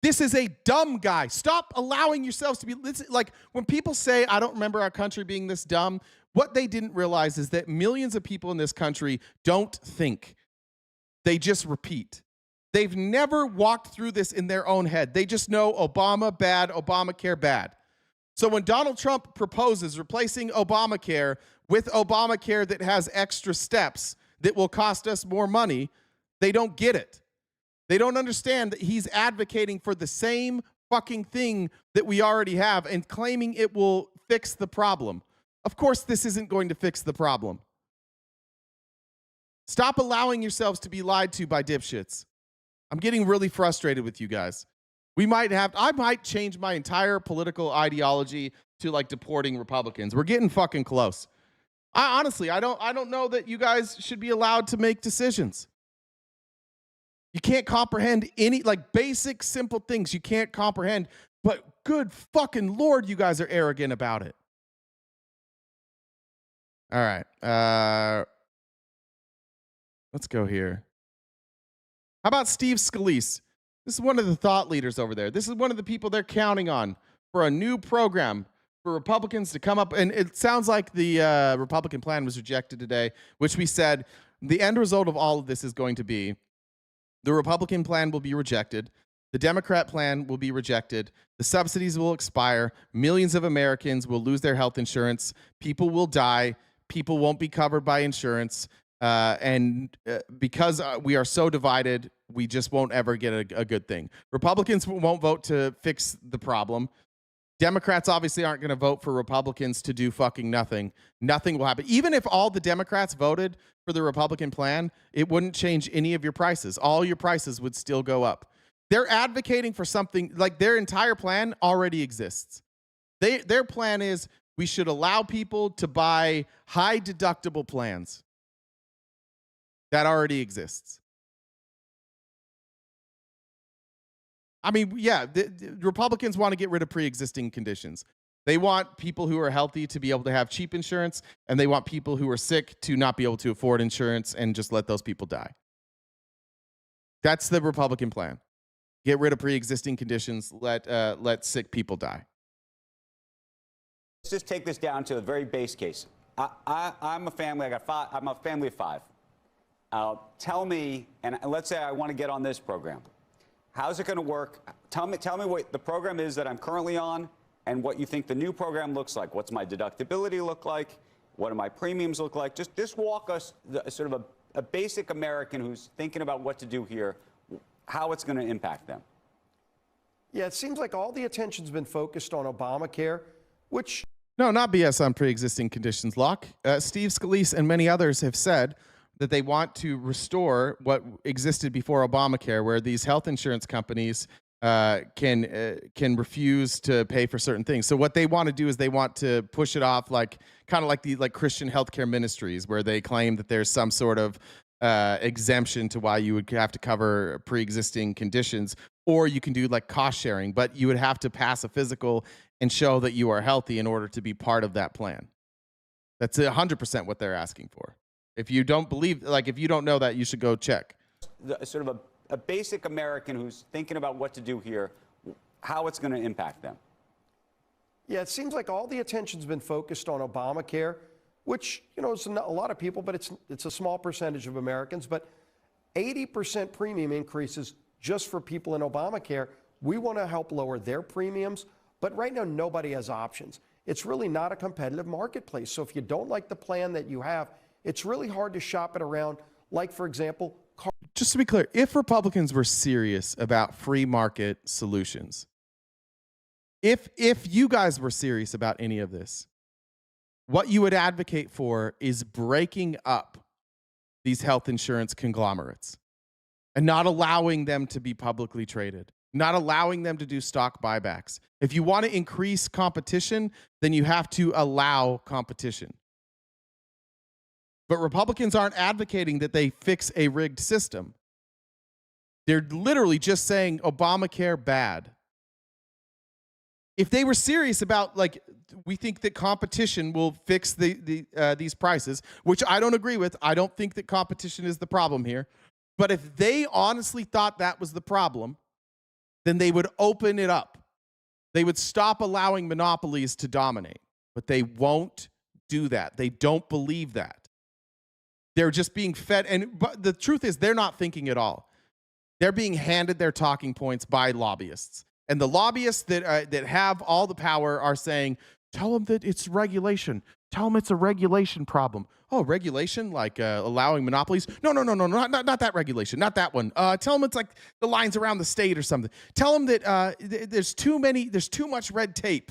This is a dumb guy. Stop allowing yourselves to be, like, when people say, I don't remember our country being this dumb, what they didn't realize is that millions of people in this country don't think. They just repeat. They've never walked through this in their own head. They just know Obama bad, Obamacare bad. So when Donald Trump proposes replacing Obamacare with Obamacare that has extra steps that will cost us more money, they don't get it. They don't understand that he's advocating for the same fucking thing that we already have and claiming it will fix the problem. Of course, this isn't going to fix the problem. Stop allowing yourselves to be lied to by dipshits. I'm getting really frustrated with you guys. I might change my entire political ideology to like deporting Republicans. We're getting fucking close. Honestly, I don't know that you guys should be allowed to make decisions. You can't comprehend any, like, basic, simple things you can't comprehend, but good fucking Lord, you guys are arrogant about it. All right. Let's go here. How about Steve Scalise? This is one of the thought leaders over there. This is one of the people they're counting on for a new program for Republicans to come up, and it sounds like the Republican plan was rejected today, which we said the end result of all of this is going to be the Republican plan will be rejected. The Democrat plan will be rejected. The subsidies will expire. Millions of Americans will lose their health insurance. People will die. People won't be covered by insurance. Because we are so divided, we just won't ever get a good thing. Republicans won't vote to fix the problem. Democrats obviously aren't going to vote for Republicans to do fucking nothing. Nothing will happen. Even if all the Democrats voted for the Republican plan, it wouldn't change any of your prices. All your prices would still go up. They're advocating for something like their entire plan already exists. Their plan is we should allow people to buy high deductible plans. That already exists. I mean, yeah, the Republicans want to get rid of pre-existing conditions. They want people who are healthy to be able to have cheap insurance, and they want people who are sick to not be able to afford insurance and just let those people die. That's the Republican plan. Get rid of pre-existing conditions, let sick people die. Let's just take this down to a very base case. I'm a family, I'm a family of 5. Tell me, and let's say I want to get on this program. How's it going to work? Tell me what the program is that I'm currently on and what you think the new program looks like. What's my deductibility look like? What do my premiums look like? Just walk us, sort of a basic American who's thinking about what to do here, how it's going to impact them. Yeah, it seems like all the attention's been focused on Obamacare, which... No, not BS on pre-existing conditions, Locke. Steve Scalise and many others have said that they want to restore what existed before Obamacare, where these health insurance companies can refuse to pay for certain things. So what they want to do is they want to push it off, like kind of like the Christian healthcare ministries, where they claim that there's some sort of exemption to why you would have to cover pre-existing conditions, or you can do like cost sharing, but you would have to pass a physical and show that you are healthy in order to be part of that plan. That's 100% what they're asking for. If you don't believe, if you don't know that, you should go check. Sort of a basic American who's thinking about what to do here, how it's going to impact them. Yeah, it seems like all the attention's been focused on Obamacare, which, is a lot of people, but it's a small percentage of Americans. But 80% premium increases just for people in Obamacare. We want to help lower their premiums, but right now nobody has options. It's really not a competitive marketplace. So if you don't like the plan that you have, it's really hard to shop it around. Like, for example, just to be clear, if Republicans were serious about free market solutions, if you guys were serious about any of this, what you would advocate for is breaking up these health insurance conglomerates and not allowing them to be publicly traded, not allowing them to do stock buybacks. If you want to increase competition, then you have to allow competition. But Republicans aren't advocating that they fix a rigged system. They're literally just saying Obamacare bad. If they were serious about, we think that competition will fix these prices, which I don't agree with. I don't think that competition is the problem here. But if they honestly thought that was the problem, then they would open it up. They would stop allowing monopolies to dominate. But they won't do that. They don't believe that. They're just being fed. But the truth is, they're not thinking at all. They're being handed their talking points by lobbyists. And the lobbyists that have all the power are saying, tell them that it's regulation. Tell them it's a regulation problem. Oh, regulation? Like allowing monopolies? No, not that regulation. Not that one. Tell them it's like the lines around the state or something. Tell them that there's too much red tape.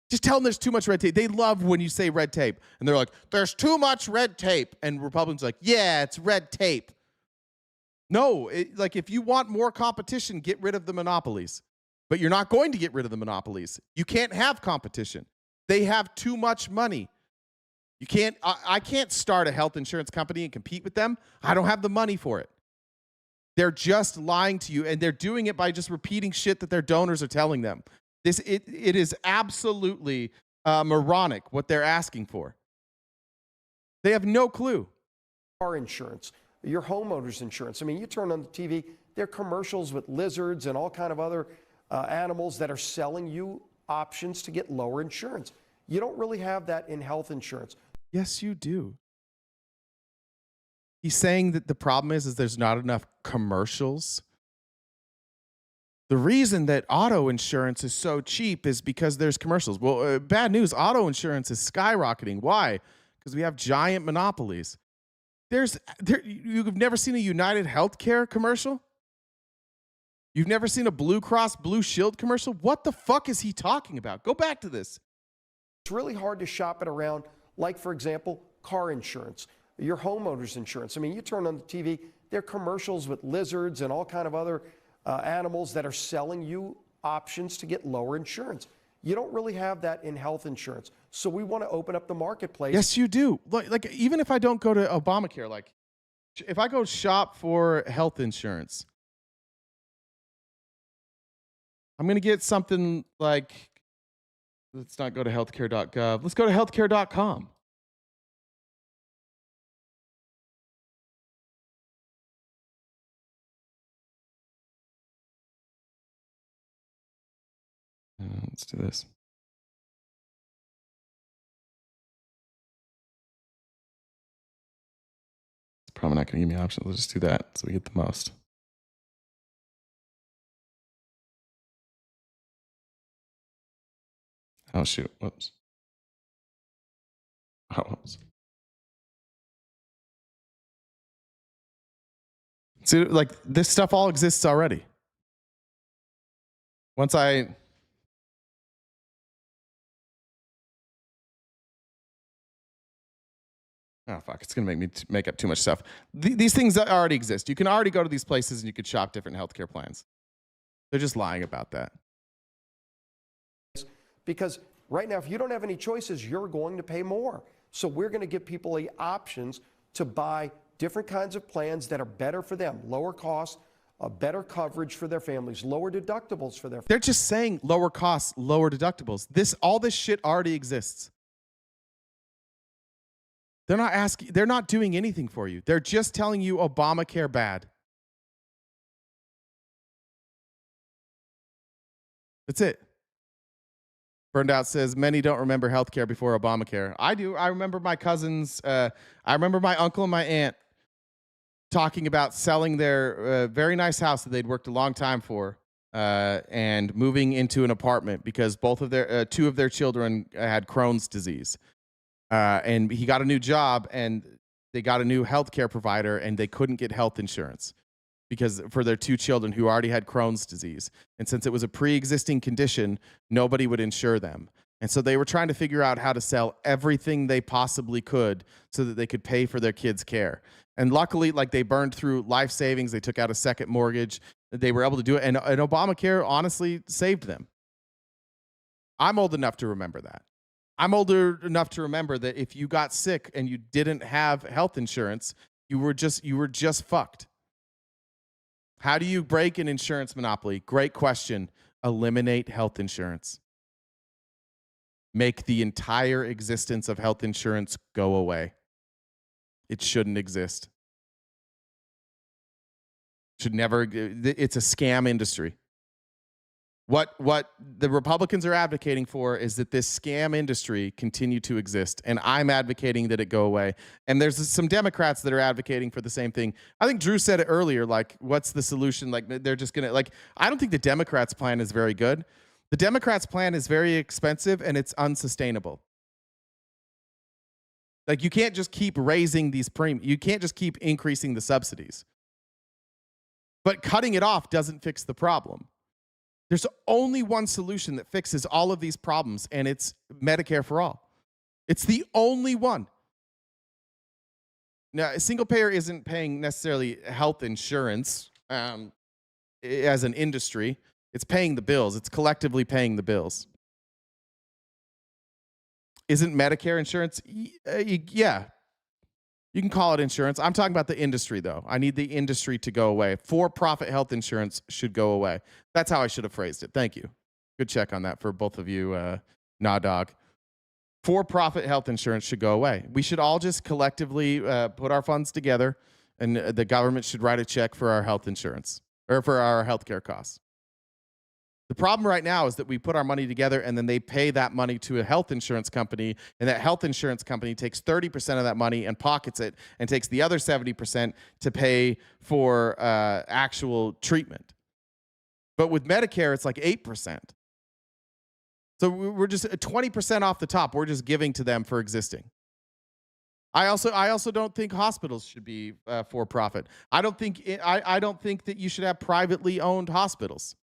Just tell them there's too much red tape. They love when you say red tape. And they're like, there's too much red tape. And Republicans are like, yeah, it's red tape. No, if you want more competition, get rid of the monopolies. But you're not going to get rid of the monopolies. You can't have competition. They have too much money. You can't. I can't start a health insurance company and compete with them. I don't have the money for it. They're just lying to you, and they're doing it by just repeating shit that their donors are telling them. It is absolutely moronic what they're asking for. They have no clue. Car insurance, your homeowner's insurance. I mean, you turn on the TV, there are commercials with lizards and all kind of other animals that are selling you options to get lower insurance. You don't really have that in health insurance. Yes, you do. He's saying that the problem is there's not enough commercials. The reason that auto insurance is so cheap is because there's commercials. Well, bad news, auto insurance is skyrocketing. Why? Because we have giant monopolies. You've never seen a United Healthcare commercial? You've never seen a Blue Cross Blue Shield commercial? What the fuck is he talking about? Go back to this. It's really hard to shop it around, like, for example, car insurance, your homeowner's insurance. I mean, you turn on the TV, there are commercials with lizards and all kind of other animals that are selling you options to get lower insurance. You don't really have that in health insurance. So we want to open up the marketplace. Yes, you do. Like even if I don't go to Obamacare, like if I go shop for health insurance, I'm going to get something like, let's not go to healthcare.gov. Let's go to healthcare.com. Let's do this. It's probably not going to give me options. Let's just do that so we get the most. Oh, shoot. Whoops. Oh, whoops. See, like this stuff all exists already. Once I... Oh, fuck. It's going to make me make up too much stuff. These things already exist. You can already go to these places and you could shop different healthcare plans. They're just lying about that. Because right now, if you don't have any choices, you're going to pay more. So we're going to give people the options to buy different kinds of plans that are better for them, lower cost, better coverage for their families, lower deductibles for their families. They're just saying lower costs, lower deductibles. All this shit already exists. They're not doing anything for you. They're just telling you Obamacare bad. That's it. Burned Out says, many don't remember healthcare before Obamacare. I do. I remember my cousins. I remember my uncle and my aunt talking about selling their very nice house that they'd worked a long time for and moving into an apartment because two of their children had Crohn's disease. And he got a new job and they got a new healthcare provider and they couldn't get health insurance because for their two children who already had Crohn's disease. And since it was a pre-existing condition, nobody would insure them. And so they were trying to figure out how to sell everything they possibly could so that they could pay for their kids' care. And luckily, like, they burned through life savings. They took out a second mortgage. They were able to do it. And Obamacare honestly saved them. I'm old enough to remember that. I'm older enough to remember that if you got sick and you didn't have health insurance, you were just fucked. How do you break an insurance monopoly? Great question. Eliminate health insurance. Make the entire existence of health insurance go away. It shouldn't exist. Should never. It's a scam industry. What the Republicans are advocating for is that this scam industry continue to exist, and I'm advocating that it go away. And there's some Democrats that are advocating for the same thing. I think Drew said it earlier, like, what's the solution? Like, they're just going to, like, I don't think the Democrats' plan is very good. The Democrats' plan is very expensive, and it's unsustainable. Like, you can't just keep raising these premiums. You can't just keep increasing the subsidies. But cutting it off doesn't fix the problem. There's only one solution that fixes all of these problems, and it's Medicare for all. It's the only one. Now, a single payer isn't paying necessarily health insurance as an industry. It's paying the bills. It's collectively paying the bills. Isn't Medicare insurance? Yeah. You can call it insurance. I'm talking about the industry, though. I need the industry to go away. For-profit health insurance should go away. That's how I should have phrased it. Thank you. Good check on that for both of you, Nah Dog. For-profit health insurance should go away. We should all just collectively put our funds together, and the government should write a check for our health insurance or for our healthcare costs. The problem right now is that we put our money together and then they pay that money to a health insurance company, and that health insurance company takes 30% of that money and pockets it and takes the other 70% to pay for actual treatment. But with Medicare, it's like 8%. So we're just 20% off the top. We're just giving to them for existing. I also don't think hospitals should be for profit. I don't think that you should have privately owned hospitals.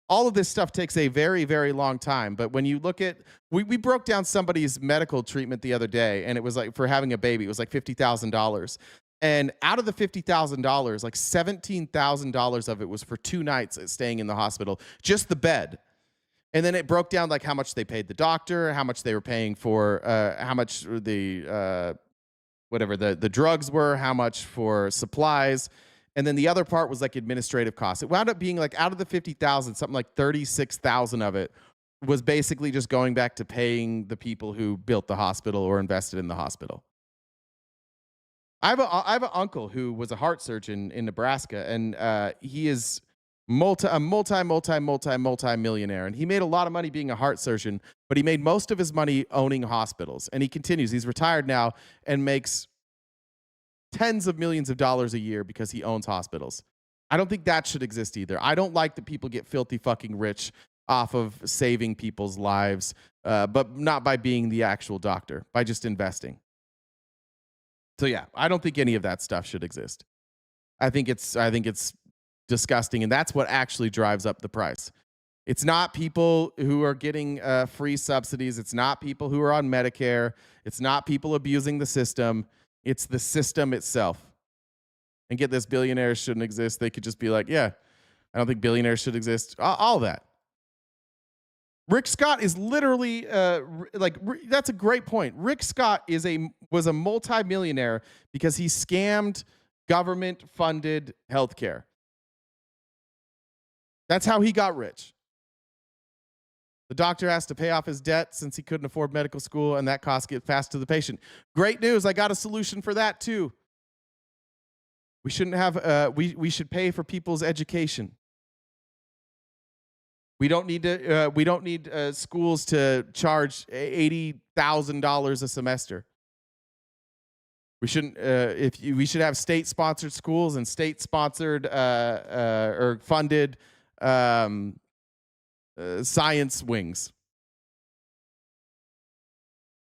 All of this stuff takes a very, very long time. But when you look at, we broke down somebody's medical treatment the other day, and it was like for having a baby, it was like $50,000. And out of the $50,000, like $17,000 of it was for 2 nights staying in the hospital, just the bed. And then it broke down like how much they paid the doctor, how much they were paying for, how much the whatever the drugs were, how much for supplies. And then the other part was like administrative costs. It wound up being like out of the 50,000, something like 36,000 of it was basically just going back to paying the people who built the hospital or invested in the hospital. I have an uncle who was a heart surgeon in Nebraska, and he is multi-millionaire. And he made a lot of money being a heart surgeon, but he made most of his money owning hospitals. And he continues. He's retired now and makes tens of millions of dollars a year because he owns hospitals. I don't think that should exist either. I don't like that people get filthy fucking rich off of saving people's lives, but not by being the actual doctor, by just investing. So yeah, I don't think any of that stuff should exist. I think it's disgusting, and that's what actually drives up the price. It's not people who are getting free subsidies. It's not people who are on Medicare. It's not people abusing the system. It's the system itself. And get this, billionaires shouldn't exist. They could just be like, yeah, I don't think billionaires should exist. All that. Rick Scott is literally that's a great point. Rick Scott was a multimillionaire because he scammed government-funded healthcare. That's how he got rich. The doctor has to pay off his debt since he couldn't afford medical school, and that cost gets passed to the patient. Great news. I got a solution for that too. We shouldn't have we should pay for people's education. We don't need schools to charge $80,000 a semester. We shouldn't we should have state-sponsored schools and state-sponsored or funded science wings.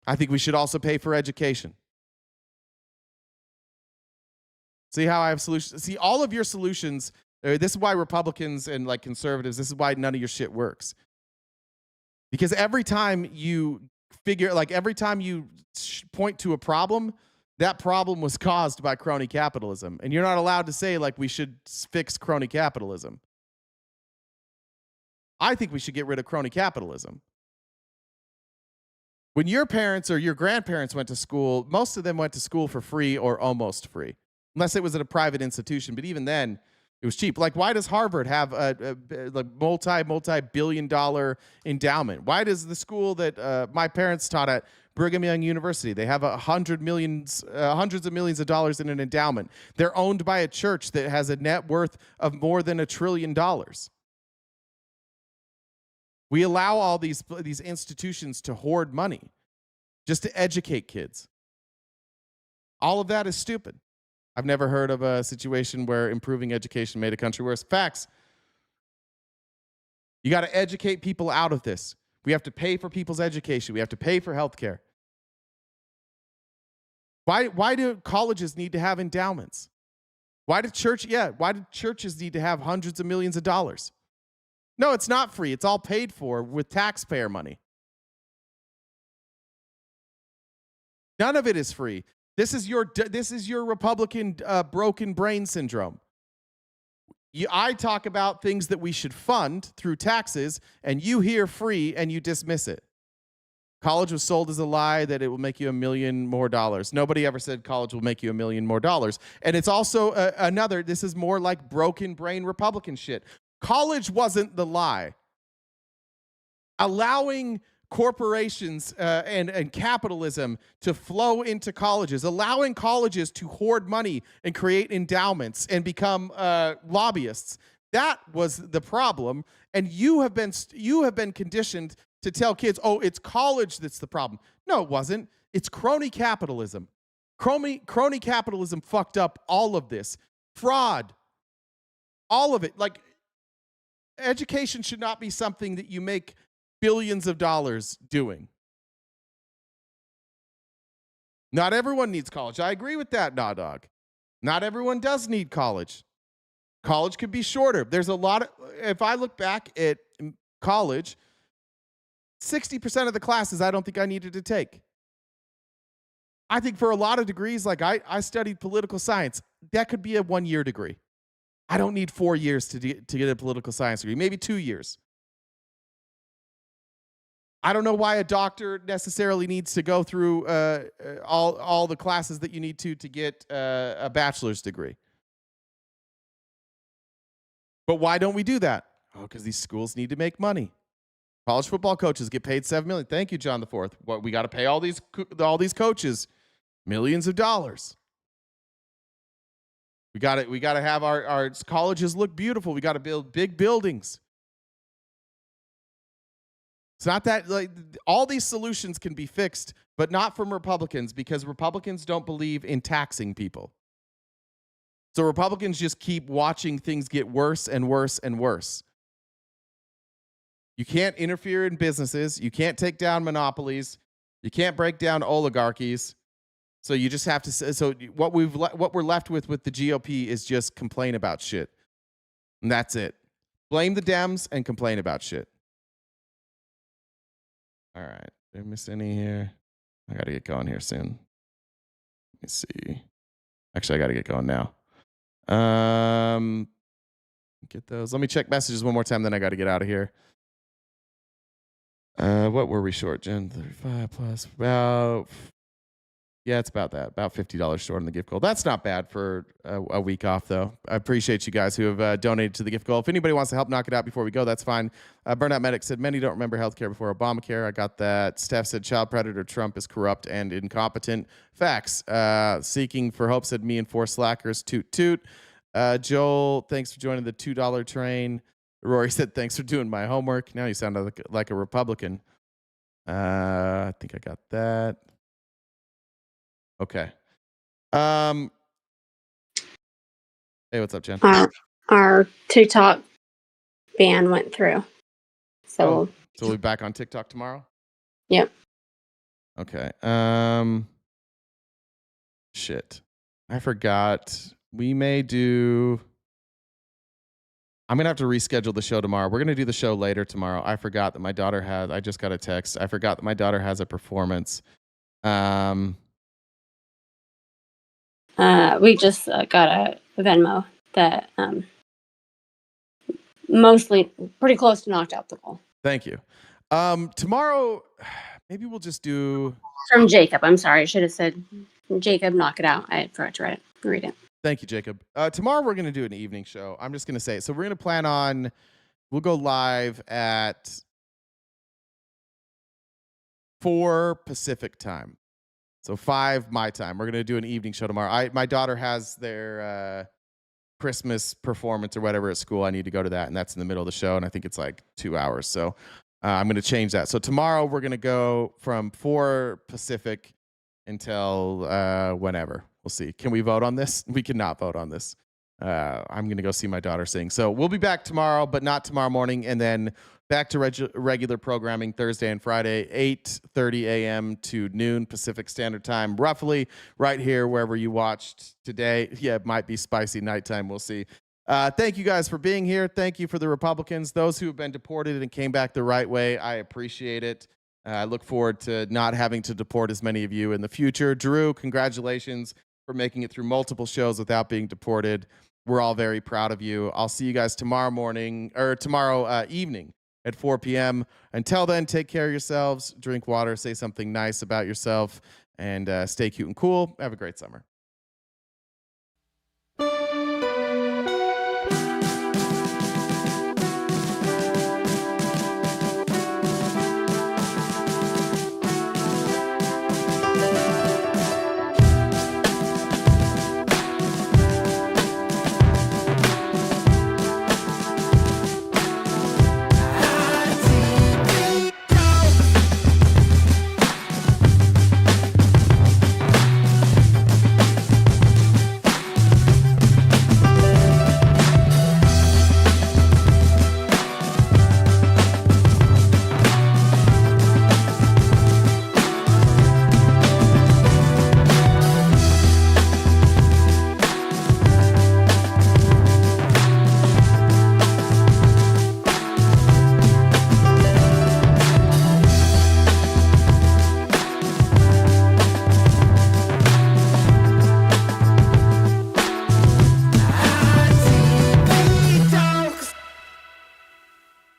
I think we should also pay for education. See how I have solutions? See, all of your solutions, this is why Republicans and like conservatives, this is why none of your shit works. Because every time you point to a problem, that problem was caused by crony capitalism. And you're not allowed to say like we should fix crony capitalism. I think we should get rid of crony capitalism. When your parents or your grandparents went to school, most of them went to school for free or almost free, unless it was at a private institution. But even then, it was cheap. Like, why does Harvard have a multi-billion-dollar endowment? Why does the school that my parents taught at, Brigham Young University, they have hundreds of millions of dollars in an endowment? They're owned by a church that has a net worth of more than $1 trillion. We allow all these institutions to hoard money just to educate kids. All of that is stupid. I've never heard of a situation where improving education made a country worse. Facts. You got to educate people out of this. We have to pay for people's education. We have to pay for healthcare. Why do colleges need to have endowments? Why do churches need to have hundreds of millions of dollars? No, it's not free. It's all paid for with taxpayer money. None of it is free. This is your Republican broken brain syndrome. I talk about things that we should fund through taxes, and you hear free and you dismiss it. College was sold as a lie that it will make you $1 million more. Nobody ever said college will make you $1 million more. And it's also this is more like broken brain Republican shit. College wasn't the lie. Allowing corporations and capitalism to flow into colleges, allowing colleges to hoard money and create endowments and become lobbyists. That was the problem. And you have been conditioned to tell kids, oh, it's college that's the problem. No, it wasn't. It's crony capitalism. Crony capitalism fucked up all of this. Fraud. All of it. Like, education should not be something that you make billions of dollars doing. Not everyone needs college. I agree with that, Nah Dog. Not everyone does need college. College could be shorter. There's a lot of, if I look back at college, 60% of the classes I don't think I needed to take. I think for a lot of degrees, like I studied political science, that could be a 1-year degree. I don't need 4 years to get a political science degree, maybe 2 years. I don't know why a doctor necessarily needs to go through all the classes that you need to get a bachelor's degree. But why don't we do that? Oh, because these schools need to make money. College football coaches get paid $7 million. Thank you, John IV. What, we got to pay all these coaches millions of dollars. We got to have our colleges look beautiful. We got to build big buildings. It's not that, like, all these solutions can be fixed, but not from Republicans, because Republicans don't believe in taxing people. So Republicans just keep watching things get worse and worse and worse. You can't interfere in businesses. You can't take down monopolies. You can't break down oligarchies. So you just have to. So what we're left with the GOP is just complain about shit, and that's it. Blame the Dems and complain about shit. All right, did I miss any here? I got to get going here soon. Let me see. Actually, I got to get going now. Get those. Let me check messages one more time, then I got to get out of here. What were we short, Jen? 35 plus about. Yeah, it's about that. About $50 short on the gift goal. That's not bad for a week off, though. I appreciate you guys who have donated to the gift goal. If anybody wants to help knock it out before we go, that's fine. Burnout Medic said, many don't remember healthcare before Obamacare. I got that. Steph said, child predator Trump is corrupt and incompetent. Facts. Seeking for Hope said, me and 4 slackers. Toot toot. Joel, thanks for joining the $2 train. Rory said, thanks for doing my homework. Now you sound like a Republican. I think I got that. Okay. Hey, what's up, Jen? Our TikTok ban went through. So we'll be back on TikTok tomorrow? Yep. Okay. Shit. I forgot. We may do. I'm going to have to reschedule the show tomorrow. We're going to do the show later tomorrow. I forgot that my daughter has. I just got a text. I forgot that my daughter has a performance. We just got a Venmo that mostly pretty close to knocked out the goal. Thank you. Tomorrow, maybe we'll just do. From Jacob. I'm sorry. I should have said Jacob, knock it out. I forgot to read it. Thank you, Jacob. Tomorrow we're going to do an evening show. I'm just going to say it. So we're going to plan on, we'll go live at 4 Pacific time. So 5 my time. We're going to do an evening show tomorrow. My daughter has their Christmas performance or whatever at school. I need to go to that, and that's in the middle of the show, and I think it's like 2 hours. So I'm going to change that. So tomorrow we're going to go from 4 Pacific until whenever. We'll see. Can we vote on this? We cannot vote on this. I'm going to go see my daughter sing. So we'll be back tomorrow, but not tomorrow morning, and then back to regular programming Thursday and Friday, 8:30 a.m. to noon Pacific Standard Time, roughly right here wherever you watched today. Yeah, it might be spicy nighttime. We'll see. Thank you guys for being here. Thank you for the Republicans, those who have been deported and came back the right way. I appreciate it. I look forward to not having to deport as many of you in the future. Drew, congratulations for making it through multiple shows without being deported. We're all very proud of you. I'll see you guys tomorrow morning or tomorrow evening at 4 p.m. Until then, take care of yourselves, drink water, say something nice about yourself, and stay cute and cool. Have a great summer.